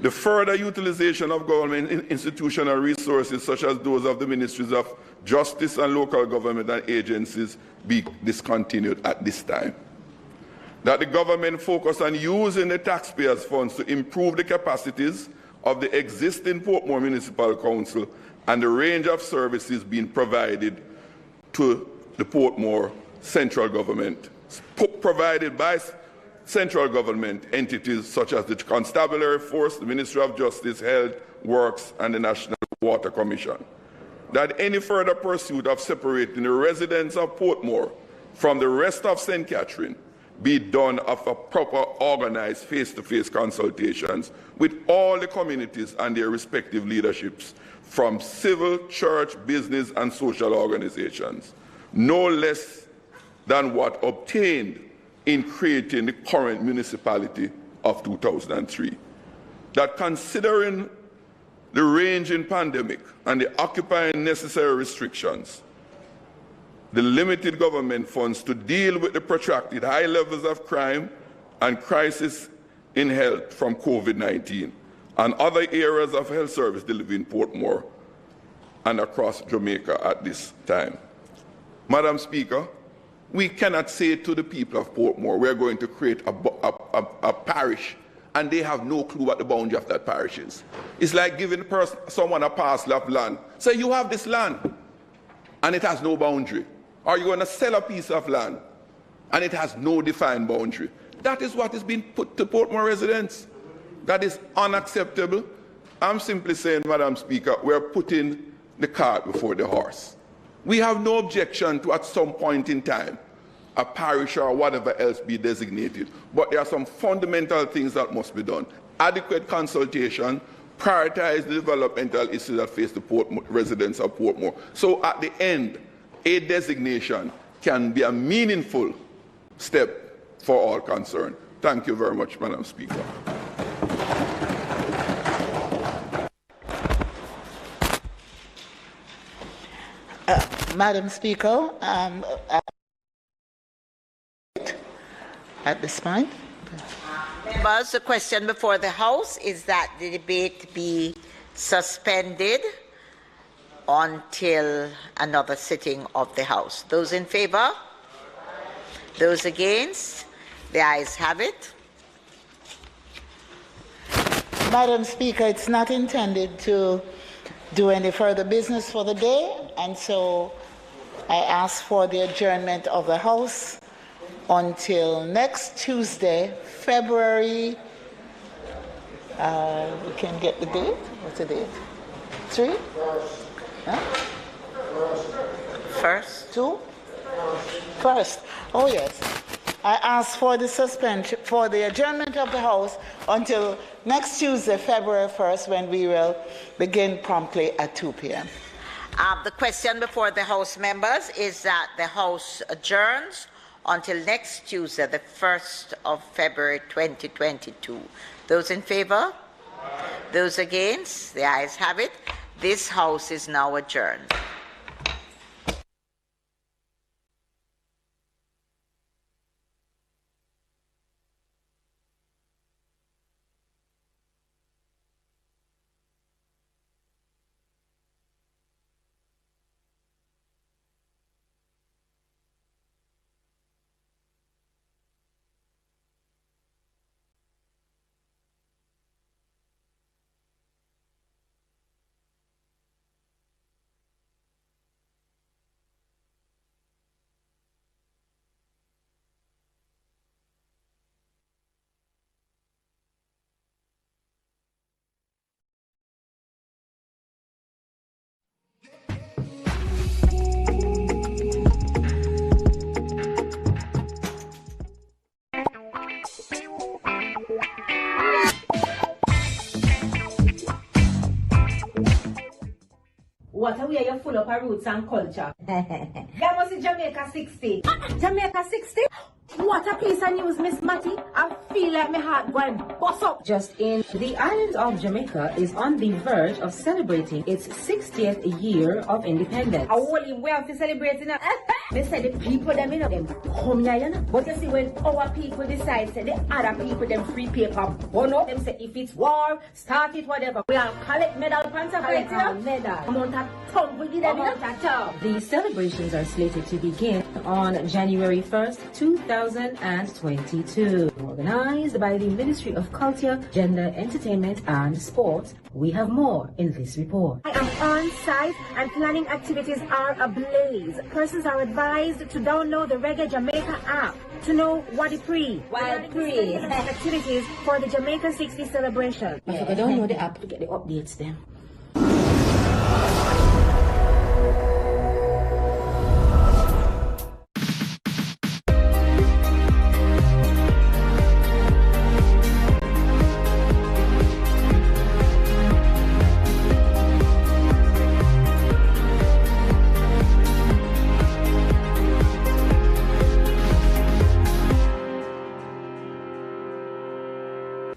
the further utilization of government institutional resources such as those of the Ministries of Justice and local government and agencies be discontinued at this time. That the government focus on using the taxpayers' funds to improve the capacities of the existing Portmore Municipal Council and the range of services being provided to the Portmore central government, provided by central government entities such as the Constabulary Force, the Ministry of Justice, Health, Works, and the National Water Commission. That any further pursuit of separating the residents of Portmore from the rest of St. Catherine be done of a proper organized face-to-face consultations with all the communities and their respective leaderships from civil, church, business, and social organizations, no less than what obtained in creating the current municipality of 2003. That considering the ranging pandemic and the occupying necessary restrictions, the limited government funds to deal with the protracted high levels of crime and crisis in health from COVID-19 and other areas of health service delivery in Portmore and across Jamaica at this time. Madam Speaker, we cannot say to the people of Portmore, we're going to create a parish and they have no clue what the boundary of that parish is. It's like giving someone a parcel of land. Say, you have this land and it has no boundary. Are you going to sell a piece of land and it has no defined boundary? That is what is being put to Portmore residents. That is unacceptable. I'm simply saying, Madam Speaker, we're putting the cart before the horse. We have no objection to, at some point in time, a parish or whatever else be designated. But there are some fundamental things that must be done. Adequate consultation, prioritize the developmental issues that face the residents of Portmore. So at the end, a designation can be a meaningful step for all concerned. Thank you very much, Madam Speaker. Madam Speaker, at this point. Members, the question before the House is that the debate be suspended until another sitting of the House. Those in favor? Those against? The ayes have it. Madam Speaker, it's not intended to do any further business for the day, and so I ask for the adjournment of the House until next Tuesday, February, we can get the date. What's the date? 3? Huh? First. 2? First. Oh, yes. I ask for the suspension, for the adjournment of the House until next Tuesday, February 1st, when we will begin promptly at 2 p.m. The question before the House members is that the House adjourns until next Tuesday, the 1st of February 2022. Those in favor? Those against? The ayes have it. This House is now adjourned. What a way you're full of our roots and culture. That was in Jamaica 60. Jamaica 60? What a piece of news, Miss Matty. I feel like my heart going bust up. Just in, the island of Jamaica is on the verge of celebrating its 60th year of independence. I only we have to celebrate it. They say the people them in them come here, you know. But you see when our people decide, say the other people them free paper burn up, them say if it's war, start it, whatever. We all collect medal pants and collect medal. Amount of tongue we did them. The celebrations are slated to begin on January 1st, 2022. Organized by the Ministry of Culture, Gender, Entertainment and Sport. We have more in this report. I am on site and planning activities are ablaze. Persons are advised to download the Reggae Jamaica app to know what it pre. Activities for the Jamaica 60 celebration. If you don't know the app to get the updates then.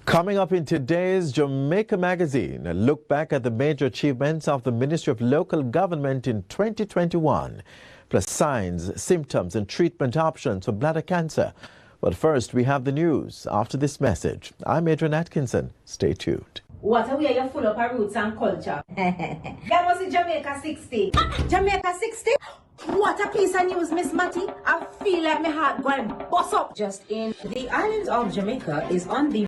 Coming up in today's Jamaica Magazine, a look back at the major achievements of the Ministry of Local Government in 2021, plus signs, symptoms and treatment options for bladder cancer. But first, we have the news. After this message, I'm Adrian Atkinson. Stay tuned. What a way you're full of our roots and culture. That was in Jamaica 60. Jamaica 60? What a piece of news, Miss Matty. I feel like my heart going bust up. Just in, the island of Jamaica is on the